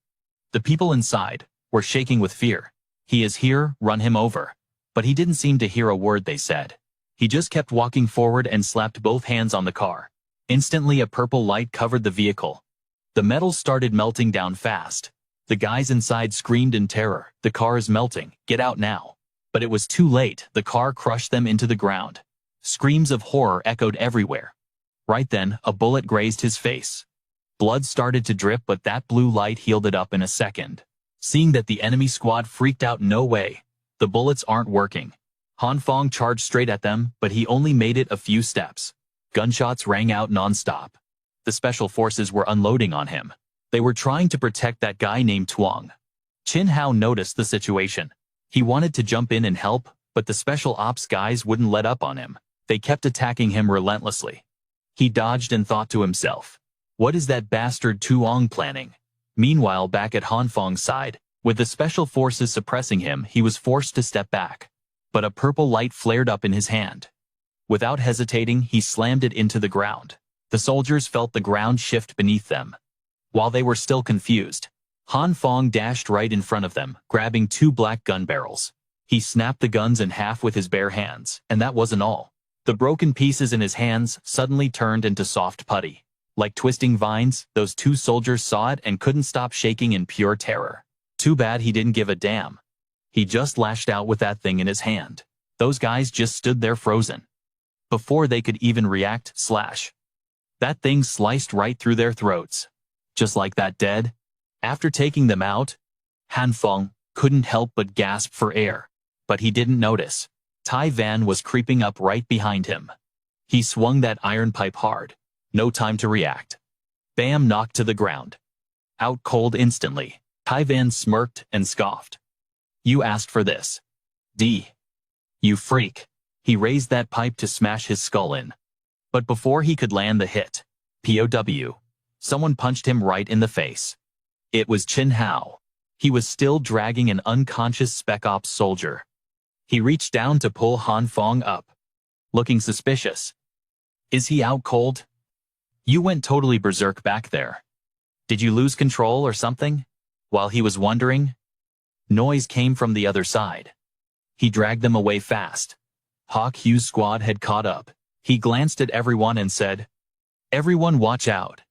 The people inside were shaking with fear. "He is here, run him over." But he didn't seem to hear a word they said. He just kept walking forward and slapped both hands on the car. Instantly a purple light covered the vehicle. The metal started melting down fast. The guys inside screamed in terror, "The car is melting, get out now." But it was too late. The car crushed them into the ground. Screams of horror echoed everywhere. Right then, a bullet grazed his face. Blood started to drip, but that blue light healed it up in a second. Seeing that the enemy squad freaked out, "No way. The bullets aren't working." Han Phong charged straight at them, but he only made it a few steps. Gunshots rang out non-stop. The special forces were unloading on him. They were trying to protect that guy named Tuong. Chin Hao noticed the situation. He wanted to jump in and help, but the special ops guys wouldn't let up on him. They kept attacking him relentlessly. He dodged and thought to himself, "What is that bastard Tuong planning?" Meanwhile, back at Han Fong's side, with the special forces suppressing him, he was forced to step back. But a purple light flared up in his hand. Without hesitating, he slammed it into the ground. The soldiers felt the ground shift beneath them. While they were still confused, Han Phong dashed right in front of them, grabbing two black gun barrels. He snapped the guns in half with his bare hands, and that wasn't all. The broken pieces in his hands suddenly turned into soft putty. Like twisting vines, those two soldiers saw it and couldn't stop shaking in pure terror. Too bad he didn't give a damn. He just lashed out with that thing in his hand. Those guys just stood there frozen. Before they could even react, slash. That thing sliced right through their throats. Just like that, dead. After taking them out, Han Phong couldn't help but gasp for air. But he didn't notice. Tai Van was creeping up right behind him. He swung that iron pipe hard. No time to react. Bam, knocked to the ground. Out cold instantly. Tai Van smirked and scoffed. "You asked for this. You freak." He raised that pipe to smash his skull in. But before he could land the hit, POW, someone punched him right in the face. It was Chin Hao. He was still dragging an unconscious Spec Ops soldier. He reached down to pull Han Phong up, looking suspicious. "Is he out cold? You went totally berserk back there. Did you lose control or something?" While he was wondering, noise came from the other side. He dragged them away fast. Hue's squad had caught up. He glanced at everyone and said, "Everyone watch out.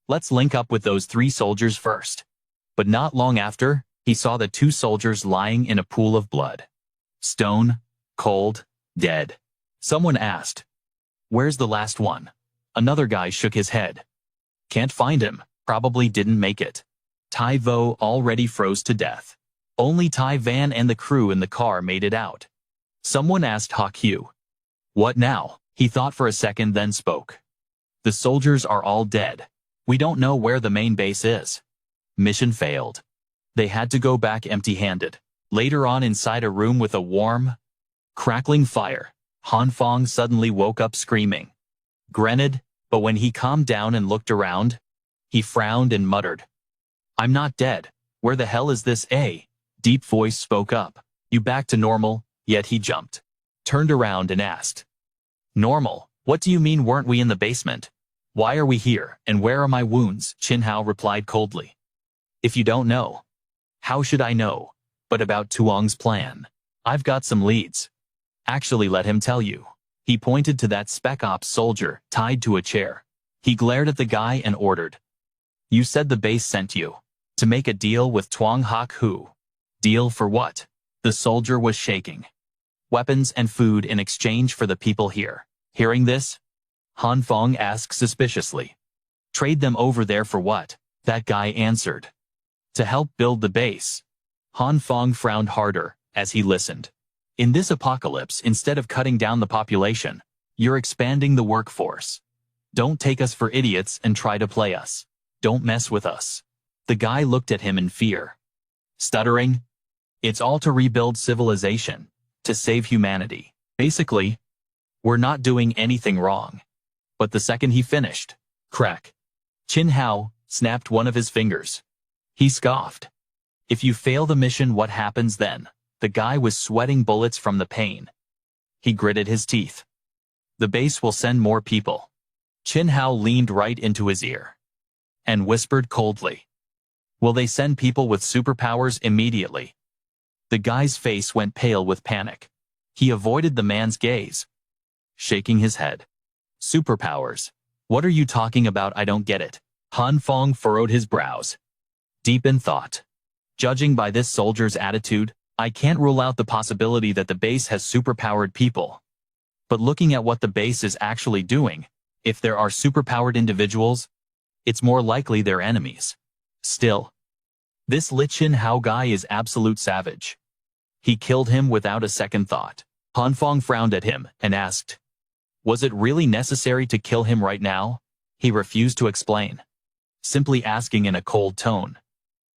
Let's link up with those three soldiers first." But not long after, he saw the two soldiers lying in a pool of blood. Stone, cold, dead. Someone asked, "Where's the last one?" Another guy shook his head. "Can't find him. Probably didn't make it." Tai Vo already froze to death. Only Tai Van and the crew in the car made it out. Someone asked Hue, What now? He thought for a second then spoke. The soldiers are all dead. We don't know where the main base is. Mission failed. They had to go back empty-handed. Later on, inside a room with a warm, crackling fire, Phong suddenly woke up screaming. Grenade, but when he calmed down and looked around, he frowned and muttered. I'm not dead. Where the hell is this? A deep voice spoke up. You back to normal? Yet he jumped, turned around and asked. Normal? What do you mean weren't we in the basement? Why are we here, and where are my wounds? Chin Hao replied coldly. If you don't know, how should I know? But about Tuong's plan. I've got some leads. Actually, let him tell you. He pointed to that Spec Ops soldier, tied to a chair. He glared at the guy and ordered. You said the base sent you to make a deal with Tuong Hak Hu. Deal for what? The soldier was shaking. Weapons and food in exchange for the people here. Hearing this, Phong asked suspiciously. Trade them over there for what? That guy answered. To help build the base. Phong frowned harder as he listened. In this apocalypse, instead of cutting down the population, you're expanding the workforce. Don't take us for idiots and try to play us. Don't mess with us. The guy looked at him in fear. Stuttering. It's all to rebuild civilization, to save humanity. Basically, we're not doing anything wrong. But the second he finished, crack, Chin Hao snapped one of his fingers. He scoffed. If you fail the mission, what happens then? The guy was sweating bullets from the pain. He gritted his teeth. The base will send more people. Chin Hao leaned right into his ear and whispered coldly. Will they send people with superpowers immediately? The guy's face went pale with panic. He avoided the man's gaze, shaking his head. Superpowers? What are you talking about? I don't get it. Phong furrowed his brows, deep in thought. Judging by this soldier's attitude, I can't rule out the possibility that the base has superpowered people. But looking at what the base is actually doing, if there are superpowered individuals, it's more likely they're enemies. Still, this Chin Hao guy is absolute savage. He killed him without a second thought. Phong frowned at him and asked, was it really necessary to kill him right now? He refused to explain, simply asking in a cold tone.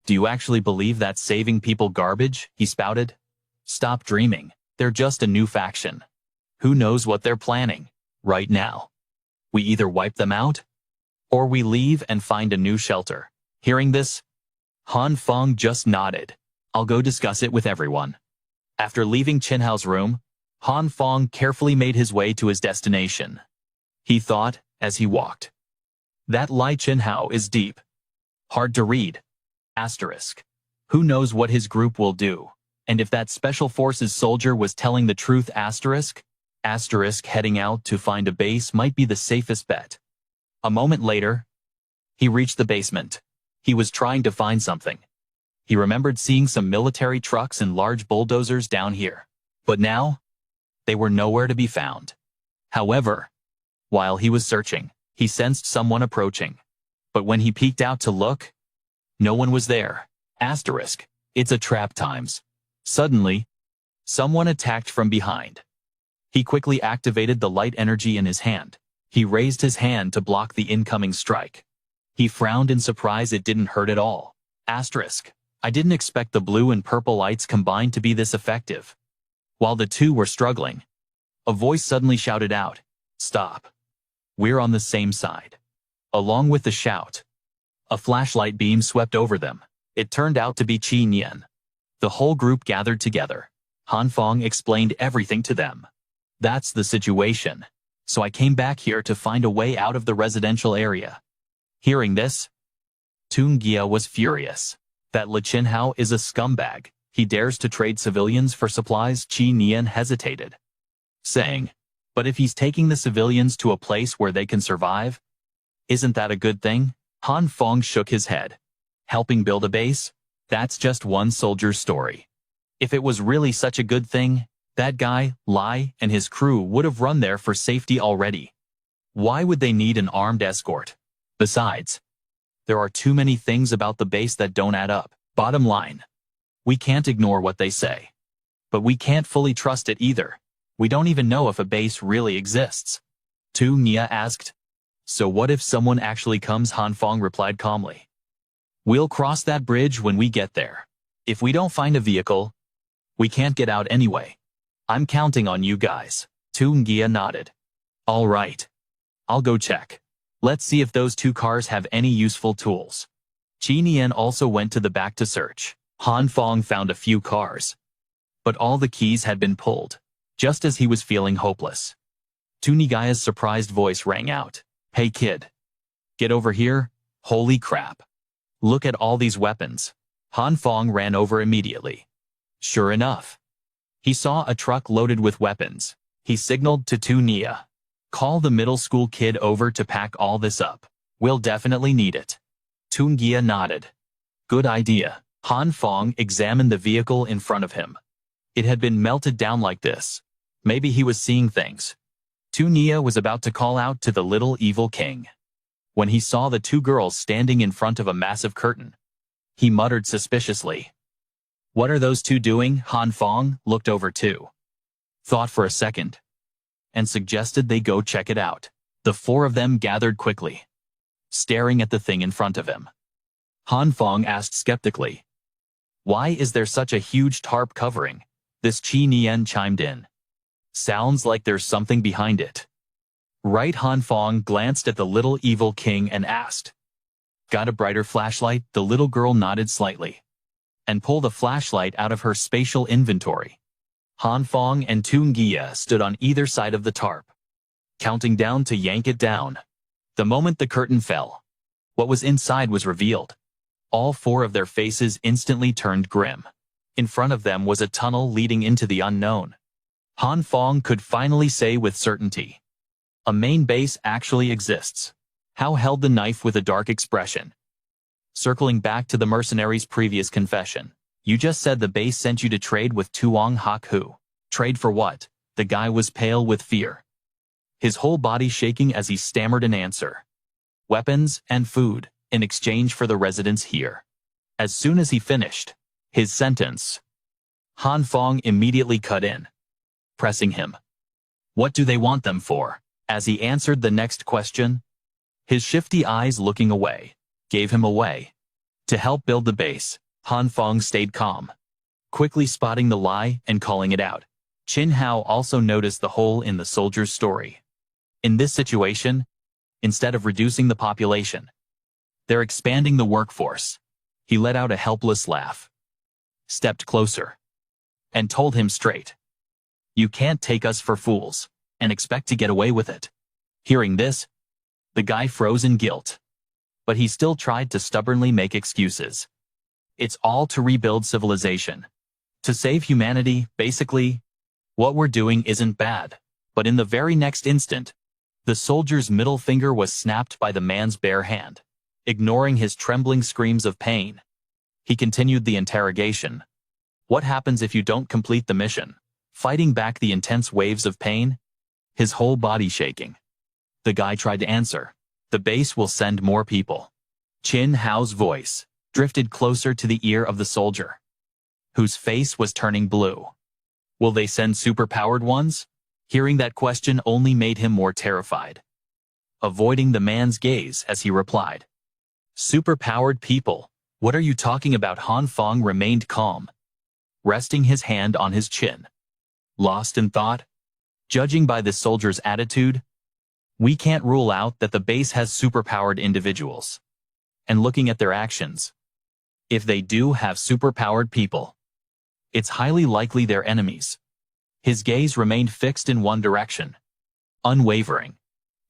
Do you actually believe that's saving people garbage? He spouted. Stop dreaming. They're just a new faction. Who knows what they're planning? Right now, we either wipe them out, or we leave and find a new shelter. Hearing this, Phong just nodded. I'll go discuss it with everyone. After leaving Chin Hao's room, Phong carefully made his way to his destination. He thought, as he walked, that Chin Hao is deep. Hard to read. Asterisk. Who knows what his group will do? And if that Special Forces soldier was telling the truth, asterisk heading out to find a base might be the safest bet. A moment later, he reached the basement. He was trying to find something. He remembered seeing some military trucks and large bulldozers down here. But now, they were nowhere to be found. However, while he was searching, he sensed someone approaching. But when he peeked out to look, no one was there. Asterisk. It's a trap times. Suddenly, someone attacked from behind. He quickly activated the light energy in his hand. He raised his hand to block the incoming strike. He frowned in surprise. It didn't hurt at all. Asterisk. I didn't expect the blue and purple lights combined to be this effective. While the two were struggling, a voice suddenly shouted out, Stop. We're on the same side. Along with the shout, a flashlight beam swept over them. It turned out to be Qi Nian. The whole group gathered together. Phong explained everything to them. That's the situation. So I came back here to find a way out of the residential area. Hearing this, Tung Gia was furious. That Chin Hao is a scumbag. He dares to trade civilians for supplies. Qi Nian hesitated, saying, but if he's taking the civilians to a place where they can survive, isn't that a good thing? Phong shook his head. Helping build a base? That's just one soldier's story. If it was really such a good thing, that guy, Lai, and his crew would have run there for safety already. Why would they need an armed escort? Besides, there are too many things about the base that don't add up. Bottom line, we can't ignore what they say. But we can't fully trust it either. We don't even know if a base really exists. Tu Nia asked. So what if someone actually comes? Han Phong replied calmly. We'll cross that bridge when we get there. If we don't find a vehicle, we can't get out anyway. I'm counting on you guys. Tu Ngia nodded. All right. I'll go check. Let's see if those two cars have any useful tools. Qi Nian also went to the back to search. Han Phong found a few cars, but all the keys had been pulled, just as he was feeling hopeless. Tu Nigaya's surprised voice rang out. Hey kid. Get over here. Holy crap. Look at all these weapons. Han Phong ran over immediately. Sure enough, he saw a truck loaded with weapons. He signaled to Tu Nia. Call the middle school kid over to pack all this up. We'll definitely need it. Tu Ngia nodded. Good idea. Han Phong examined the vehicle in front of him. It had been melted down like this. Maybe he was seeing things. Tu Nia was about to call out to the little evil king, when he saw the two girls standing in front of a massive curtain. He muttered suspiciously. What are those two doing? Han Phong looked over too. Thought for a second, and suggested they go check it out. The four of them gathered quickly, staring at the thing in front of him. Han Phong asked skeptically, why is there such a huge tarp covering? This Qi Nian chimed in. Sounds like there's something behind it. Right? Han Phong glanced at the little evil king and asked. Got a brighter flashlight? The little girl nodded slightly, and pulled a flashlight out of her spatial inventory. Han Phong and Tu Ngia stood on either side of the tarp, counting down to yank it down. The moment the curtain fell, what was inside was revealed. All four of their faces instantly turned grim. In front of them was a tunnel leading into the unknown. Han Phong could finally say with certainty, a main base actually exists. Hao held the knife with a dark expression. Circling back to the mercenary's previous confession. You just said the base sent you to trade with Tuong Hak Hu. Trade for what? The guy was pale with fear, his whole body shaking as he stammered an answer. Weapons and food, in exchange for the residence here. As soon as he finished his sentence, Han Phong immediately cut in, pressing him. What do they want them for? As he answered the next question, his shifty eyes looking away, gave him away. To help build the base, Han Phong stayed calm, quickly spotting the lie and calling it out. Qin Hao also noticed the hole in the soldier's story. In this situation, instead of reducing the population, they're expanding the workforce. He let out a helpless laugh, stepped closer, and told him straight. You can't take us for fools and expect to get away with it. Hearing this, the guy froze in guilt, but he still tried to stubbornly make excuses. It's all to rebuild civilization, to save humanity, basically. What we're doing isn't bad. But in the very next instant, the soldier's middle finger was snapped by the man's bare hand. Ignoring his trembling screams of pain, he continued the interrogation. What happens if you don't complete the mission? Fighting back the intense waves of pain, his whole body shaking. The guy tried to answer. The base will send more people. Qin Hao's voice drifted closer to the ear of the soldier, whose face was turning blue. Will they send superpowered ones? Hearing that question only made him more terrified, avoiding the man's gaze as he replied. Superpowered people? What are you talking about? Han Phong remained calm, resting his hand on his chin, lost in thought. Judging by the soldier's attitude, we can't rule out that the base has superpowered individuals. And looking at their actions, if they do have superpowered people, it's highly likely they're enemies. His gaze remained fixed in one direction, unwavering,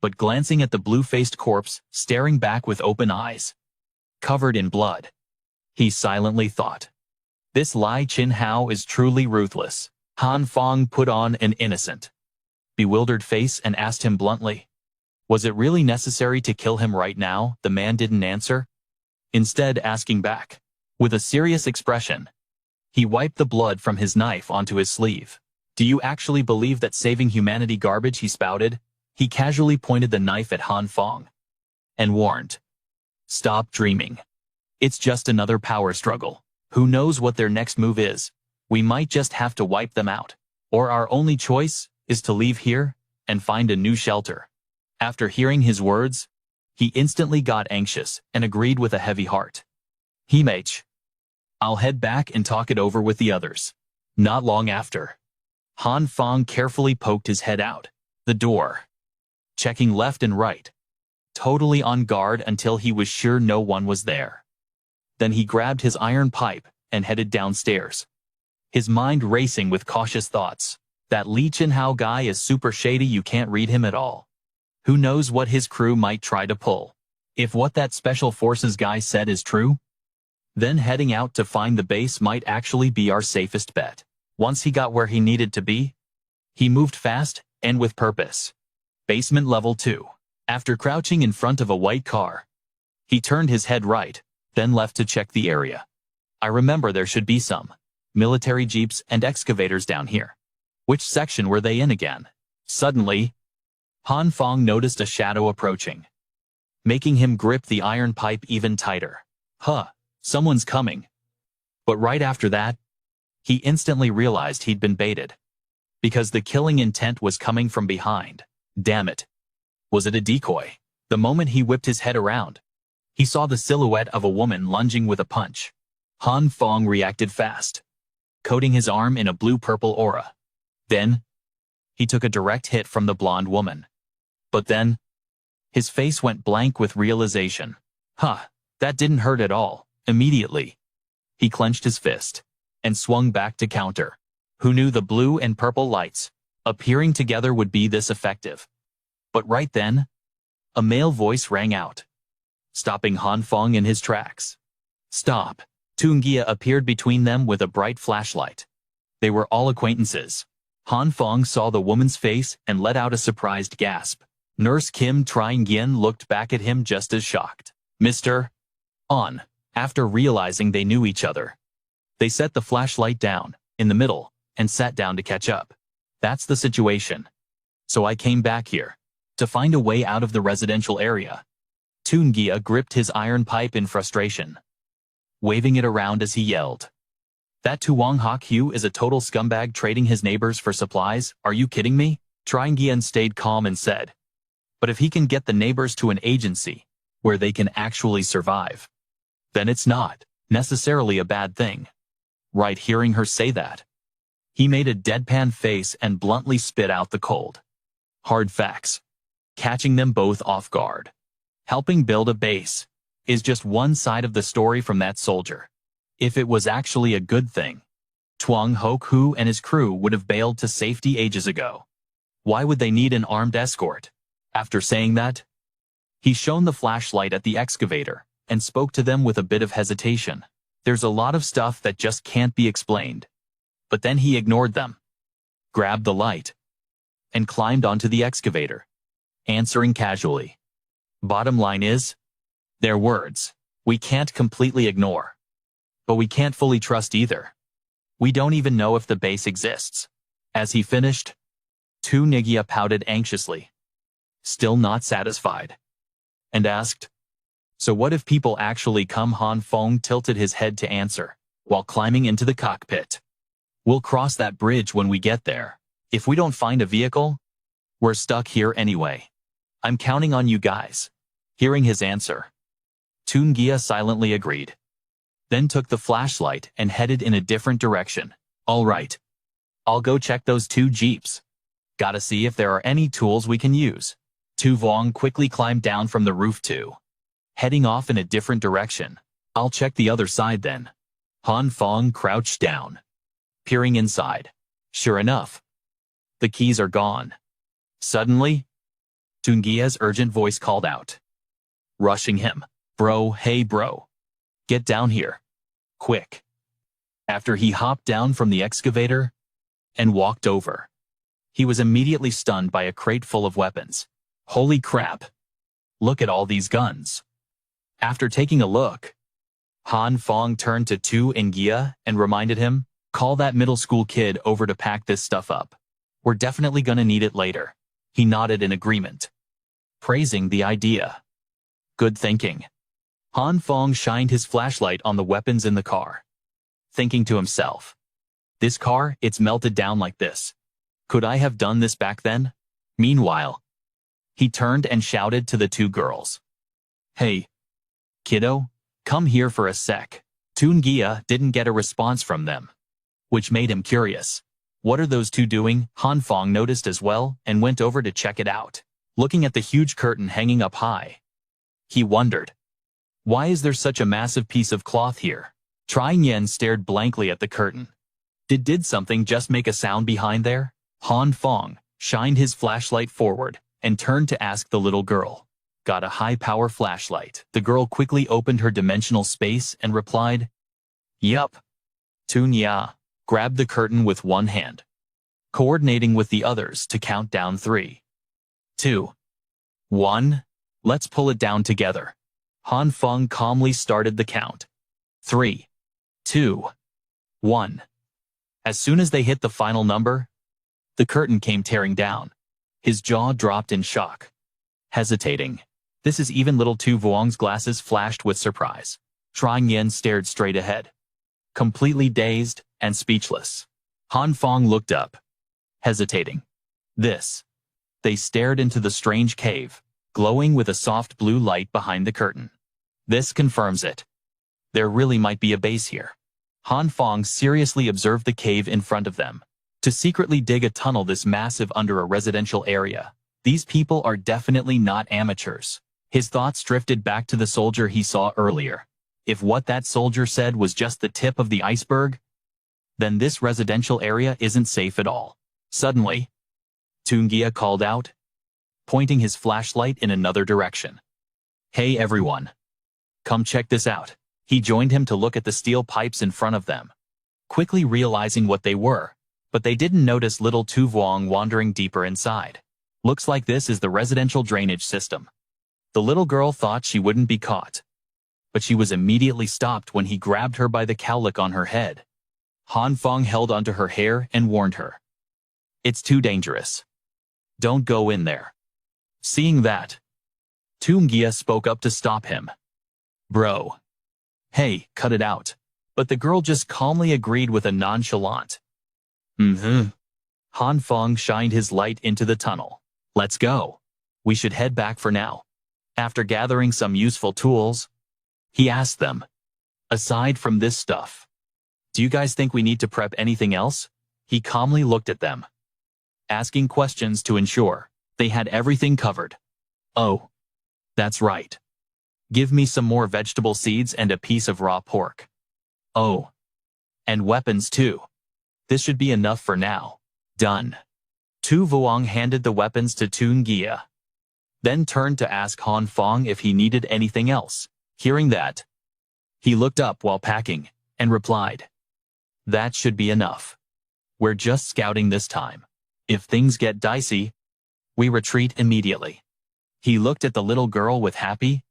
but glancing at the blue-faced corpse, staring back with open eyes, covered in blood. He silently thought, this Lai Qin Hao is truly ruthless. Han Phong put on an innocent, bewildered face and asked him bluntly, was it really necessary to kill him right now? The man didn't answer, instead asking back, with a serious expression. He wiped the blood from his knife onto his sleeve. Do you actually believe that saving humanity garbage? He spouted. He casually pointed the knife at Han Phong and warned, stop dreaming. It's just another power struggle. Who knows what their next move is? We might just have to wipe them out. Or our only choice is to leave here and find a new shelter. After hearing his words, he instantly got anxious and agreed with a heavy heart. Himage, I'll head back and talk it over with the others. Not long after, Han Phong carefully poked his head out the door, checking left and right, totally on guard until he was sure no one was there. Then he grabbed his iron pipe and headed downstairs, his mind racing with cautious thoughts. That Lee Chin-hao guy is super shady, you can't read him at all. Who knows what his crew might try to pull? If what that Special Forces guy said is true, then heading out to find the base might actually be our safest bet. Once he got where he needed to be, he moved fast and with purpose. Basement level 2. After crouching in front of a white car, he turned his head right, then left to check the area. I remember there should be some military jeeps and excavators down here. Which section were they in again? Suddenly, Han Phong noticed a shadow approaching, making him grip the iron pipe even tighter. Someone's coming. But right after that, he instantly realized he'd been baited, because the killing intent was coming from behind. Damn it. Was it a decoy? The moment he whipped his head around, he saw the silhouette of a woman lunging with a punch. Han Phong reacted fast, coating his arm in a blue-purple aura. Then, he took a direct hit from the blonde woman. But then, his face went blank with realization. That didn't hurt at all. Immediately, he clenched his fist and swung back to counter. Who knew the blue and purple lights appearing together would be this effective? But right then, a male voice rang out, stopping Han Phong in his tracks. Stop! Tungia appeared between them with a bright flashlight. They were all acquaintances. Han Phong saw the woman's face and let out a surprised gasp. Nurse Kim Triangien looked back at him just as shocked. Mr. On. After realizing they knew each other, they set the flashlight down, in the middle, and sat down to catch up. That's the situation. So I came back here, to find a way out of the residential area. Tungia gripped his iron pipe in frustration, waving it around as he yelled. That Tuong Hok Hue is a total scumbag trading his neighbors for supplies, are you kidding me? Triangien stayed calm and said, but if he can get the neighbors to an agency, where they can actually survive, then it's not necessarily a bad thing. Right, hearing her say that, he made a deadpan face and bluntly spit out the cold, hard facts, catching them both off guard. Helping build a base is just one side of the story from that soldier. If it was actually a good thing, Tuong Hok Hue and his crew would have bailed to safety ages ago. Why would they need an armed escort? After saying that, he shone the flashlight at the excavator and spoke to them with a bit of hesitation. There's a lot of stuff that just can't be explained. But then he ignored them, grabbed the light, and climbed onto the excavator, answering casually. Bottom line is, their words, we can't completely ignore. But we can't fully trust either. We don't even know if the base exists. As he finished, Tungia pouted anxiously, still not satisfied, and asked, so what if people actually come? Han Phong tilted his head to answer, while climbing into the cockpit. We'll cross that bridge when we get there. If we don't find a vehicle, we're stuck here anyway. I'm counting on you guys. Hearing his answer, Tungia silently agreed, then took the flashlight and headed in a different direction. All right. I'll go check those 2 jeeps. Gotta see if there are any tools we can use. Tu Vong quickly climbed down from the roof too, heading off in a different direction. I'll check the other side then. Han Phong crouched down, peering inside. Sure enough, the keys are gone. Suddenly, Tungia's urgent voice called out, rushing him. Bro, hey bro. Get down here. Quick. After he hopped down from the excavator and walked over, he was immediately stunned by a crate full of weapons. Holy crap. Look at all these guns. After taking a look, Han Phong turned to Tungia and reminded him, call that middle school kid over to pack this stuff up. We're definitely gonna need it later. He nodded in agreement, praising the idea. Good thinking. Han Phong shined his flashlight on the weapons in the car, thinking to himself, this car, it's melted down like this. Could I have done this back then? Meanwhile, he turned and shouted to the two girls. Hey, kiddo, come here for a sec. Tungia didn't get a response from them, which made him curious. What are those two doing? Phong noticed as well and went over to check it out. Looking at the huge curtain hanging up high, he wondered, why is there such a massive piece of cloth here? Yen stared blankly at the curtain. Did something just make a sound behind there? Phong shined his flashlight forward and turned to ask the little girl. Got a high-power flashlight. The girl quickly opened her dimensional space and replied, Yup. Tunya grabbed the curtain with one hand, coordinating with the others to count down 3, 2, 1. Let's pull it down together. Phong calmly started the count. 3, 2, 1. As soon as they hit the final number, the curtain came tearing down. His jaw dropped in shock. Hesitating. This is even little Tu Vuong's glasses flashed with surprise. Yen stared straight ahead, completely dazed and speechless. Phong looked up, hesitating. They stared into the strange cave, glowing with a soft blue light behind the curtain. This confirms it. There really might be a base here. Phong seriously observed the cave in front of them. To secretly dig a tunnel this massive under a residential area, these people are definitely not amateurs. His thoughts drifted back to the soldier he saw earlier. If what that soldier said was just the tip of the iceberg, then this residential area isn't safe at all. Suddenly, Tungia called out, pointing his flashlight in another direction. Hey everyone. Come check this out. He joined him to look at the steel pipes in front of them, quickly realizing what they were, but they didn't notice little Tu Vuong wandering deeper inside. Looks like this is the residential drainage system. The little girl thought she wouldn't be caught, but she was immediately stopped when he grabbed her by the cowlick on her head. Phong held onto her hair and warned her. It's too dangerous. Don't go in there. Seeing that, Tungia spoke up to stop him. Bro. Hey, cut it out. But the girl just calmly agreed with a nonchalant. Phong shined his light into the tunnel. Let's go. We should head back for now. After gathering some useful tools, he asked them, aside from this stuff, do you guys think we need to prep anything else? He calmly looked at them, asking questions to ensure they had everything covered. Oh, that's right. Give me some more vegetable seeds and a piece of raw pork. Oh, and weapons too. This should be enough for now. Done. Tu Vuong handed the weapons to Tungia, then turned to ask Phong if he needed anything else. Hearing that, he looked up while packing and replied, that should be enough. We're just scouting this time. If things get dicey, we retreat immediately. He looked at the little girl with happy,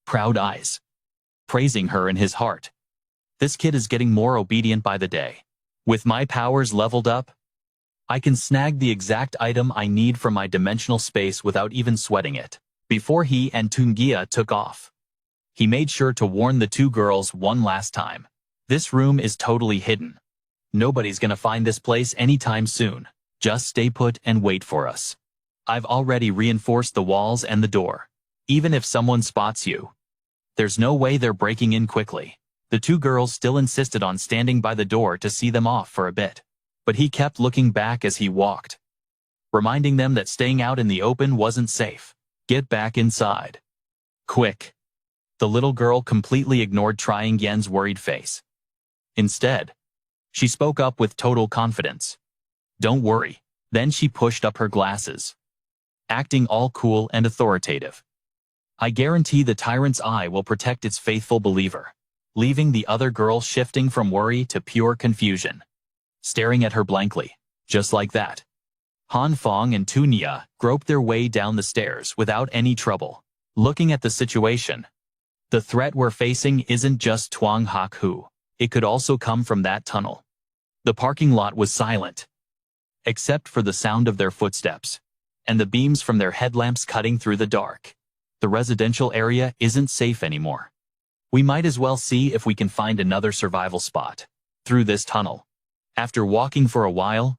proud eyes, praising her in his heart. This kid is getting more obedient by the day. With my powers leveled up, I can snag the exact item I need from my dimensional space without even sweating it. Before he and Tungia took off, he made sure to warn the two girls one last time. This room is totally hidden. Nobody's gonna find this place anytime soon. Just stay put and wait for us. I've already reinforced the walls and the door. Even if someone spots you, there's no way they're breaking in quickly. The two girls still insisted on standing by the door to see them off for a bit, but he kept looking back as he walked, reminding them that staying out in the open wasn't safe. Get back inside. Quick. The little girl completely ignored Yen's worried face. Instead, she spoke up with total confidence. Don't worry. Then she pushed up her glasses, acting all cool and authoritative. I guarantee the tyrant's eye will protect its faithful believer, leaving the other girl shifting from worry to pure confusion, staring at her blankly. Just like that, Phong and Tunya groped their way down the stairs without any trouble. Looking at the situation, the threat we're facing isn't just Tuong Hak Hu. It could also come from that tunnel. The parking lot was silent, except for the sound of their footsteps and the beams from their headlamps cutting through the dark. The residential area isn't safe anymore. We might as well see if we can find another survival spot through this tunnel. After walking for a while,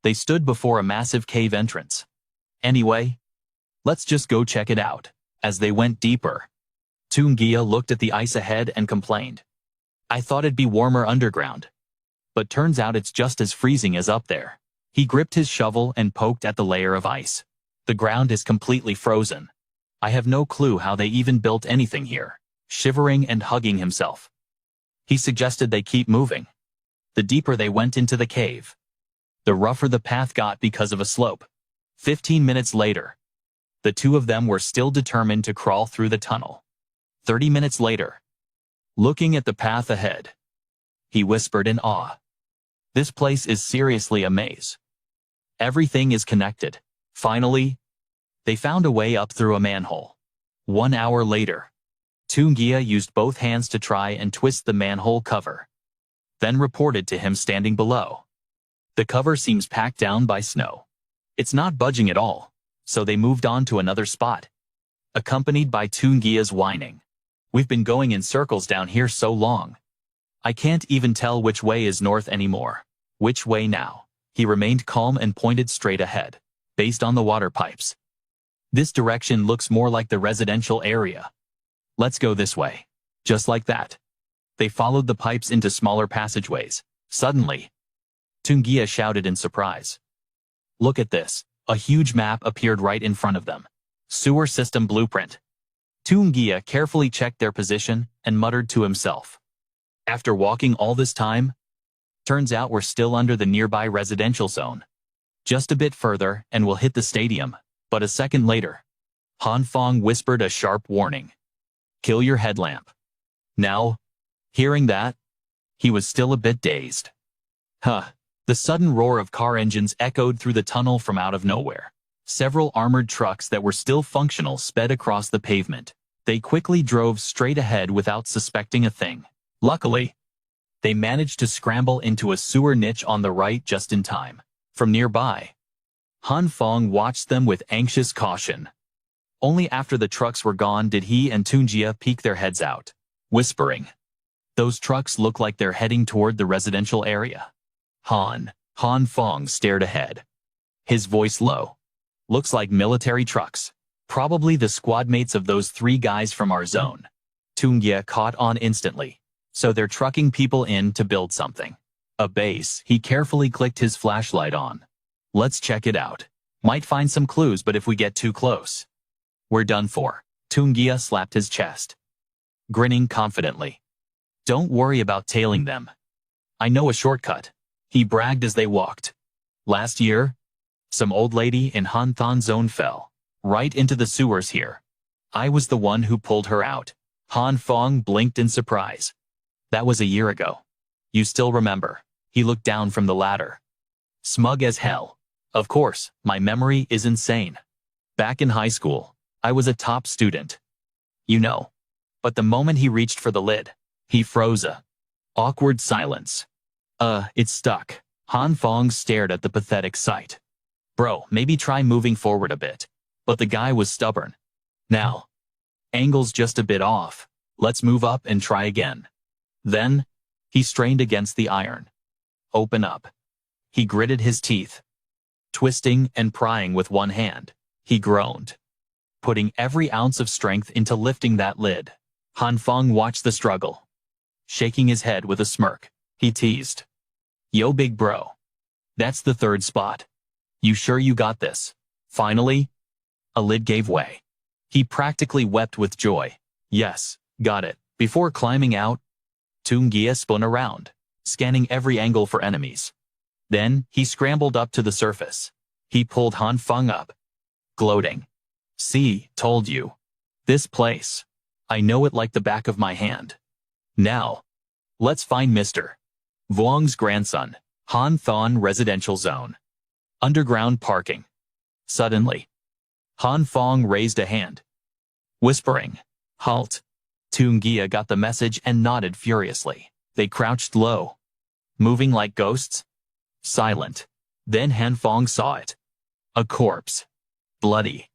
They stood before a massive cave entrance. Anyway, let's just go check it out. As they went deeper, Tungia looked at the ice ahead and complained. I thought it'd be warmer underground. But turns out it's just as freezing as up there. He gripped his shovel and poked at the layer of ice. The ground is completely frozen. I have no clue how they even built anything here. Shivering and hugging himself, he suggested they keep moving. The deeper they went into the cave, the rougher the path got because of a slope. 15 minutes later, the two of them were still determined to crawl through the tunnel. 30 minutes later, looking at the path ahead, he whispered in awe. This place is seriously a maze. Everything is connected. Finally, they found a way up through a manhole. 1 hour later, Tungia used both hands to try and twist the manhole cover, then reported to him standing below. The cover seems packed down by snow. It's not budging at all, so they moved on to another spot, accompanied by Tungia's whining. We've been going in circles down here so long. I can't even tell which way is north anymore. Which way now? He remained calm and pointed straight ahead, based on the water pipes. This direction looks more like the residential area. Let's go this way. Just like that. They followed the pipes into smaller passageways. Suddenly, Tungia shouted in surprise. Look at this. A huge map appeared right in front of them. Sewer system blueprint. Tungia carefully checked their position and muttered to himself. After walking all this time, turns out we're still under the nearby residential zone. Just a bit further and we'll hit the stadium. But a second later, Phong whispered a sharp warning. Kill your headlamp. Now, hearing that, he was still a bit dazed. The sudden roar of car engines echoed through the tunnel from out of nowhere. Several armored trucks that were still functional sped across the pavement. They quickly drove straight ahead without suspecting a thing. Luckily, they managed to scramble into a sewer niche on the right just in time. From nearby, Phong watched them with anxious caution. Only after the trucks were gone did he and Tungia peek their heads out, whispering. Those trucks look like they're heading toward the residential area. Phong stared ahead, his voice low. Looks like military trucks. Probably the squad mates of those 3 guys from our zone. Tungia caught on instantly. So they're trucking people in to build something. A base. He carefully clicked his flashlight on. Let's check it out. Might find some clues, but if we get too close, we're done for. Tungia slapped his chest, grinning confidently. Don't worry about tailing them. I know a shortcut, he bragged as they walked. Last year, some old lady in Hanthon zone fell right into the sewers here. I was the one who pulled her out. Phong blinked in surprise. That was a year ago. You still remember? He looked down from the ladder, smug as hell. Of course, my memory is insane. Back in high school, I was a top student. You know. But the moment he reached for the lid, he froze. A awkward silence. It's stuck. Phong stared at the pathetic sight. Bro, maybe try moving forward a bit. But the guy was stubborn. Now, angle's just a bit off. Let's move up and try again. Then, he strained against the iron. Open up. He gritted his teeth, twisting and prying with one hand. He groaned, putting every ounce of strength into lifting that lid. Phong watched the struggle, shaking his head with a smirk. He teased. Yo, big bro. That's the 3rd spot. You sure you got this? Finally, a lid gave way. He practically wept with joy. Yes, got it. Before climbing out, Tungia spun around, scanning every angle for enemies. Then, he scrambled up to the surface. He pulled Phong up, gloating. See, told you. This place. I know it like the back of my hand. Now, let's find Mr. Vuong's grandson. Hanthon residential zone. Underground parking. Suddenly, Phong raised a hand, whispering, Halt. Tungia got the message and nodded furiously. They crouched low, moving like ghosts, silent. Then Phong saw it. A corpse. Bloody.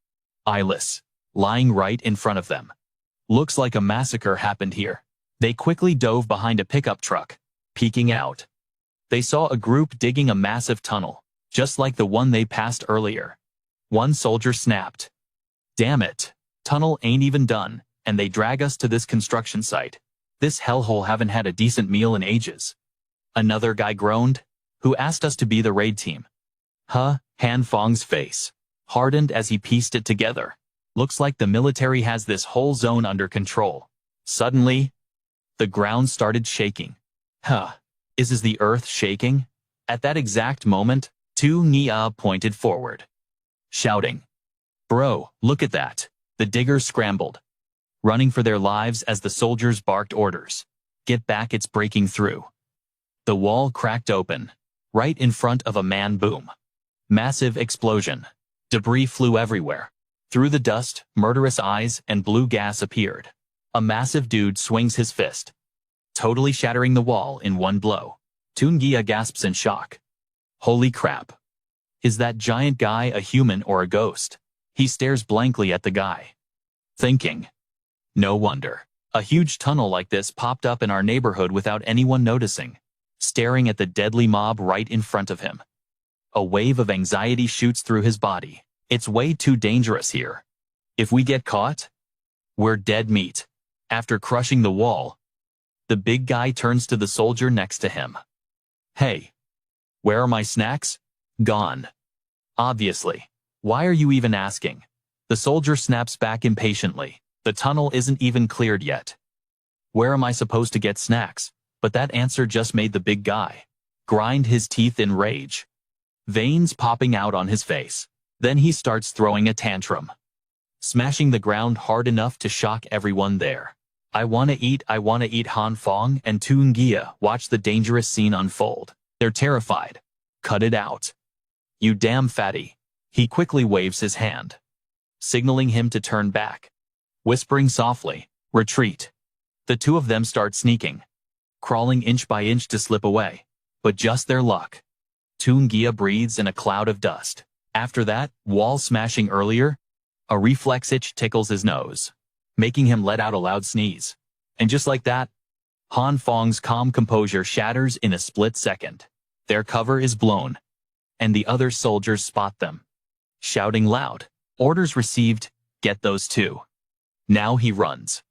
Eyeless. Lying right in front of them. Looks like a massacre happened here. They quickly dove behind a pickup truck, peeking out. They saw a group digging a massive tunnel. just like the one they passed earlier. One soldier snapped. Damn it. Tunnel ain't even done, and they drag us to this construction site. This hellhole haven't had a decent meal in ages. Another guy groaned, who asked us to be the raid team. Han Fong's face hardened as he pieced it together. Looks like the military has this whole zone under control. Suddenly, the ground started shaking. Is the earth shaking? At that exact moment, Tu Nia pointed forward, shouting, "Bro, look at that." The diggers scrambled, running for their lives as the soldiers barked orders. "Get back, it's breaking through." The wall cracked open, right in front of a man. Boom. Massive explosion. Debris flew everywhere. Through the dust, murderous eyes and blue gas appeared. A massive dude swings his fist, totally shattering the wall in one blow. Tungia gasps in shock. Holy crap. Is that giant guy a human or a ghost? He stares blankly at the guy, thinking, no wonder. A huge tunnel like this popped up in our neighborhood without anyone noticing. Staring at the deadly mob right in front of him. A wave of anxiety shoots through his body. It's way too dangerous here. If we get caught, we're dead meat. After crushing the wall, the big guy turns to the soldier next to him. Hey, where are my snacks? Gone. Obviously. Why are you even asking? The soldier snaps back impatiently. The tunnel isn't even cleared yet. Where am I supposed to get snacks? But that answer just made the big guy grind his teeth in rage, veins popping out on his face. Then he starts throwing a tantrum, smashing the ground hard enough to shock everyone there. I wanna eat. Han Phong and Tungia watch the dangerous scene unfold. They're terrified. Cut it out. You damn fatty. He quickly waves his hand, signaling him to turn back. Whispering softly, retreat. The two of them start sneaking, crawling inch by inch to slip away. But just their luck. Tungia breathes in a cloud of dust. After that, wall smashing earlier, a reflex itch tickles his nose, making him let out a loud sneeze. And just like that, Han Fong's calm composure shatters in a split second. Their cover is blown, and the other soldiers spot them, shouting loud. Orders received, get those two. Now he runs,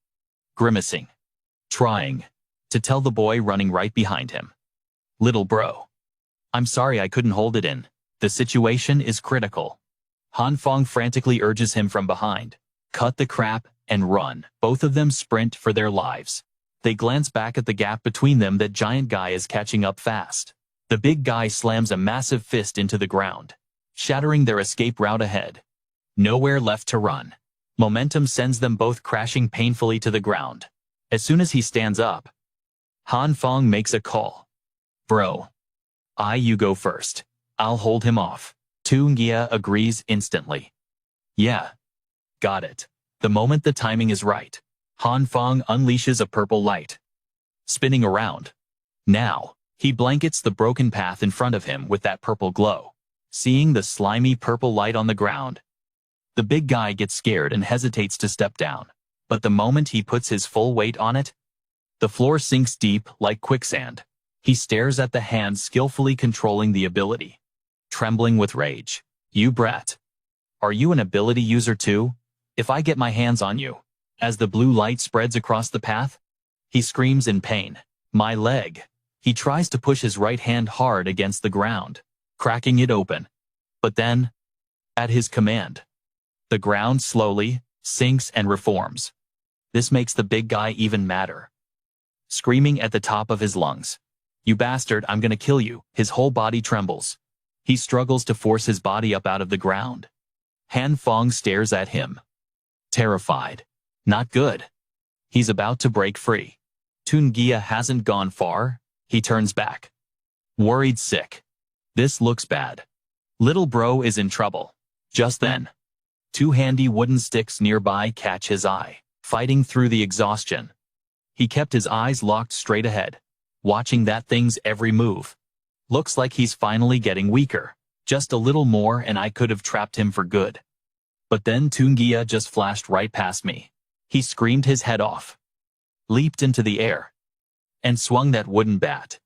grimacing, trying to tell the boy running right behind him. Little bro, I'm sorry I couldn't hold it in. The situation is critical. Han Phong frantically urges him from behind. Cut the crap and run. Both of them sprint for their lives. They glance back at the gap between them. That giant guy is catching up fast. The big guy slams a massive fist into the ground, shattering their escape route ahead. Nowhere left to run. Momentum sends them both crashing painfully to the ground. As soon as he stands up, Han Phong makes a call. Bro, you go first. I'll hold him off. Tungia agrees instantly. Yeah. Got it. The moment the timing is right, Han Phong unleashes a purple light, spinning around. Now, he blankets the broken path in front of him with that purple glow. Seeing the slimy purple light on the ground, the big guy gets scared and hesitates to step down. But the moment he puts his full weight on it, the floor sinks deep like quicksand. He stares at the hand skillfully controlling the ability, trembling with rage. You brat. Are you an ability user too? If I get my hands on you. As the blue light spreads across the path, he screams in pain. My leg. He tries to push his right hand hard against the ground, cracking it open. But then, at his command, the ground slowly sinks and reforms. This makes the big guy even madder, screaming at the top of his lungs. You bastard, I'm gonna kill you. His whole body trembles. He struggles to force his body up out of the ground. Han Phong stares at him, terrified. Not good. He's about to break free. Tungia hasn't gone far. He turns back, worried sick. This looks bad. Little bro is in trouble. Just then, two handy wooden sticks nearby catch his eye. Fighting through the exhaustion, he kept his eyes locked straight ahead, watching that thing's every move. Looks like he's finally getting weaker. Just a little more and I could have trapped him for good. But then Tungia just flashed right past me. He screamed his head off, leaped into the air, and swung that wooden bat.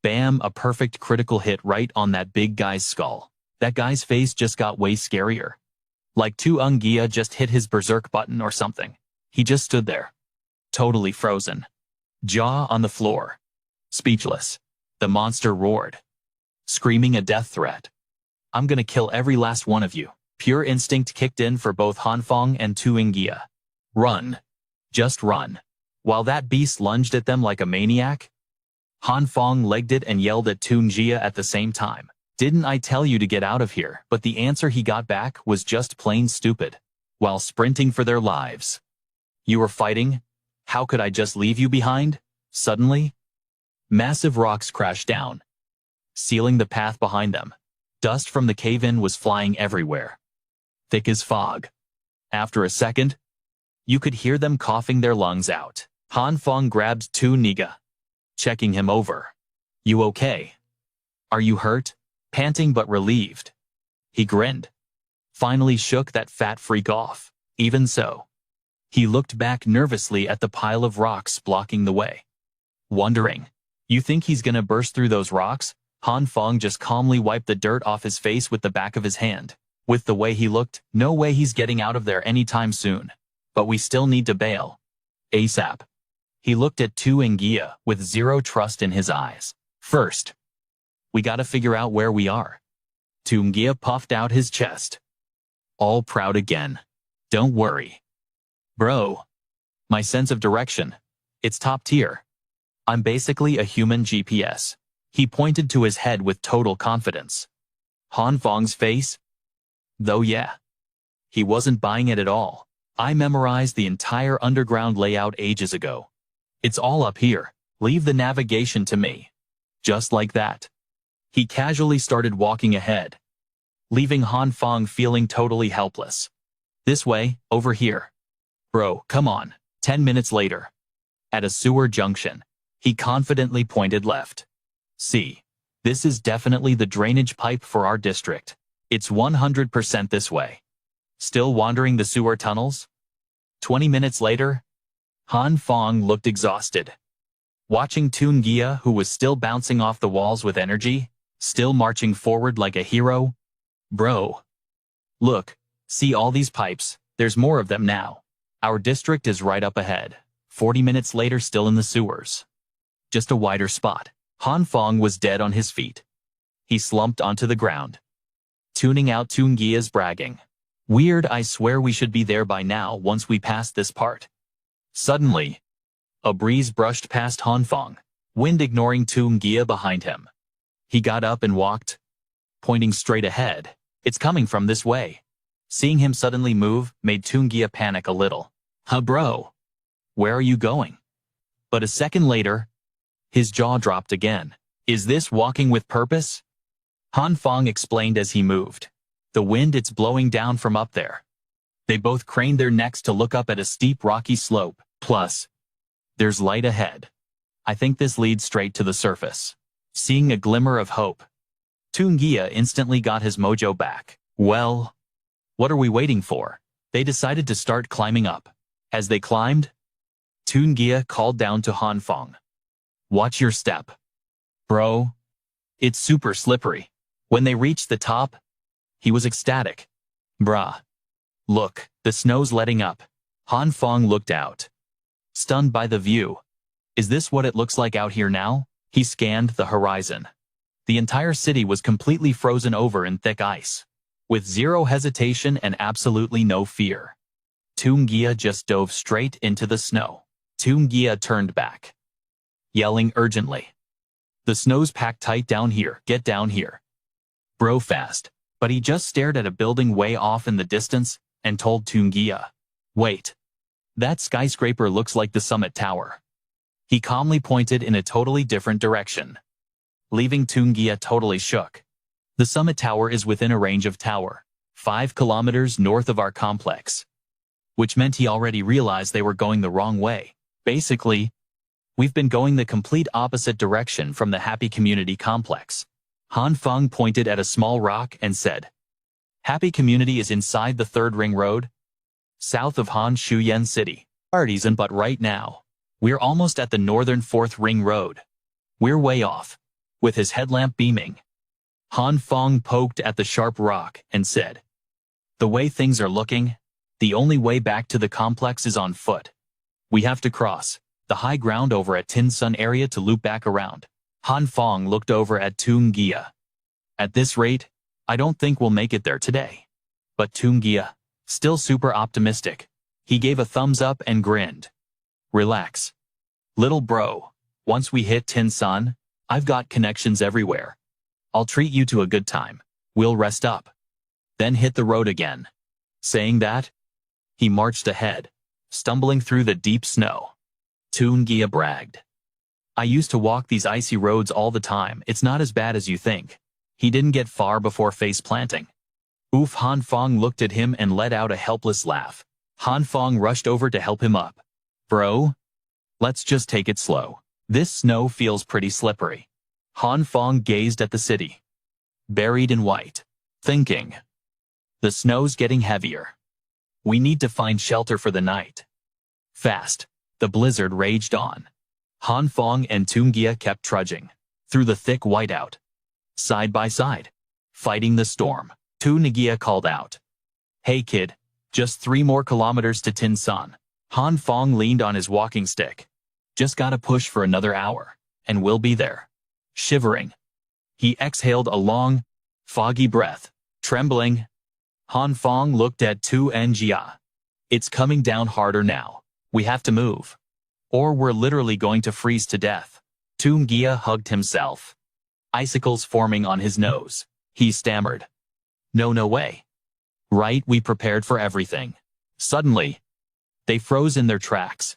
Bam, a perfect critical hit right on that big guy's skull. That guy's face just got way scarier. Like Tuungia just hit his berserk button or something. He just stood there. Totally frozen. Jaw on the floor. Speechless. The monster roared, screaming a death threat. I'm gonna kill every last one of you. Pure instinct kicked in for both Phong and Tuungia. Run. Just run. While that beast lunged at them like a maniac, Phong legged it and yelled at Tuungia at the same time. Didn't I tell you to get out of here? But the answer he got back was just plain stupid. While sprinting for their lives. You were fighting? How could I just leave you behind? Suddenly, massive rocks crashed down, sealing the path behind them. Dust from the cave-in was flying everywhere, thick as fog. After a second, you could hear them coughing their lungs out. Phong grabbed Tuungia, checking him over. You okay? Are you hurt? Panting but relieved. He grinned. Finally shook that fat freak off. Even so, he looked back nervously at the pile of rocks blocking the way, wondering, you think he's gonna burst through those rocks? Phong just calmly wiped the dirt off his face with the back of his hand. With the way he looked, no way he's getting out of there anytime soon. But we still need to bail. ASAP. He looked at Tuungia with zero trust in his eyes. First, we gotta figure out where we are. Tuungia puffed out his chest. All proud again. Don't worry. Bro. My sense of direction. It's top tier. I'm basically a human GPS. He pointed to his head with total confidence. Phong face? Though yeah. He wasn't buying it at all. I memorized the entire underground layout ages ago. It's all up here. Leave the navigation to me. Just like that. He casually started walking ahead, leaving Phong feeling totally helpless. This way, over here. Bro, come on. 10 minutes later. At a sewer junction, he confidently pointed left. See, this is definitely the drainage pipe for our district. It's 100% this way. Still wandering the sewer tunnels? 20 minutes later, Phong looked exhausted. Watching Tuungia, who was still bouncing off the walls with energy, still marching forward like a hero. Bro. Look, see all these pipes? There's more of them now. Our district is right up ahead. 40 minutes later, still in the sewers. Just a wider spot. Phong was dead on his feet. He slumped onto the ground, tuning out Tuungia's bragging. Weird, I swear we should be there by now once we pass this part. Suddenly, a breeze brushed past Phong, wind ignoring Tuungia behind him. He got up and walked, pointing straight ahead. It's coming from this way. Seeing him suddenly move made Tuungia panic a little. Huh, bro? Where are you going? But a second later, his jaw dropped again. Is this walking with purpose? Phong explained as he moved. The wind, it's blowing down from up there. They both craned their necks to look up at a steep rocky slope. Plus, there's light ahead. I think this leads straight to the surface. Seeing a glimmer of hope, Tuungia instantly got his mojo back. Well, what are we waiting for? They decided to start climbing up. As they climbed, Tuungia called down to Phong. Watch your step. Bro, it's super slippery. When they reached the top, he was ecstatic. Bruh. Look, the snow's letting up. Phong looked out, stunned by the view. Is this what it looks like out here now? He scanned the horizon. The entire city was completely frozen over in thick ice. With zero hesitation and absolutely no fear, Tuungia just dove straight into the snow. Tuungia turned back, yelling urgently. The snow's packed tight down here. Get down here. Bro, fast. But he just stared at a building way off in the distance and told Tuungia, wait. That skyscraper looks like the summit tower. He calmly pointed in a totally different direction, leaving Tuungia totally shook. The summit tower is within a range of tower, 5 kilometers north of our complex. Which meant he already realized they were going the wrong way. Basically, we've been going the complete opposite direction from the Happy Community complex. Phong pointed at a small rock and said, Happy Community is inside the 3rd Ring Road, south of Han Shuyan City. Artisan, but right now, we're almost at the northern 4th Ring Road. We're way off. with his headlamp beaming. Han Phong poked at the sharp rock and said, "The way things are looking, the only way back to the complex is on foot. We have to cross the high ground over at Tin Sun area to loop back around." Han Phong looked over at Toon Gia. "At this rate, I don't think we'll make it there today." But Toon Gia, still super optimistic, he gave a thumbs up and grinned. "Relax. Little bro, once we hit Tin Sun, I've got connections everywhere. I'll treat you to a good time. We'll rest up, then hit the road again." Saying that, he marched ahead, stumbling through the deep snow. Toon Gia bragged, "I used to walk these icy roads all the time. It's not as bad as you think." He didn't get far before face planting. Oof! Han Phong looked at him and let out a helpless laugh. Han Phong rushed over to help him up. "Bro, let's just take it slow. This snow feels pretty slippery." Han Phong gazed at the city, buried in white, thinking, "The snow's getting heavier. We need to find shelter for the night." Fast, the blizzard raged on. Han Phong and Toon Gia kept trudging through the thick whiteout, side by side, fighting the storm. Toon Gia called out, "Hey kid, just 3 more kilometers to Tin Sun." Han Phong leaned on his walking stick. "Just gotta push for another hour, and we'll be there." Shivering, he exhaled a long, foggy breath. Trembling, Han Phong looked at Toon Gia. "It's coming down harder now. We have to move, or we're literally going to freeze to death." Toon Gia hugged himself, icicles forming on his nose. He stammered, No way. Right, we prepared for everything." Suddenly, they froze in their tracks.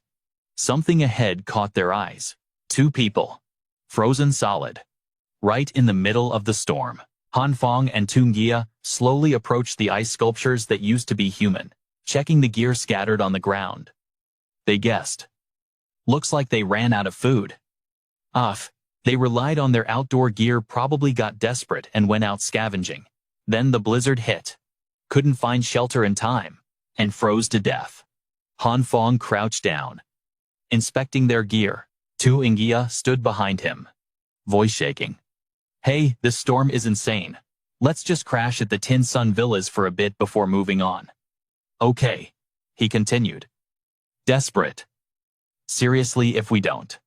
Something ahead caught their eyes. 2 people, frozen solid, right in the middle of the storm. Han Phong and Toon Gia slowly approached the ice sculptures that used to be human, checking the gear scattered on the ground. They guessed. Looks like they ran out of food. They relied on their outdoor gear, probably got desperate and went out scavenging. Then the blizzard hit, couldn't find shelter in time, and froze to death. Han Phong crouched down, inspecting their gear. Toon Gia stood behind him, voice shaking. "Hey, this storm is insane. Let's just crash at the Tin Sun villas for a bit before moving on." "Okay," he continued, desperate. "Seriously, if we don't,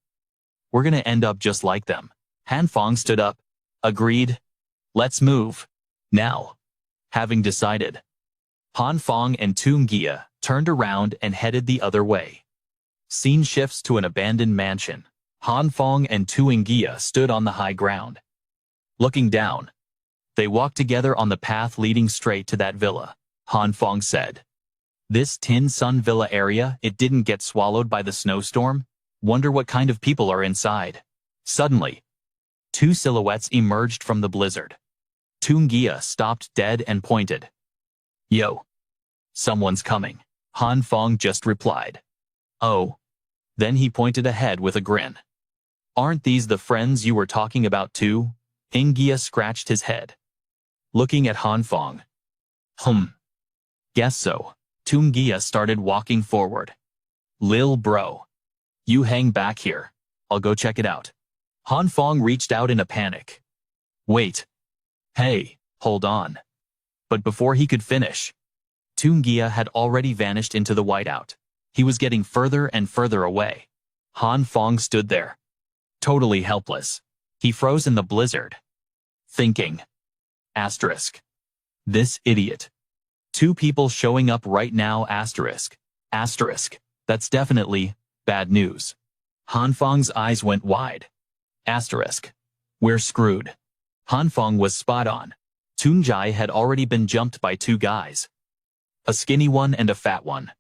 we're gonna end up just like them." Han Phong stood up, agreed. "Let's move. Now." Having decided, Han Phong and Toon Gia turned around and headed the other way. Scene shifts to an abandoned mansion. Han Phong and Toon Gia stood on the high ground. Looking down, they walked together on the path leading straight to that villa. Han Phong said, "This Tin Sun villa area, it didn't get swallowed by the snowstorm? Wonder what kind of people are inside." Suddenly, 2 silhouettes emerged from the blizzard. Toon Gia stopped dead and pointed. "Yo, someone's coming." Han Phong just replied, "Oh." Then he pointed ahead with a grin. "Aren't these the friends you were talking about too?" Toon Gia scratched his head, looking at Han Phong. Guess so." Toon Gia started walking forward. "Lil bro, you hang back here. I'll go check it out." Han Phong reached out in a panic. "Wait. Hey, hold on." But before he could finish, Toon Gia had already vanished into the whiteout. He was getting further and further away. Han Phong stood there, totally helpless. He froze in the blizzard, thinking, "This idiot. 2 people showing up right now, That's definitely bad news." Han Fong's eyes went wide. We're screwed. Han Phong was spot on. Toon Gia had already been jumped by 2 guys. A skinny one and a fat one.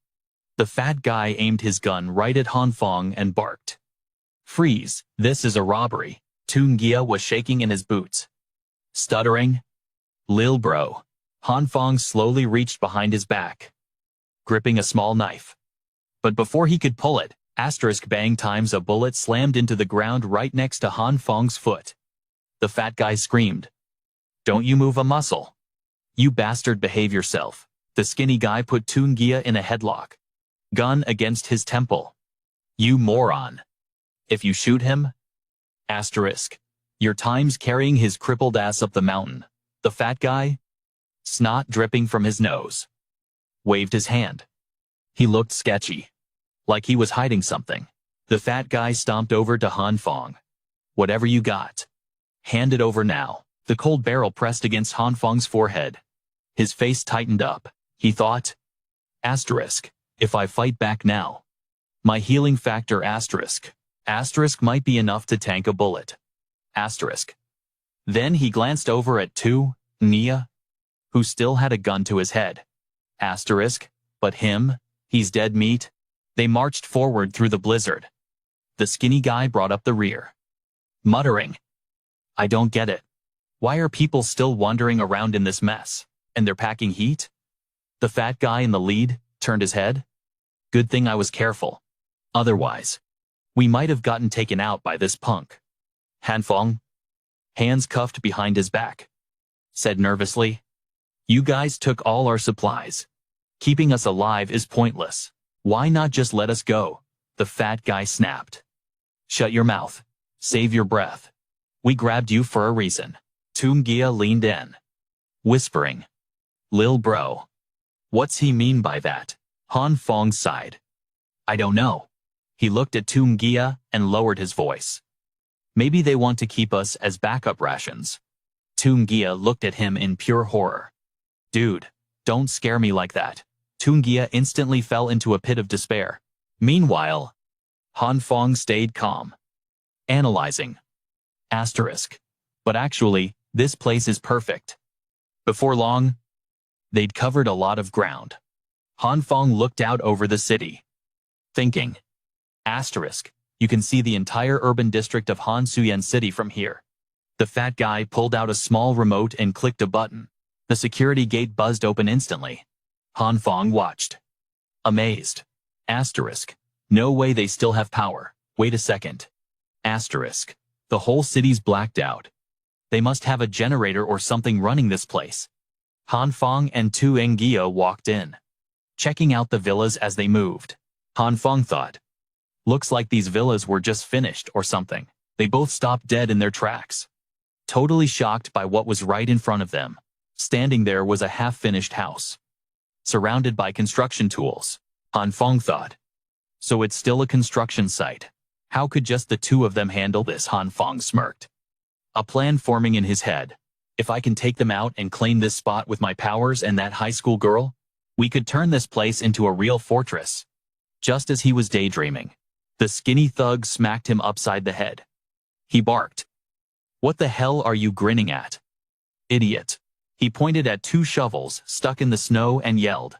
The fat guy aimed his gun right at Han Phong and barked, "Freeze, this is a robbery." Toon Gia was shaking in his boots, stuttering. "Lil bro." Han Phong slowly reached behind his back, gripping a small knife. But before he could pull it, bang times a bullet slammed into the ground right next to Han Fong's foot. The fat guy screamed, "Don't you move a muscle. You bastard, behave yourself." The skinny guy put Toon Gia in a headlock, gun against his temple. "You moron. If you shoot him, Your time's carrying his crippled ass up the mountain. The fat guy, snot dripping from his nose, waved his hand. He looked sketchy, like he was hiding something. The fat guy stomped over to Han Phong. Whatever you got, hand it over now. The cold barrel pressed against Han Fong's forehead. His face tightened up. He thought, asterisk, if I fight back now, my healing factor asterisk might be enough to tank a bullet. Asterisk. Then he glanced over at Nia, who still had a gun to his head. Asterisk, but him, he's dead meat. They marched forward through the blizzard. The skinny guy brought up the rear, muttering, I don't get it. Why are people still wandering around in this mess? And they're packing heat? The fat guy in the lead turned his head. Good thing I was careful. Otherwise, we might have gotten taken out by this punk. Han Phong, hands cuffed behind his back, said nervously, you guys took all our supplies. Keeping us alive is pointless. Why not just let us go? The fat guy snapped. Shut your mouth. Save your breath. We grabbed you for a reason. Gia leaned in, whispering, Lil bro. What's he mean by that? Han Phong sighed. I don't know. He looked at Gia and lowered his voice. Maybe they want to keep us as backup rations. Gia looked at him in pure horror. Dude, don't scare me like that. Gia instantly fell into a pit of despair. Meanwhile, Han Phong stayed calm, analyzing. Asterisk. But actually, this place is perfect. Before long, they'd covered a lot of ground. Han Phong looked out over the city, thinking. Asterisk. You can see the entire urban district of Han Suyen City from here. The fat guy pulled out a small remote and clicked a button. The security gate buzzed open instantly. Han Phong watched, amazed. Asterisk. No way they still have power. Wait a second. Asterisk. The whole city's blacked out. They must have a generator or something running this place. Han Phong and Gia walked in, checking out the villas as they moved. Han Phong thought, looks like these villas were just finished or something. They both stopped dead in their tracks, totally shocked by what was right in front of them. Standing there was a half-finished house, surrounded by construction tools. Han Phong thought, so it's still a construction site. How could just the two of them handle this? Han Phong smirked, a plan forming in his head. If I can take them out and claim this spot with my powers and that high school girl, we could turn this place into a real fortress. Just as he was daydreaming, the skinny thug smacked him upside the head. He barked. What the hell are you grinning at? Idiot. He pointed at two shovels stuck in the snow and yelled,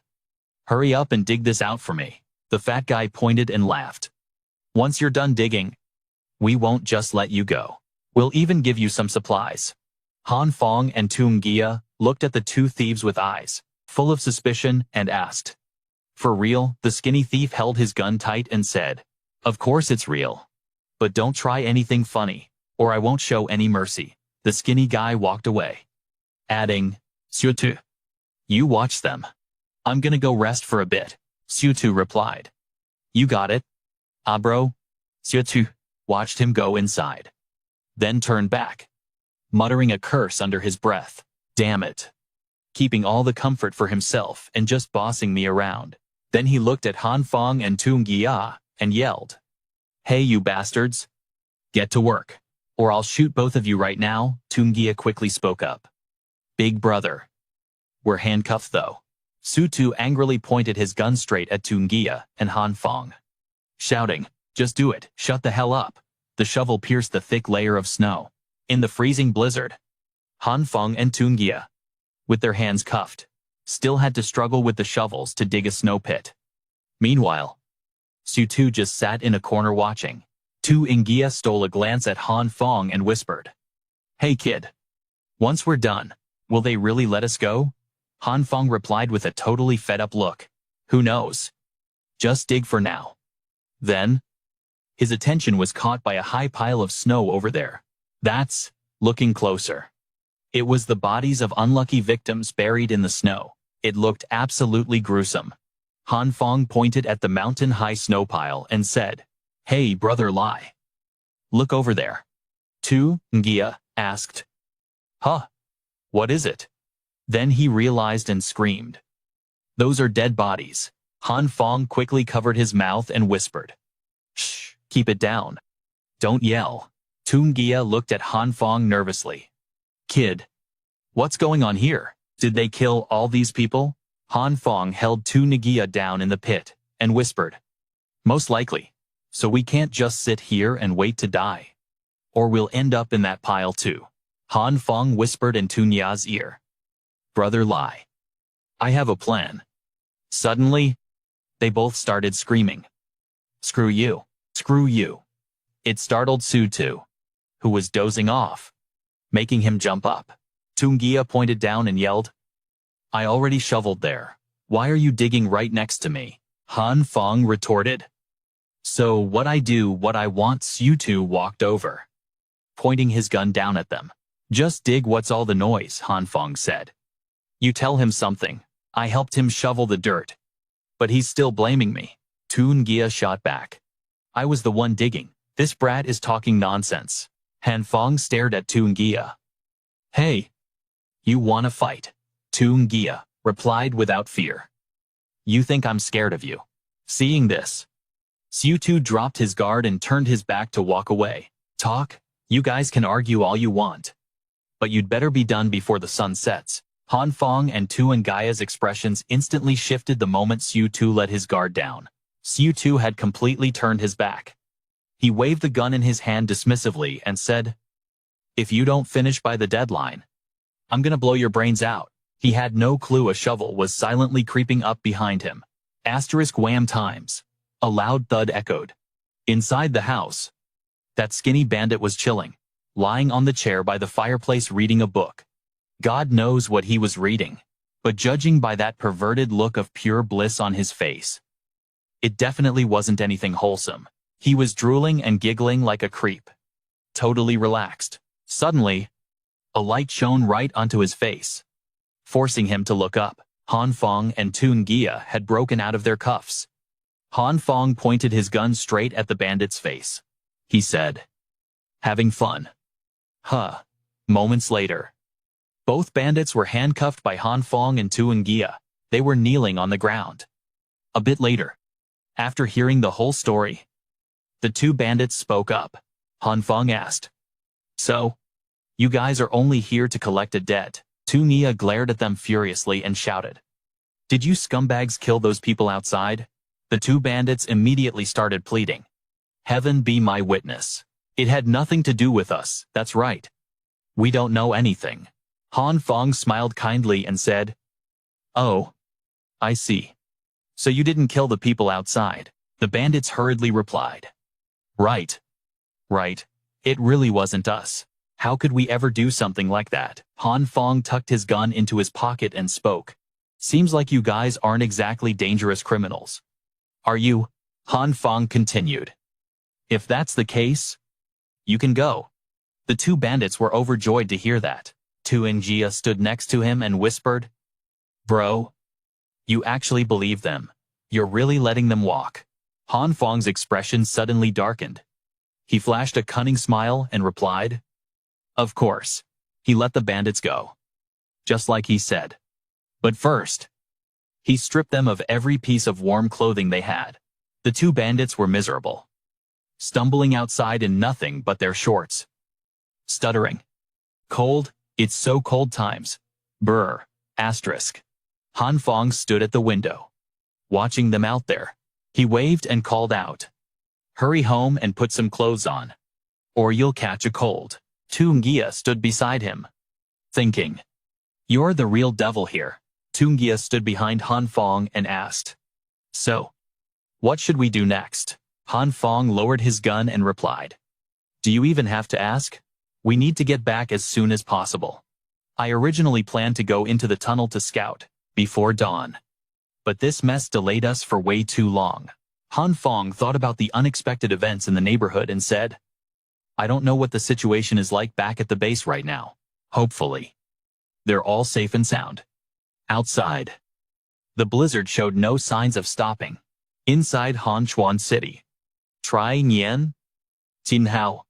hurry up and dig this out for me. The fat guy pointed and laughed. Once you're done digging, we won't just let you go. We'll even give you some supplies. Han Phong and Gia looked at the two thieves with eyes full of suspicion and asked, for real? The skinny thief held his gun tight and said, of course it's real. But don't try anything funny, or I won't show any mercy. The skinny guy walked away, adding, Sutu, you watch them. I'm gonna go rest for a bit. Sutu replied. You got it. Ah bro. Sutu watched him go inside, then turned back, muttering a curse under his breath. Damn it. Keeping all the comfort for himself and just bossing me around. Then he looked at Han Phong and Gia and yelled, hey you bastards. Get to work, or I'll shoot both of you right now. Gia quickly spoke up. Big brother. We're handcuffed though. Sutu angrily pointed his gun straight at Gia and Han Phong, shouting, just do it, shut the hell up. The shovel pierced the thick layer of snow. In the freezing blizzard, Han Phong and Gia, with their hands cuffed, still had to struggle with the shovels to dig a snow pit. Meanwhile, Sutu just sat in a corner watching. Gia stole a glance at Han Phong and whispered, hey kid, once we're done, will they really let us go? Han Phong replied with a totally fed-up look. Who knows? Just dig for now. Then, his attention was caught by a high pile of snow over there. That's, looking closer. It was the bodies of unlucky victims buried in the snow. It looked absolutely gruesome. Han Phong pointed at the mountain-high snow pile and said, hey brother Lai. Look over there. Tu Ngia asked. Huh? What is it? Then he realized and screamed. Those are dead bodies. Han Phong quickly covered his mouth and whispered. Shh, keep it down. Don't yell. Tu Ngia looked at Han Phong nervously. Kid, what's going on here? Did they kill all these people? Han Phong held Tu Ngia down in the pit and whispered. Most likely. So we can't just sit here and wait to die. Or we'll end up in that pile too. Han Phong whispered in Tu Ngia's ear. Brother Lai. I have a plan. Suddenly, they both started screaming. Screw you. Screw you. It startled Su Tu, who was dozing off, making him jump up. Tu Ngia pointed down and yelled, I already shoveled there. Why are you digging right next to me? Han Phong retorted. So what I do what I want. Su Tu walked over, pointing his gun down at them. Just dig. What's all the noise? Han Phong said. You tell him something. I helped him shovel the dirt. But he's still blaming me. Tu Ngia shot back. I was the one digging. This brat is talking nonsense. Han Phong stared at Tu Ngia. Hey, you wanna fight? Tu Ngia replied without fear. You think I'm scared of you? Seeing this, Su Tu dropped his guard and turned his back to walk away. Talk? You guys can argue all you want. But you'd better be done before the sun sets. Han Phong and Tu Ngia's expressions instantly shifted the moment Su Tu let his guard down. Su Tu had completely turned his back. He waved the gun in his hand dismissively and said, If you don't finish by the deadline, I'm gonna blow your brains out. He had no clue a shovel was silently creeping up behind him. Asterisk wham times. A loud thud echoed. Inside the house, that skinny bandit was chilling, lying on the chair by the fireplace reading a book. God knows what he was reading, but judging by that perverted look of pure bliss on his face, it definitely wasn't anything wholesome. He was drooling and giggling like a creep. Totally relaxed. Suddenly, a light shone right onto his face, forcing him to look up. Han Phong and Tu Ngia had broken out of their cuffs. Han Phong pointed his gun straight at the bandit's face. He said, Having fun. Huh. Moments later, both bandits were handcuffed by Han Phong and Tu Ngia. They were kneeling on the ground. A bit later, after hearing the whole story, the two bandits spoke up. Han Phong asked, So, you guys are only here to collect a debt? Tu Ngia glared at them furiously and shouted, Did you scumbags kill those people outside? The two bandits immediately started pleading. Heaven be my witness. It had nothing to do with us, that's right. We don't know anything. Han Phong smiled kindly and said, Oh, I see. So you didn't kill the people outside? The bandits hurriedly replied. Right. Right. It really wasn't us. How could we ever do something like that? Han Phong tucked his gun into his pocket and spoke. Seems like you guys aren't exactly dangerous criminals. Are you? Han Phong continued. If that's the case, you can go. The two bandits were overjoyed to hear that. Tu Ngia stood next to him and whispered, Bro, you actually believe them. You're really letting them walk. Han Fong's expression suddenly darkened. He flashed a cunning smile and replied, Of course. He let the bandits go, just like he said. But first, he stripped them of every piece of warm clothing they had. The two bandits were miserable, stumbling outside in nothing but their shorts. Stuttering. Cold, it's so cold times. Brr. Asterisk. Han Phong stood at the window, watching them out there. He waved and called out, Hurry home and put some clothes on, or you'll catch a cold. Tu Ngia stood beside him, thinking, You're the real devil here. Tu Ngia stood behind Han Phong and asked, So, what should we do next? Han Phong lowered his gun and replied, Do you even have to ask? We need to get back as soon as possible. I originally planned to go into the tunnel to scout before dawn, but this mess delayed us for way too long. Han Phong thought about the unexpected events in the neighborhood and said, I don't know what the situation is like back at the base right now. Hopefully, they're all safe and sound. Outside, the blizzard showed no signs of stopping. Inside Hanchuan City, Tri Nian, Tin Hao,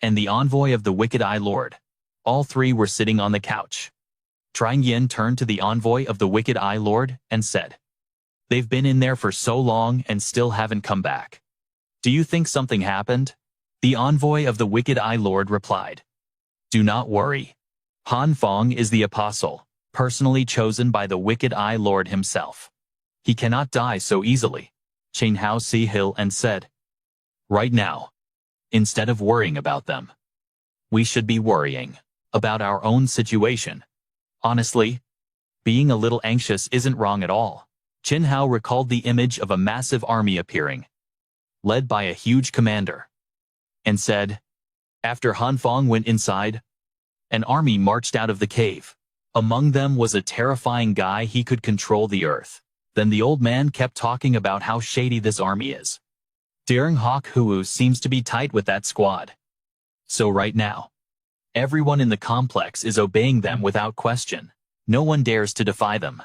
and the envoy of the Wicked Eye Lord. All three were sitting on the couch. Trying Yin turned to the envoy of the Wicked Eye Lord and said, "They've been in there for so long and still haven't come back. Do you think something happened?" The envoy of the Wicked Eye Lord replied, "Do not worry. Phong is the apostle, personally chosen by the Wicked Eye Lord himself. He cannot die so easily." Chen Hao Si Hill and said, "Right now, instead of worrying about them, we should be worrying about our own situation. Honestly, being a little anxious isn't wrong at all." Chen Hao recalled the image of a massive army appearing, led by a huge commander, and said, after Phong went inside, an army marched out of the cave. Among them was a terrifying guy. He could control the earth. Then the old man kept talking about how shady this army is. Daring Hawk Huu seems to be tight with that squad. So right now, everyone in the complex is obeying them without question. No one dares to defy them.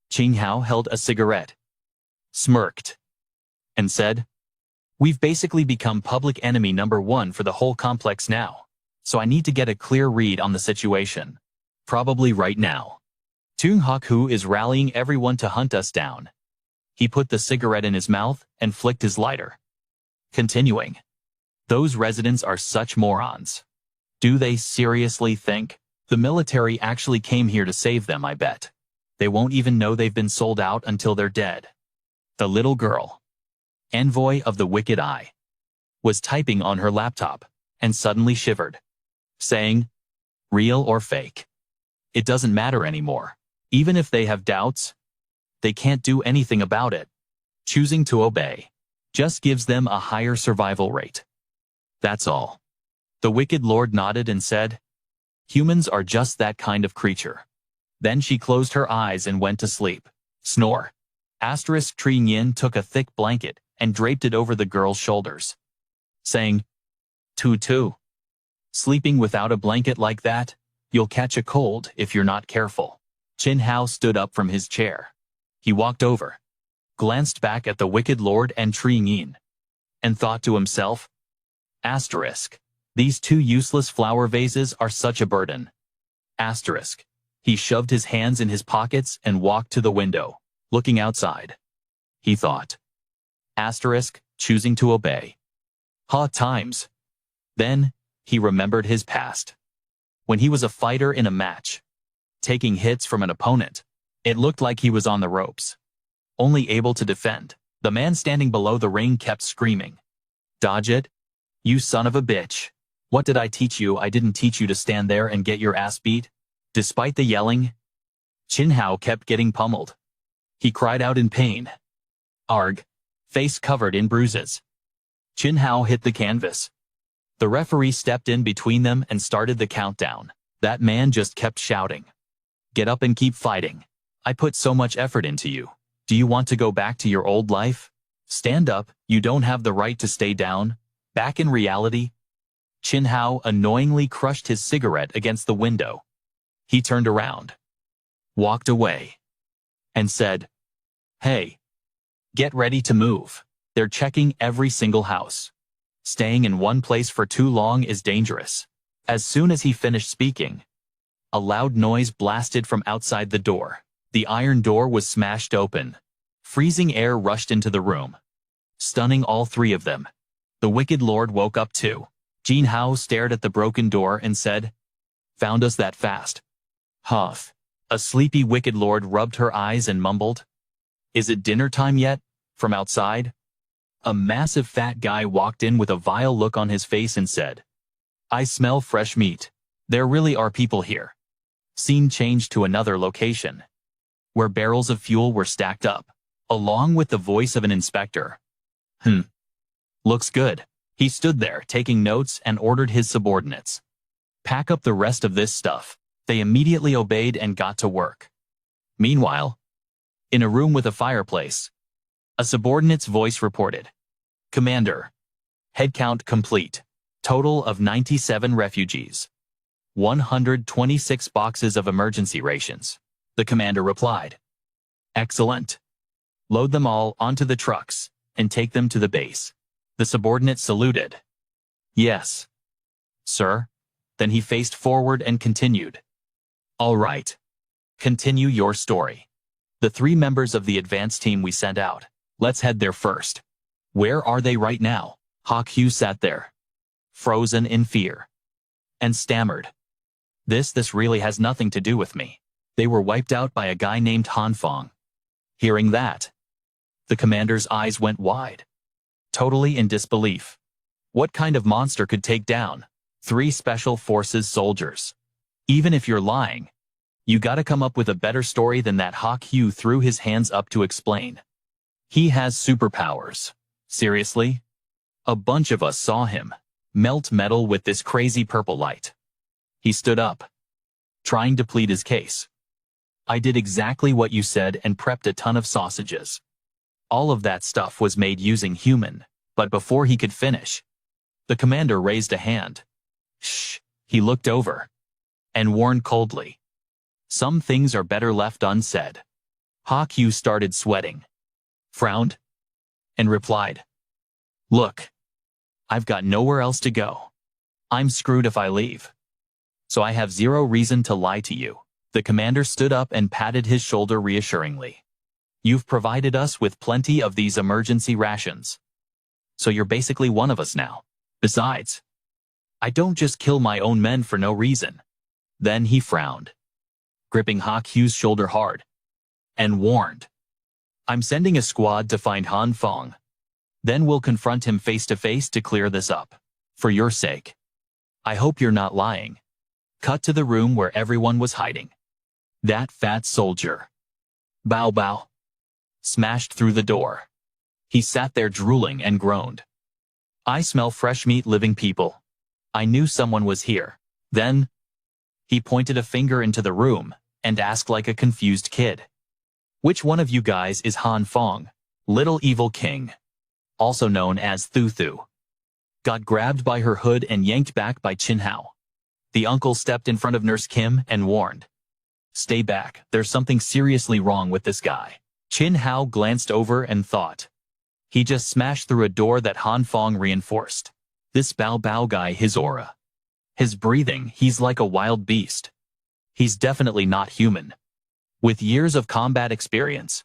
Qing Hao held a cigarette, smirked, and said, "We've basically become public enemy number one for the whole complex now, so I need to get a clear read on the situation. Probably right now. Tung Hawk Hu is rallying everyone to hunt us down." He put the cigarette in his mouth and flicked his lighter, continuing, "Those residents are such morons. Do they seriously think the military actually came here to save them? I bet they won't even know they've been sold out until they're dead." The little girl, envoy of the Wicked Eye, was typing on her laptop and suddenly shivered, saying, "Real or fake? It doesn't matter anymore. Even if they have doubts, they can't do anything about it. Choosing to obey just gives them a higher survival rate. That's all." The Wicked Lord nodded and said, "Humans are just that kind of creature." Then she closed her eyes and went to sleep. Snore. Tree Yin took a thick blanket and draped it over the girl's shoulders, saying, "Tutu. Sleeping without a blanket like that, you'll catch a cold if you're not careful." Qin Hao stood up from his chair. He walked over, glanced back at the Wicked Lord and Tree Yin, and thought to himself, "These two useless flower vases are such a burden." He shoved his hands in his pockets and walked to the window, looking outside. He thought, choosing to obey. Times. Then, he remembered his past. When he was a fighter in a match, taking hits from an opponent, it looked like he was on the ropes, only able to defend. The man standing below the ring kept screaming, "Dodge it, you son of a bitch. What did I teach you? I didn't teach you to stand there and get your ass beat." Despite the yelling, Qin Hao kept getting pummeled. He cried out in pain. Arg, face covered in bruises. Qin Hao hit the canvas. The referee stepped in between them and started the countdown. That man just kept shouting, "Get up and keep fighting. I put so much effort into you. Do you want to go back to your old life? Stand up, you don't have the right to stay down." Back in reality, Qin Hao annoyingly crushed his cigarette against the window. He turned around, walked away, and said, "Hey, get ready to move. They're checking every single house. Staying in one place for too long is dangerous." As soon as he finished speaking, a loud noise blasted from outside the door. The iron door was smashed open. Freezing air rushed into the room, stunning all three of them. The Wicked Lord woke up too. Jin Hao stared at the broken door and said, "Found us that fast?" Huff. A sleepy Wicked Lord rubbed her eyes and mumbled, "Is it dinner time yet?" From outside, a massive fat guy walked in with a vile look on his face and said, "I smell fresh meat. There really are people here." Scene changed to another location, where barrels of fuel were stacked up, along with the voice of an inspector. Looks good." He stood there taking notes and ordered his subordinates, "Pack up the rest of this stuff." They immediately obeyed and got to work. Meanwhile, in a room with a fireplace, a subordinate's voice reported, "Commander, head count complete. Total of 97 refugees. 126 boxes of emergency rations." The commander replied, "Excellent. Load them all onto the trucks and take them to the base." The subordinate saluted. "Yes." Sir? Then he faced forward and continued. All right. Continue your story. The 3 members of the advance team we sent out. Let's head there first. Where are they right now? Hue sat there, frozen in fear, and stammered. This really has nothing to do with me. They were wiped out by a guy named Phong. Hearing that, the commander's eyes went wide, totally in disbelief. What kind of monster could take down 3 special forces soldiers? Even if you're lying, you gotta come up with a better story than that. Hue threw his hands up to explain. He has superpowers. Seriously? A bunch of us saw him melt metal with this crazy purple light. He stood up, trying to plead his case. I did exactly what you said and prepped a ton of sausages. All of that stuff was made using human, but before he could finish, the commander raised a hand. Shh, he looked over and warned coldly. Some things are better left unsaid. Hue started sweating, frowned, and replied, Look, I've got nowhere else to go. I'm screwed if I leave. So I have zero reason to lie to you. The commander stood up and patted his shoulder reassuringly. You've provided us with plenty of these emergency rations. So you're basically one of us now. Besides, I don't just kill my own men for no reason. Then he frowned, gripping Hue's shoulder hard, and warned. I'm sending a squad to find Phong. Then we'll confront him face to face to clear this up. For your sake. I hope you're not lying. Cut to the room where everyone was hiding. That fat soldier. Bow bow. Smashed through the door. He sat there drooling and groaned. I smell fresh meat, living people. I knew someone was here. Then, he pointed a finger into the room and asked like a confused kid. Which one of you guys is Phong, Little Evil King, also known as Thu? Got grabbed by her hood and yanked back by Chin Hao. The uncle stepped in front of Nurse Kim and warned. Stay back, there's something seriously wrong with this guy. Chin Hao glanced over and thought. He just smashed through a door that Phong reinforced. This Bao Bao guy, his aura. His breathing, he's like a wild beast. He's definitely not human. With years of combat experience.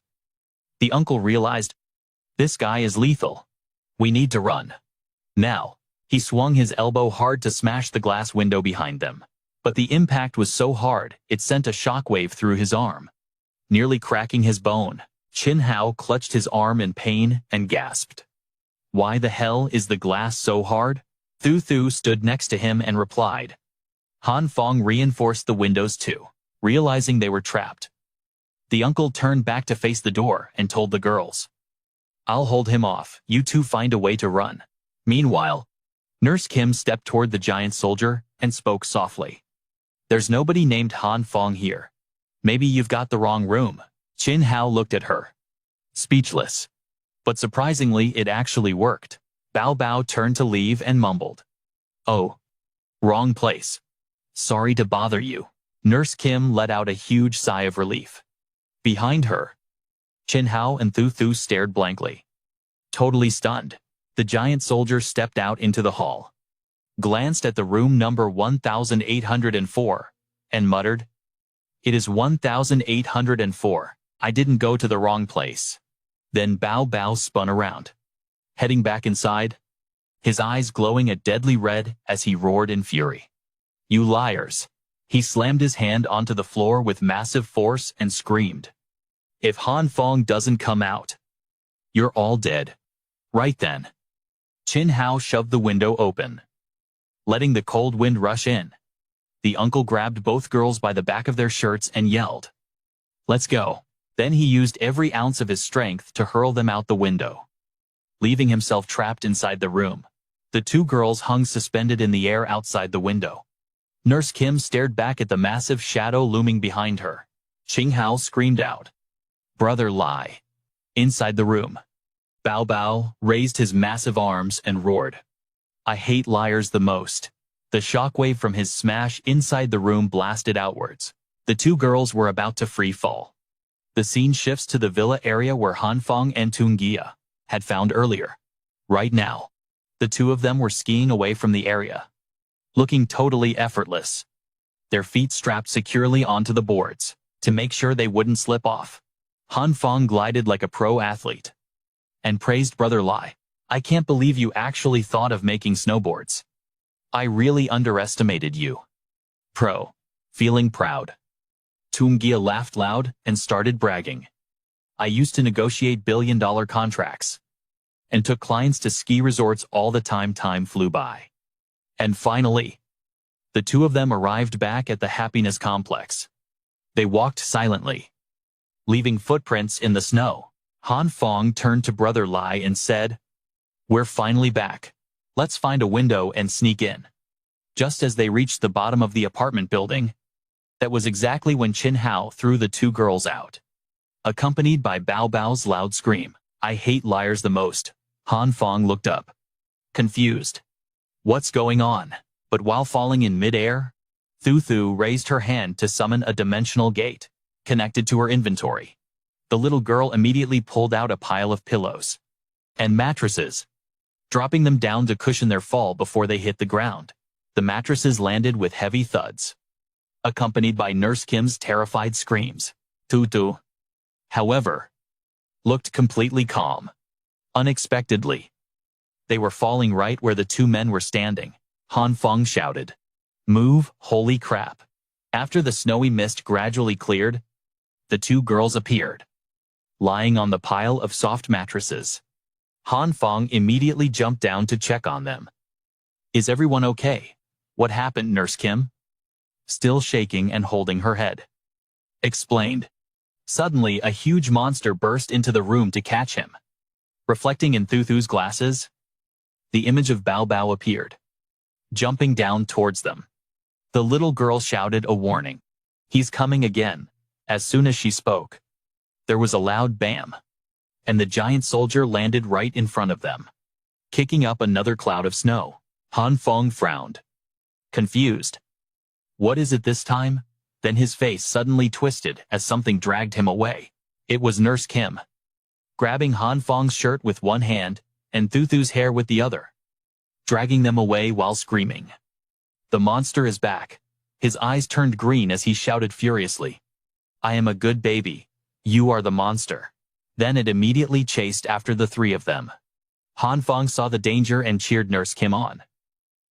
The uncle realized, this guy is lethal. We need to run. Now, he swung his elbow hard to smash the glass window behind them. But the impact was so hard, it sent a shockwave through his arm, nearly cracking his bone. Chin Hao clutched his arm in pain and gasped. Why the hell is the glass so hard? Thu stood next to him and replied. Phong reinforced the windows too, realizing they were trapped. The uncle turned back to face the door and told the girls. I'll hold him off, you two find a way to run. Meanwhile, Nurse Kim stepped toward the giant soldier and spoke softly. There's nobody named Phong here. Maybe you've got the wrong room. Chin Hao looked at her, speechless. But surprisingly, it actually worked. Bao Bao turned to leave and mumbled. Oh, wrong place. Sorry to bother you. Nurse Kim let out a huge sigh of relief. Behind her, Chin Hao and Thu stared blankly. Totally stunned, the giant soldier stepped out into the hall, glanced at the room number 1804, and muttered, It is 1804. I didn't go to the wrong place. Then Bao Bao spun around, heading back inside, his eyes glowing a deadly red as he roared in fury. You liars! He slammed his hand onto the floor with massive force and screamed. If Phong doesn't come out, you're all dead. Right then. Chin Hao shoved the window open, letting the cold wind rush in. The uncle grabbed both girls by the back of their shirts and yelled, Let's go. Then he used every ounce of his strength to hurl them out the window, leaving himself trapped inside the room. The two girls hung suspended in the air outside the window. Nurse Kim stared back at the massive shadow looming behind her. Chin Hao screamed out, Brother lie. Inside the room, Bao Bao raised his massive arms and roared. I hate liars the most. The shockwave from his smash inside the room blasted outwards. The two girls were about to free fall. The scene shifts to the villa area where Phong and Tungia had found earlier. Right now, the two of them were skiing away from the area. looking totally effortless. Their feet strapped securely onto the boards, to make sure they wouldn't slip off. Han Phong glided like a pro athlete, and praised Brother Lai. I can't believe you actually thought of making snowboards. I really underestimated you. Pro. Feeling proud. Toomgia laughed loud and started bragging. I used to negotiate billion-dollar contracts and took clients to ski resorts all the time. Time flew by. And finally, the two of them arrived back at the happiness complex. They walked silently, leaving footprints in the snow. Han Phong turned to Brother Lai and said, "We're finally back. Let's find a window and sneak in." Just as they reached the bottom of the apartment building, that was exactly when Chin Hao threw the two girls out, accompanied by Bao Bao's loud scream. I hate liars the most. Han Phong looked up, confused. What's going on? But while falling in midair, Thu Thu raised her hand to summon a dimensional gate, connected to her inventory. The little girl immediately pulled out a pile of pillows and mattresses, dropping them down to cushion their fall before they hit the ground. The mattresses landed with heavy thuds, accompanied by Nurse Kim's terrified screams. Thu Thu, however, looked completely calm. Unexpectedly, they were falling right where the two men were standing. Han Phong shouted, "Move, holy crap." After the snowy mist gradually cleared, the two girls appeared, lying on the pile of soft mattresses. Han Phong immediately jumped down to check on them. Is everyone okay? What happened, Nurse Kim? Still shaking and holding her head. Explained. Suddenly, a huge monster burst into the room to catch him. Reflecting in Thu Thu's glasses, the image of Bao Bao appeared, jumping down towards them. The little girl shouted a warning. He's coming again. As soon as she spoke, there was a loud bam, and the giant soldier landed right in front of them, kicking up another cloud of snow. Han Phong frowned, confused. What is it this time? Then his face suddenly twisted as something dragged him away. It was Nurse Kim, grabbing Han Fong's shirt with one hand and Thu Thu's hair with the other, dragging them away while screaming. The monster is back. His eyes turned green as he shouted furiously, I am a good baby. You are the monster. Then it immediately chased after the three of them. Han Phong saw the danger and cheered Nurse Kim on.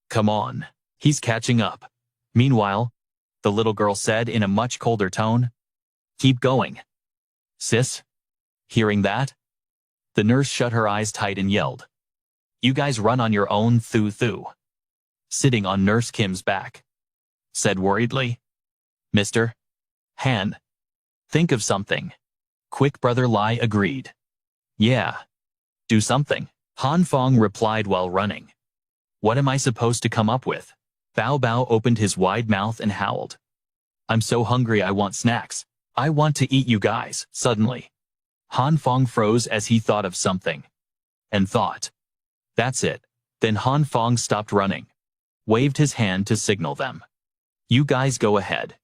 Come on, he's catching up. Meanwhile, the little girl said in a much colder tone, keep going. Sis? Hearing that, the nurse shut her eyes tight and yelled, you guys run on your own. Thu Thu, sitting on Nurse Kim's back, said worriedly, Mr. Han, think of something. Quick, Brother Lai agreed. Yeah, do something. Han Phong replied while running. What am I supposed to come up with? Bao Bao opened his wide mouth and howled. I'm so hungry, I want snacks. I want to eat you guys. Suddenly, Han Phong froze as he thought of something. And thought, that's it. Then Han Phong stopped running, waved his hand to signal them. You guys go ahead.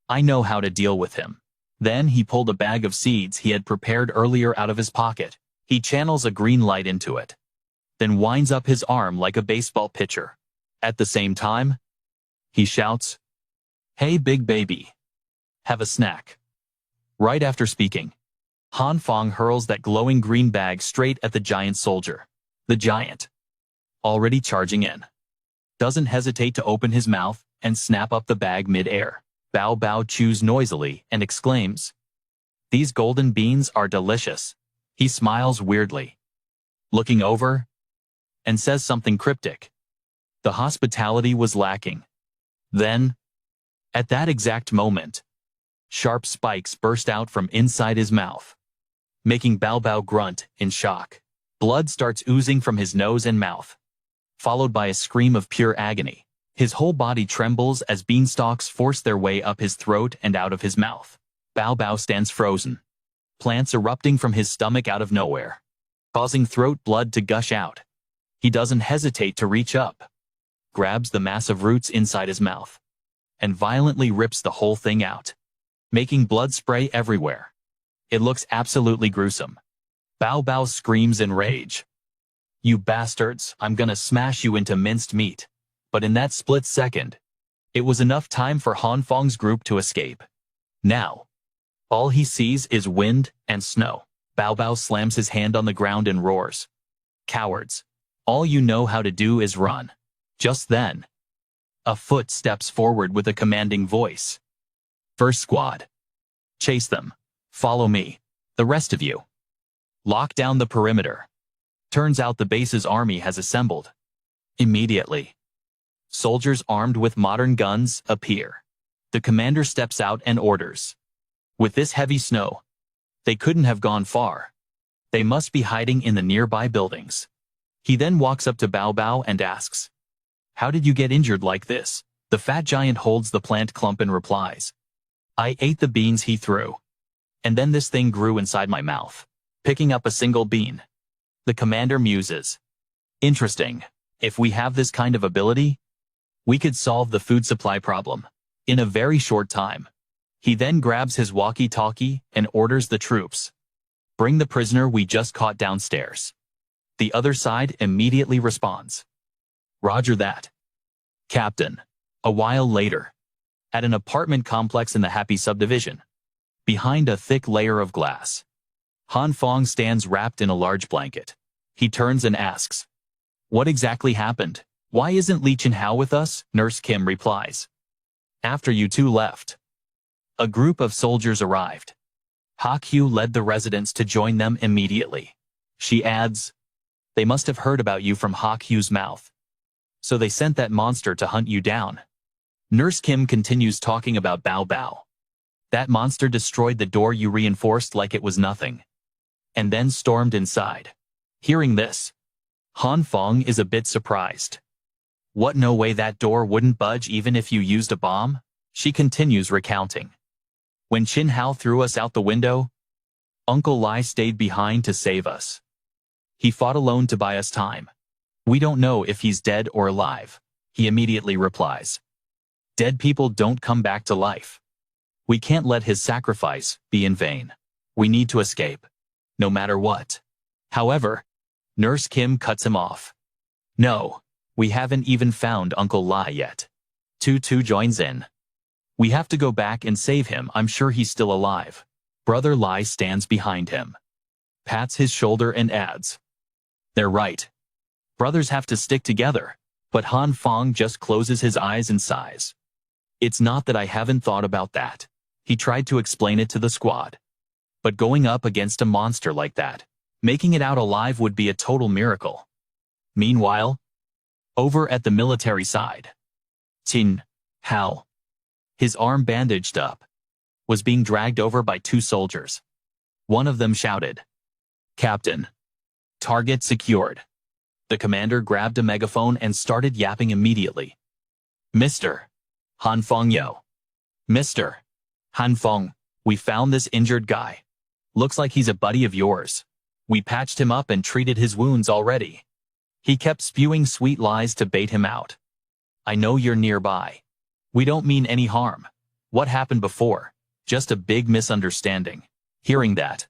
I know how to deal with him. Then he pulled a bag of seeds he had prepared earlier out of his pocket. He channels a green light into it, then winds up his arm like a baseball pitcher. At the same time, he shouts, hey big baby, have a snack. Right after speaking, Han Phong hurls that glowing green bag straight at the giant soldier. The giant, already charging in, doesn't hesitate to open his mouth and snap up the bag mid-air. Bao Bao chews noisily and exclaims, these golden beans are delicious. He smiles weirdly, looking over, and says something cryptic. The hospitality was lacking. Then, at that exact moment, sharp spikes burst out from inside his mouth, making Bao Bao grunt in shock. Blood starts oozing from his nose and mouth, followed by a scream of pure agony. His whole body trembles as beanstalks force their way up his throat and out of his mouth. Bao Bao stands frozen, plants erupting from his stomach out of nowhere, causing throat blood to gush out. He doesn't hesitate to reach up, grabs the mass of roots inside his mouth, and violently rips the whole thing out, making blood spray everywhere. It looks absolutely gruesome. Bao Bao screams in rage. You bastards, I'm gonna smash you into minced meat. But in that split second, it was enough time for Han Fong's group to escape. Now, all he sees is wind and snow. Bao Bao slams his hand on the ground and roars. Cowards, all you know how to do is run. Just then, a foot steps forward with a commanding voice. First squad. Chase them. Follow me. The rest of you. Lock down the perimeter. Turns out the base's army has assembled. Immediately, soldiers armed with modern guns appear. The commander steps out and orders. With this heavy snow, they couldn't have gone far. They must be hiding in the nearby buildings. He then walks up to Bao Bao and asks, "How did you get injured like this?" The fat giant holds the plant clump and replies, "I ate the beans he threw. And then this thing grew inside my mouth." Picking up a single bean. The commander muses. Interesting. If we have this kind of ability, we could solve the food supply problem in a very short time. He then grabs his walkie-talkie and orders the troops. Bring the prisoner we just caught downstairs. The other side immediately responds. Roger that, Captain. A while later, at an apartment complex in the Happy Subdivision, behind a thick layer of glass, Han Phong stands wrapped in a large blanket. He turns and asks, "What exactly happened? Why isn't Li Chenhao with us?" Nurse Kim replies, "After you two left, a group of soldiers arrived. Hue led the residents to join them immediately." She adds, "They must have heard about you from Hue's mouth. So they sent that monster to hunt you down." Nurse Kim continues talking about Bao Bao. "That monster destroyed the door you reinforced like it was nothing, and then stormed inside." Hearing this, Han Phong is a bit surprised. "What, no way that door wouldn't budge even if you used a bomb?" She continues recounting. "When Chin Hao threw us out the window, Uncle Lai stayed behind to save us. He fought alone to buy us time. We don't know if he's dead or alive." He immediately replies, "Dead people don't come back to life. We can't let his sacrifice be in vain. We need to escape, no matter what." However, Nurse Kim cuts him off. "No, we haven't even found Uncle Lai yet." Tutu joins in. "We have to go back and save him. I'm sure he's still alive." Brother Lai stands behind him, pats his shoulder and adds, "They're right. Brothers have to stick together." But Han Phong just closes his eyes and sighs. "It's not that I haven't thought about that." He tried to explain it to the squad. But going up against a monster like that, making it out alive would be a total miracle. Meanwhile, over at the military side, Chin Hao, his arm bandaged up, was being dragged over by two soldiers. One of them shouted, "Captain, target secured." The commander grabbed a megaphone and started yapping immediately. "Mr. Han Phong Yo. Mr. Han Phong, we found this injured guy. Looks like he's a buddy of yours. We patched him up and treated his wounds already." He kept spewing sweet lies to bait him out. "I know you're nearby. We don't mean any harm. What happened before? Just a big misunderstanding." Hearing that,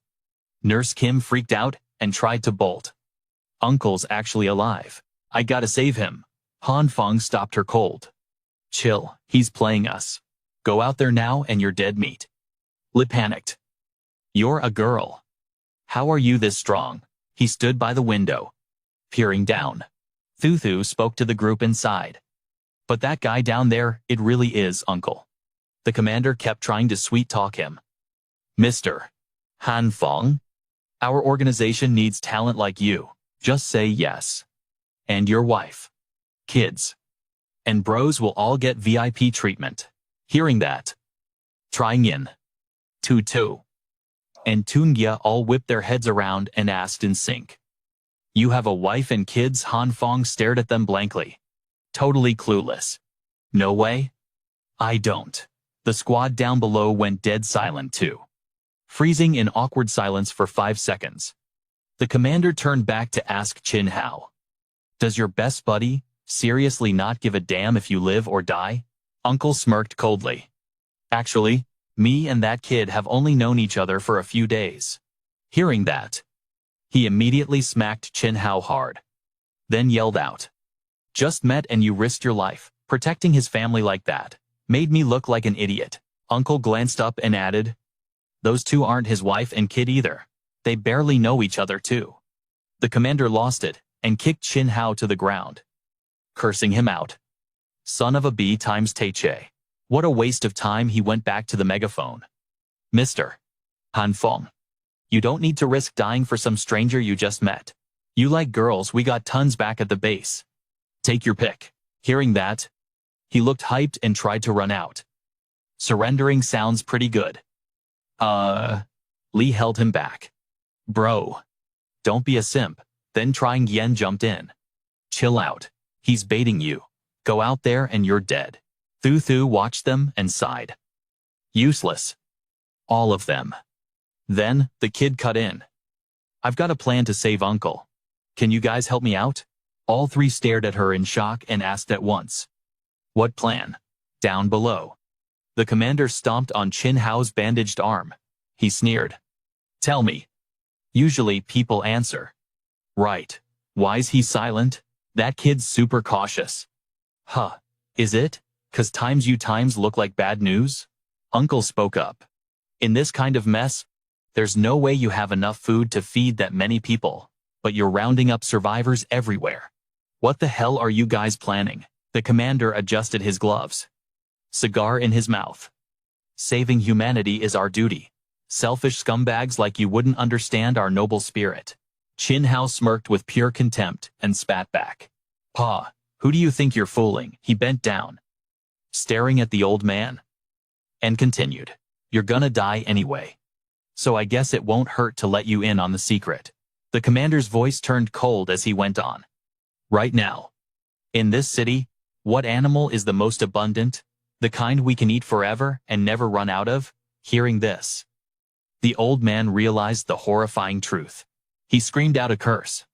Nurse Kim freaked out and tried to bolt. "Uncle's actually alive. I gotta save him." Han Phong stopped her cold. "Chill, he's playing us. Go out there now and you're dead meat." Li panicked. "You're a girl. How are you this strong?" He stood by the window, peering down. Thu spoke to the group inside. "But that guy down there, it really is Uncle." The commander kept trying to sweet-talk him. "Mr. Han Phong, our organization needs talent like you. Just say yes. And your wife, kids, and bros will all get VIP treatment." Hearing that, Trying in, Tutu, and Tungia all whipped their heads around and asked in sync, "You have a wife and kids?" Han Phong stared at them blankly, totally clueless. "No way. I don't." The squad down below went dead silent too, freezing in awkward silence for 5 seconds. The commander turned back to ask Chin Hao, "Does your best buddy seriously not give a damn if you live or die?" Uncle smirked coldly. "Actually, me and that kid have only known each other for a few days." Hearing that, he immediately smacked Chin Hao hard, then yelled out, Just met and you risked your life, protecting his family like that. Made me look like an idiot. Uncle glanced up and added, those two aren't his wife and kid either. They barely know each other too. The commander lost it and kicked Chin Hao to the ground, cursing him out. Son of a B times Taiche. What a waste of time. He went back to the megaphone. Mr. Han Phong, you don't need to risk dying for some stranger you just met. You like girls, we got tons back at the base. Take your pick. Hearing that, he looked hyped and tried to run out. Surrendering sounds pretty good. Lee held him back. Bro, don't be a simp. Then Trying Yen jumped in. Chill out. He's baiting you. Go out there and you're dead. Thu Thu watched them and sighed. Useless. All of them. Then, the kid cut in. I've got a plan to save Uncle. Can you guys help me out? All three stared at her in shock and asked at once. What plan? Down below. The commander stomped on Chin Hao's bandaged arm. He sneered. Tell me. Usually people answer. Right. Why's he silent? That kid's super cautious. Huh. Is it? 'Cause you times look like bad news? Uncle spoke up. In this kind of mess, there's no way you have enough food to feed that many people, but you're rounding up survivors everywhere. What the hell are you guys planning? The commander adjusted his gloves. Cigar in his mouth. Saving humanity is our duty. Selfish scumbags like you wouldn't understand our noble spirit. Chin Hao smirked with pure contempt and spat back. Pa, who do you think you're fooling? He bent down, staring at the old man, and continued. You're gonna die anyway. So I guess it won't hurt to let you in on the secret. The commander's voice turned cold as he went on. Right now, in this city, what animal is the most abundant? The kind we can eat forever and never run out of? Hearing this, the old man realized the horrifying truth. He screamed out a curse.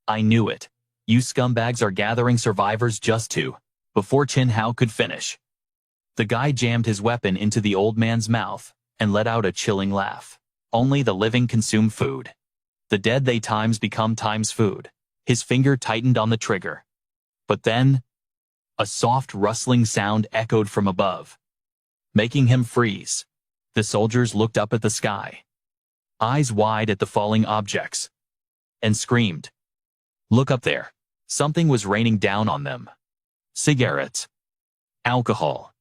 I knew it. You scumbags are gathering survivors just to. Before Chin Hao could finish, the guy jammed his weapon into the old man's mouth and let out a chilling laugh. Only the living consume food. The dead they times become times food. His finger tightened on the trigger. But then, a soft rustling sound echoed from above, making him freeze. The soldiers looked up at the sky, eyes wide at the falling objects, and screamed. Look up there. Something was raining down on them. Cigarettes, alcohol,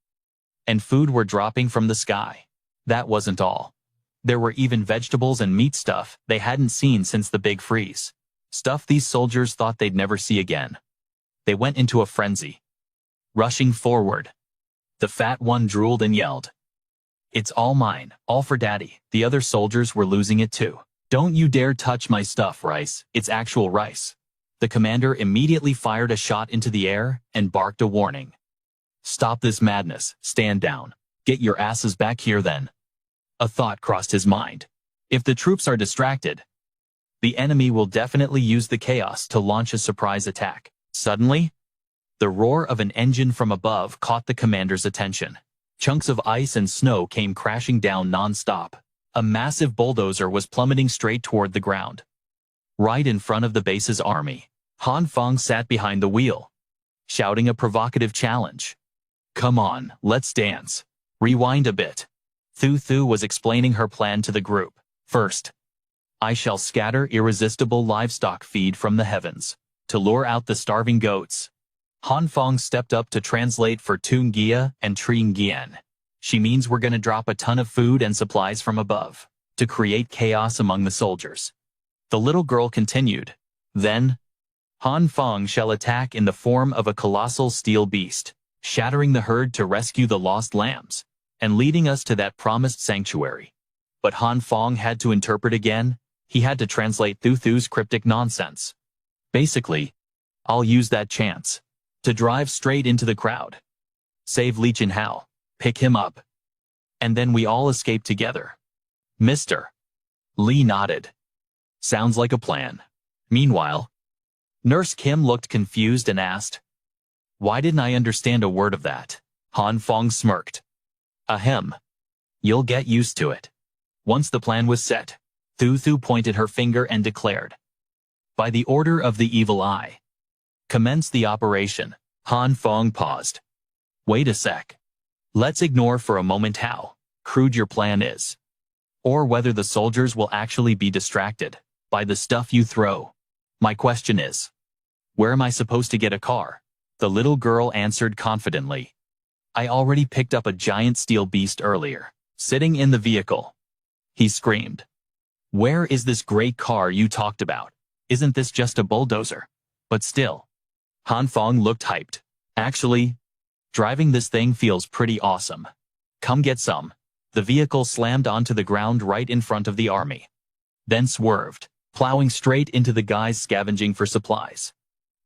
and food were dropping from the sky. That wasn't all. There were even vegetables and meat stuff they hadn't seen since the big freeze. Stuff these soldiers thought they'd never see again. They went into a frenzy, rushing forward. The fat one drooled and yelled. It's all mine, all for daddy. The other soldiers were losing it too. Don't you dare touch my stuff, rice. It's actual rice. The commander immediately fired a shot into the air and barked a warning. Stop this madness. Stand down. Get your asses back here then. A thought crossed his mind. If the troops are distracted, the enemy will definitely use the chaos to launch a surprise attack. Suddenly, the roar of an engine from above caught the commander's attention. Chunks of ice and snow came crashing down non-stop. A massive bulldozer was plummeting straight toward the ground, right in front of the base's army. Han Phong sat behind the wheel, shouting a provocative challenge. Come on, let's dance. Rewind a bit. Thu Thu was explaining her plan to the group. First, I shall scatter irresistible livestock feed from the heavens to lure out the starving goats. Han Phong stepped up to translate for Tung Gia and Tring Gian. She means we're gonna drop a ton of food and supplies from above to create chaos among the soldiers. The little girl continued. Then, Han Phong shall attack in the form of a colossal steel beast, shattering the herd to rescue the lost lambs, and leading us to that promised sanctuary. But Han Phong had to interpret again. He had to translate Thu Thu's cryptic nonsense. Basically, I'll use that chance to drive straight into the crowd, save Li Chin Hao, pick him up, and then we all escape together. Mr. Lee nodded. Sounds like a plan. Meanwhile, Nurse Kim looked confused and asked, why didn't I understand a word of that? Han Phong smirked. Ahem. You'll get used to it. Once the plan was set, Thu Thu pointed her finger and declared, by the order of the evil eye, Commence the operation. Han Phong paused. Wait a sec. Let's ignore for a moment how crude your plan is, or whether the soldiers will actually be distracted by the stuff you throw. My question is, where am I supposed to get a car? The little girl answered confidently. I already picked up a giant steel beast earlier, sitting in the vehicle. He screamed. Where is this great car you talked about? Isn't this just a bulldozer? But still. Han Phong looked hyped. Actually, driving this thing feels pretty awesome. Come get some. The vehicle slammed onto the ground right in front of the army, then swerved, plowing straight into the guys scavenging for supplies.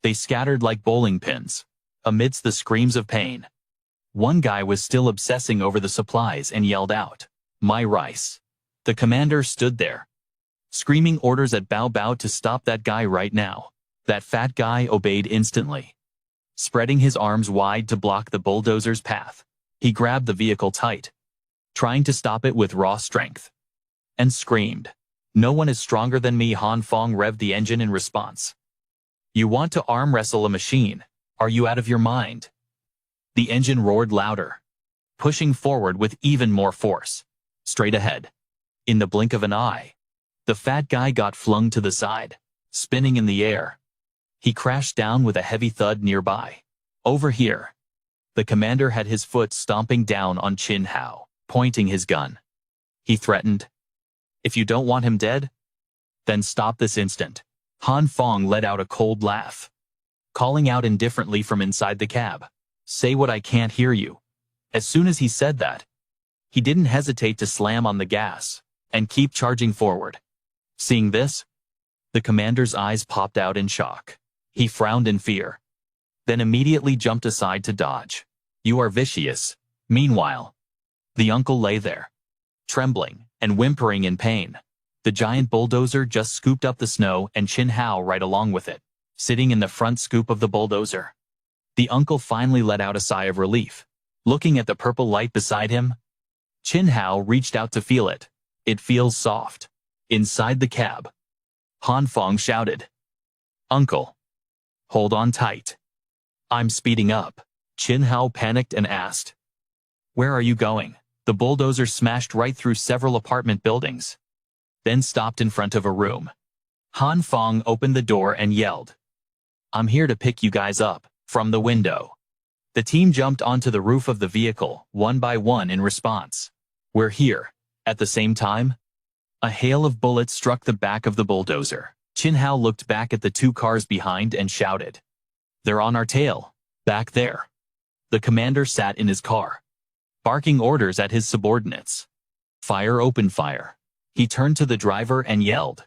They scattered like bowling pins, amidst the screams of pain. One guy was still obsessing over the supplies and yelled out, "My rice." The commander stood there, screaming orders at Bao Bao to stop that guy right now. That fat guy obeyed instantly. Spreading his arms wide to block the bulldozer's path, he grabbed the vehicle tight, trying to stop it with raw strength, and screamed, "No one is stronger than me." Han Phong revved the engine in response. You want to arm wrestle a machine? Are you out of your mind? The engine roared louder, pushing forward with even more force. Straight ahead. In the blink of an eye, the fat guy got flung to the side, spinning in the air. He crashed down with a heavy thud nearby. Over here. The commander had his foot stomping down on Chin Hao, pointing his gun. He threatened, "If you don't want him dead, then stop this instant." Han Phong let out a cold laugh, calling out indifferently from inside the cab, "Say what, I can't hear you." As soon as he said that, he didn't hesitate to slam on the gas and keep charging forward. Seeing this, the commander's eyes popped out in shock. He frowned in fear, then immediately jumped aside to dodge. "You are vicious." Meanwhile, the uncle lay there, trembling and whimpering in pain. The giant bulldozer just scooped up the snow and Chin Hao right along with it, sitting in the front scoop of the bulldozer. The uncle finally let out a sigh of relief, looking at the purple light beside him. Chin Hao reached out to feel it. It feels soft. Inside the cab, Han Phong shouted, "Uncle, hold on tight. I'm speeding up." Chin Hao panicked and asked, "Where are you going?" The bulldozer smashed right through several apartment buildings, then stopped in front of a room. Han Phong opened the door and yelled, "I'm here to pick you guys up." From the window, the team jumped onto the roof of the vehicle, one by one in response. "We're here." At the same time, a hail of bullets struck the back of the bulldozer. Chin Hao looked back at the two cars behind and shouted, "They're on our tail, back there." The commander sat in his car, barking orders at his subordinates. "Fire, open fire." He turned to the driver and yelled,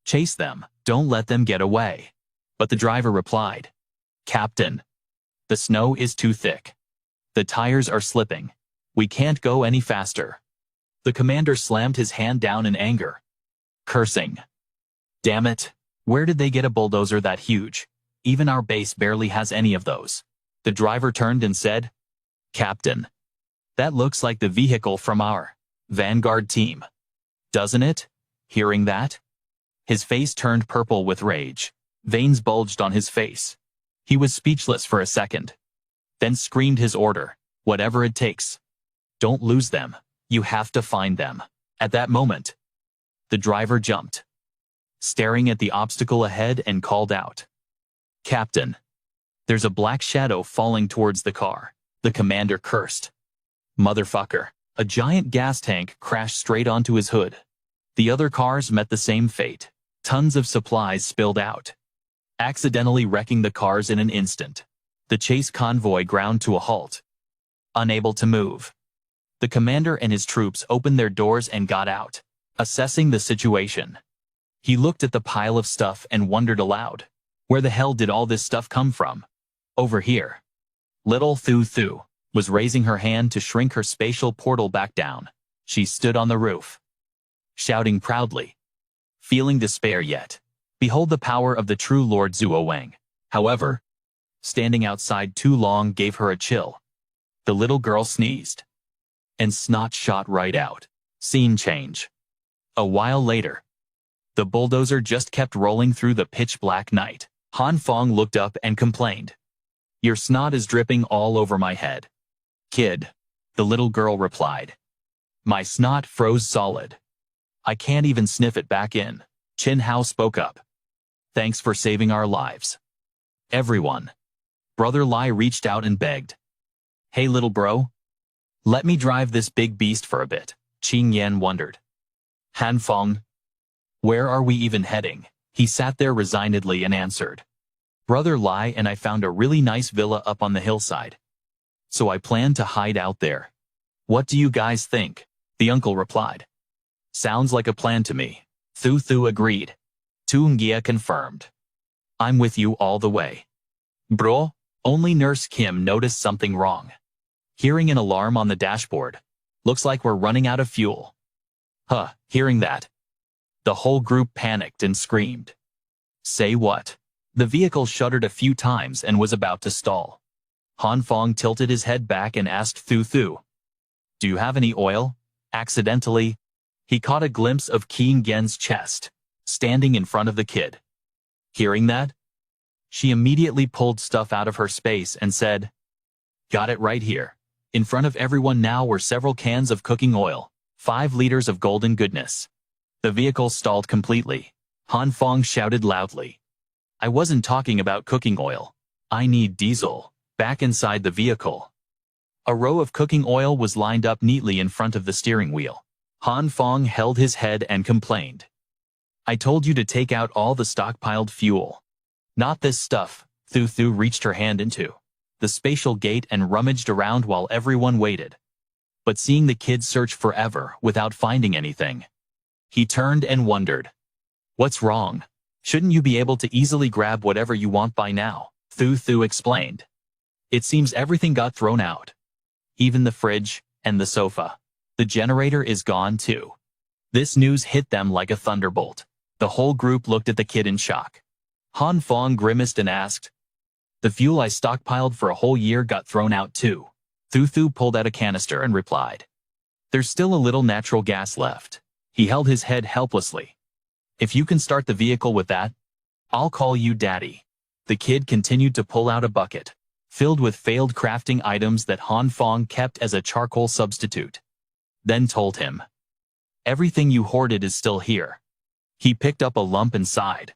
"Chase them, don't let them get away." But the driver replied, "Captain, the snow is too thick. The tires are slipping. We can't go any faster." The commander slammed his hand down in anger, cursing, "Damn it, where did they get a bulldozer that huge? Even our base barely has any of those." The driver turned and said, "Captain, that looks like the vehicle from our Vanguard team, doesn't it?" Hearing that, his face turned purple with rage. Veins bulged on his face. He was speechless for a second, then screamed his order, "Whatever it takes. Don't lose them. You have to find them." At that moment, the driver jumped, staring at the obstacle ahead, and called out, "Captain, there's a black shadow falling towards the car." The commander cursed. "Motherfucker." A giant gas tank crashed straight onto his hood. The other cars met the same fate. Tons of supplies spilled out, accidentally wrecking the cars in an instant. The chase convoy ground to a halt, unable to move. The commander and his troops opened their doors and got out, assessing the situation. He looked at the pile of stuff and wondered aloud, where the hell did all this stuff come from? Over here. Little Thu Thu was raising her hand to shrink her spatial portal back down. She stood on the roof, shouting proudly, feeling despair yet. Behold the power of the true Lord Zuo Wang. However, standing outside too long gave her a chill. The little girl sneezed, and snot shot right out. Scene change. A while later, the bulldozer just kept rolling through the pitch-black night. Han Phong looked up and complained. Your snot is dripping all over my head. Kid, the little girl replied. My snot froze solid. I can't even sniff it back in. Chin Hao spoke up. Thanks for saving our lives. Everyone. Brother Lai reached out and begged. Hey little bro. Let me drive this big beast for a bit. Qing Yan wondered. Han Phong. Where are we even heading? He sat there resignedly and answered. Brother Lai and I found a really nice villa up on the hillside. So I plan to hide out there. What do you guys think? The uncle replied. Sounds like a plan to me. Thu Thu agreed. Tuungia confirmed. I'm with you all the way. Bro, only Nurse Kim noticed something wrong. Hearing an alarm on the dashboard. Looks like we're running out of fuel. Hearing that. The whole group panicked and screamed. Say what? The vehicle shuddered a few times and was about to stall. Han Phong tilted his head back and asked Thu Thu. Do you have any oil? Accidentally, he caught a glimpse of Qing Gen's chest, standing in front of the kid. Hearing that, she immediately pulled stuff out of her space and said, Got it right here. In front of everyone now were several cans of cooking oil, 5 liters of golden goodness. The vehicle stalled completely. Han Phong shouted loudly. I wasn't talking about cooking oil. I need diesel. Back inside the vehicle. A row of cooking oil was lined up neatly in front of the steering wheel. Han Phong held his head and complained. I told you to take out all the stockpiled fuel. Not this stuff. Thu Thu reached her hand into the spatial gate and rummaged around while everyone waited. But seeing the kid search forever without finding anything, he turned and wondered. What's wrong? Shouldn't you be able to easily grab whatever you want by now? Thu Thu explained. It seems everything got thrown out. Even the fridge and the sofa. The generator is gone too. This news hit them like a thunderbolt. The whole group looked at the kid in shock. Han Phong grimaced and asked, The fuel I stockpiled for a whole year got thrown out too. Thu Thu pulled out a canister and replied, There's still a little natural gas left. He held his head helplessly. If you can start the vehicle with that, I'll call you daddy. The kid continued to pull out a bucket, filled with failed crafting items that Han Phong kept as a charcoal substitute. Then told him, Everything you hoarded is still here. He picked up a lump and sighed.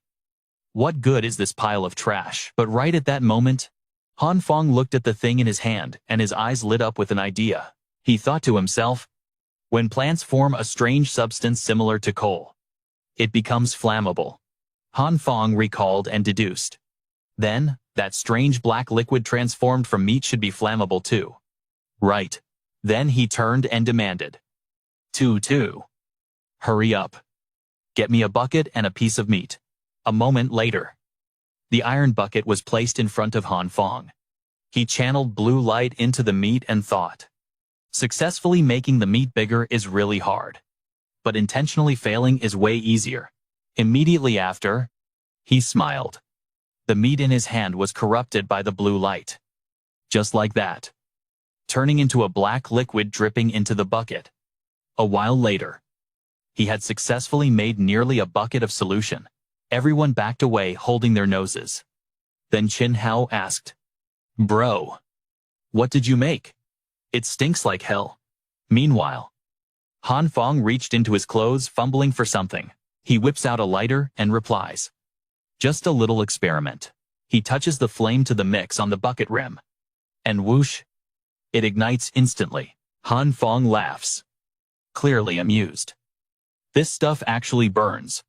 What good is this pile of trash? But right at that moment, Han Phong looked at the thing in his hand and his eyes lit up with an idea. He thought to himself, when plants form a strange substance similar to coal, it becomes flammable. Han Phong recalled and deduced. Then, that strange black liquid transformed from meat should be flammable too. Right. Then he turned and demanded. Two. Hurry up. Get me a bucket and a piece of meat. A moment later, the iron bucket was placed in front of Han Phong. He channeled blue light into the meat and thought. Successfully making the meat bigger is really hard. But intentionally failing is way easier. Immediately after, he smiled. The meat in his hand was corrupted by the blue light. Just like that. Turning into a black liquid dripping into the bucket. A while later, he had successfully made nearly a bucket of solution. Everyone backed away holding their noses. Then Qin Hao asked, Bro, what did you make? It stinks like hell. Meanwhile, Han Phong reached into his clothes fumbling for something. He whips out a lighter and replies. Just a little experiment. He touches the flame to the mix on the bucket rim. And whoosh, it ignites instantly. Han Phong laughs, clearly amused. This stuff actually burns.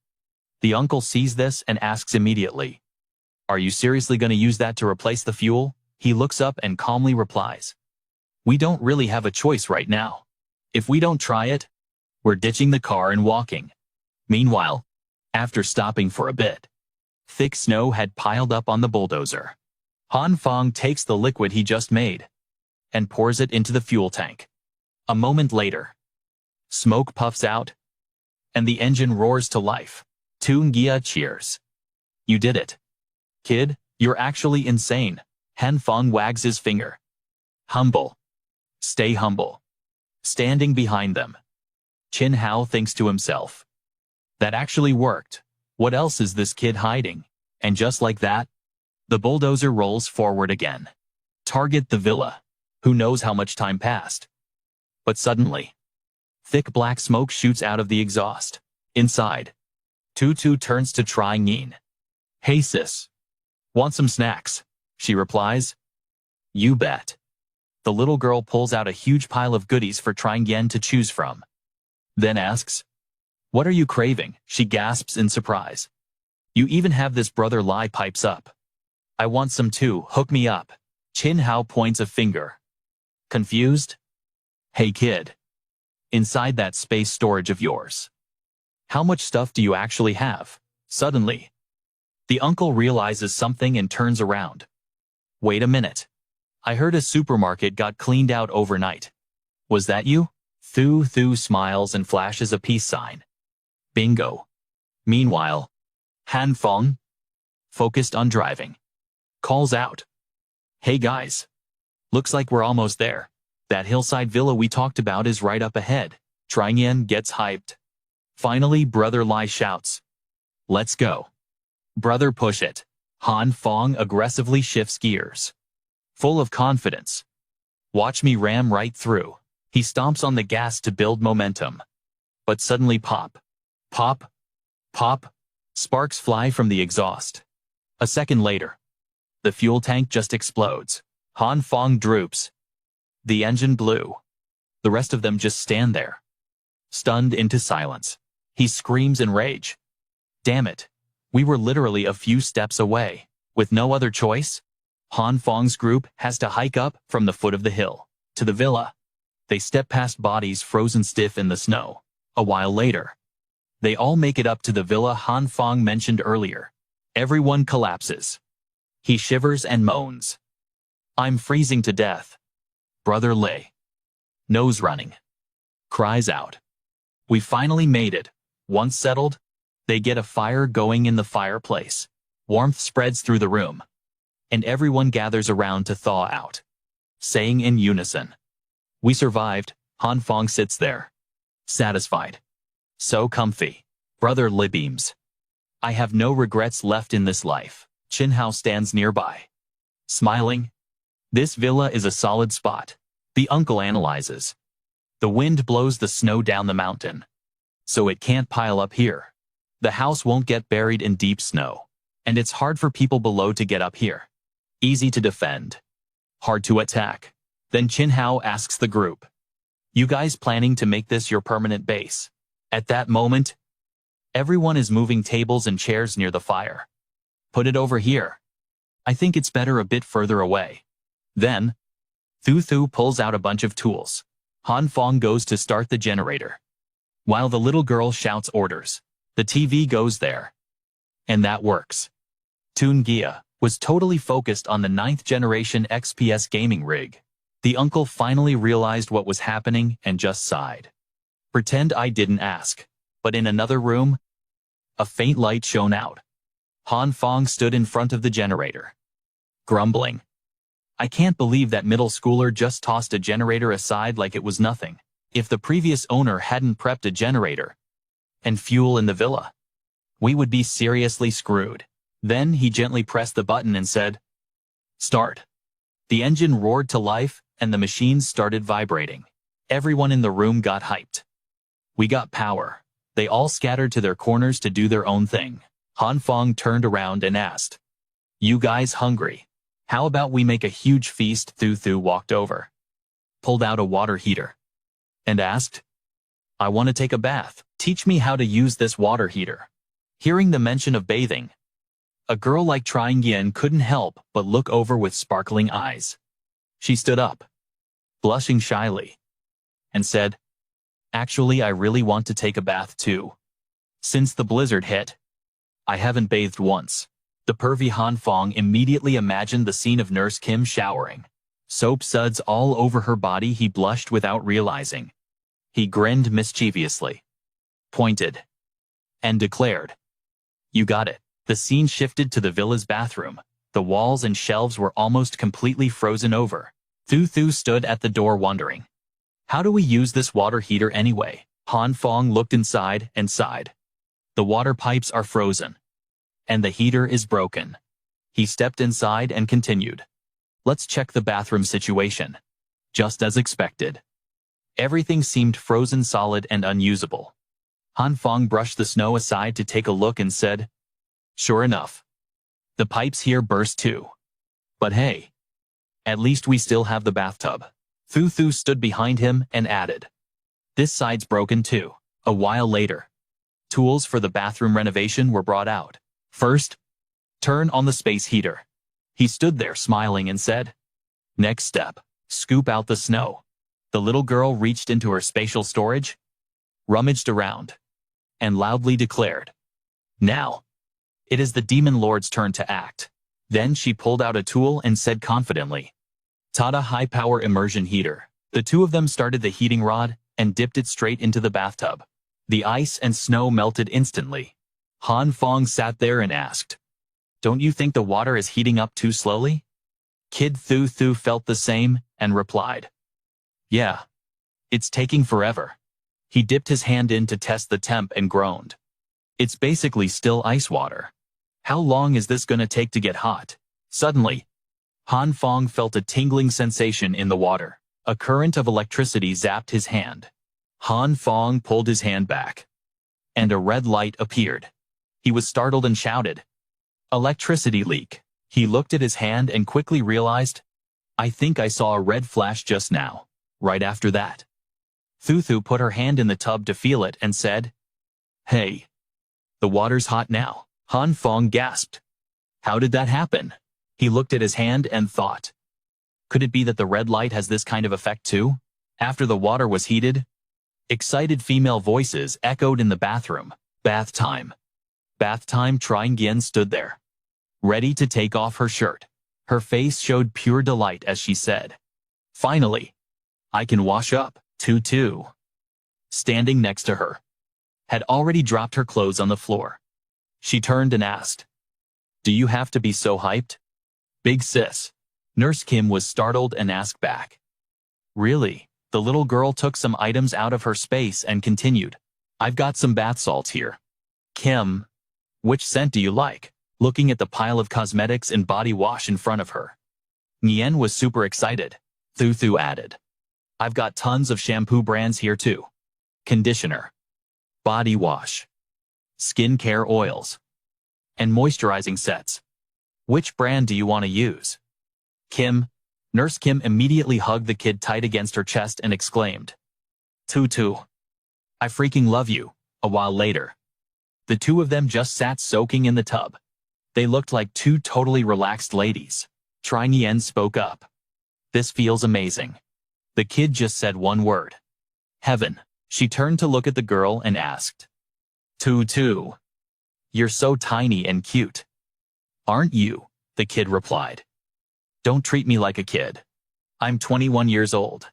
The uncle sees this and asks immediately, Are you seriously going to use that to replace the fuel? He looks up and calmly replies, We don't really have a choice right now. If we don't try it, we're ditching the car and walking. Meanwhile, after stopping for a bit, thick snow had piled up on the bulldozer. Han Phong takes the liquid he just made and pours it into the fuel tank. A moment later, smoke puffs out, and the engine roars to life. Tuungia cheers. You did it. Kid, you're actually insane. Han Phong wags his finger. Humble. Stay humble. Standing behind them, Qin Hao thinks to himself. That actually worked. What else is this kid hiding? And just like that, The bulldozer rolls forward again. Target the villa. Who knows how much time passed? But suddenly, thick black smoke shoots out of the exhaust. Inside, Tutu turns to Trying. Hey sis. Want some snacks? She replies. You bet. The little girl pulls out a huge pile of goodies for Trying to choose from. Then asks, what are you craving? She gasps in surprise. You even have this brother Lai pipes up. I want some too, hook me up. Chin Hao points a finger. Confused? Hey kid. Inside that space storage of yours, how much stuff do you actually have? Suddenly, the uncle realizes something and turns around. Wait a minute. I heard a supermarket got cleaned out overnight. Was that you? Thu smiles and flashes a peace sign. Bingo. Meanwhile, Han Phong, focused on driving, calls out. Hey guys. Looks like we're almost there. That hillside villa we talked about is right up ahead. Trying gets hyped. Finally, Brother Lai shouts. Let's go. Brother push it. Han Phong aggressively shifts gears. Full of confidence. Watch me ram right through. He stomps on the gas to build momentum. But suddenly pop. Pop. Pop. Sparks fly from the exhaust. A second later, the fuel tank just explodes. Han Phong droops. The engine blew. The rest of them just stand there, stunned into silence. He screams in rage. Damn it. We were literally a few steps away. With no other choice, Han Fong's group has to hike up from the foot of the hill to the villa. They step past bodies frozen stiff in the snow. A while later, they all make it up to the villa Han Phong mentioned earlier. Everyone collapses. He shivers and moans. I'm freezing to death. Brother Lei, nose running, cries out. We finally made it. Once settled, they get a fire going in the fireplace. Warmth spreads through the room, and everyone gathers around to thaw out, saying in unison, we survived. Han Phong sits there, satisfied. So comfy. Brother Lei beams. I have no regrets left in this life. Chin Hao stands nearby, smiling. This villa is a solid spot. The uncle analyzes. The wind blows the snow down the mountain, so it can't pile up here. The house won't get buried in deep snow, and it's hard for people below to get up here. Easy to defend, hard to attack. Then Chin Hao asks the group, you guys planning to make this your permanent base? At that moment, everyone is moving tables and chairs near the fire. Put it over here. I think it's better a bit further away. Then, Thu pulls out a bunch of tools. Han Phong goes to start the generator. While the little girl shouts orders, the TV goes there. And that works. Toon Gia was totally focused on the 9th generation XPS gaming rig. The uncle finally realized what was happening and just sighed. Pretend I didn't ask. But in another room, a faint light shone out. Han Phong stood in front of the generator, grumbling. I can't believe that middle schooler just tossed a generator aside like it was nothing. If the previous owner hadn't prepped a generator and fuel in the villa, we would be seriously screwed. Then he gently pressed the button and said, start. The engine roared to life and the machines started vibrating. Everyone in the room got hyped. We got power. They all scattered to their corners to do their own thing. Han Phong turned around and asked, you guys hungry? How about we make a huge feast? Thu walked over, pulled out a water heater, and asked, I want to take a bath. Teach me how to use this water heater. Hearing the mention of bathing, a girl like Trying couldn't help but look over with sparkling eyes. She stood up, blushing shyly, and said, actually I really want to take a bath too. Since the blizzard hit, I haven't bathed once. The pervy Han Phong immediately imagined the scene of Nurse Kim showering. Soap suds all over her body. He blushed without realizing. He grinned mischievously, pointed, and declared, you got it. The scene shifted to the villa's bathroom. The walls and shelves were almost completely frozen over. Thu stood at the door wondering, how do we use this water heater anyway? Han Phong looked inside and sighed. The water pipes are frozen, and the heater is broken. He stepped inside and continued. Let's check the bathroom situation. Just as expected. Everything seemed frozen solid and unusable. Phong brushed the snow aside to take a look and said, Sure enough. The pipes here burst too. But hey, at least we still have the bathtub. Thu stood behind him and added, This side's broken too. A while later, tools for the bathroom renovation were brought out. First, turn on the space heater. He stood there smiling and said, Next step, scoop out the snow. The little girl reached into her spatial storage, rummaged around, and loudly declared, Now, it is the Demon Lord's turn to act. Then she pulled out a tool and said confidently, Tada high-power immersion heater. The two of them started the heating rod and dipped it straight into the bathtub. The ice and snow melted instantly. Phong sat there and asked, Don't you think the water is heating up too slowly? Kid Thu felt the same and replied, Yeah, it's taking forever. He dipped his hand in to test the temp and groaned. It's basically still ice water. How long is this gonna take to get hot? Suddenly, Phong felt a tingling sensation in the water. A current of electricity zapped his hand. Phong pulled his hand back, and a red light appeared. He was startled and shouted, Electricity leak. He looked at his hand and quickly realized, I think I saw a red flash just now. Right after that, Thu put her hand in the tub to feel it and said, Hey, the water's hot now. Phong gasped. How did that happen? He looked at his hand and thought, Could it be that the red light has this kind of effect too? After the water was heated, excited female voices echoed in the bathroom. Bath time. Bath time. Trying stood there, ready to take off her shirt. Her face showed pure delight as she said, Finally, I can wash up. Tutu, standing next to her, had already dropped her clothes on the floor. She turned and asked, Do you have to be so hyped? Big sis. Nurse Kim was startled and asked back, Really? The little girl took some items out of her space and continued, I've got some bath salts here. Kim, which scent do you like? Looking at the pile of cosmetics and body wash in front of her, Nguyen was super excited. Thu added, I've got tons of shampoo brands here too. Conditioner, body wash, skincare oils, and moisturizing sets. Which brand do you want to use? Kim, Nurse Kim immediately hugged the kid tight against her chest and exclaimed, Tutu, I freaking love you. A while later, the two of them just sat soaking in the tub. They looked like two totally relaxed ladies. Nguyen spoke up. This feels amazing. The kid just said one word. Heaven. She turned to look at the girl and asked, Tutu, you're so tiny and cute. Aren't you? The kid replied. Don't treat me like a kid. I'm 21 years old.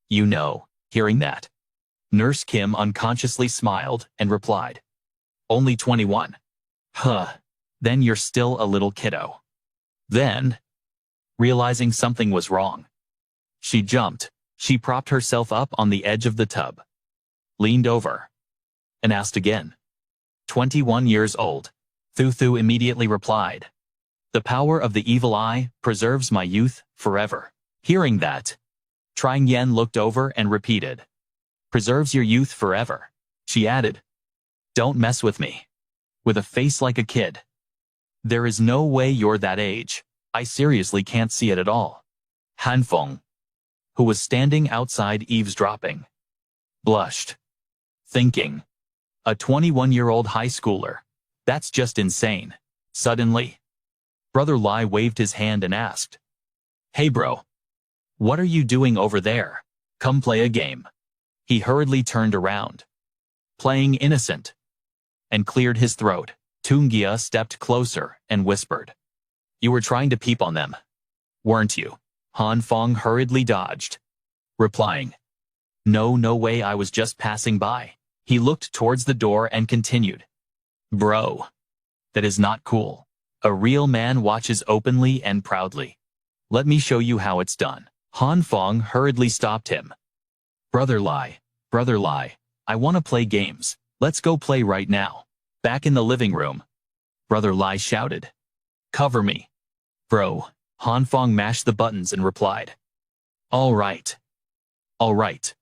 You know. Hearing that, Nurse Kim unconsciously smiled and replied, Only 21. Huh. Then you're still a little kiddo. Then, realizing something was wrong, she jumped. She propped herself up on the edge of the tub, leaned over, and asked again. 21 years old. Thu immediately replied, The power of the evil eye preserves my youth forever. Hearing that, Nguyen looked over and repeated, Preserves your youth forever. She added, Don't mess with me. With a face like a kid. There is no way you're that age. I seriously can't see it at all. Phong, who was standing outside eavesdropping, blushed, thinking, a 21-year-old high schooler. That's just insane. Suddenly, Brother Lai waved his hand and asked, Hey bro, what are you doing over there? Come play a game. He hurriedly turned around, playing innocent, and cleared his throat. Tungia stepped closer and whispered, You were trying to peep on them, weren't you? Phong hurriedly dodged, replying, No way, I was just passing by. He looked towards the door and continued, Bro, that is not cool. A real man watches openly and proudly. Let me show you how it's done. Phong hurriedly stopped him. Brother Lai, I want to play games. Let's go play right now. Back in the living room, Brother Lai shouted, Cover me. Bro, Han Phong mashed the buttons and replied, All right. All right.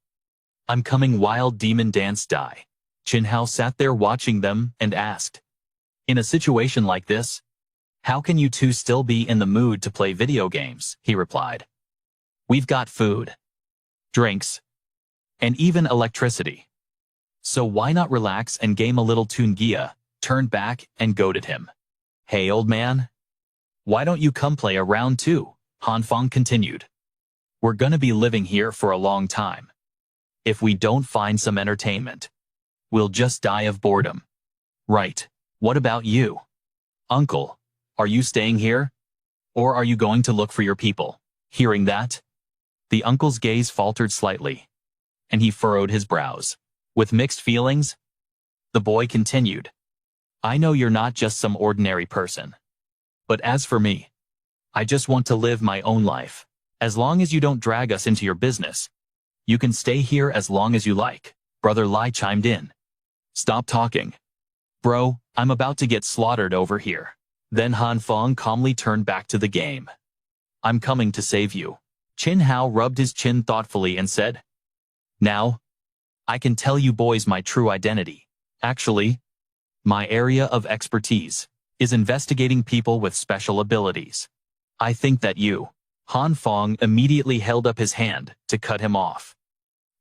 I'm coming. Wild demon dance die. Chin Hao sat there watching them and asked, In a situation like this, how can you two still be in the mood to play video games? He replied, We've got food, drinks, and even electricity. So why not relax and game a little? Tungia turned back and goaded him. Hey, old man. Why don't you come play a round too? Han Phong continued. We're gonna be living here for a long time. If we don't find some entertainment, we'll just die of boredom. Right. What about you? Uncle, are you staying here? Or are you going to look for your people? Hearing that, the uncle's gaze faltered slightly, and he furrowed his brows. With mixed feelings, the boy continued, I know you're not just some ordinary person. But as for me, I just want to live my own life. As long as you don't drag us into your business, you can stay here as long as you like. Brother Lai chimed in. Stop talking. Bro, I'm about to get slaughtered over here. Then Han Phong calmly turned back to the game. I'm coming to save you. Chin Hao rubbed his chin thoughtfully and said, Now, I can tell you boys my true identity. Actually, my area of expertise is investigating people with special abilities. I think that you. Han Phong immediately held up his hand to cut him off.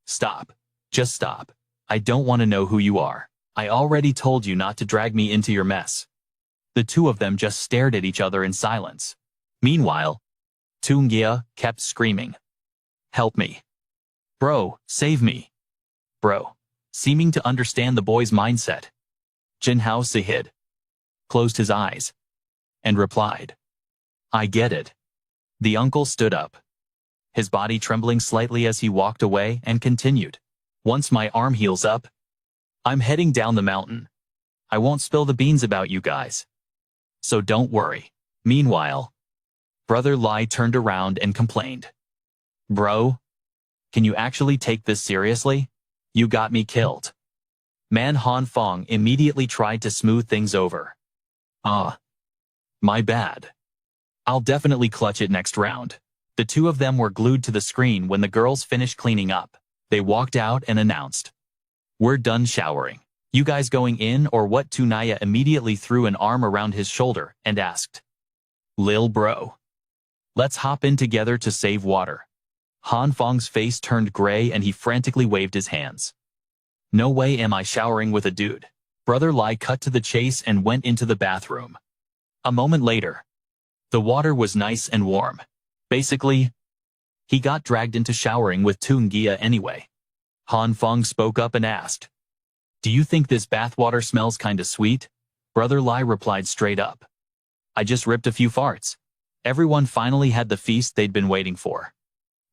Stop. Just stop. I don't want to know who you are. I already told you not to drag me into your mess. The two of them just stared at each other in silence. Meanwhile, Tungia kept screaming. Help me. Bro, save me. Bro. Seeming to understand the boy's mindset, Jin Hao Sihid closed his eyes and replied, I get it. The uncle stood up, his body trembling slightly as he walked away and continued. Once my arm heals up, I'm heading down the mountain. I won't spill the beans about you guys. So don't worry. Meanwhile, Brother Lai turned around and complained. Bro, can you actually take this seriously? You got me killed. Man, Han Phong immediately tried to smooth things over. My bad. I'll definitely clutch it next round. The two of them were glued to the screen when the girls finished cleaning up. They walked out and announced, We're done showering. You guys going in or what? Tunaya immediately threw an arm around his shoulder and asked, Lil bro, let's hop in together to save water. Han Fong's face turned gray and he frantically waved his hands. No way am I showering with a dude. Brother Lai cut to the chase and went into the bathroom. A moment later, the water was nice and warm. Basically, he got dragged into showering with Tungia anyway. Han Phong spoke up and asked, Do you think this bathwater smells kinda sweet? Brother Lai replied straight up. I just ripped a few farts. Everyone finally had the feast they'd been waiting for.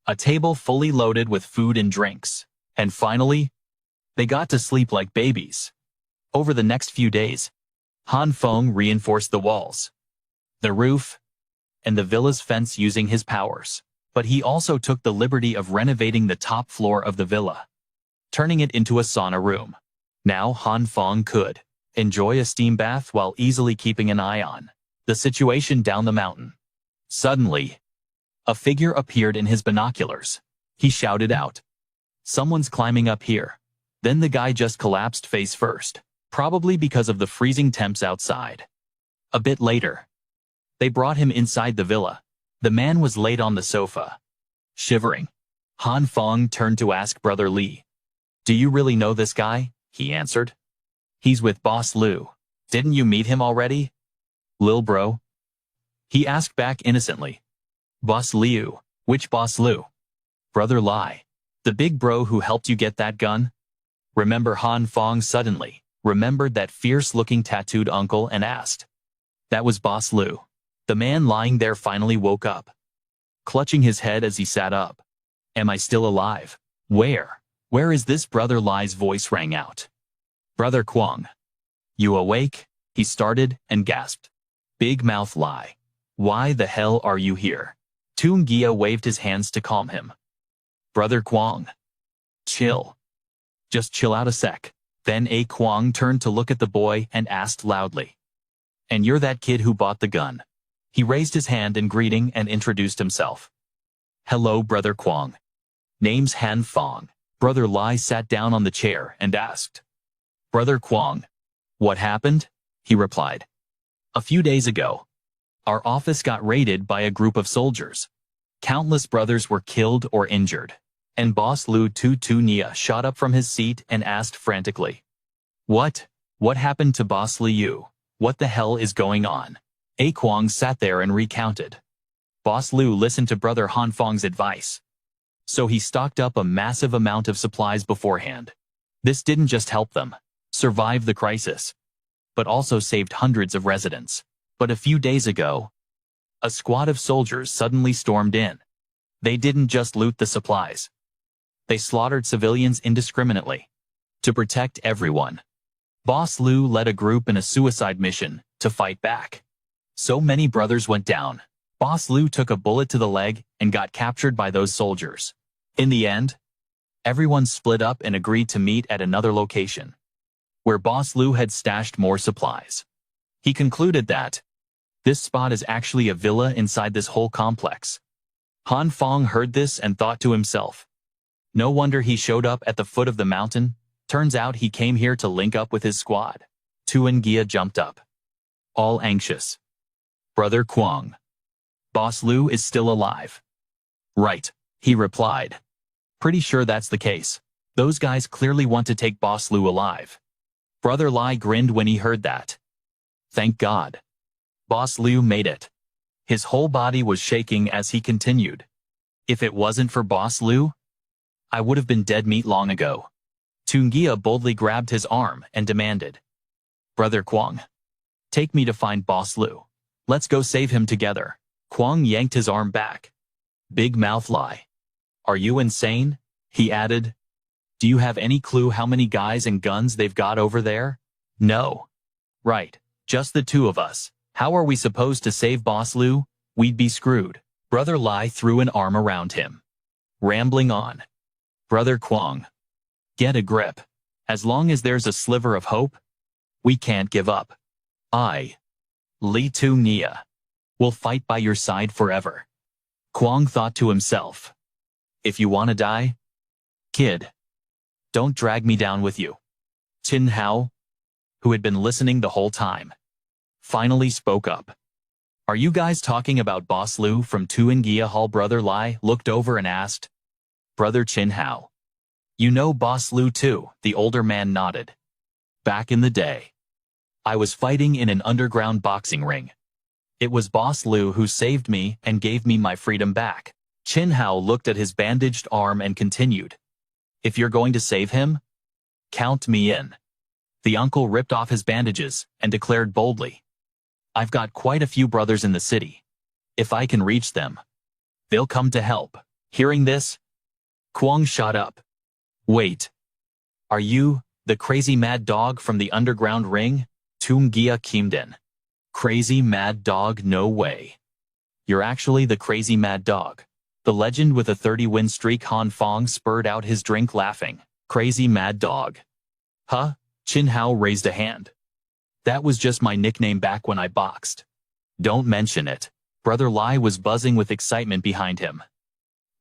A table fully loaded with food and drinks. And finally, they got to sleep like babies. Over the next few days, Han Phong reinforced the walls, the roof, and the villa's fence using his powers. But he also took the liberty of renovating the top floor of the villa, turning it into a sauna room. Now Han Phong could enjoy a steam bath while easily keeping an eye on the situation down the mountain. Suddenly, a figure appeared in his binoculars. He shouted out, Someone's climbing up here. Then the guy just collapsed face first, probably because of the freezing temps outside. A bit later, they brought him inside the villa. The man was laid on the sofa, shivering. Han Phong turned to ask Brother Li, Do you really know this guy? He answered, He's with Boss Liu. Didn't you meet him already? Lil bro? He asked back innocently. Boss Liu? Which Boss Liu? Brother Lai. The big bro who helped you get that gun? Remember? Han Phong suddenly remembered that fierce-looking tattooed uncle and asked. That was Boss Liu. The man lying there finally woke up, clutching his head as he sat up. Am I still alive? Where is this? Brother Lai's voice rang out. Brother Kwang. You awake? He started and gasped. Big mouth Lai. Why the hell are you here? Tungia waved his hands to calm him. Brother Kwang. Chill. Just chill out a sec. Then Kwang turned to look at the boy and asked loudly. And you're that kid who bought the gun? He raised his hand in greeting and introduced himself. Hello, Brother Kwang. Name's Han Phong. Brother Lai sat down on the chair and asked. Brother Kwang. What happened? He replied. A few days ago, our office got raided by a group of soldiers. Countless brothers were killed or injured, and Boss Lu Tu Nia shot up from his seat and asked frantically. What? What happened to Boss Liu? What the hell is going on? A Kwang sat there and recounted. Boss Liu listened to Brother Han Fong's advice. So he stocked up a massive amount of supplies beforehand. This didn't just help them survive the crisis, but also saved hundreds of residents. But a few days ago, a squad of soldiers suddenly stormed in. They didn't just loot the supplies. They slaughtered civilians indiscriminately. To protect everyone, Boss Liu led a group in a suicide mission to fight back. So many brothers went down. Boss Liu took a bullet to the leg and got captured by those soldiers. In the end, everyone split up and agreed to meet at another location, where Boss Liu had stashed more supplies. He concluded that this spot is actually a villa inside this whole complex. Han Phong heard this and thought to himself, no wonder he showed up at the foot of the mountain. Turns out he came here to link up with his squad. Tuan Gia jumped up, all anxious. Brother Kwang, Boss Liu is still alive. Right, he replied. Pretty sure that's the case. Those guys clearly want to take Boss Liu alive. Brother Lai grinned when he heard that. Thank God. Boss Liu made it. His whole body was shaking as he continued. If it wasn't for Boss Liu, I would have been dead meat long ago. Tungia boldly grabbed his arm and demanded. Brother Kwang, take me to find Boss Liu. Let's go save him together. Kwang yanked his arm back. Big mouth Lai. Are you insane? He added. Do you have any clue how many guys and guns they've got over there? No. Right, just the two of us. How are we supposed to save Boss Liu? We'd be screwed. Brother Lai threw an arm around him, rambling on. Brother Kwang, get a grip. As long as there's a sliver of hope, we can't give up. Li Tu Nia, will fight by your side forever. Kwang thought to himself. If you want to die, kid, don't drag me down with you. Tin Hao, who had been listening the whole time, finally spoke up. Are you guys talking about Boss Liu from Tuan Gia Hall? Brother Lai looked over and asked. Brother Chin Hao. You know Boss Liu too, the older man nodded. Back in the day, I was fighting in an underground boxing ring. It was Boss Liu who saved me and gave me my freedom back. Chin Hao looked at his bandaged arm and continued. If you're going to save him, count me in. The uncle ripped off his bandages and declared boldly. I've got quite a few brothers in the city. If I can reach them, they'll come to help. Hearing this, Kwang shot up. Wait. Are you the crazy mad dog from the underground ring? Tum Gia chimed in. Crazy mad dog? No way. You're actually the crazy mad dog. The legend with a 30-win streak. Han Phong spurred out his drink laughing. Crazy mad dog. Huh? Chin Hao raised a hand. That was just my nickname back when I boxed. Don't mention it. Brother Lai was buzzing with excitement behind him.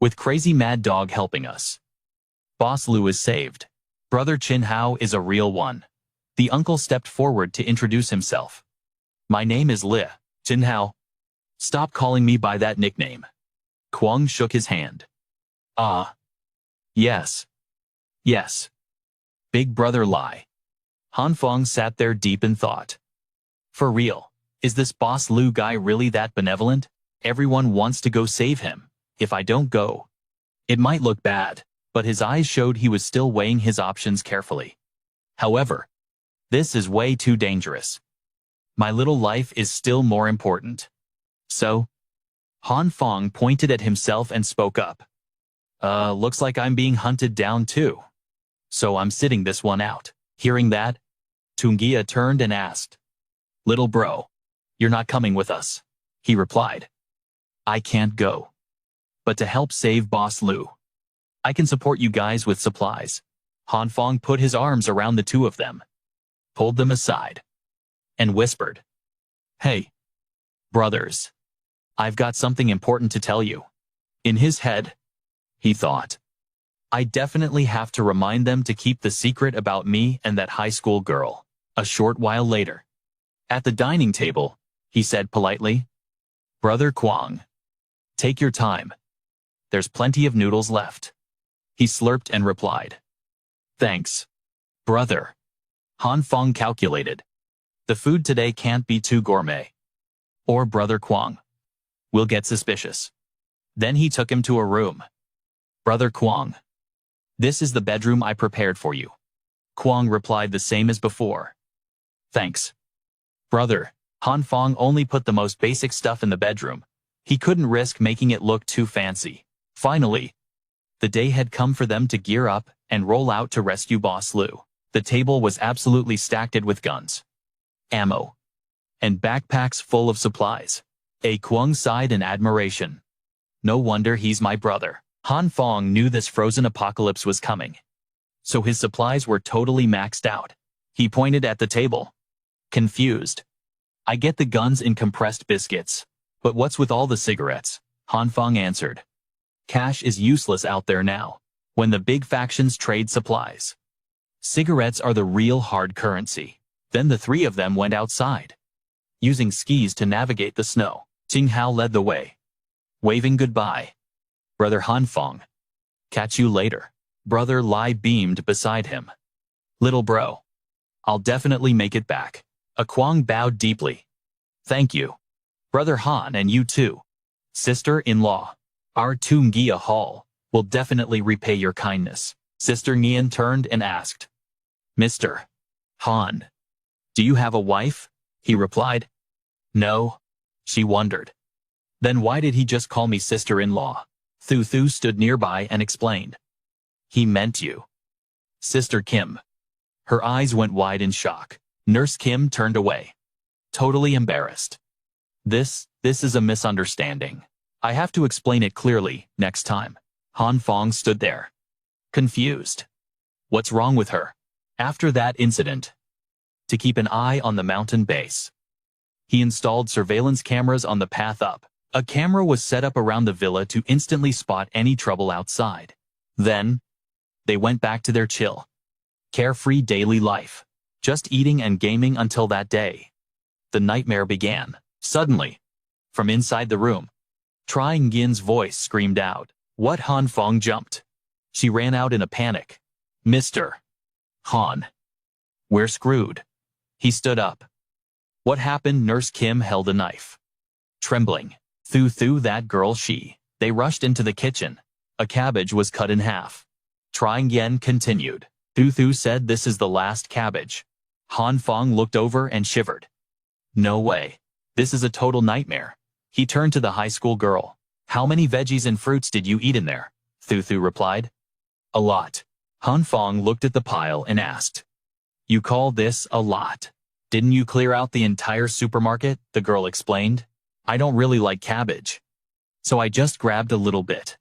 With Crazy Mad Dog helping us, Boss Liu is saved. Brother Chin Hao is a real one. The uncle stepped forward to introduce himself. My name is Li. Chin Hao. Stop calling me by that nickname. Kwang shook his hand. Yes. Yes. Big Brother Lai. Han Phong sat there deep in thought. For real, is this Boss Liu guy really that benevolent? Everyone wants to go save him. If I don't go, it might look bad, but his eyes showed he was still weighing his options carefully. However, this is way too dangerous. My little life is still more important. So, Han Phong pointed at himself and spoke up. Looks like I'm being hunted down too. So I'm sitting this one out. Hearing that, Tungia turned and asked. Little bro, you're not coming with us. He replied. I can't go. But to help save Boss Liu, I can support you guys with supplies. Han Phong put his arms around the two of them, pulled them aside, and whispered. Hey, brothers, I've got something important to tell you. In his head, he thought, I definitely have to remind them to keep the secret about me and that high school girl. A short while later, at the dining table, he said politely, Brother Kwang, take your time. There's plenty of noodles left. He slurped and replied, Thanks, brother. Han Phong calculated. The food today can't be too gourmet. Or Brother Kwang will get suspicious. Then he took him to a room. Brother Kwang, this is the bedroom I prepared for you. Kwang replied the same as before. Thanks, brother. Han Phong only put the most basic stuff in the bedroom. He couldn't risk making it look too fancy. Finally, the day had come for them to gear up and roll out to rescue Boss Lu. The table was absolutely stacked with guns, ammo, and backpacks full of supplies. Kwang sighed in admiration. No wonder he's my brother. Han Phong knew this frozen apocalypse was coming, so his supplies were totally maxed out. He pointed at the table, confused. I get the guns and compressed biscuits, but what's with all the cigarettes? Han Phong answered. Cash is useless out there now, when the big factions trade supplies. Cigarettes are the real hard currency. Then the three of them went outside, using skis to navigate the snow. Jing Hao led the way, waving goodbye. Brother Han Phong, catch you later. Brother Lai beamed beside him. Little bro, I'll definitely make it back. Kwang bowed deeply. Thank you. Brother Han, and you too. Sister-in-law, our Tungia Hall will definitely repay your kindness. Sister Nian turned and asked, Mr. Han, do you have a wife? He replied, No. She wondered. Then why did he just call me sister-in-law? Thu Thu stood nearby and explained. He meant you. Sister Kim. Her eyes went wide in shock. Nurse Kim turned away, totally embarrassed. This is a misunderstanding. I have to explain it clearly next time. Han Phong stood there, confused. What's wrong with her? After that incident, to keep an eye on the mountain base, he installed surveillance cameras on the path up. A camera was set up around the villa to instantly spot any trouble outside. Then, they went back to their chill, carefree daily life, just eating and gaming until that day. The nightmare began. Suddenly, from inside the room, Trying Yin's voice screamed out. What? Han Phong jumped. She ran out in a panic. Mr. Han, we're screwed. He stood up. What happened? Nurse Kim held a knife, trembling. Thu Thu, that girl, They rushed into the kitchen. A cabbage was cut in half. Trying Yin continued. Thu Thu said this is the last cabbage. Han Phong looked over and shivered. No way. This is a total nightmare. He turned to the high school girl. How many veggies and fruits did you eat in there? Thu Thu replied. A lot. Han Phong looked at the pile and asked. You call this a lot? Didn't you clear out the entire supermarket? The girl explained. I don't really like cabbage, so I just grabbed a little bit.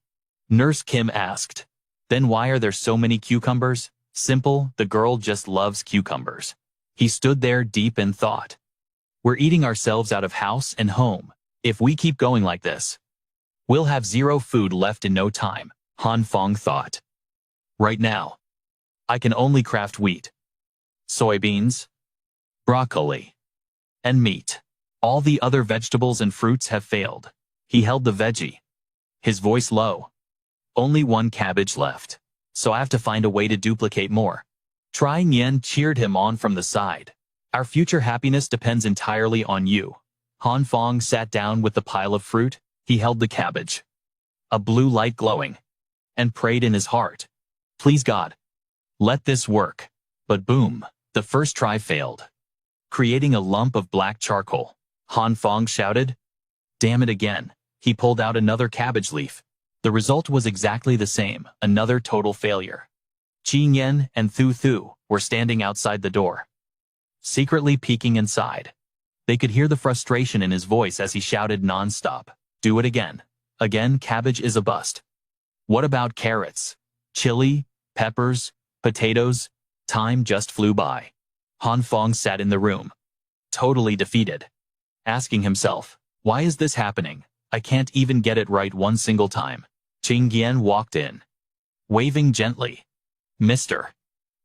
Nurse Kim asked. Then why are there so many cucumbers? Simple, the girl just loves cucumbers. He stood there deep in thought. We're eating ourselves out of house and home. If we keep going like this, we'll have zero food left in no time, Han Phong thought. Right now, I can only craft wheat, soybeans, broccoli, and meat. All the other vegetables and fruits have failed. He held the veggie, his voice low. Only one cabbage left, so I have to find a way to duplicate more. Trying Yin cheered him on from the side. Our future happiness depends entirely on you. Han Phong sat down with the pile of fruit. He held the cabbage, a blue light glowing, and prayed in his heart. Please God, let this work. But boom, the first try failed, creating a lump of black charcoal. Han Phong shouted, Damn it again. He pulled out another cabbage leaf. The result was exactly the same, another total failure. Qi Yen and Thu Thu were standing outside the door, secretly peeking inside. They could hear the frustration in his voice as he shouted non-stop. Do it again. Again, cabbage is a bust. What about carrots, chili, peppers, potatoes? Time just flew by. Han Phong sat in the room, totally defeated, asking himself, why is this happening? I can't even get it right one single time. Qing Yan walked in, waving gently. Mr.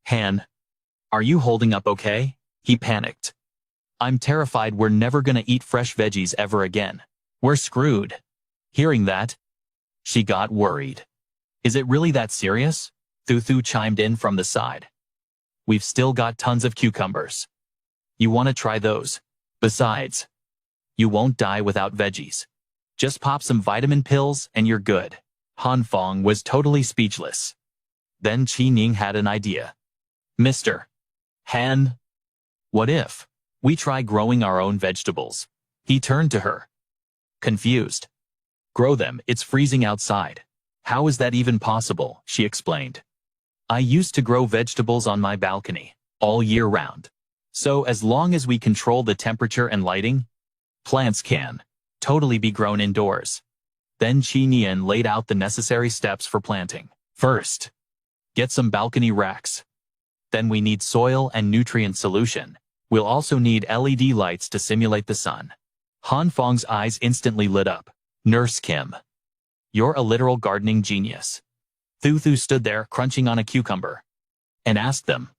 Han, are you holding up okay? He panicked. I'm terrified we're never gonna eat fresh veggies ever again. We're screwed. Hearing that, she got worried. Is it really that serious? Thu chimed in from the side. We've still got tons of cucumbers. You want to try those? Besides, you won't die without veggies. Just pop some vitamin pills and you're good. Han Phong was totally speechless. Then Qi Ning had an idea. Mr. Han, what if we try growing our own vegetables? He turned to her, confused. Grow them, it's freezing outside. How is that even possible? She explained. I used to grow vegetables on my balcony, all year round. So as long as we control the temperature and lighting, plants can totally be grown indoors. Then Qi Nian laid out the necessary steps for planting. First, get some balcony racks. Then we need soil and nutrient solution. We'll also need LED lights to simulate the sun. Han Fong's eyes instantly lit up. Nurse Kim, you're a literal gardening genius. Thu stood there crunching on a cucumber and asked them,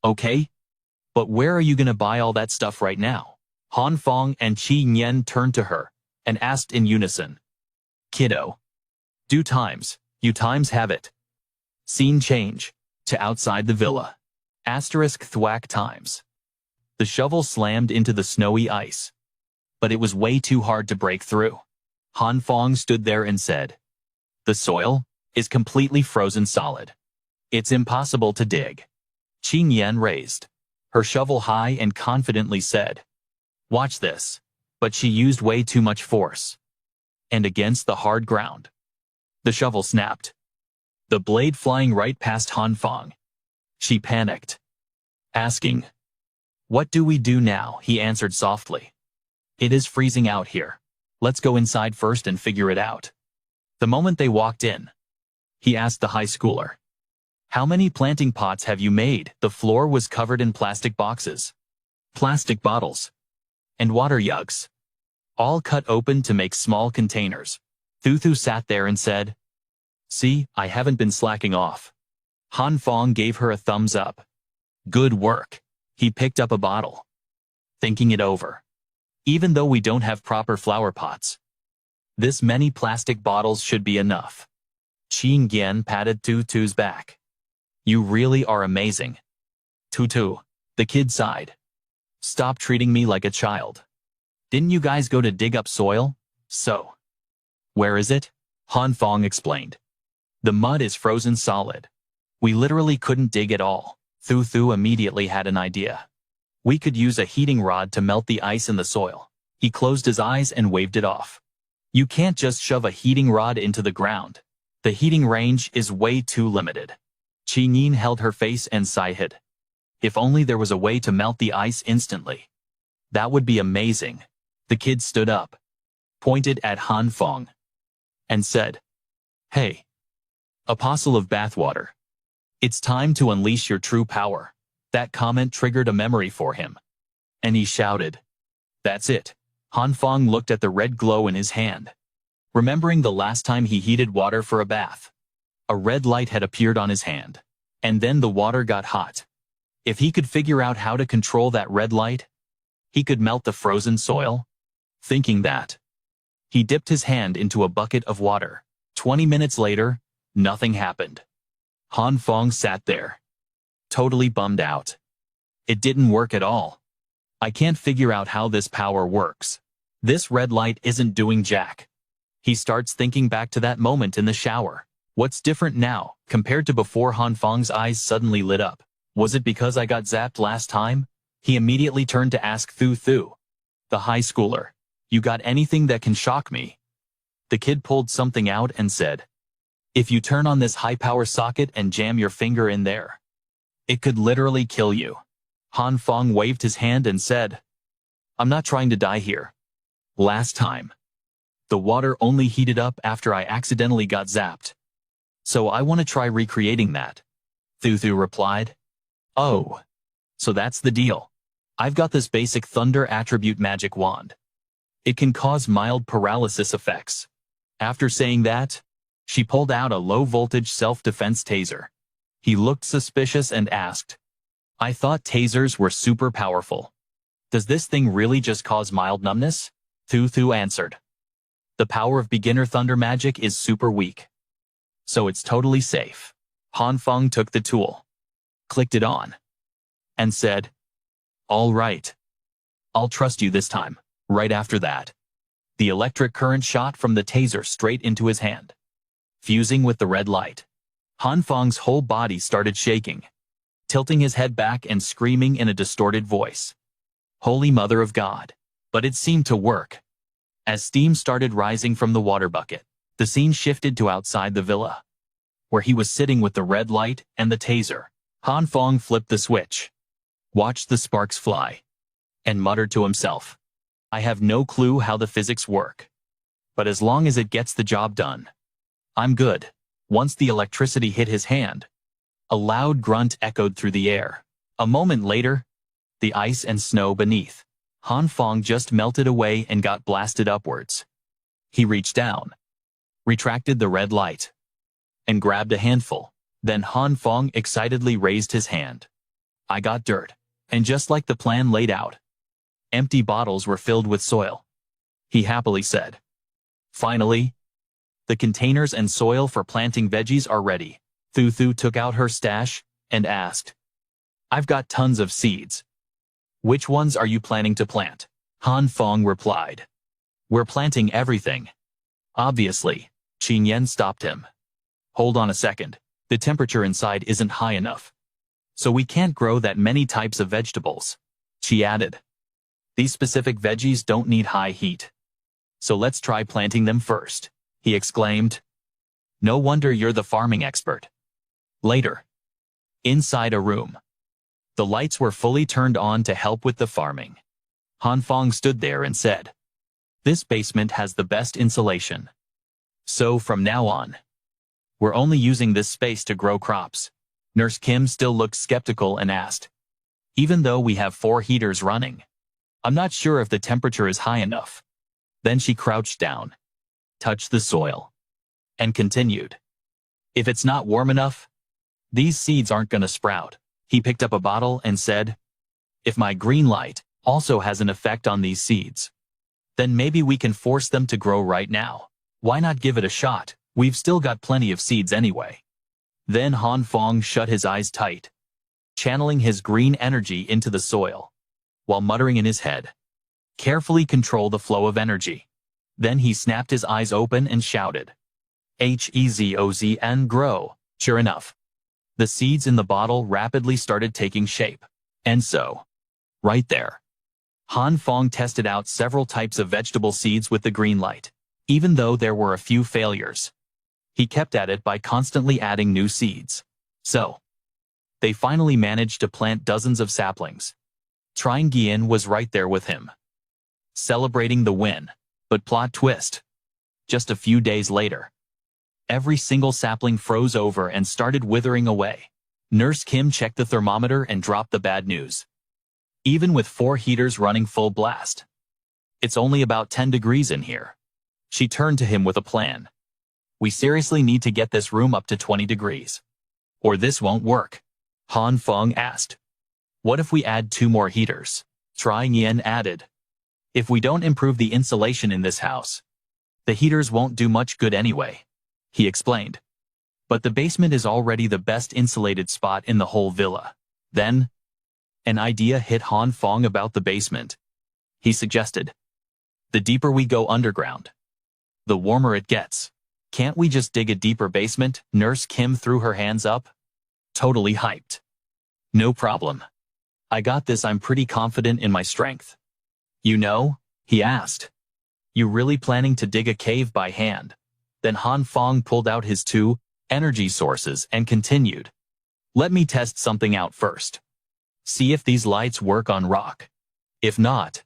okay, but where are you gonna buy all that stuff right now? Han Phong and Qi Nian turned to her and asked in unison. Kiddo, you times have it. Scene change to outside the villa. Asterisk thwack times. The shovel slammed into the snowy ice, but it was way too hard to break through. Han Phong stood there and said, the soil is completely frozen solid. It's impossible to dig. Qi Yan raised her shovel high and confidently said, watch this. But she used way too much force. And against the hard ground, the shovel snapped, the blade flying right past Han Phong. She panicked, asking, what do we do now? He answered softly. It is freezing out here. Let's go inside first and figure it out. The moment they walked in, he asked the high schooler, how many planting pots have you made? The floor was covered in plastic boxes, plastic bottles, and water jugs, all cut open to make small containers. Thu sat there and said, see, I haven't been slacking off. Han Phong gave her a thumbs up. Good work. He picked up a bottle, thinking it over. Even though we don't have proper flower pots, this many plastic bottles should be enough. Qi Yan patted Thu's back. You really are amazing. Thu, the kid sighed. Stop treating me like a child. Didn't you guys go to dig up soil? So, where is it? Han Phong explained. The mud is frozen solid. We literally couldn't dig at all. Thu immediately had an idea. We could use a heating rod to melt the ice in the soil. He closed his eyes and waved it off. You can't just shove a heating rod into the ground. The heating range is way too limited. Qi Nin held her face and sighed. If only there was a way to melt the ice instantly. That would be amazing. The kid stood up, pointed at Han Phong, and said, hey, apostle of bathwater. It's time to unleash your true power. That comment triggered a memory for him. And he shouted, that's it. Han Phong looked at the red glow in his hand, remembering the last time he heated water for a bath. A red light had appeared on his hand, and then the water got hot. If he could figure out how to control that red light, he could melt the frozen soil. Thinking that, he dipped his hand into a bucket of water. 20 minutes later, nothing happened. Han Phong sat there, totally bummed out. It didn't work at all. I can't figure out how this power works. This red light isn't doing jack. He starts thinking back to that moment in the shower. What's different now, compared to before? Han Fong's eyes suddenly lit up. Was it because I got zapped last time? He immediately turned to ask Thu, the high schooler, you got anything that can shock me? The kid pulled something out and said, if you turn on this high-power socket and jam your finger in there, it could literally kill you. Han Phong waved his hand and said, I'm not trying to die here. Last time, the water only heated up after I accidentally got zapped. So I want to try recreating that. Thu replied. Oh, so that's the deal. I've got this basic thunder attribute magic wand. It can cause mild paralysis effects. After saying that, she pulled out a low-voltage self-defense taser. He looked suspicious and asked, "I thought tasers were super powerful. Does this thing really just cause mild numbness?" Thu answered, "The power of beginner thunder magic is super weak, so it's totally safe." Phong took the tool, clicked it on, and said, "All right. I'll trust you this time." Right after that, the electric current shot from the taser straight into his hand, fusing with the red light. Fong's whole body started shaking, tilting his head back and screaming in a distorted voice, "Holy Mother of God!" But it seemed to work. As steam started rising from the water bucket, the scene shifted to outside the villa, where he was sitting with the red light and the taser. Phong flipped the switch, watched the sparks fly, and muttered to himself, "I have no clue how the physics work, but as long as it gets the job done, I'm good." Once the electricity hit his hand, a loud grunt echoed through the air. A moment later, the ice and snow beneath Phong just melted away and got blasted upwards. He reached down, retracted the red light, and grabbed a handful. Then Phong excitedly raised his hand. "I got dirt." And just like the plan laid out, empty bottles were filled with soil. He happily said, "Finally, the containers and soil for planting veggies are ready." Thu took out her stash and asked, "I've got tons of seeds. Which ones are you planning to plant?" Phong replied, "We're planting everything." Obviously, Qingyan stopped him. "Hold on a second. The temperature inside isn't high enough, so we can't grow that many types of vegetables," she added. "These specific veggies don't need high heat, so let's try planting them first," he exclaimed. "No wonder you're the farming expert." Later, inside a room, the lights were fully turned on to help with the farming. Phong stood there and said, "This basement has the best insulation. So from now on, we're only using this space to grow crops." Nurse Kim still looked skeptical and asked, "Even though we have 4 heaters running, I'm not sure if the temperature is high enough." Then she crouched down, touched the soil, and continued, "If it's not warm enough, these seeds aren't gonna sprout." He picked up a bottle and said, "If my green light also has an effect on these seeds, then maybe we can force them to grow right now. Why not give it a shot? We've still got plenty of seeds anyway." Then Phong shut his eyes tight, channeling his green energy into the soil, while muttering in his head, "Carefully control the flow of energy." Then he snapped his eyes open and shouted, "Hezozn grow." Sure enough, the seeds in the bottle rapidly started taking shape. And so, right there, Phong tested out several types of vegetable seeds with the green light. Even though there were a few failures, he kept at it by constantly adding new seeds. So, they finally managed to plant dozens of saplings. Gian was right there with him, celebrating the win. But plot twist, just a few days later, every single sapling froze over and started withering away. Nurse Kim checked the thermometer and dropped the bad news. Even with 4 heaters running full blast, it's only about 10 degrees in here. She turned to him with a plan. "We seriously need to get this room up to 20 degrees, or this won't work." Phong asked, "What if we add 2 more heaters?" Yin added, "If we don't improve the insulation in this house, the heaters won't do much good anyway," he explained. "But the basement is already the best insulated spot in the whole villa." Then, an idea hit Phong about the basement. He suggested, "The deeper we go underground, the warmer it gets. Can't we just dig a deeper basement?" Nurse Kim threw her hands up, totally hyped. "No problem. I got this. I'm pretty confident in my strength." "You know?" he asked. "You really planning to dig a cave by hand?" Then Phong pulled out his 2 energy sources and continued, "Let me test something out first. See if these lights work on rock. If not,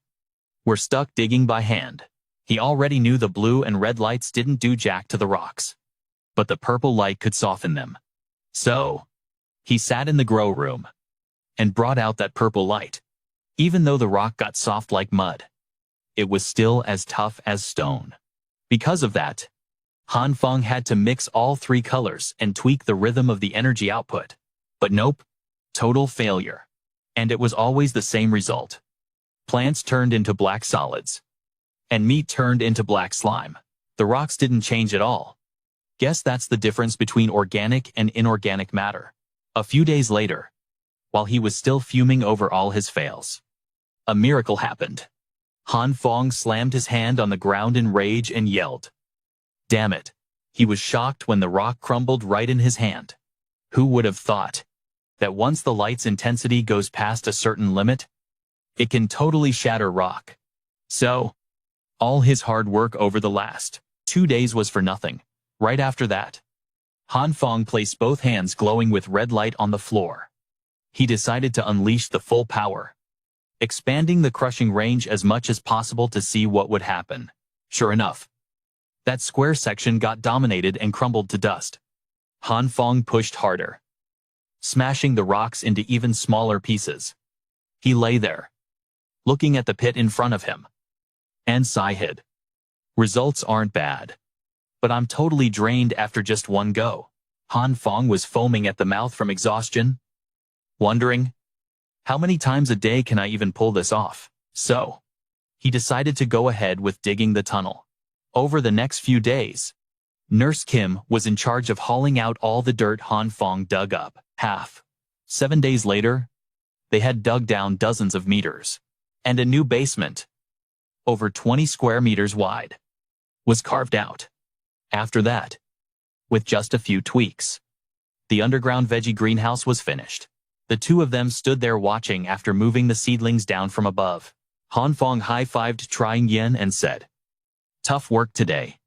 we're stuck digging by hand." He already knew the blue and red lights didn't do jack to the rocks, but the purple light could soften them. So, he sat in the grow room and brought out that purple light. Even though the rock got soft like mud, it was still as tough as stone. Because of that, Han Phong had to mix all 3 colors and tweak the rhythm of the energy output. But nope, total failure. And it was always the same result. Plants turned into black solids. And meat turned into black slime. The rocks didn't change at all. Guess that's the difference between organic and inorganic matter. A few days later, while he was still fuming over all his fails, a miracle happened. Han Phong slammed his hand on the ground in rage and yelled. Damn it. He was shocked when the rock crumbled right in his hand. Who would have thought that once the light's intensity goes past a certain limit, it can totally shatter rock? So, all his hard work over the last 2 days was for nothing. Right after that, Han Phong placed both hands glowing with red light on the floor. He decided to unleash the full power, expanding the crushing range as much as possible to see what would happen. Sure enough, that square section got dominated and crumbled to dust. Han Phong pushed harder, smashing the rocks into even smaller pieces. He lay there, looking at the pit in front of him, and sighed. Results aren't bad, but I'm totally drained after just one go. Han Phong was foaming at the mouth from exhaustion, wondering, how many times a day can I even pull this off? So, he decided to go ahead with digging the tunnel. Over the next few days, Nurse Kim was in charge of hauling out all the dirt Han Phong dug up. 7 days later, they had dug down dozens of meters, and a new basement, over 20 square meters wide, was carved out. After that, with just a few tweaks, the underground veggie greenhouse was finished. The 2 of them stood there watching after moving the seedlings down from above. Han Phong high-fived Trying Yen and said, Tough work today,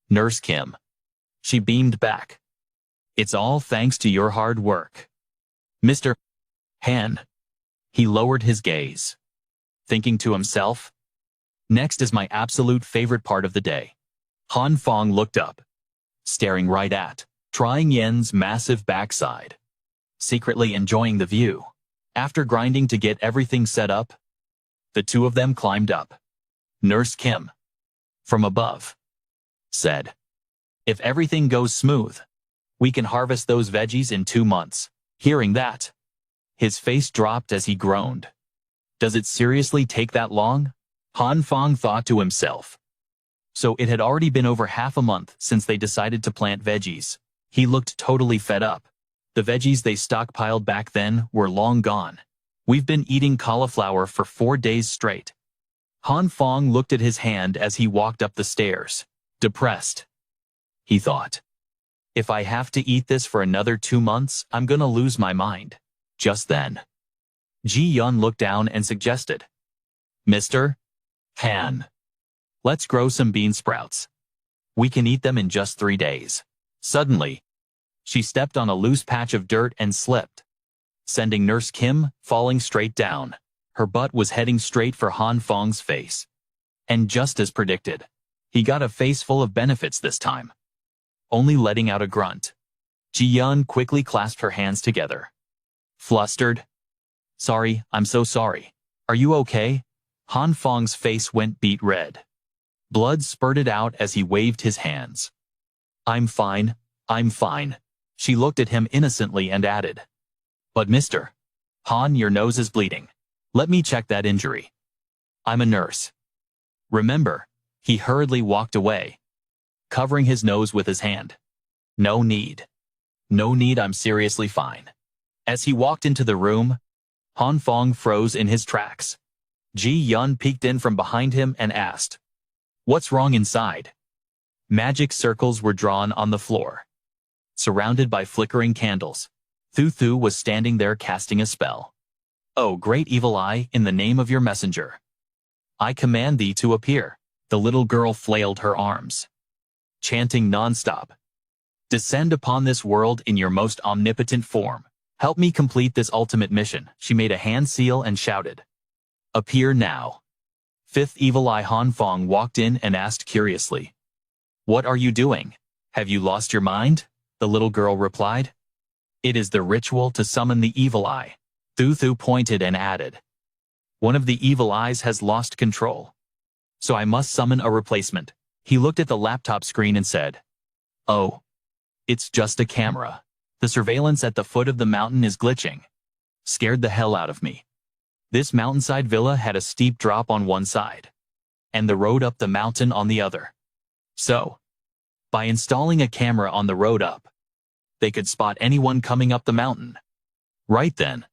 Nurse Kim. She beamed back. It's all thanks to your hard work, Mr. Han. He lowered his gaze, thinking to himself, next is my absolute favorite part of the day. Han Phong looked up, staring right at Trying Yen's massive backside, secretly enjoying the view. After grinding to get everything set up, the 2 of them climbed up. Nurse Kim, from above, said, if everything goes smooth, we can harvest those veggies in 2 months. Hearing that, his face dropped as he groaned. Does it seriously take that long? Han Phong thought to himself. So it had already been over half a month since they decided to plant veggies. He looked totally fed up. The veggies they stockpiled back then were long gone. We've been eating cauliflower for 4 days straight. Han Phong looked at his hand as he walked up the stairs. Depressed, he thought. If I have to eat this for another 2 months, I'm gonna lose my mind. Just then, Ji Yun looked down and suggested, Mr. Han, let's grow some bean sprouts. We can eat them in just 3 days. Suddenly, she stepped on a loose patch of dirt and slipped, sending Nurse Kim falling straight down. Her butt was heading straight for Han Fong's face. And just as predicted, he got a face full of benefits this time. Only letting out a grunt, Ji Yun quickly clasped her hands together. Flustered. Sorry, I'm so sorry. Are you okay? Han Fong's face went beet red. Blood spurted out as he waved his hands. I'm fine, I'm fine. She looked at him innocently and added, But Mr. Han, your nose is bleeding. Let me check that injury. I'm a nurse. Remember, he hurriedly walked away, covering his nose with his hand. No need. No need, I'm seriously fine. As he walked into the room, Han Phong froze in his tracks. Ji Yun peeked in from behind him and asked, What's wrong inside? Magic circles were drawn on the floor, surrounded by flickering candles. Thu Thu was standing there casting a spell. Oh, great evil eye, in the name of your messenger, I command thee to appear. The little girl flailed her arms, chanting nonstop. Descend upon this world in your most omnipotent form. Help me complete this ultimate mission. She made a hand seal and shouted, Appear now. Fifth evil eye Han Phong walked in and asked curiously, What are you doing? Have you lost your mind? The little girl replied, It is the ritual to summon the evil eye. Thu Thu pointed and added, One of the evil eyes has lost control. so I must summon a replacement. He looked at the laptop screen and said, "Oh, it's just a camera. The surveillance at the foot of the mountain is glitching." Scared the hell out of me. This mountainside villa had a steep drop on one side, and the road up the mountain on the other. So, by installing a camera on the road up, they could spot anyone coming up the mountain. Right then,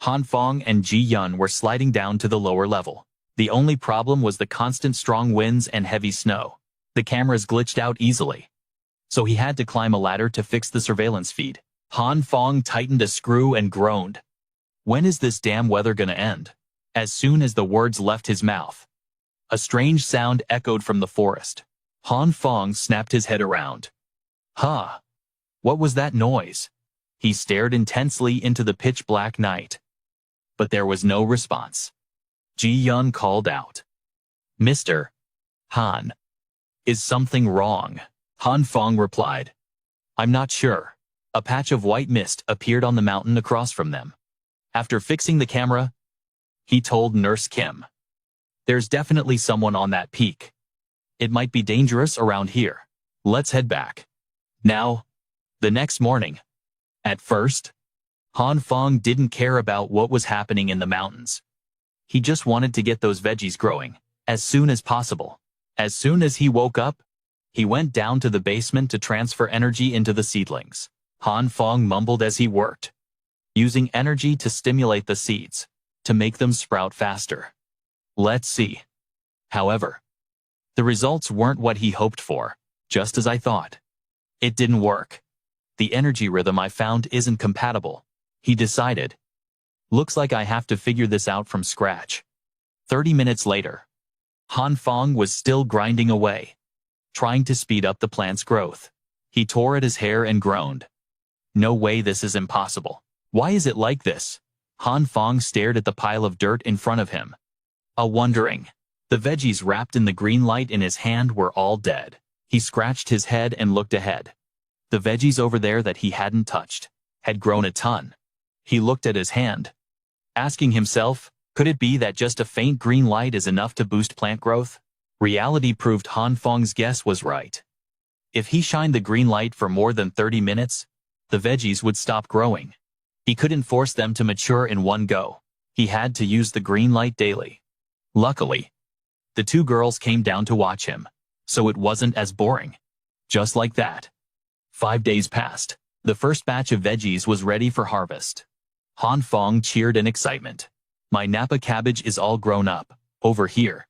Phong and Ji Yun were sliding down to the lower level. The only problem was the constant strong winds and heavy snow. The cameras glitched out easily, so he had to climb a ladder to fix the surveillance feed. Phong tightened a screw and groaned. When is this damn weather gonna end? As soon as the words left his mouth, a strange sound echoed from the forest. Phong snapped his head around. Huh? What was that noise? He stared intensely into the pitch-black night, but there was no response. Ji Yun called out, "Mr. Han, is something wrong?" Phong replied, "I'm not sure." A patch of white mist appeared on the mountain across from them. After fixing the camera, he told Nurse Kim, "There's definitely someone on that peak. It might be dangerous around here. Let's head back." Now, the next morning. At first, Phong didn't care about what was happening in the mountains. He just wanted to get those veggies growing as soon as possible. As soon as he woke up, he went down to the basement to transfer energy into the seedlings. Phong mumbled as he worked, using energy to stimulate the seeds, to make them sprout faster. Let's see. However, the results weren't what he hoped for, just as I thought. It didn't work. The energy rhythm I found isn't compatible, he decided. Looks like I have to figure this out from scratch. 30 minutes later, Phong was still grinding away, trying to speed up the plant's growth. He tore at his hair and groaned. No way, this is impossible. Why is it like this? Phong stared at the pile of dirt in front of him, wondering. The veggies wrapped in the green light in his hand were all dead. He scratched his head and looked ahead. The veggies over there that he hadn't touched had grown a ton. He looked at his hand, asking himself, could it be that just a faint green light is enough to boost plant growth? Reality proved Phong guess was right. If he shined the green light for more than 30 minutes, the veggies would stop growing. He couldn't force them to mature in one go. He had to use the green light daily. Luckily, the two girls came down to watch him, so it wasn't as boring. Just like that, 5 days passed. The first batch of veggies was ready for harvest. Phong cheered in excitement. My Napa cabbage is all grown up, over here.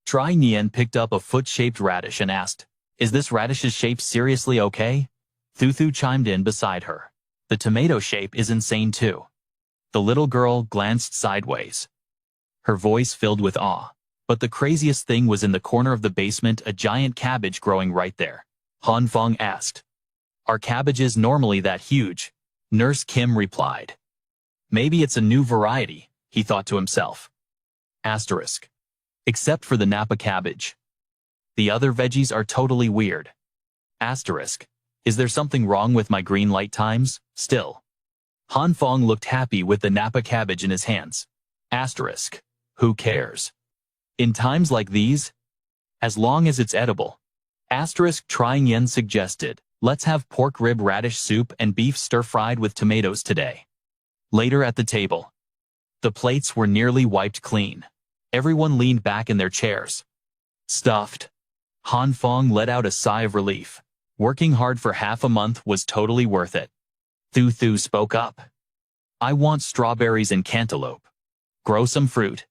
Tri Nien picked up a foot-shaped radish and asked, "Is this radish's shape seriously okay?" Thu chimed in beside her. "The tomato shape is insane too." The little girl glanced sideways, her voice filled with awe. But the craziest thing was in the corner of the basement, a giant cabbage growing right there. Phong asked, "Are cabbages normally that huge?" Nurse Kim replied, "Maybe it's a new variety," he thought to himself. Asterisk. Except for the Napa cabbage. The other veggies are totally weird. Asterisk. Is there something wrong with my green light times? Still. Phong looked happy with the Napa cabbage in his hands. Asterisk. Who cares? In times like these, as long as it's edible. Asterisk. Tri Yen suggested, let's have pork rib radish soup and beef stir-fried with tomatoes today. Later at the table, the plates were nearly wiped clean. Everyone leaned back in their chairs. Stuffed. Phong let out a sigh of relief. Working hard for half a month was totally worth it. Thu spoke up. "I want strawberries and cantaloupe. Grow some fruit."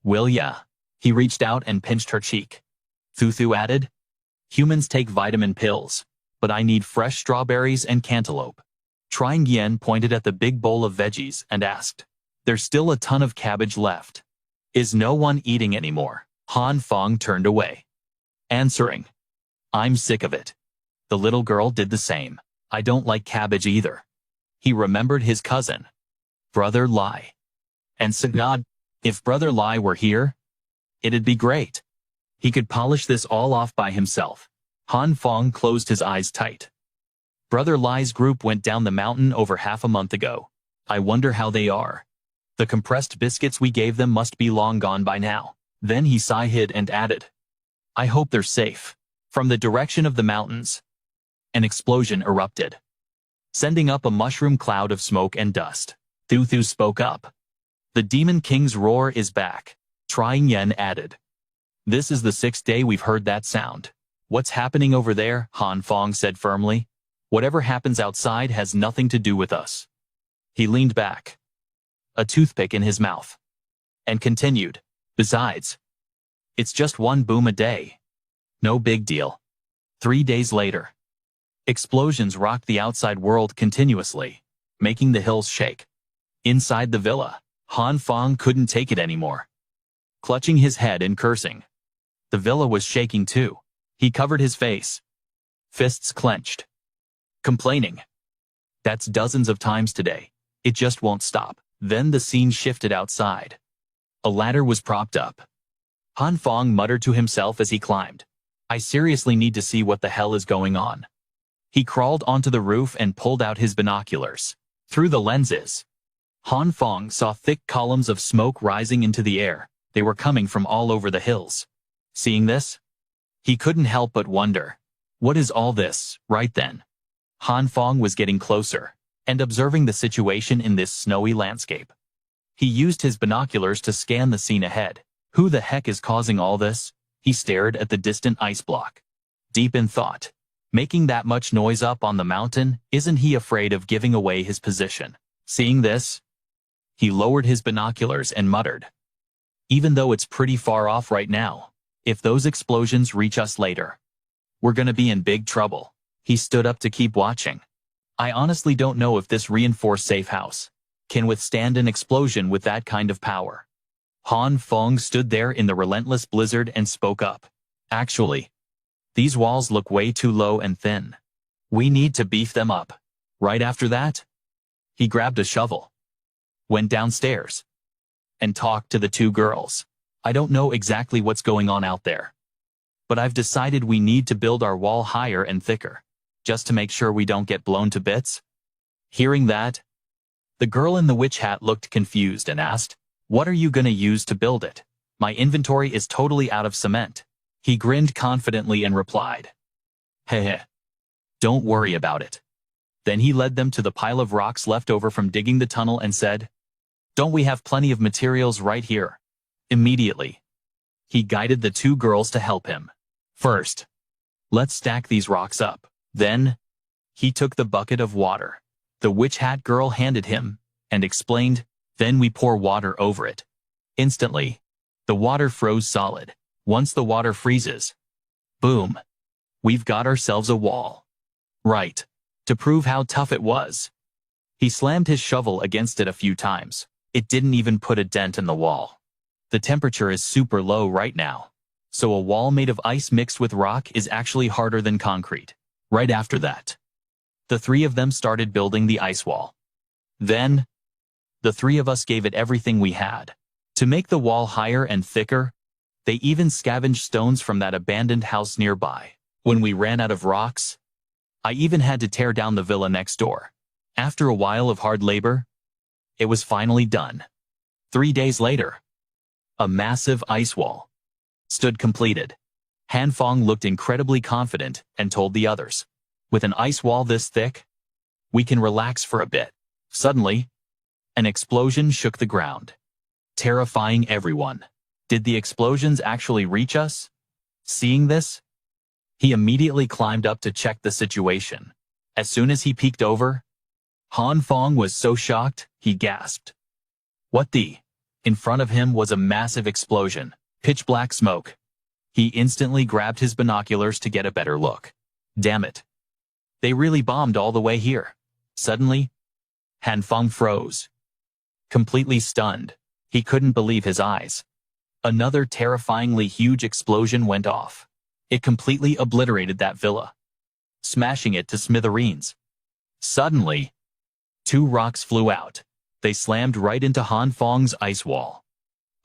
"Will ya?" He reached out and pinched her cheek. Thu added, "Humans take vitamin pills, but I need fresh strawberries and cantaloupe." Tri Yen pointed at the big bowl of veggies and asked, "There's still a ton of cabbage left. Is no one eating anymore?" Phong turned away, answering, "I'm sick of it." The little girl did the same. "I don't like cabbage either." He remembered his cousin, Brother Lai, and said, "God, if Brother Lai were here, it'd be great. He could polish this all off by himself." Phong closed his eyes tight. Brother Lai's group went down the mountain over half a month ago. I wonder how they are. The compressed biscuits we gave them must be long gone by now. Then he sighed and added, I hope they're safe. From the direction of the mountains, an explosion erupted, sending up a mushroom cloud of smoke and dust. Thuthu spoke up. The Demon King's roar is back. Trying Yen added. This is the 6th day we've heard that sound. What's happening over there? Han Phong said firmly. Whatever happens outside has nothing to do with us. He leaned back, a toothpick in his mouth, and continued. Besides, it's just one boom a day. No big deal. 3 days later, explosions rocked the outside world continuously, making the hills shake. Inside the villa, Han Phong couldn't take it anymore. Clutching his head and cursing. The villa was shaking too. He covered his face, fists clenched, complaining. That's dozens of times today. It just won't stop. Then the scene shifted outside. A ladder was propped up. Han Phong muttered to himself as he climbed. I seriously need to see what the hell is going on. He crawled onto the roof and pulled out his binoculars. Through the lenses, Han Phong saw thick columns of smoke rising into the air. They were coming from all over the hills. Seeing this, he couldn't help but wonder, what is all this? Right then, Han Phong was getting closer and observing the situation in this snowy landscape. He used his binoculars to scan the scene ahead. Who the heck is causing all this? He stared at the distant ice block, deep in thought. Making that much noise up on the mountain, isn't he afraid of giving away his position? Seeing this, he lowered his binoculars and muttered, even though it's pretty far off right now, if those explosions reach us later, we're gonna be in big trouble. He stood up to keep watching. I honestly don't know if this reinforced safe house can withstand an explosion with that kind of power. Han Phong stood there in the relentless blizzard and spoke up. Actually, these walls look way too low and thin. We need to beef them up. Right after that, he grabbed a shovel, went downstairs, and talked to the 2 girls. I don't know exactly what's going on out there, but I've decided we need to build our wall higher and thicker, just to make sure we don't get blown to bits. Hearing that, the girl in the witch hat looked confused and asked, what are you gonna use to build it? My inventory is totally out of cement. He grinned confidently and replied, heh, don't worry about it. Then he led them to the pile of rocks left over from digging the tunnel and said, don't we have plenty of materials right here? Immediately, he guided the 2 girls to help him. First, let's stack these rocks up. Then, he took the bucket of water the witch hat girl handed him and explained, then we pour water over it. Instantly, the water froze solid. Once the water freezes, boom, we've got ourselves a wall. Right. To prove how tough it was, he slammed his shovel against it a few times. It didn't even put a dent in the wall. The temperature is super low right now, so a wall made of ice mixed with rock is actually harder than concrete. Right after that, the 3 of them started building the ice wall. Then, the 3 of us gave it everything we had. To make the wall higher and thicker, they even scavenged stones from that abandoned house nearby. When we ran out of rocks, I even had to tear down the villa next door. After a while of hard labor, it was finally done. 3 days later, a massive ice wall stood completed. Han Phong looked incredibly confident and told the others, with an ice wall this thick, we can relax for a bit. Suddenly, an explosion shook the ground, terrifying everyone. Did the explosions actually reach us? Seeing this, he immediately climbed up to check the situation. As soon as he peeked over, Han Phong was so shocked, he gasped. What the? In front of him was a massive explosion, pitch black smoke. He instantly grabbed his binoculars to get a better look. Damn it. They really bombed all the way here. Suddenly, Han Phong froze. Completely stunned, he couldn't believe his eyes. Another terrifyingly huge explosion went off. It completely obliterated that villa, smashing it to smithereens. Suddenly, 2 rocks flew out. They slammed right into Han Phong's ice wall.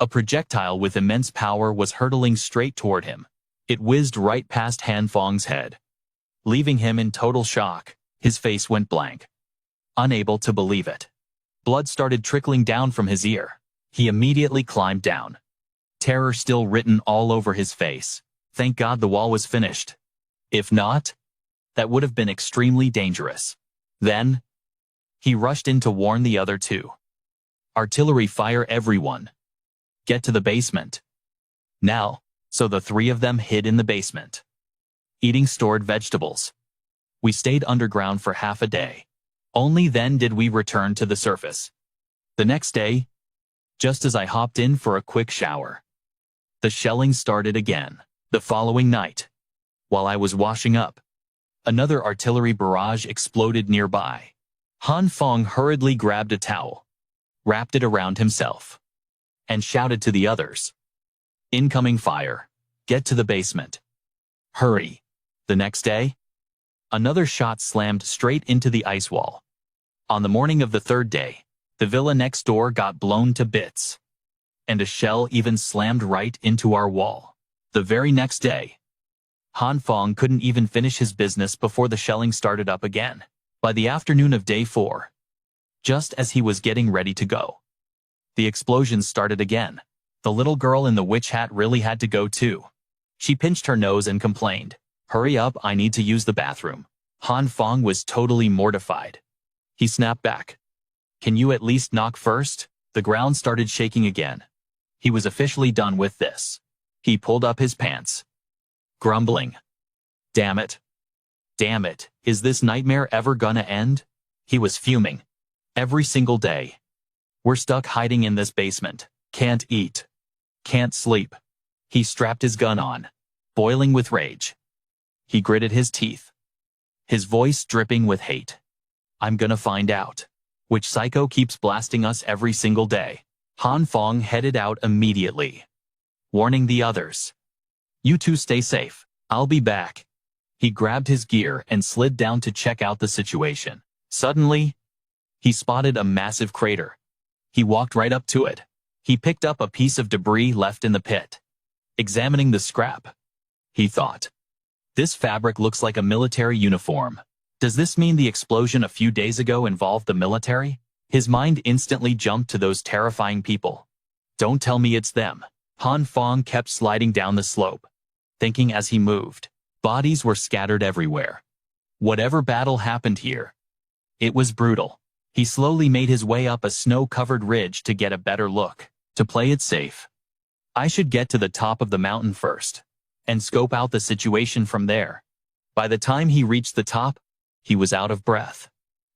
A projectile with immense power was hurtling straight toward him. It whizzed right past Han Phong's head, leaving him in total shock. His face went blank, unable to believe it. Blood started trickling down from his ear. He immediately climbed down, terror still written all over his face. Thank God the wall was finished. If not, that would have been extremely dangerous. Then, he rushed in to warn the other two. Artillery fire, everyone. Get to the basement. Now. So the three of them hid in the basement, eating stored vegetables. We stayed underground for half a day. Only then did we return to the surface. The next day, just as I hopped in for a quick shower, the shelling started again. The following night, while I was washing up, another artillery barrage exploded nearby. Han Phong hurriedly grabbed a towel, wrapped it around himself, and shouted to the others, "Incoming fire. Get to the basement. Hurry." The next day, another shot slammed straight into the ice wall. On the morning of the third day, the villa next door got blown to bits, and a shell even slammed right into our wall. The very next day, Han Phong couldn't even finish his business before the shelling started up again. By the afternoon of day 4, just as he was getting ready to go, the explosions started again. The little girl in the witch hat really had to go too. She pinched her nose and complained, "Hurry up, I need to use the bathroom." Han Phong was totally mortified. He snapped back, "Can you at least knock first?" The ground started shaking again. He was officially done with this. He pulled up his pants, grumbling, Damn it. Is this nightmare ever gonna end?" He was fuming. Every single day, we're stuck hiding in this basement. Can't eat. Can't sleep. He strapped his gun on, boiling with rage. He gritted his teeth, his voice dripping with hate. "I'm gonna find out which psycho keeps blasting us every single day." Han Phong headed out immediately, warning the others, "You two stay safe. I'll be back." He grabbed his gear and slid down to check out the situation. Suddenly, he spotted a massive crater. He walked right up to it. He picked up a piece of debris left in the pit. Examining the scrap, he thought, "This fabric looks like a military uniform. Does this mean the explosion a few days ago involved the military?" His mind instantly jumped to those terrifying people. "Don't tell me it's them." Han Phong kept sliding down the slope, thinking as he moved. Bodies were scattered everywhere. Whatever battle happened here, it was brutal. He slowly made his way up a snow-covered ridge to get a better look. To play it safe, I should get to the top of the mountain first, and scope out the situation from there. By the time he reached the top, he was out of breath.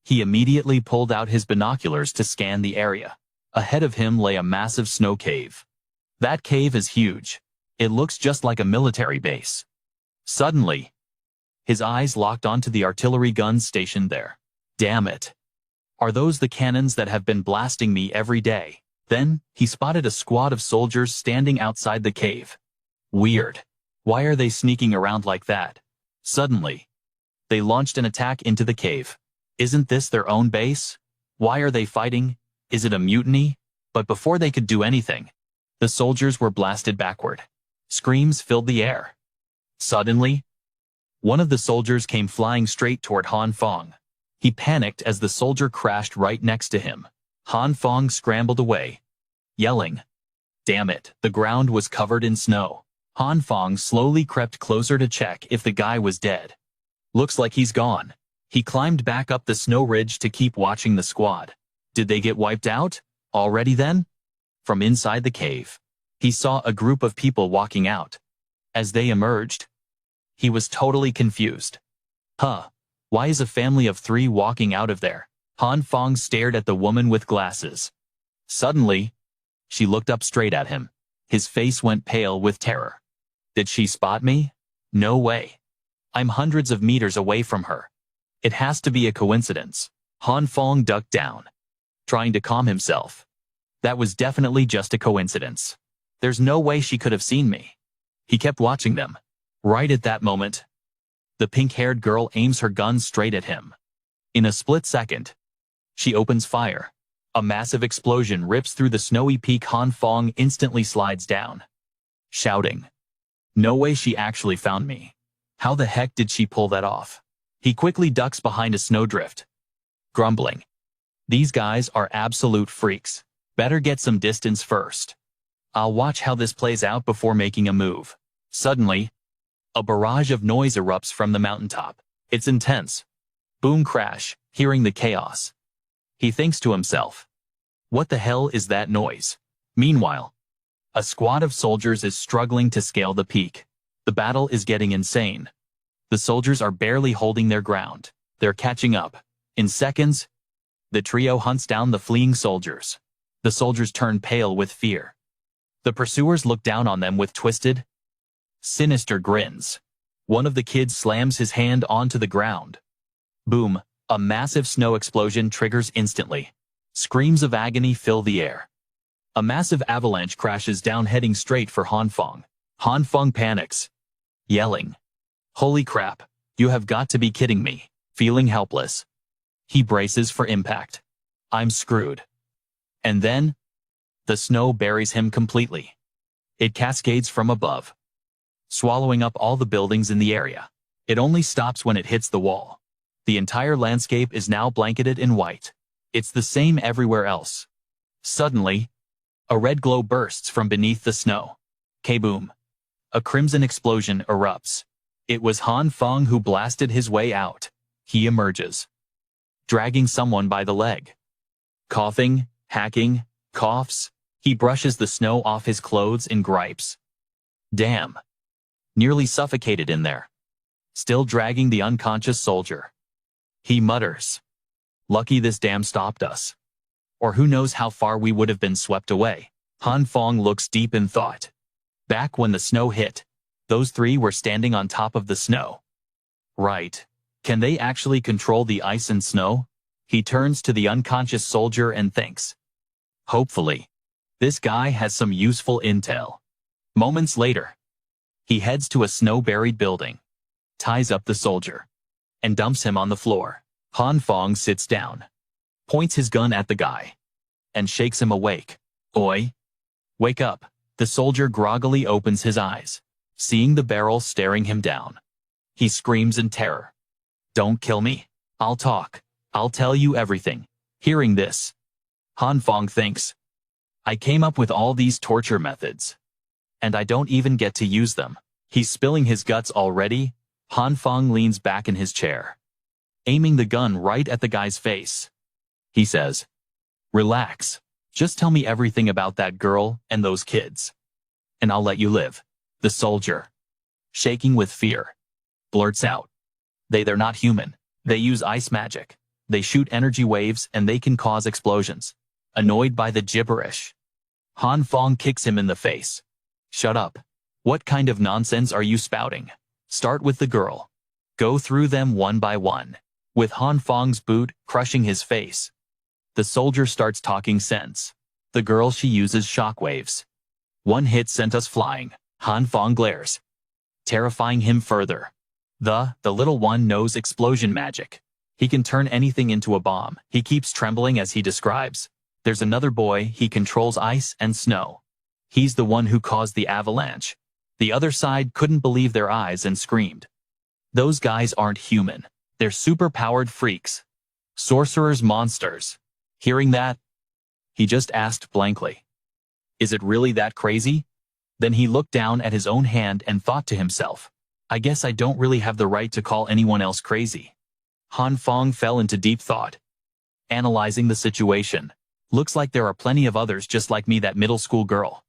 He immediately pulled out his binoculars to scan the area. Ahead of him lay a massive snow cave. That cave is huge. It looks just like a military base. Suddenly, his eyes locked onto the artillery guns stationed there. Damn it. Are those the cannons that have been blasting me every day? Then, he spotted a squad of soldiers standing outside the cave. Weird. Why are they sneaking around like that? Suddenly, they launched an attack into the cave. Isn't this their own base? Why are they fighting? Is it a mutiny? But before they could do anything, the soldiers were blasted backward. Screams filled the air. Suddenly, one of the soldiers came flying straight toward Han Phong. He panicked as the soldier crashed right next to him. Han Phong scrambled away, yelling, "Damn it!" The ground was covered in snow. Han Phong slowly crept closer to check if the guy was dead. Looks like he's gone. He climbed back up the snow ridge to keep watching the squad. Did they get wiped out already then? From inside the cave, he saw a group of people walking out. As they emerged, he was totally confused. Why is a family of 3 walking out of there? Han Phong stared at the woman with glasses. Suddenly, she looked up straight at him. His face went pale with terror. Did she spot me? No way. I'm hundreds of meters away from her. It has to be a coincidence. Han Phong ducked down, trying to calm himself. That was definitely just a coincidence. There's no way she could have seen me. He kept watching them. Right at that moment, the pink-haired girl aims her gun straight at him. In a split second, she opens fire. A massive explosion rips through the snowy peak. Han Phong instantly slides down, shouting, "No way, she actually found me. How the heck did she pull that off?" He quickly ducks behind a snowdrift, grumbling, "These guys are absolute freaks. Better get some distance first." I'll watch how this plays out before making a move. Suddenly, a barrage of noise erupts from the mountaintop. It's intense. Boom crash, hearing the chaos. He thinks to himself, what the hell is that noise? Meanwhile, a squad of soldiers is struggling to scale the peak. The battle is getting insane. The soldiers are barely holding their ground. They're catching up. In seconds, the trio hunts down the fleeing soldiers. The soldiers turn pale with fear. The pursuers look down on them with twisted, sinister grins. One of the kids slams his hand onto the ground. Boom, a massive snow explosion triggers instantly. Screams of agony fill the air. A massive avalanche crashes down heading straight for Phong. Phong panics, yelling, "Holy crap, you have got to be kidding me." Feeling helpless, he braces for impact. I'm screwed. And then, the snow buries him completely. It cascades from above, swallowing up all the buildings in the area. It only stops when it hits the wall. The entire landscape is now blanketed in white. It's the same everywhere else. Suddenly, a red glow bursts from beneath the snow. Kaboom! A crimson explosion erupts. It was Phong who blasted his way out. He emerges, dragging someone by the leg. Coughing, hacking, coughs, he brushes the snow off his clothes and gripes. Damn! Nearly suffocated in there. Still dragging the unconscious soldier. He mutters, lucky this dam stopped us. Or who knows how far we would have been swept away. Phong looks deep in thought. Back when the snow hit, those three were standing on top of the snow. Right. Can they actually control the ice and snow? He turns to the unconscious soldier and thinks, hopefully, this guy has some useful intel. Moments later, he heads to a snow-buried building, ties up the soldier, and dumps him on the floor. Phong sits down, points his gun at the guy, and shakes him awake. Oi! Wake up! The soldier groggily opens his eyes, seeing the barrel staring him down. He screams in terror. Don't kill me. I'll talk. I'll tell you everything. Hearing this, Phong thinks, I came up with all these torture methods, and I don't even get to use them. He's spilling his guts already. Phong leans back in his chair, aiming the gun right at the guy's face. He says, relax. Just tell me everything about that girl and those kids, and I'll let you live. The soldier, shaking with fear, blurts out, they're not human. They use ice magic. They shoot energy waves and they can cause explosions. Annoyed by the gibberish, Phong kicks him in the face. Shut up. What kind of nonsense are you spouting? Start with the girl. Go through them one by one. With Phong boot crushing his face, the soldier starts talking sense. The girl, she uses shockwaves. One hit sent us flying. Phong glares, terrifying him further. The little one knows explosion magic. He can turn anything into a bomb. He keeps trembling as he describes. There's another boy, he controls ice and snow. He's the one who caused the avalanche. The other side couldn't believe their eyes and screamed. Those guys aren't human. They're super-powered freaks. Sorcerers, monsters. Hearing that, he just asked blankly, is it really that crazy? Then he looked down at his own hand and thought to himself, I guess I don't really have the right to call anyone else crazy. Phong fell into deep thought, analyzing the situation. Looks like there are plenty of others just like me, that middle school girl.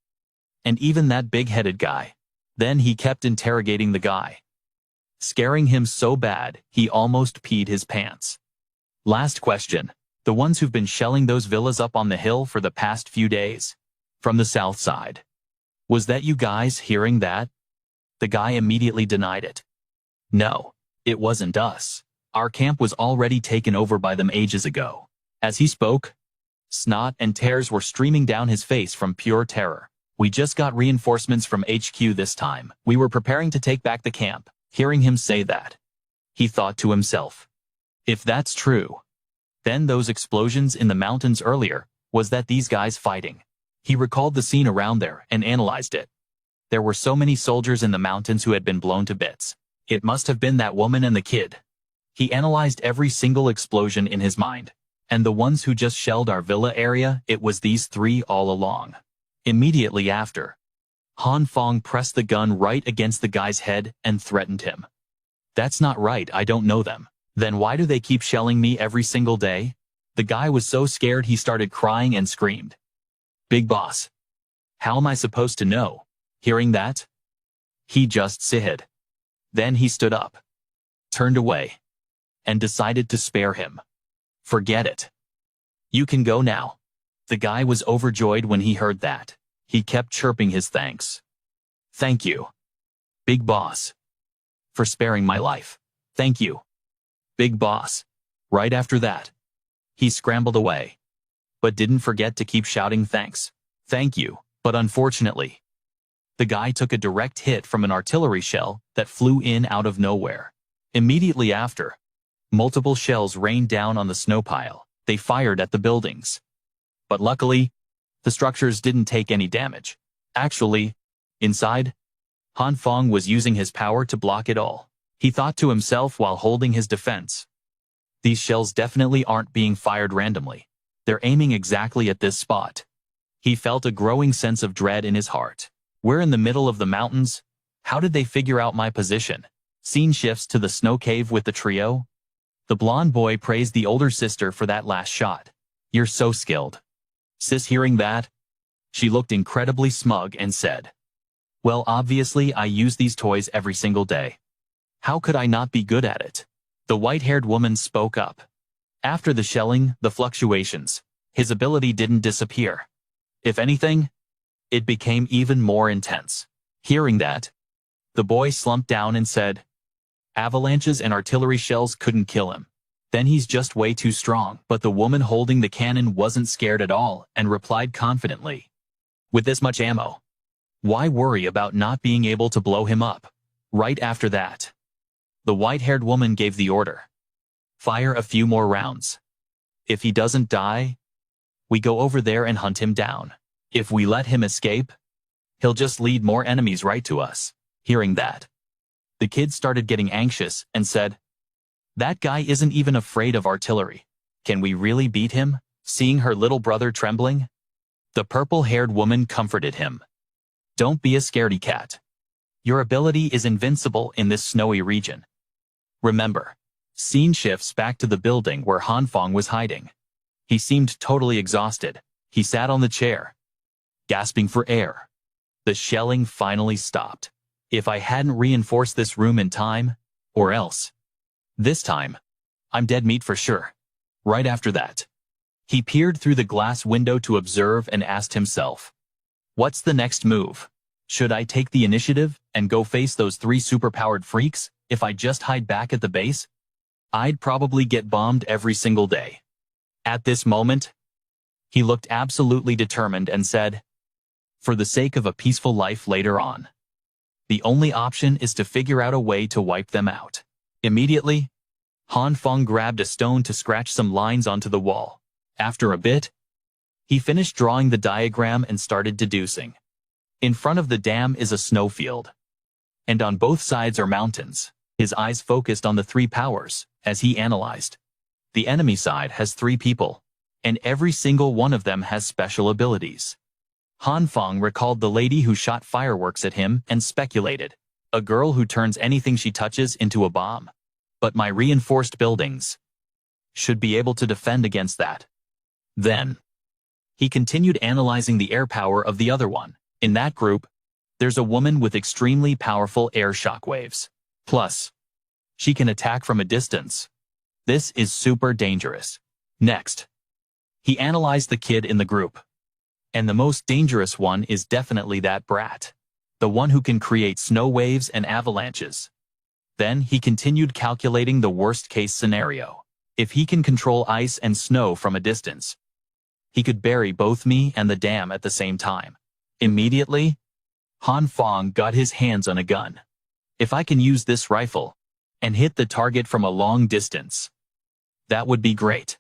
And even that big-headed guy. Then he kept interrogating the guy, scaring him so bad he almost peed his pants. Last question. The ones who've been shelling those villas up on the hill for the past few days. From the south side. Was that you guys? Hearing that, the guy immediately denied it. No, it wasn't us. Our camp was already taken over by them ages ago. As he spoke, snot and tears were streaming down his face from pure terror. We just got reinforcements from HQ this time. We were preparing to take back the camp. Hearing him say that, he thought to himself, if that's true, then those explosions in the mountains earlier, was that these guys fighting? He recalled the scene around there and analyzed it. There were so many soldiers in the mountains who had been blown to bits. It must have been that woman and the kid. He analyzed every single explosion in his mind. And the ones who just shelled our villa area, it was these three all along. Immediately after, Phong pressed the gun right against the guy's head and threatened him. That's not right, I don't know them. Then why do they keep shelling me every single day? The guy was so scared he started crying and screamed. Big boss. How am I supposed to know? Hearing that, he just sighed. Then he stood up, turned away, and decided to spare him. Forget it. You can go now. The guy was overjoyed when he heard that. He kept chirping his thanks. Thank you, Big Boss, for sparing my life. Thank you, Big Boss. Right after that, he scrambled away, but didn't forget to keep shouting thanks. Thank you, but unfortunately, the guy took a direct hit from an artillery shell that flew in out of nowhere. Immediately after, multiple shells rained down on the snow pile. They fired at the buildings. But luckily, the structures didn't take any damage. Actually, inside, Phong was using his power to block it all. He thought to himself while holding his defense. These shells definitely aren't being fired randomly. They're aiming exactly at this spot. He felt a growing sense of dread in his heart. We're in the middle of the mountains. How did they figure out my position? Scene shifts to the snow cave with the trio. The blonde boy praised the older sister for that last shot. You're so skilled. Sis, hearing that, she looked incredibly smug and said, well, obviously I use these toys every single day. How could I not be good at it? The white-haired woman spoke up. After the shelling, the fluctuations, his ability didn't disappear. If anything, it became even more intense. Hearing that, the boy slumped down and said, avalanches and artillery shells couldn't kill him. Then he's just way too strong. But the woman holding the cannon wasn't scared at all and replied confidently, with this much ammo, why worry about not being able to blow him up? Right after that, the white-haired woman gave the order. Fire a few more rounds. If he doesn't die, we go over there and hunt him down. If we let him escape, he'll just lead more enemies right to us. Hearing that, the kids started getting anxious and said, that guy isn't even afraid of artillery. Can we really beat him? Seeing her little brother trembling, the purple-haired woman comforted him. Don't be a scaredy cat. Your ability is invincible in this snowy region. Remember, scene shifts back to the building where Phong was hiding. He seemed totally exhausted. He sat on the chair, gasping for air. The shelling finally stopped. If I hadn't reinforced this room in time, or else, this time, I'm dead meat for sure. Right after that, he peered through the glass window to observe and asked himself, what's the next move? Should I take the initiative and go face those 3 superpowered freaks? If I just hide back at the base, I'd probably get bombed every single day. At this moment, he looked absolutely determined and said, for the sake of a peaceful life later on, the only option is to figure out a way to wipe them out. Immediately, Phong grabbed a stone to scratch some lines onto the wall. After a bit, he finished drawing the diagram and started deducing. In front of the dam is a snowfield, and on both sides are mountains. His eyes focused on the 3 powers, as he analyzed. The enemy side has 3 people, and every single one of them has special abilities. Phong recalled the lady who shot fireworks at him and speculated, a girl who turns anything she touches into a bomb. But my reinforced buildings should be able to defend against that. Then, he continued analyzing the air power of the other one. In that group, there's a woman with extremely powerful air shockwaves. Plus, she can attack from a distance. This is super dangerous. Next, he analyzed the kid in the group. And the most dangerous one is definitely that brat, the one who can create snow waves and avalanches. Then he continued calculating the worst-case scenario. If he can control ice and snow from a distance, he could bury both me and the dam at the same time. Immediately, Phong got his hands on a gun. If I can use this rifle and hit the target from a long distance, that would be great.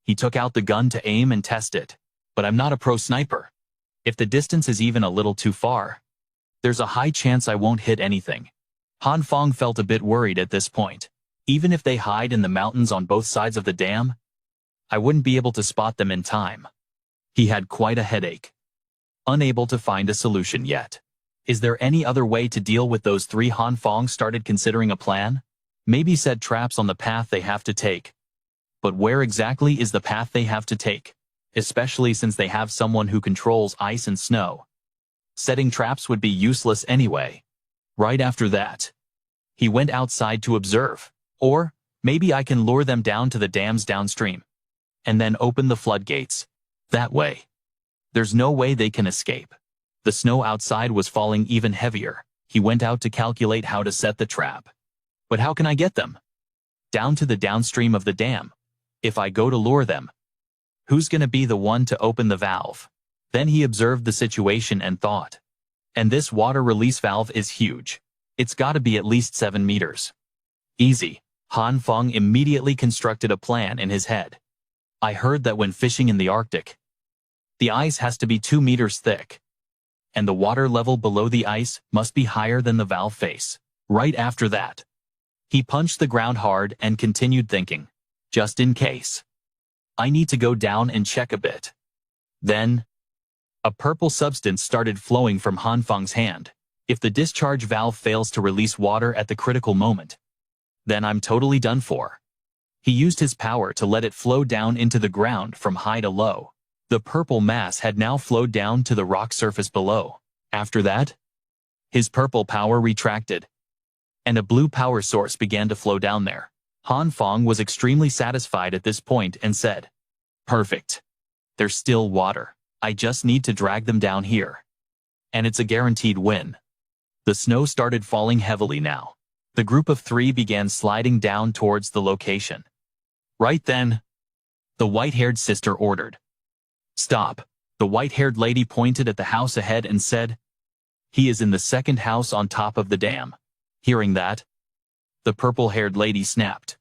He took out the gun to aim and test it, but I'm not a pro sniper. If the distance is even a little too far, there's a high chance I won't hit anything. Phong felt a bit worried at this point. Even if they hide in the mountains on both sides of the dam, I wouldn't be able to spot them in time. He had quite a headache. unable to find a solution yet. Is there any other way to deal with those three? Phong started considering a plan. Maybe set traps on the path they have to take. But where exactly is the path they have to take? Especially since they have someone who controls ice and snow. Setting traps would be useless anyway. Right after that, he went outside to observe. Or, maybe I can lure them down to the dams downstream. And then open the floodgates. That way. There's no way they can escape. The snow outside was falling even heavier. He went out to calculate how to set the trap. But how can I get them? Down to the downstream of the dam. If I go to lure them, who's gonna be the one to open the valve? Then he observed the situation and thought. And this water release valve is huge. It's gotta be at least 7 meters. Easy. Phong immediately constructed a plan in his head. I heard that when fishing in the Arctic, the ice has to be 2 meters thick. And the water level below the ice must be higher than the valve face. Right after that, he punched the ground hard and continued thinking. Just in case. I need to go down and check a bit. Then, a purple substance started flowing from Phong hand. If the discharge valve fails to release water at the critical moment, then I'm totally done for. He used his power to let it flow down into the ground from high to low. The purple mass had now flowed down to the rock surface below. After that, his purple power retracted, and a blue power source began to flow down there. Phong was extremely satisfied at this point and said, "Perfect. There's still water. I just need to drag them down here. And it's a guaranteed win." The snow started falling heavily now. The group of 3 began sliding down towards the location. Right then, the white-haired sister ordered. "Stop." The white-haired lady pointed at the house ahead and said, "He is in the second house on top of the dam." Hearing that, the purple-haired lady snapped,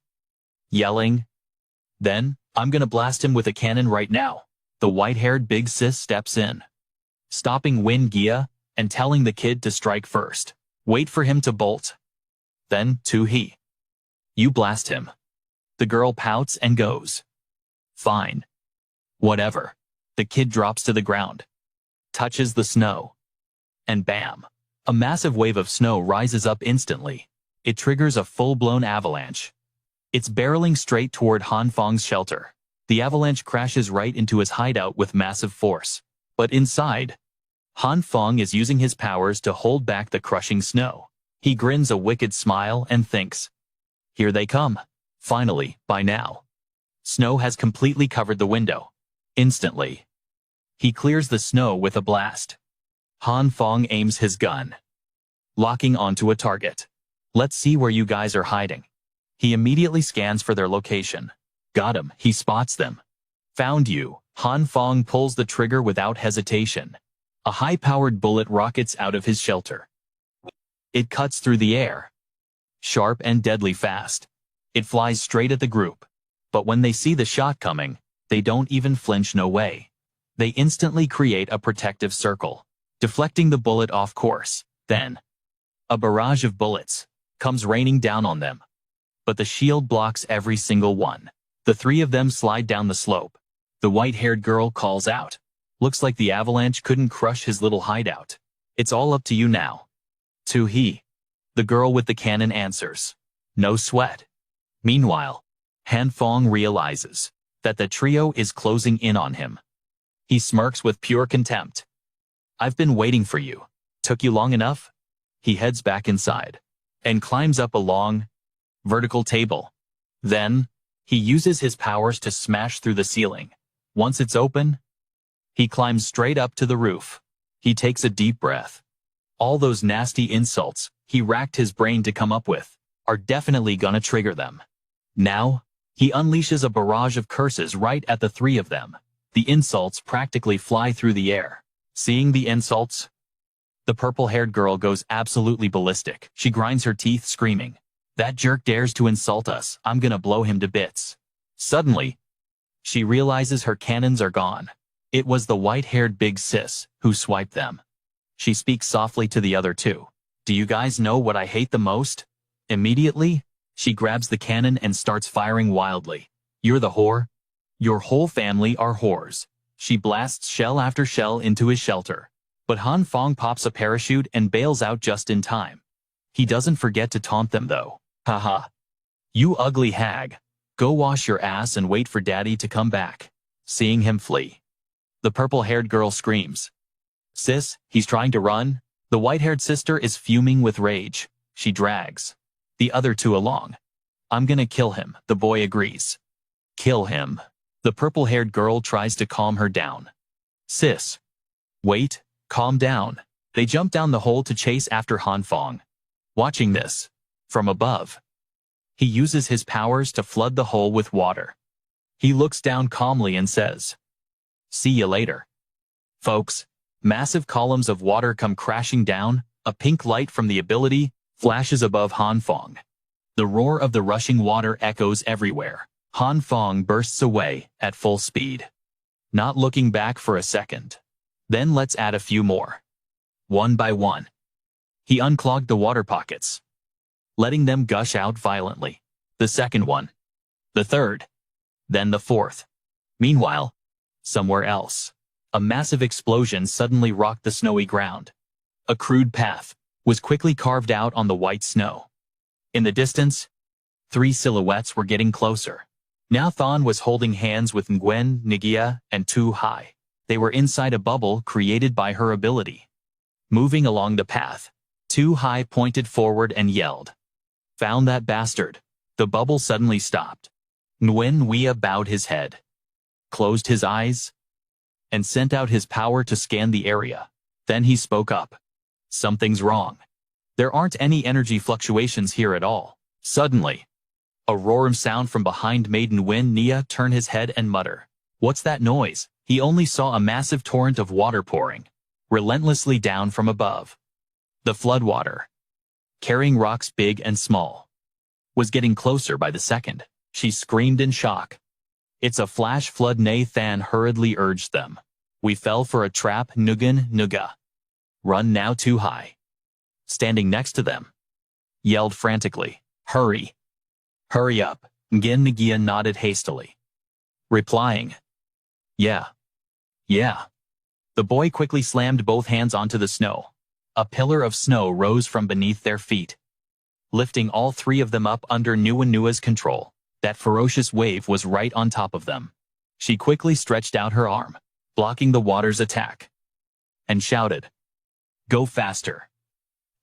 yelling, "Then, I'm gonna blast him with a cannon right now." The white-haired big sis steps in, stopping Win Gia and telling the kid to strike first. Wait for him to bolt. Then, he. You blast him. The girl pouts and goes. Fine. Whatever. The kid drops to the ground, touches the snow, and bam! A massive wave of snow rises up instantly. It triggers a full-blown avalanche. It's barreling straight toward Phong shelter. The avalanche crashes right into his hideout with massive force. But inside, Phong is using his powers to hold back the crushing snow. He grins a wicked smile and thinks, "Here they come." Finally, by now, snow has completely covered the window. Instantly, he clears the snow with a blast. Phong aims his gun, locking onto a target. "Let's see where you guys are hiding." He immediately scans for their location. Got him. He spots them. "Found you." Phong pulls the trigger without hesitation. A high-powered bullet rockets out of his shelter. It cuts through the air, sharp and deadly fast. It flies straight at the group. But when they see the shot coming, they don't even flinch. No way. They instantly create a protective circle, deflecting the bullet off course. Then, a barrage of bullets comes raining down on them. But the shield blocks every single one. The 3 of them slide down the slope. The white-haired girl calls out. "Looks like the avalanche couldn't crush his little hideout. It's all up to you now." He. The girl with the cannon answers. "No sweat." Meanwhile, Phong realizes that the trio is closing in on him. He smirks with pure contempt. "I've been waiting for you. Took you long enough?" He heads back inside and climbs up a long, vertical table. Then, he uses his powers to smash through the ceiling. Once it's open, he climbs straight up to the roof. He takes a deep breath. All those nasty insults he racked his brain to come up with are definitely gonna trigger them. Now, he unleashes a barrage of curses right at the 3 of them. The insults practically fly through the air. Seeing the insults, the purple-haired girl goes absolutely ballistic. She grinds her teeth, screaming, "That jerk dares to insult us. I'm gonna blow him to bits." Suddenly, she realizes her cannons are gone. It was the white-haired big sis who swiped them. She speaks softly to the other 2. "Do you guys know what I hate the most?" Immediately, she grabs the cannon and starts firing wildly. "You're the whore. Your whole family are whores." She blasts shell after shell into his shelter. But Han Phong pops a parachute and bails out just in time. He doesn't forget to taunt them though. Haha. You ugly hag. Go wash your ass and wait for daddy to come back. Seeing him flee, the purple-haired girl screams. Sis, he's trying to run. The white-haired sister is fuming with rage. She drags the other two along. I'm gonna kill him, the boy agrees. Kill him. The purple-haired girl tries to calm her down. Sis. Wait, calm down. They jump down the hole to chase after Han Phong. Watching this from above, he uses his powers to flood the hole with water. He looks down calmly and says, "See you later." Folks, massive columns of water come crashing down. A pink light from the ability flashes above Han Phong. The roar of the rushing water echoes everywhere. Han Phong bursts away at full speed, not looking back for a second. Then let's add a few more. One by one, he unclogged the water pockets, letting them gush out violently. The second one, the third, then the fourth. Meanwhile, somewhere else, a massive explosion suddenly rocked the snowy ground. A crude path was quickly carved out on the white snow. In the distance, 3 silhouettes were getting closer. Now Thon was holding hands with Nguyen, Ngia, and Tu Hai. They were inside a bubble created by her ability. Moving along the path, Tu Hai pointed forward and yelled, "Found that bastard." The bubble suddenly stopped. Nguyen Ngia bowed his head, closed his eyes, and sent out his power to scan the area. Then he spoke up. "Something's wrong. There aren't any energy fluctuations here at all." Suddenly, a roaring sound from behind made Nguyen Ngia turn his head and mutter, "What's that noise?" He only saw a massive torrent of water pouring relentlessly down from above. The floodwater, carrying rocks big and small, was getting closer by the second. She screamed in shock. "It's a flash flood," Nathan hurriedly urged them. "We fell for a trap." Nugan Nuga. "Run now." Tu Hai, standing next to them, yelled frantically, "Hurry! Hurry up." Ngin Ngia nodded hastily, replying, "Yeah. Yeah." The boy quickly slammed both hands onto the snow. A pillar of snow rose from beneath their feet, lifting all 3 of them up under Nguyen Nua's control. That ferocious wave was right on top of them. She quickly stretched out her arm, blocking the water's attack, and shouted, "Go faster."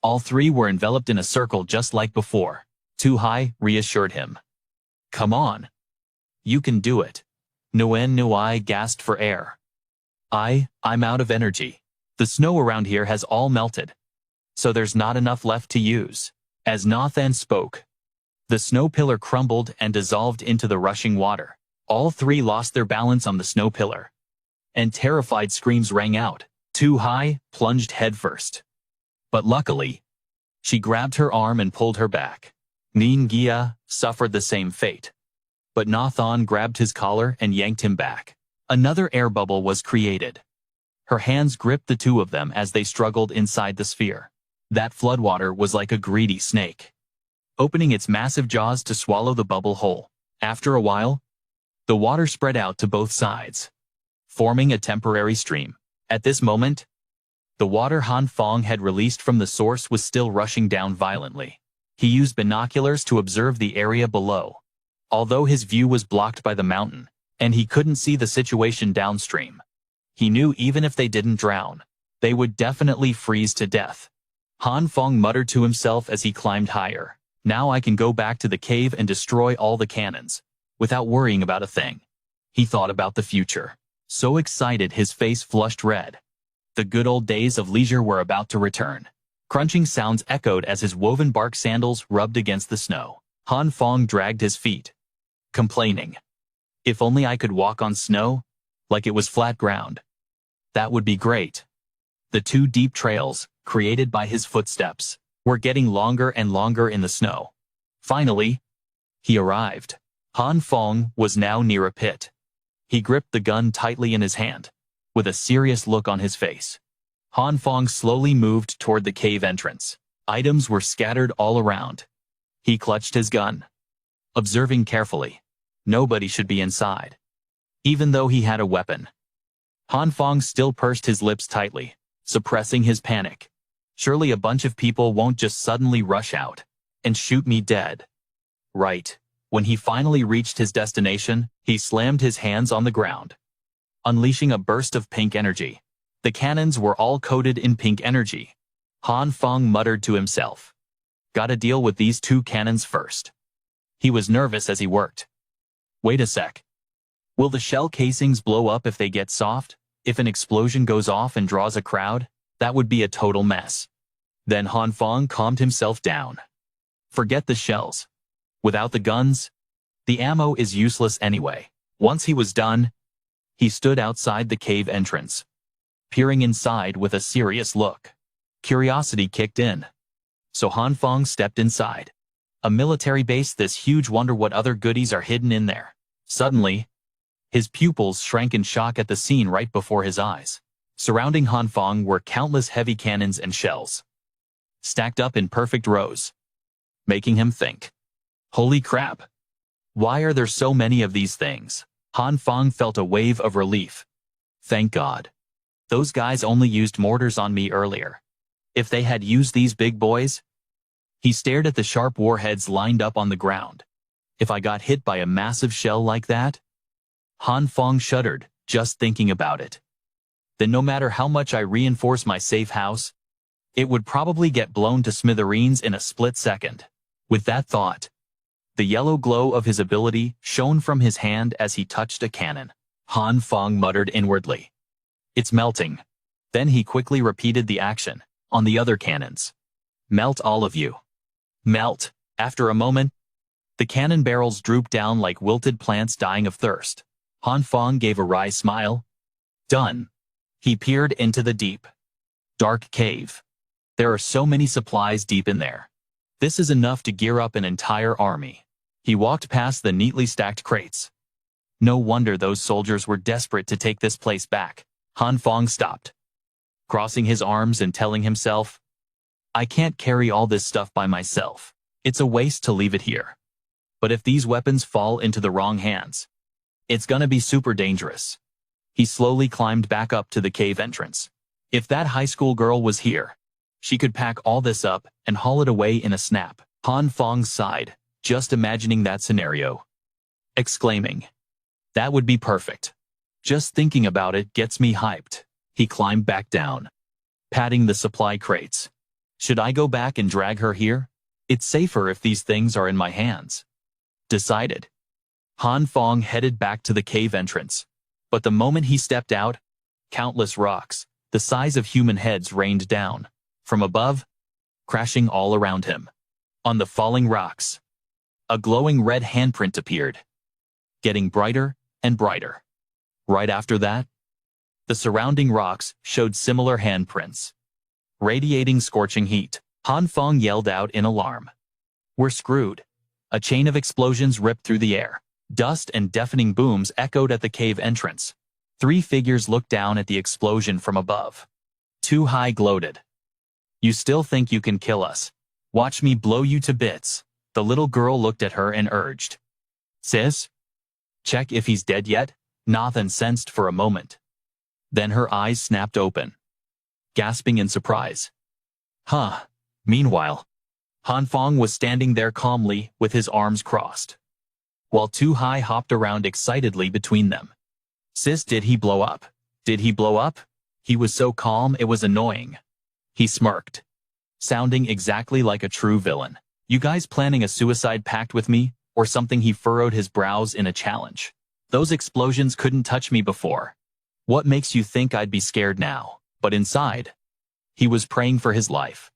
All 3 were enveloped in a circle just like before. Tu Hai reassured him. "Come on. You can do it." Nguyen Nui gasped for air. I'm out of energy. The snow around here has all melted, so there's not enough left to use." As Nathan spoke, the snow pillar crumbled and dissolved into the rushing water. All 3 lost their balance on the snow pillar, and terrified screams rang out. Tu Hai plunged headfirst, but luckily, she grabbed her arm and pulled her back. Nguyen Ngia suffered the same fate, but Nathan grabbed his collar and yanked him back. Another air bubble was created. Her hands gripped the 2 of them as they struggled inside the sphere. That floodwater was like a greedy snake, opening its massive jaws to swallow the bubble whole. After a while, the water spread out to both sides, forming a temporary stream. At this moment, the water Han Phong had released from the source was still rushing down violently. He used binoculars to observe the area below, although his view was blocked by the mountain, and he couldn't see the situation downstream. He knew even if they didn't drown, they would definitely freeze to death. Han Phong muttered to himself as he climbed higher. "Now I can go back to the cave and destroy all the cannons, without worrying about a thing." He thought about the future, so excited his face flushed red. The good old days of leisure were about to return. Crunching sounds echoed as his woven bark sandals rubbed against the snow. Han Phong dragged his feet, complaining, "If only I could walk on snow, like it was flat ground. That would be great." The 2 deep trails, created by his footsteps, were getting longer and longer in the snow. Finally, he arrived. Han Phong was now near a pit. He gripped the gun tightly in his hand, with a serious look on his face. Han Phong slowly moved toward the cave entrance. Items were scattered all around. He clutched his gun, observing carefully. Nobody should be inside. Even though he had a weapon, Han Phong still pursed his lips tightly. suppressing his panic. Surely a bunch of people won't just suddenly rush out and shoot me dead. Right. When he finally reached his destination, he slammed his hands on the ground, unleashing a burst of pink energy. The cannons were all coated in pink energy. Phong muttered to himself. Gotta deal with these 2 cannons first. He was nervous as he worked. Wait a sec. Will the shell casings blow up if they get soft? If an explosion goes off and draws a crowd? That would be a total mess. Then Phong calmed himself down. Forget the shells. Without the guns, the ammo is useless anyway. Once he was done, he stood outside the cave entrance, peering inside with a serious look. Curiosity kicked in. So Phong stepped inside. A military base this huge, wonder what other goodies are hidden in there. Suddenly, his pupils shrank in shock at the scene right before his eyes. Surrounding Phong were countless heavy cannons and shells, stacked up in perfect rows, making him think. Holy crap! Why are there so many of these things? Phong felt a wave of relief. Thank God. Those guys only used mortars on me earlier. If they had used these big boys... He stared at the sharp warheads lined up on the ground. If I got hit by a massive shell like that? Phong shuddered, just thinking about it. Then no matter how much I reinforce my safe house, it would probably get blown to smithereens in a split second. With that thought, the yellow glow of his ability shone from his hand as he touched a cannon. Phong muttered inwardly. It's melting. Then he quickly repeated the action on the other cannons. Melt, all of you. Melt. After a moment, the cannon barrels drooped down like wilted plants dying of thirst. Phong gave a wry smile. Done. He peered into the deep, dark cave. There are so many supplies deep in there. This is enough to gear up an entire army. He walked past the neatly stacked crates. No wonder those soldiers were desperate to take this place back. Phong stopped, crossing his arms and telling himself, I can't carry all this stuff by myself. It's a waste to leave it here. But if these weapons fall into the wrong hands, it's gonna be super dangerous. He slowly climbed back up to the cave entrance. If that high school girl was here, she could pack all this up and haul it away in a snap. Phong sighed, just imagining that scenario, exclaiming, that would be perfect. Just thinking about it gets me hyped. He climbed back down, patting the supply crates. Should I go back and drag her here? It's safer if these things are in my hands. Decided. Phong headed back to the cave entrance. But the moment he stepped out, countless rocks, the size of human heads, rained down from above, crashing all around him. On the falling rocks, a glowing red handprint appeared, getting brighter and brighter. Right after that, the surrounding rocks showed similar handprints, radiating scorching heat. Phong yelled out in alarm. We're screwed. A chain of explosions ripped through the air. Dust and deafening booms echoed at the cave entrance. 3 figures looked down at the explosion from above. 2 High gloated. You still think you can kill us? Watch me blow you to bits. The little girl looked at her and urged. Sis? Check if he's dead yet? Nathan sensed for a moment. Then her eyes snapped open, gasping in surprise. Huh. Meanwhile, Phong was standing there calmly with his arms crossed, while 2 High hopped around excitedly between them. Sis, did he blow up? Did he blow up? He was so calm it was annoying. He smirked, sounding exactly like a true villain. You guys planning a suicide pact with me, or something? He furrowed his brows in a challenge. Those explosions couldn't touch me before. What makes you think I'd be scared now? But inside, he was praying for his life,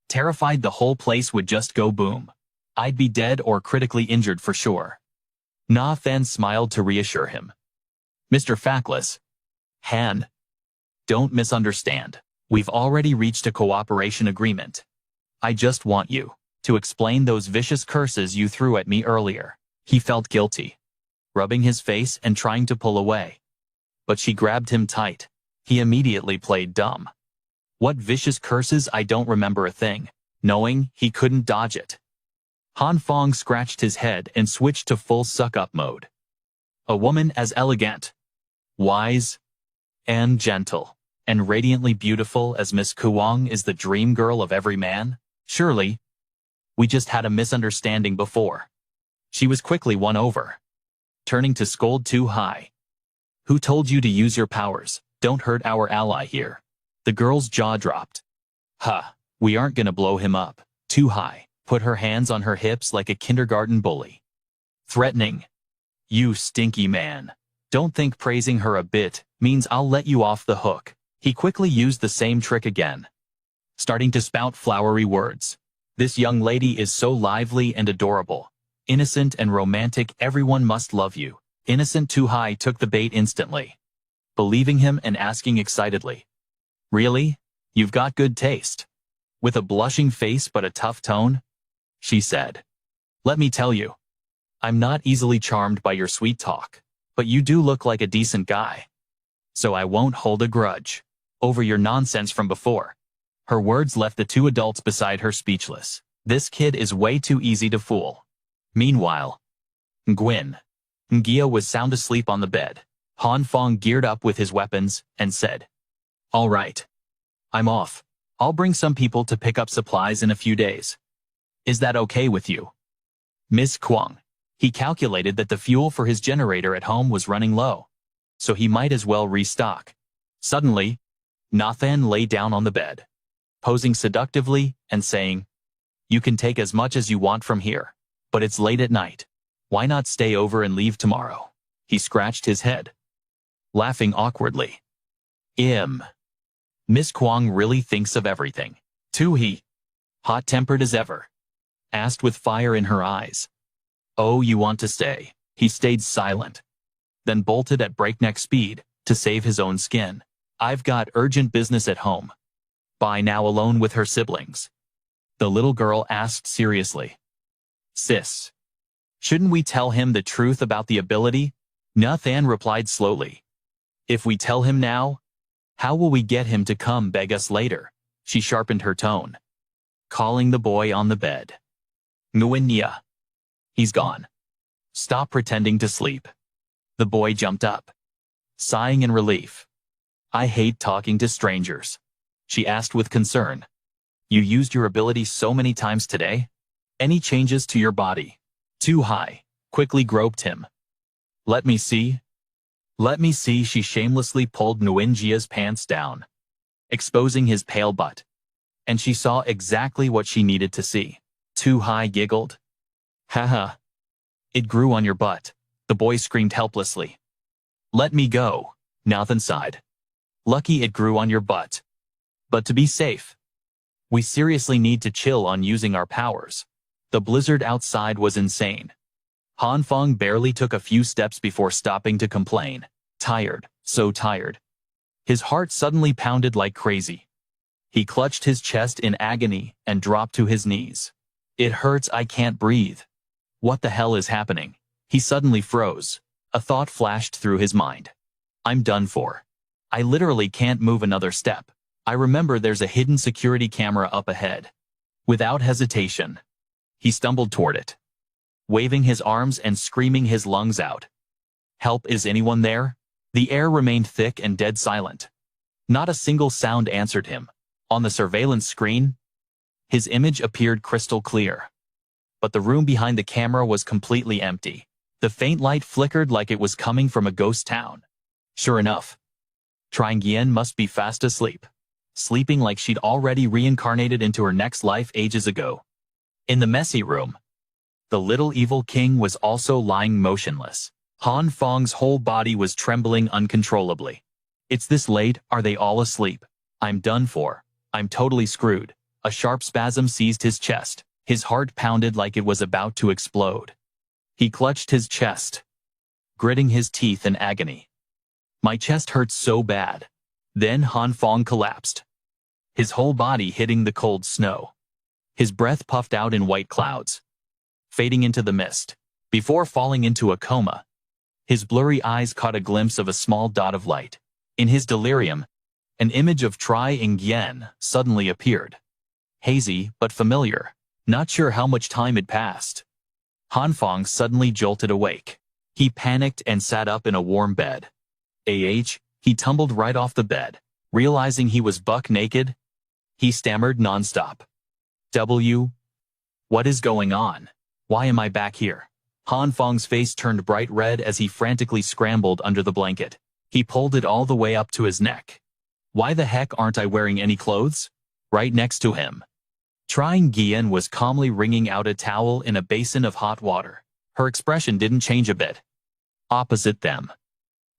terrified the whole place would just go boom. I'd be dead or critically injured for sure. Nathan smiled to reassure him. Mr. Factless, Han, don't misunderstand. We've already reached a cooperation agreement. I just want you to explain those vicious curses you threw at me earlier. He felt guilty, rubbing his face and trying to pull away. But she grabbed him tight. He immediately played dumb. What vicious curses? I don't remember a thing, knowing he couldn't dodge it. Phong scratched his head and switched to full suck-up mode. A woman as elegant, wise, and gentle and radiantly beautiful as Miss Kuang is the dream girl of every man? Surely, we just had a misunderstanding before. She was quickly won over, turning to scold too high. Who told you to use your powers? Don't hurt our ally here. The girl's jaw dropped. We aren't gonna blow him up. Too high. Put her hands on her hips like a kindergarten bully. Threatening. You stinky man. Don't think praising her a bit means I'll let you off the hook. He quickly used the same trick again, starting to spout flowery words. This young lady is so lively and adorable. Innocent and romantic, everyone must love you. Innocent too high took the bait instantly, believing him and asking excitedly. Really? You've got good taste. With a blushing face but a tough tone, she said. Let me tell you, I'm not easily charmed by your sweet talk, but you do look like a decent guy. So I won't hold a grudge over your nonsense from before. Her words left the two adults beside her speechless. This kid is way too easy to fool. Meanwhile, Gia was sound asleep on the bed. Phong geared up with his weapons and said, All right. I'm off. I'll bring some people to pick up supplies in a few days. Is that okay with you? Miss Kuang. He calculated that the fuel for his generator at home was running low, so he might as well restock. Suddenly, Nathan lay down on the bed, posing seductively and saying, You can take as much as you want from here, but it's late at night. Why not stay over and leave tomorrow? He scratched his head, laughing awkwardly. Miss Kuang really thinks of everything. Too he, hot-tempered as ever, asked with fire in her eyes. Oh, you want to stay? He stayed silent, then bolted at breakneck speed to save his own skin. I've got urgent business at home. Bye. Now alone with her siblings, the little girl asked seriously. Sis, shouldn't we tell him the truth about the ability? Nathan replied slowly. If we tell him now, how will we get him to come beg us later? She sharpened her tone, calling the boy on the bed. Nguyen. He's gone. Stop pretending to sleep. The boy jumped up, sighing in relief. I hate talking to strangers, she asked with concern. You used your ability so many times today? Any changes to your body? Too high quickly groped him. Let me see. Let me see. She shamelessly pulled Nguyen's pants down, exposing his pale butt. And she saw exactly what she needed to see. Too high giggled. Haha. It grew on your butt. The boy screamed helplessly. Let me go. Nathan sighed. Lucky it grew on your butt. But to be safe, we seriously need to chill on using our powers. The blizzard outside was insane. Phong barely took a few steps before stopping to complain. Tired, so tired. His heart suddenly pounded like crazy. He clutched his chest in agony and dropped to his knees. It hurts, I can't breathe. What the hell is happening? He suddenly froze. A thought flashed through his mind. I'm done for. I literally can't move another step. I remember there's a hidden security camera up ahead. Without hesitation, he stumbled toward it, waving his arms and screaming his lungs out. Help, is anyone there? The air remained thick and dead silent. Not a single sound answered him. On the surveillance screen, his image appeared crystal clear. But the room behind the camera was completely empty. The faint light flickered like it was coming from a ghost town. Sure enough, Nguyen must be fast asleep, sleeping like she'd already reincarnated into her next life ages ago. In the messy room, the little evil king was also lying motionless. Fong's whole body was trembling uncontrollably. It's this late, are they all asleep? I'm done for. I'm totally screwed. A sharp spasm seized his chest. His heart pounded like it was about to explode. He clutched his chest, gritting his teeth in agony. My chest hurts so bad. Then Phong collapsed, his whole body hitting the cold snow. His breath puffed out in white clouds, fading into the mist. Before falling into a coma, his blurry eyes caught a glimpse of a small dot of light. In his delirium, an image of Nguyen suddenly appeared. Hazy but familiar. Not sure how much time had passed. Phong suddenly jolted awake. He panicked and sat up in a warm bed. He tumbled right off the bed, Realizing he was buck naked, he stammered nonstop. What is going on? Why am I back here? Han Fong's face turned bright red as he frantically scrambled under the blanket. He pulled it all the way up to his neck. Why the heck aren't I wearing any clothes? Right next to him, Trying Gian was calmly wringing out a towel in a basin of hot water. Her expression didn't change a bit. Opposite them,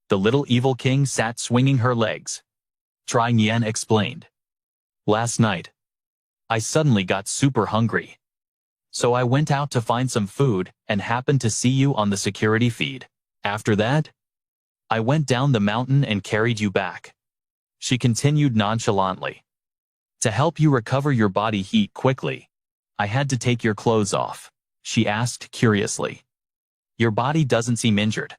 the little evil king sat swinging her legs. Trying Yen explained. Last night, I suddenly got super hungry. So I went out to find some food and happened to see you on the security feed. After that, I went down the mountain and carried you back. She continued nonchalantly. To help you recover your body heat quickly, I had to take your clothes off. She asked curiously. Your body doesn't seem injured.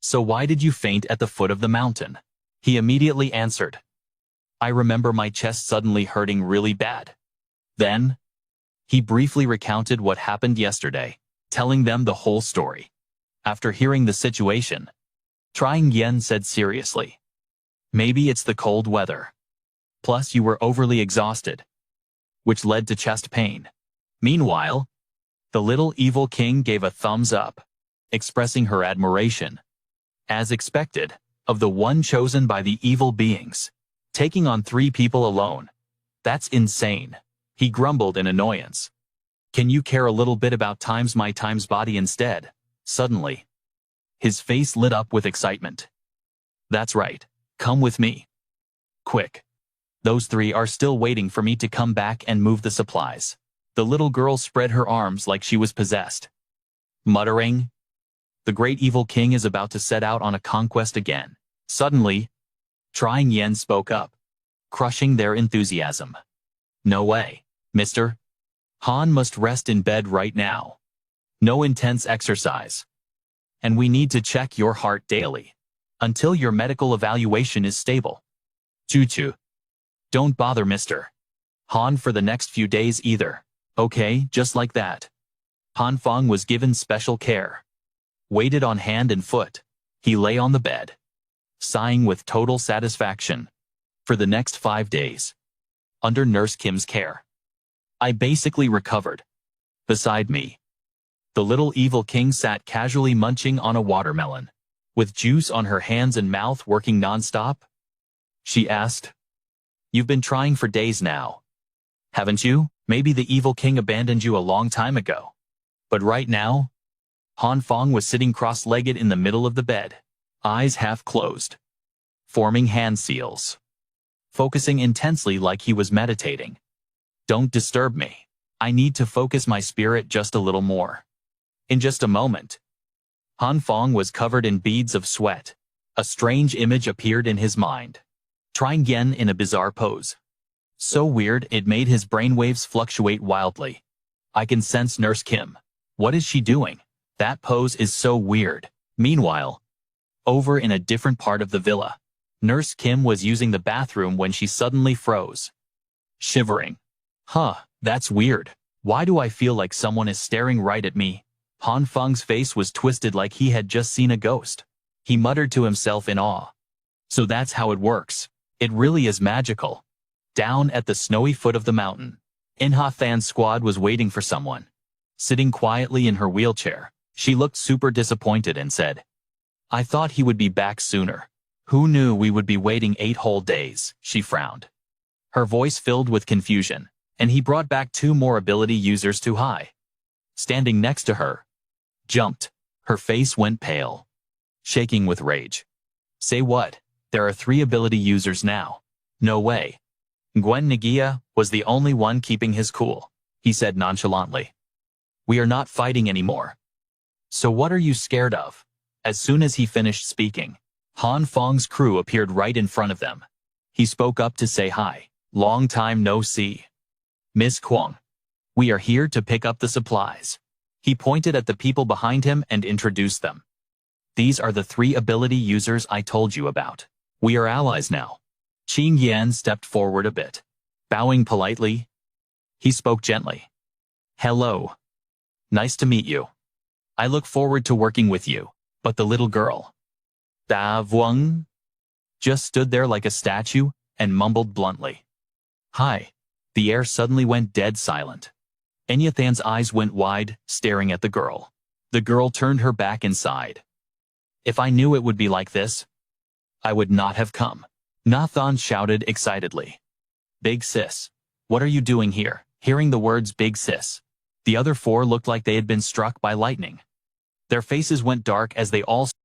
So why did you faint at the foot of the mountain? He immediately answered. I remember my chest suddenly hurting really bad. Then, he briefly recounted what happened yesterday, telling them the whole story. After hearing the situation, Trying Yen said seriously. Maybe it's the cold weather. Plus you were overly exhausted, which led to chest pain. Meanwhile, the little evil king gave a thumbs up, expressing her admiration, as expected, of the one chosen by the evil beings. Taking on 3 people alone. That's insane. He grumbled in annoyance. Can you care a little bit about my times body instead? Suddenly, his face lit up with excitement. That's right. Come with me. Quick. Those 3 are still waiting for me to come back and move the supplies. The little girl spread her arms like she was possessed. Muttering, the great evil king is about to set out on a conquest again. Suddenly, Trying Yen spoke up, crushing their enthusiasm. No way, mister. Han must rest in bed right now. No intense exercise. And we need to check your heart daily, until your medical evaluation is stable. Choo-choo. Don't bother, mister. Han for the next few days either. Okay, just like that. Han Phong was given special care. Weighted on hand and foot, he lay on the bed, sighing with total satisfaction. For the next 5 days, under Nurse Kim's care, I basically recovered. Beside me, the little evil king sat casually munching on a watermelon, with juice on her hands and mouth working nonstop. She asked, You've been trying for days now, haven't you? Maybe the evil king abandoned you a long time ago. But right now, Han Phong was sitting cross-legged in the middle of the bed, eyes half closed, forming hand seals, focusing intensely like he was meditating. Don't disturb me. I need to focus my spirit just a little more. In just a moment, Han Phong was covered in beads of sweat. A strange image appeared in his mind. Trying Yen in a bizarre pose. So weird it made his brainwaves fluctuate wildly. I can sense Nurse Kim. What is she doing? That pose is so weird. Meanwhile, over in a different part of the villa, Nurse Kim was using the bathroom when she suddenly froze. Shivering. Huh, that's weird. Why do I feel like someone is staring right at me? Han Feng's face was twisted like he had just seen a ghost. He muttered to himself in awe. So that's how it works. It really is magical. Down at the snowy foot of the mountain, Inha Than's squad was waiting for someone. Sitting quietly in her wheelchair, she looked super disappointed and said, I thought he would be back sooner. Who knew we would be waiting 8 whole days? She frowned. Her voice filled with confusion, and he brought back 2 more ability users to High. Standing next to her, jumped. Her face went pale, shaking with rage. Say what? There are 3 ability users now. No way. Gwen Nagia was the only one keeping his cool. He said nonchalantly. We are not fighting anymore. So what are you scared of? As soon as he finished speaking, Han Feng's crew appeared right in front of them. He spoke up to say hi. Long time no see. Miss Kwong. We are here to pick up the supplies. He pointed at the people behind him and introduced them. These are the 3 ability users I told you about. We are allies now. Qing Yan stepped forward a bit. Bowing politely, he spoke gently. Hello. Nice to meet you. I look forward to working with you. But the little girl, Da Vuong, just stood there like a statue, and mumbled bluntly. Hi. The air suddenly went dead silent. Enyathan's eyes went wide, staring at the girl. The girl turned her back and sighed. If I knew it would be like this, I would not have come. Nathan shouted excitedly. Big sis. What are you doing here? Hearing the words big sis, the other four looked like they had been struck by lightning. Their faces went dark as they all